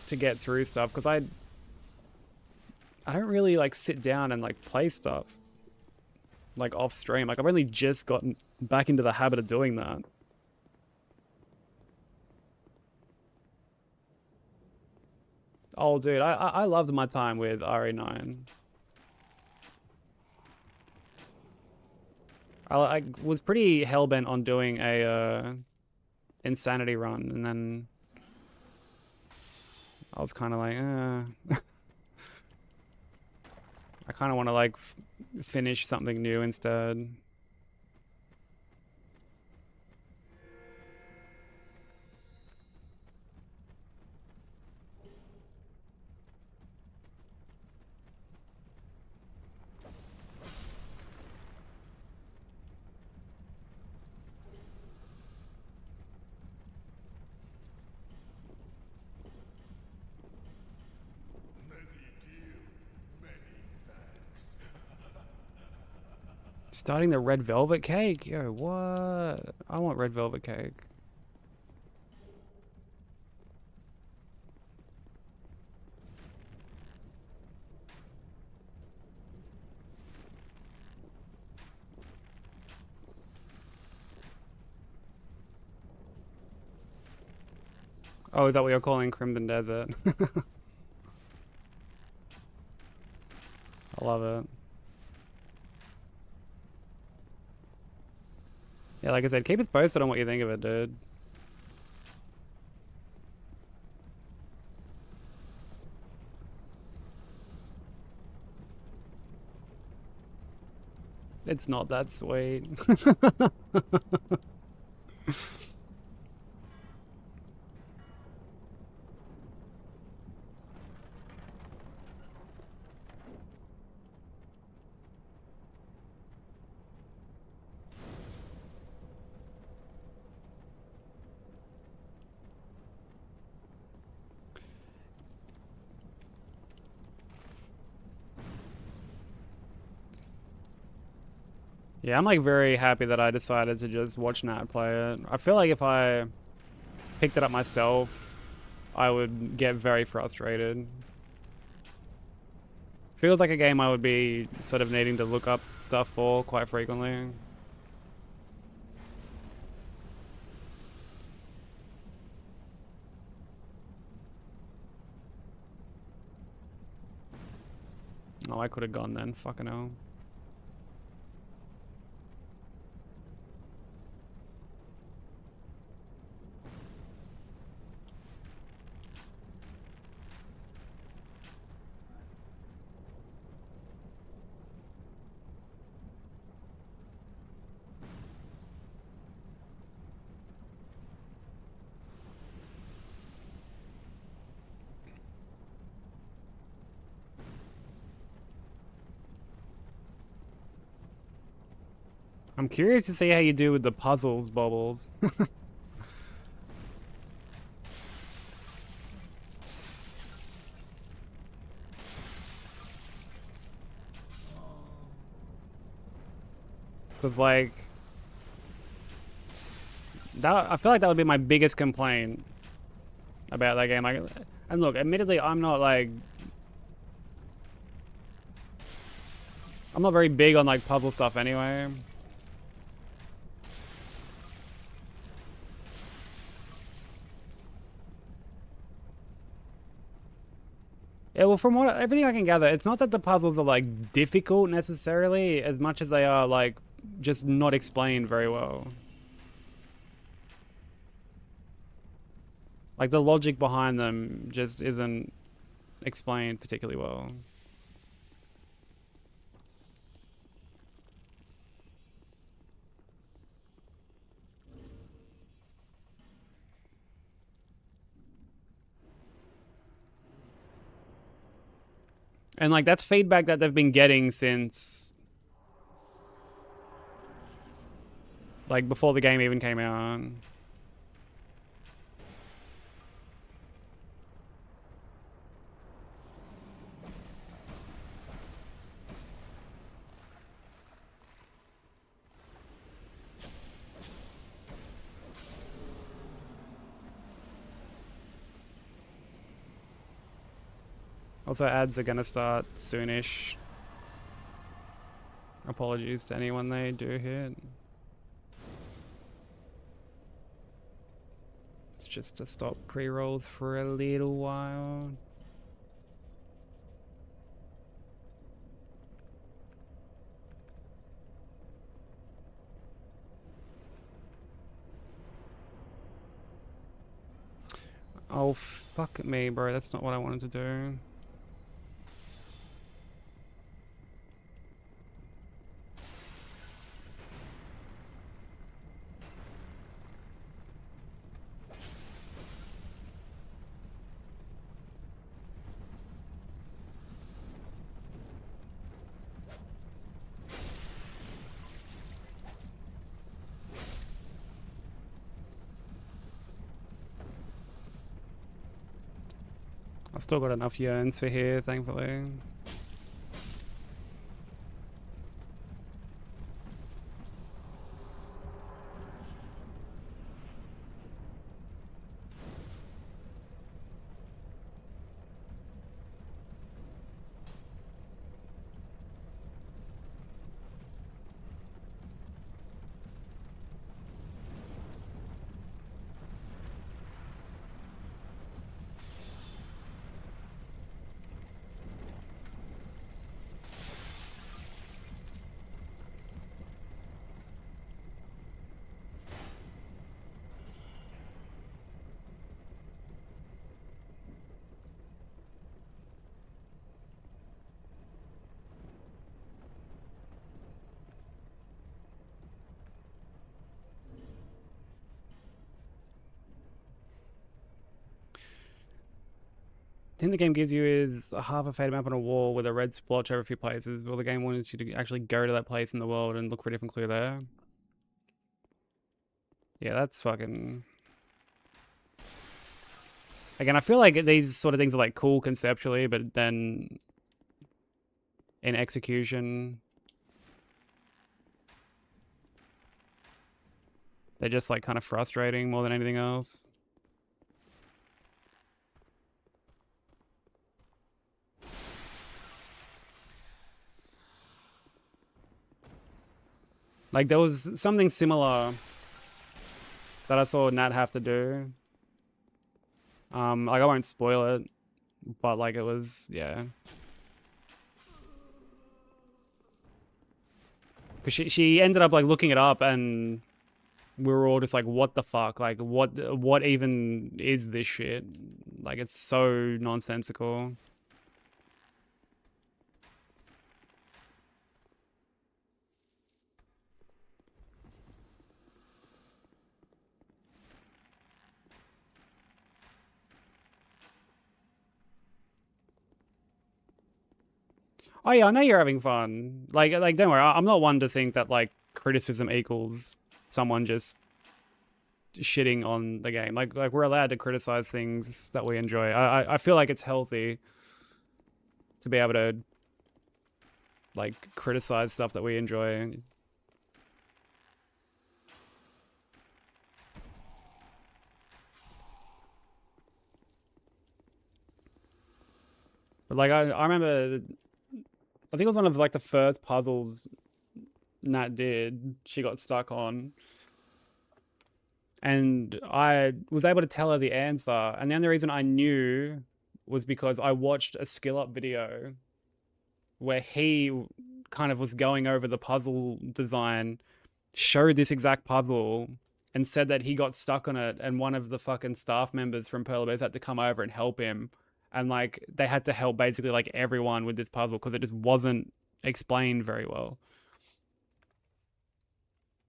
to get through stuff, because I don't really, like, sit down and, like, play stuff, like, off stream. Like, I've only just gotten back into the habit of doing that. Oh, dude, I loved my time with RE9. I was pretty hellbent on doing a insanity run, and then I was kind of like, I kind of want to, like, finish something new instead. Starting the red velvet cake? Yo, what? I want red velvet cake. Oh, is that what you're calling Crimson Desert? I love it. Yeah, like I said, keep us posted on what you think of it, dude. It's not that sweet. Yeah, I'm, like, very happy that I decided to just watch Nat play it. I feel like if I picked it up myself, I would get very frustrated. Feels like a game I would be sort of needing to look up stuff for quite frequently. Oh, I could have gone then. Fucking hell. I'm curious to see how you do with the puzzles, Bubbles. Because, like, that, I feel like that would be my biggest complaint about that game. Like, and look, admittedly, I'm not very big on, like, puzzle stuff anyway. well, from what everything I can gather, it's not that the puzzles are like difficult necessarily, as much as they are like just not explained very well. Like the logic behind them just isn't explained particularly well. And like that's feedback that they've been getting since like before the game even came out. Also, ads are gonna start soonish. Apologies to anyone they do hit. It's just to stop pre-rolls for a little while. Oh, fuck me, bro. That's not what I wanted to do. I've still got enough yearns for here, thankfully. The thing the game gives you is a half a faded map on a wall with a red splotch over a few places. Well, the game wants you to actually go to that place in the world and look for a different clue there. Yeah, that's fucking... Again, I feel like these sort of things are like cool conceptually, but then in execution, they're just like kind of frustrating more than anything else. Like there was something similar that I saw Nat have to do. Like I won't spoil it, but like it was, yeah. Cause she ended up like looking it up and we were all just like, what the fuck? Like what even is this shit? Like it's so nonsensical. Oh yeah, I know you're having fun. Like don't worry, I'm not one to think that like criticism equals someone just shitting on the game. Like we're allowed to criticize things that we enjoy. I feel like it's healthy to be able to like criticize stuff that we enjoy. But like I remember, I think it was one of like the first puzzles Nat did. She got stuck on. And I was able to tell her the answer. And the only reason I knew was because I watched a skill up video where he kind of was going over the puzzle design, showed this exact puzzle, and said that he got stuck on it, and one of the fucking staff members from Pearl Bears had to come over and help him, and like they had to help basically like everyone with this puzzle because it just wasn't explained very well.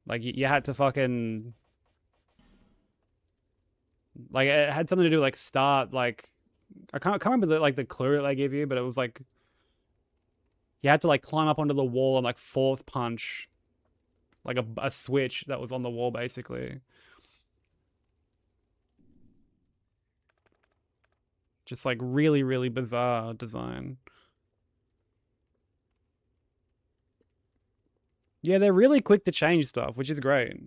Like you had to fucking like it had something to do like start like I can't remember the clue that they give you, but it was like you had to like climb up onto the wall and like force punch like a switch that was on the wall basically. Just like really, really bizarre design. Yeah, they're really quick to change stuff, which is great.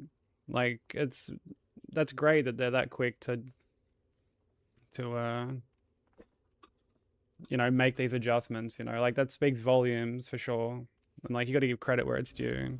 Like that's great that they're that quick to you know, make these adjustments, you know, like that speaks volumes for sure. And like you got to give credit where it's due.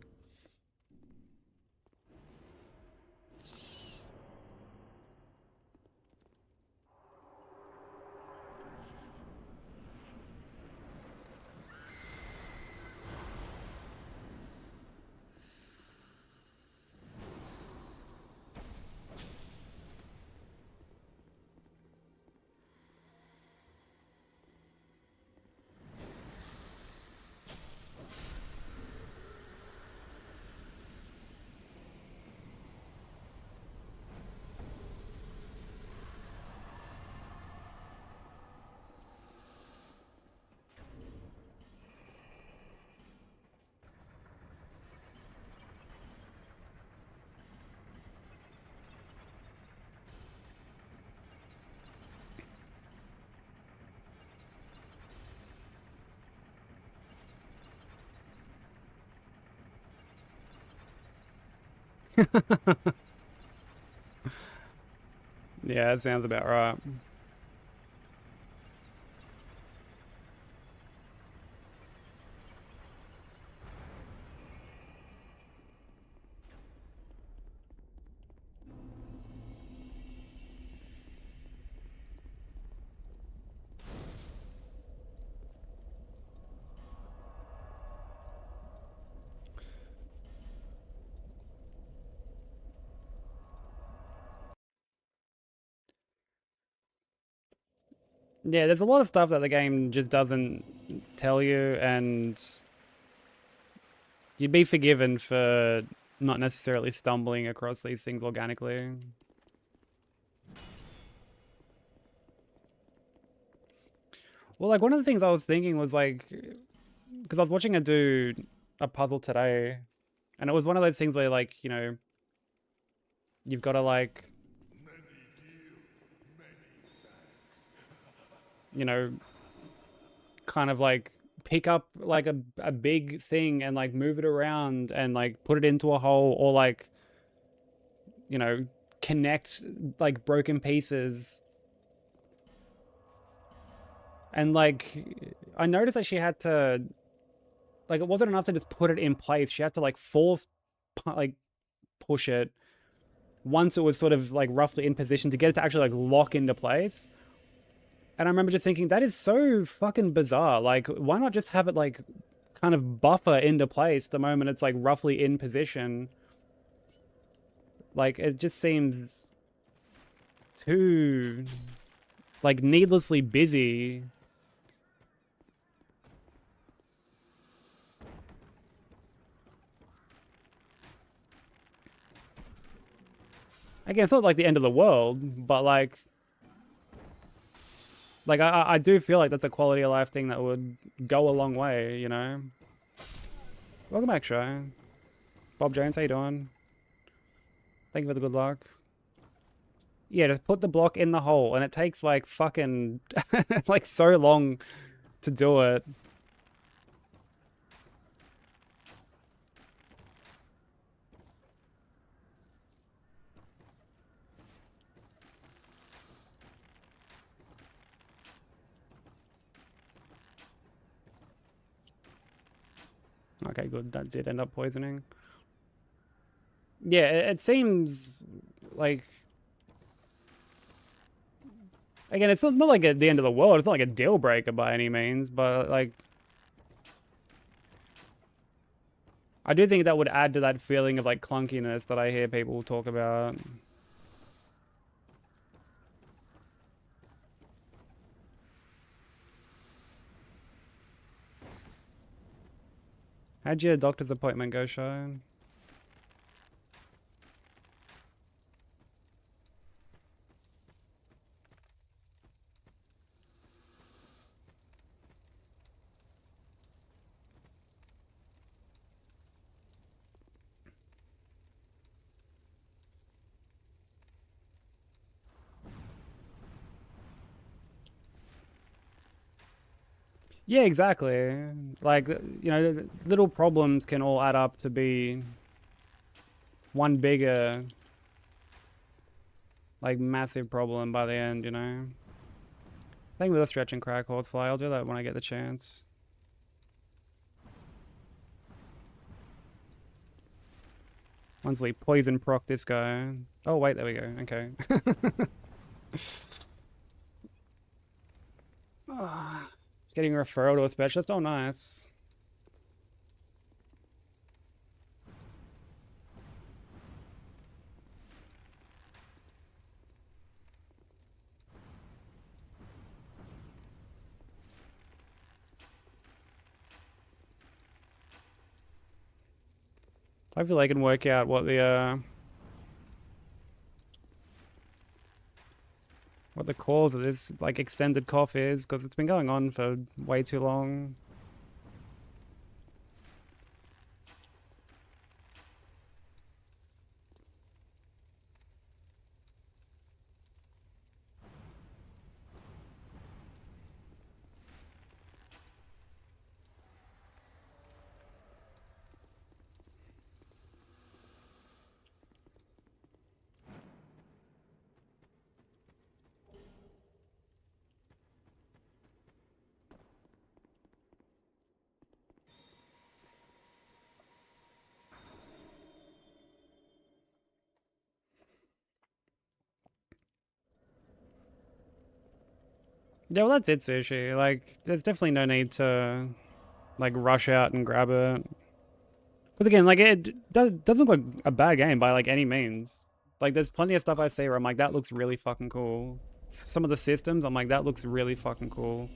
Yeah, that sounds about right. Yeah, there's a lot of stuff that the game just doesn't tell you, and you'd be forgiven for not necessarily stumbling across these things organically. Well, like one of the things I was thinking was like, because I was watching a dude a puzzle today, and it was one of those things where like, you know, you've got to like, you know, kind of like pick up like a big thing and like move it around and like put it into a hole, or like, you know, connect like broken pieces. And like I noticed that she had to, like, it wasn't enough to just put it in place. She had to like force like push it once it was sort of like roughly in position to get it to actually like lock into place. And I remember just thinking, that is so fucking bizarre. Like, why not just have it like kind of buffer into place the moment it's like roughly in position? Like, it just seems too like needlessly busy. Again, it's not like the end of the world, but like I do feel like that's a quality of life thing that would go a long way, you know? Welcome back, show. Bob Jones, how you doing? Thank you for the good luck. Yeah, just put the block in the hole, and it takes like fucking like so long to do it. Okay, good. That did end up poisoning. Yeah, it seems like Again, it's not like at the end of the world. It's not like a deal breaker by any means, but like, I do think that would add to that feeling of like clunkiness that I hear people talk about. How'd your doctor's appointment go, Shine? Yeah, exactly. Like, you know, little problems can all add up to be one bigger, like, massive problem by the end, you know? I think with a stretch and crack horsefly, I'll do that when I get the chance. Onsley, poison proc this guy. Oh, wait, there we go. Okay. It's getting a referral to a specialist. Oh, nice. Hopefully I can work out what the cause of this, like, extended cough is, because it's been going on for way too long. Yeah, well, that's it, Sushi. Like, there's definitely no need to, like, rush out and grab it. Because again, like, it doesn't look like a bad game by, like, any means. Like, there's plenty of stuff I see where I'm like, that looks really fucking cool. Some of the systems, I'm like, that looks really fucking cool.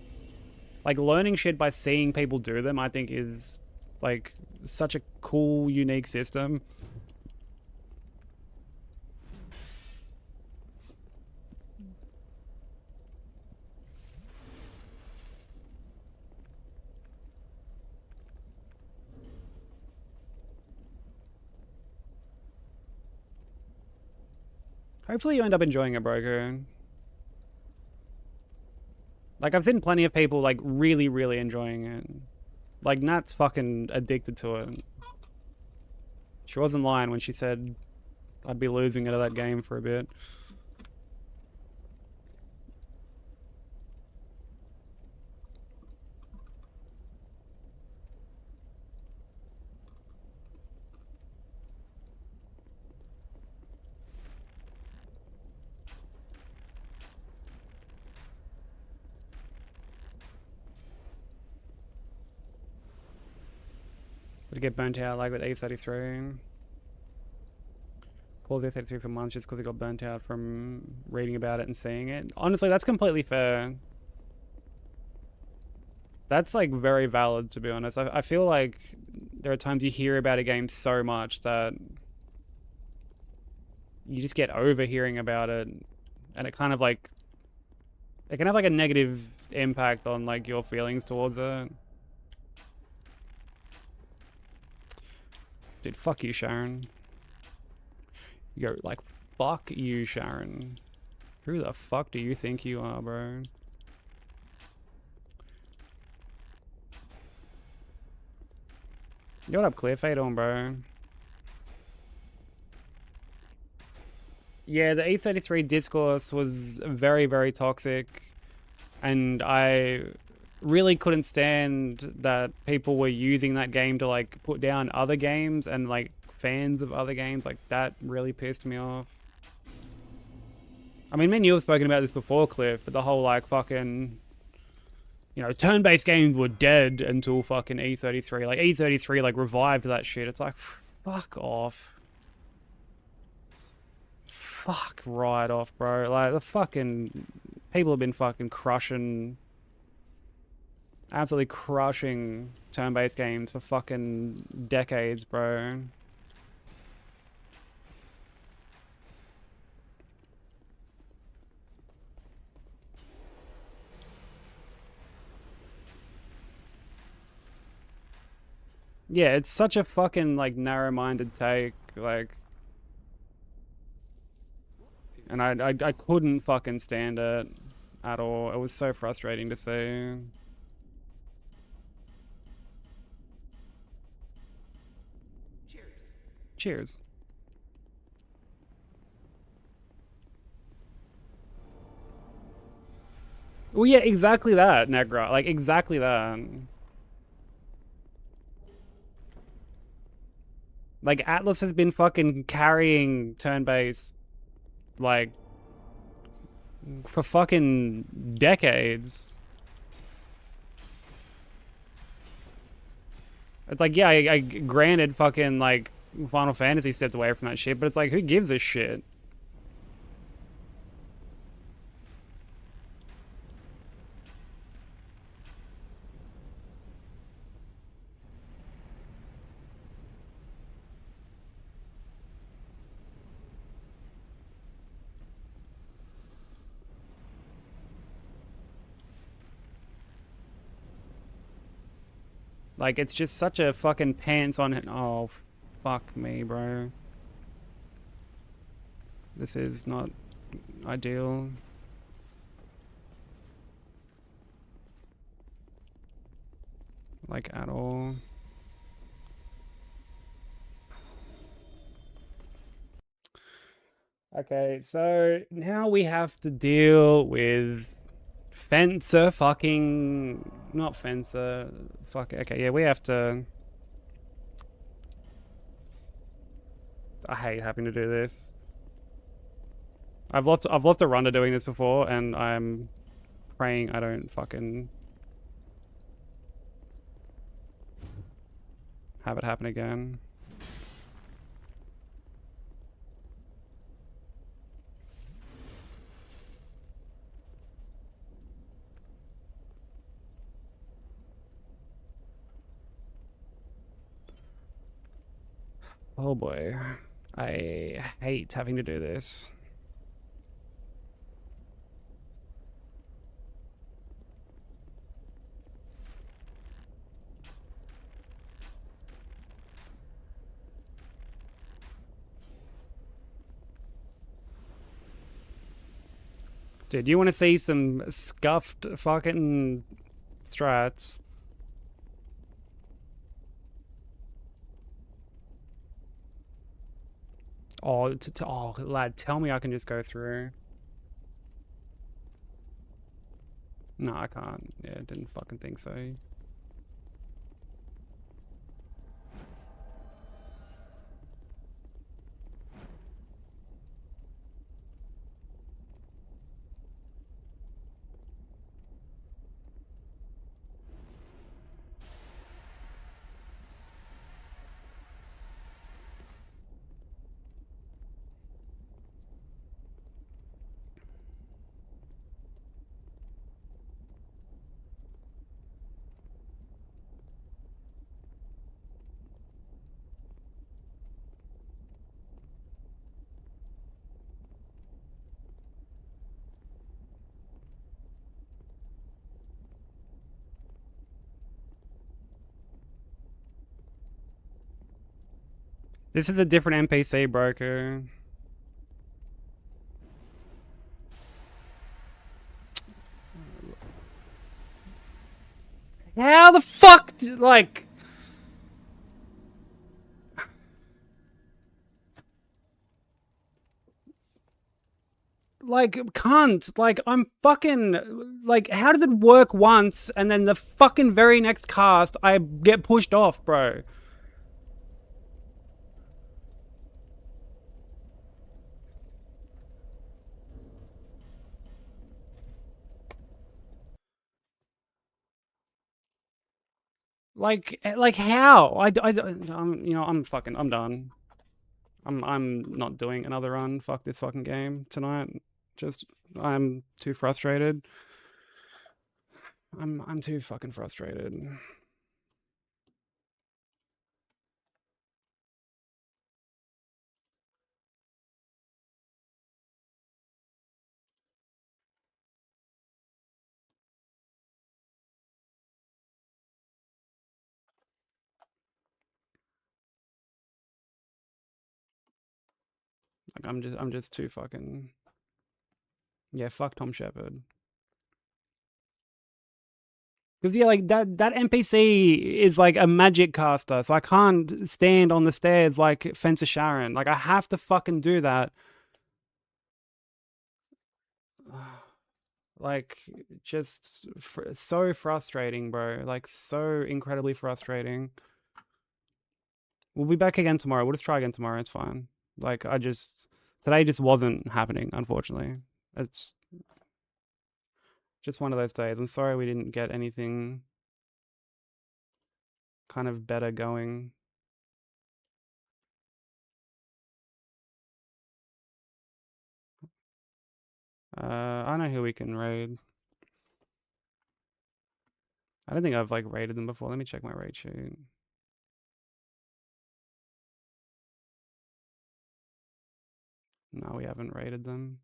Like, learning shit by seeing people do them, I think is, like, such a cool, unique system. Hopefully you end up enjoying it, Broker. Like, I've seen plenty of people, like, really, really enjoying it. Like, Nat's fucking addicted to it. She wasn't lying when she said I'd be losing it at that game for a bit. Would it get burnt out like with E33? Called E33 for months just because he got burnt out from reading about it and seeing it. Honestly, that's completely fair. That's like very valid, to be honest. I feel like there are times you hear about a game so much that you just get over hearing about it, and it kind of like it can have like a negative impact on like your feelings towards it. Dude, fuck you, Sharon. You go like, fuck you, Sharon. Who the fuck do you think you are, bro? Yo, what up, Cliff? How you doing, bro? Yeah, the E33 discourse was very, very toxic, and I really couldn't stand that people were using that game to like put down other games and like fans of other games. Like, that really pissed me off. I mean, me and you have spoken about this before, Cliff, but the whole, like, fucking... You know, turn-based games were dead until fucking E33. Like, E33, like, revived that shit. It's like, fuck off. Fuck right off, bro. Like, the fucking... People have been fucking crushing... Absolutely crushing turn-based games for fucking decades, bro. Yeah, it's such a fucking, like, narrow-minded take, like... And I couldn't fucking stand it at all. It was so frustrating to see. Cheers. Well, yeah, exactly that, Negra. Like, exactly that. Like, Atlas has been fucking carrying turn-based, like, for fucking decades. It's like, yeah, I granted fucking, like, Final Fantasy stepped away from that shit, but it's like, who gives a shit? Like, it's just such a fucking pants on it. Oh, fuck me, bro. This is not ideal. Like, at all. Okay, so now we have to deal with Fencer fucking... Not Fencer. Fuck, okay, yeah, we have to... I hate having to do this. I've lost a run to doing this before, and I'm praying I don't fucking have it happen again. Oh boy. I hate having to do this. Dude, you want to see some scuffed fucking strats? Oh, oh, lad, tell me I can just go through. No, I can't. Yeah, didn't fucking think so. This is a different NPC, broker. How the fuck, like... Like, cunt. Like, I'm fucking... Like, how did it work once, and then the fucking very next cast, I get pushed off, bro? Like how? I'm done. I'm not doing another run. Fuck this fucking game tonight. Just, I'm too frustrated. I'm too fucking frustrated. Like I'm just too fucking, yeah, fuck Tom Shepard. Because yeah, like that NPC is like a magic caster, so I can't stand on the stairs like Fencer Sharon. Like I have to fucking do that. Like just so frustrating, bro. Like so incredibly frustrating. We'll be back again tomorrow. We'll just try again tomorrow. It's fine. Like today just wasn't happening, unfortunately. It's just one of those days. I'm sorry we didn't get anything kind of better going. I know who we can raid. I don't think I've like raided them before. Let me check my raid sheet. No, we haven't raided them.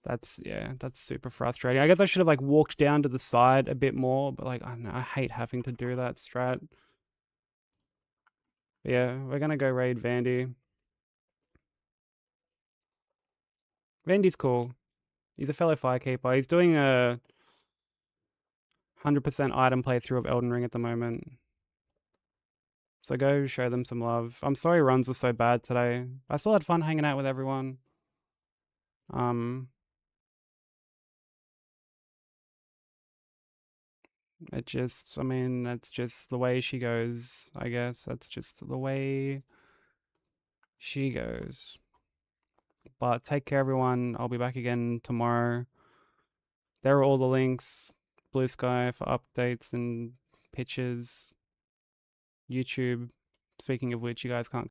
That's super frustrating. I guess I should have like walked down to the side a bit more, but like I don't know, I hate having to do that strat. But yeah, we're gonna go raid Vandy. Vandy's cool. He's a fellow firekeeper. He's doing a 100% item playthrough of Elden Ring at the moment. So go show them some love. I'm sorry runs were so bad today. I still had fun hanging out with everyone. I mean, that's just the way she goes, I guess. That's just the way she goes. But take care, everyone. I'll be back again tomorrow. There are all the links. Blue Sky for updates and pictures. YouTube. Speaking of which, you guys can't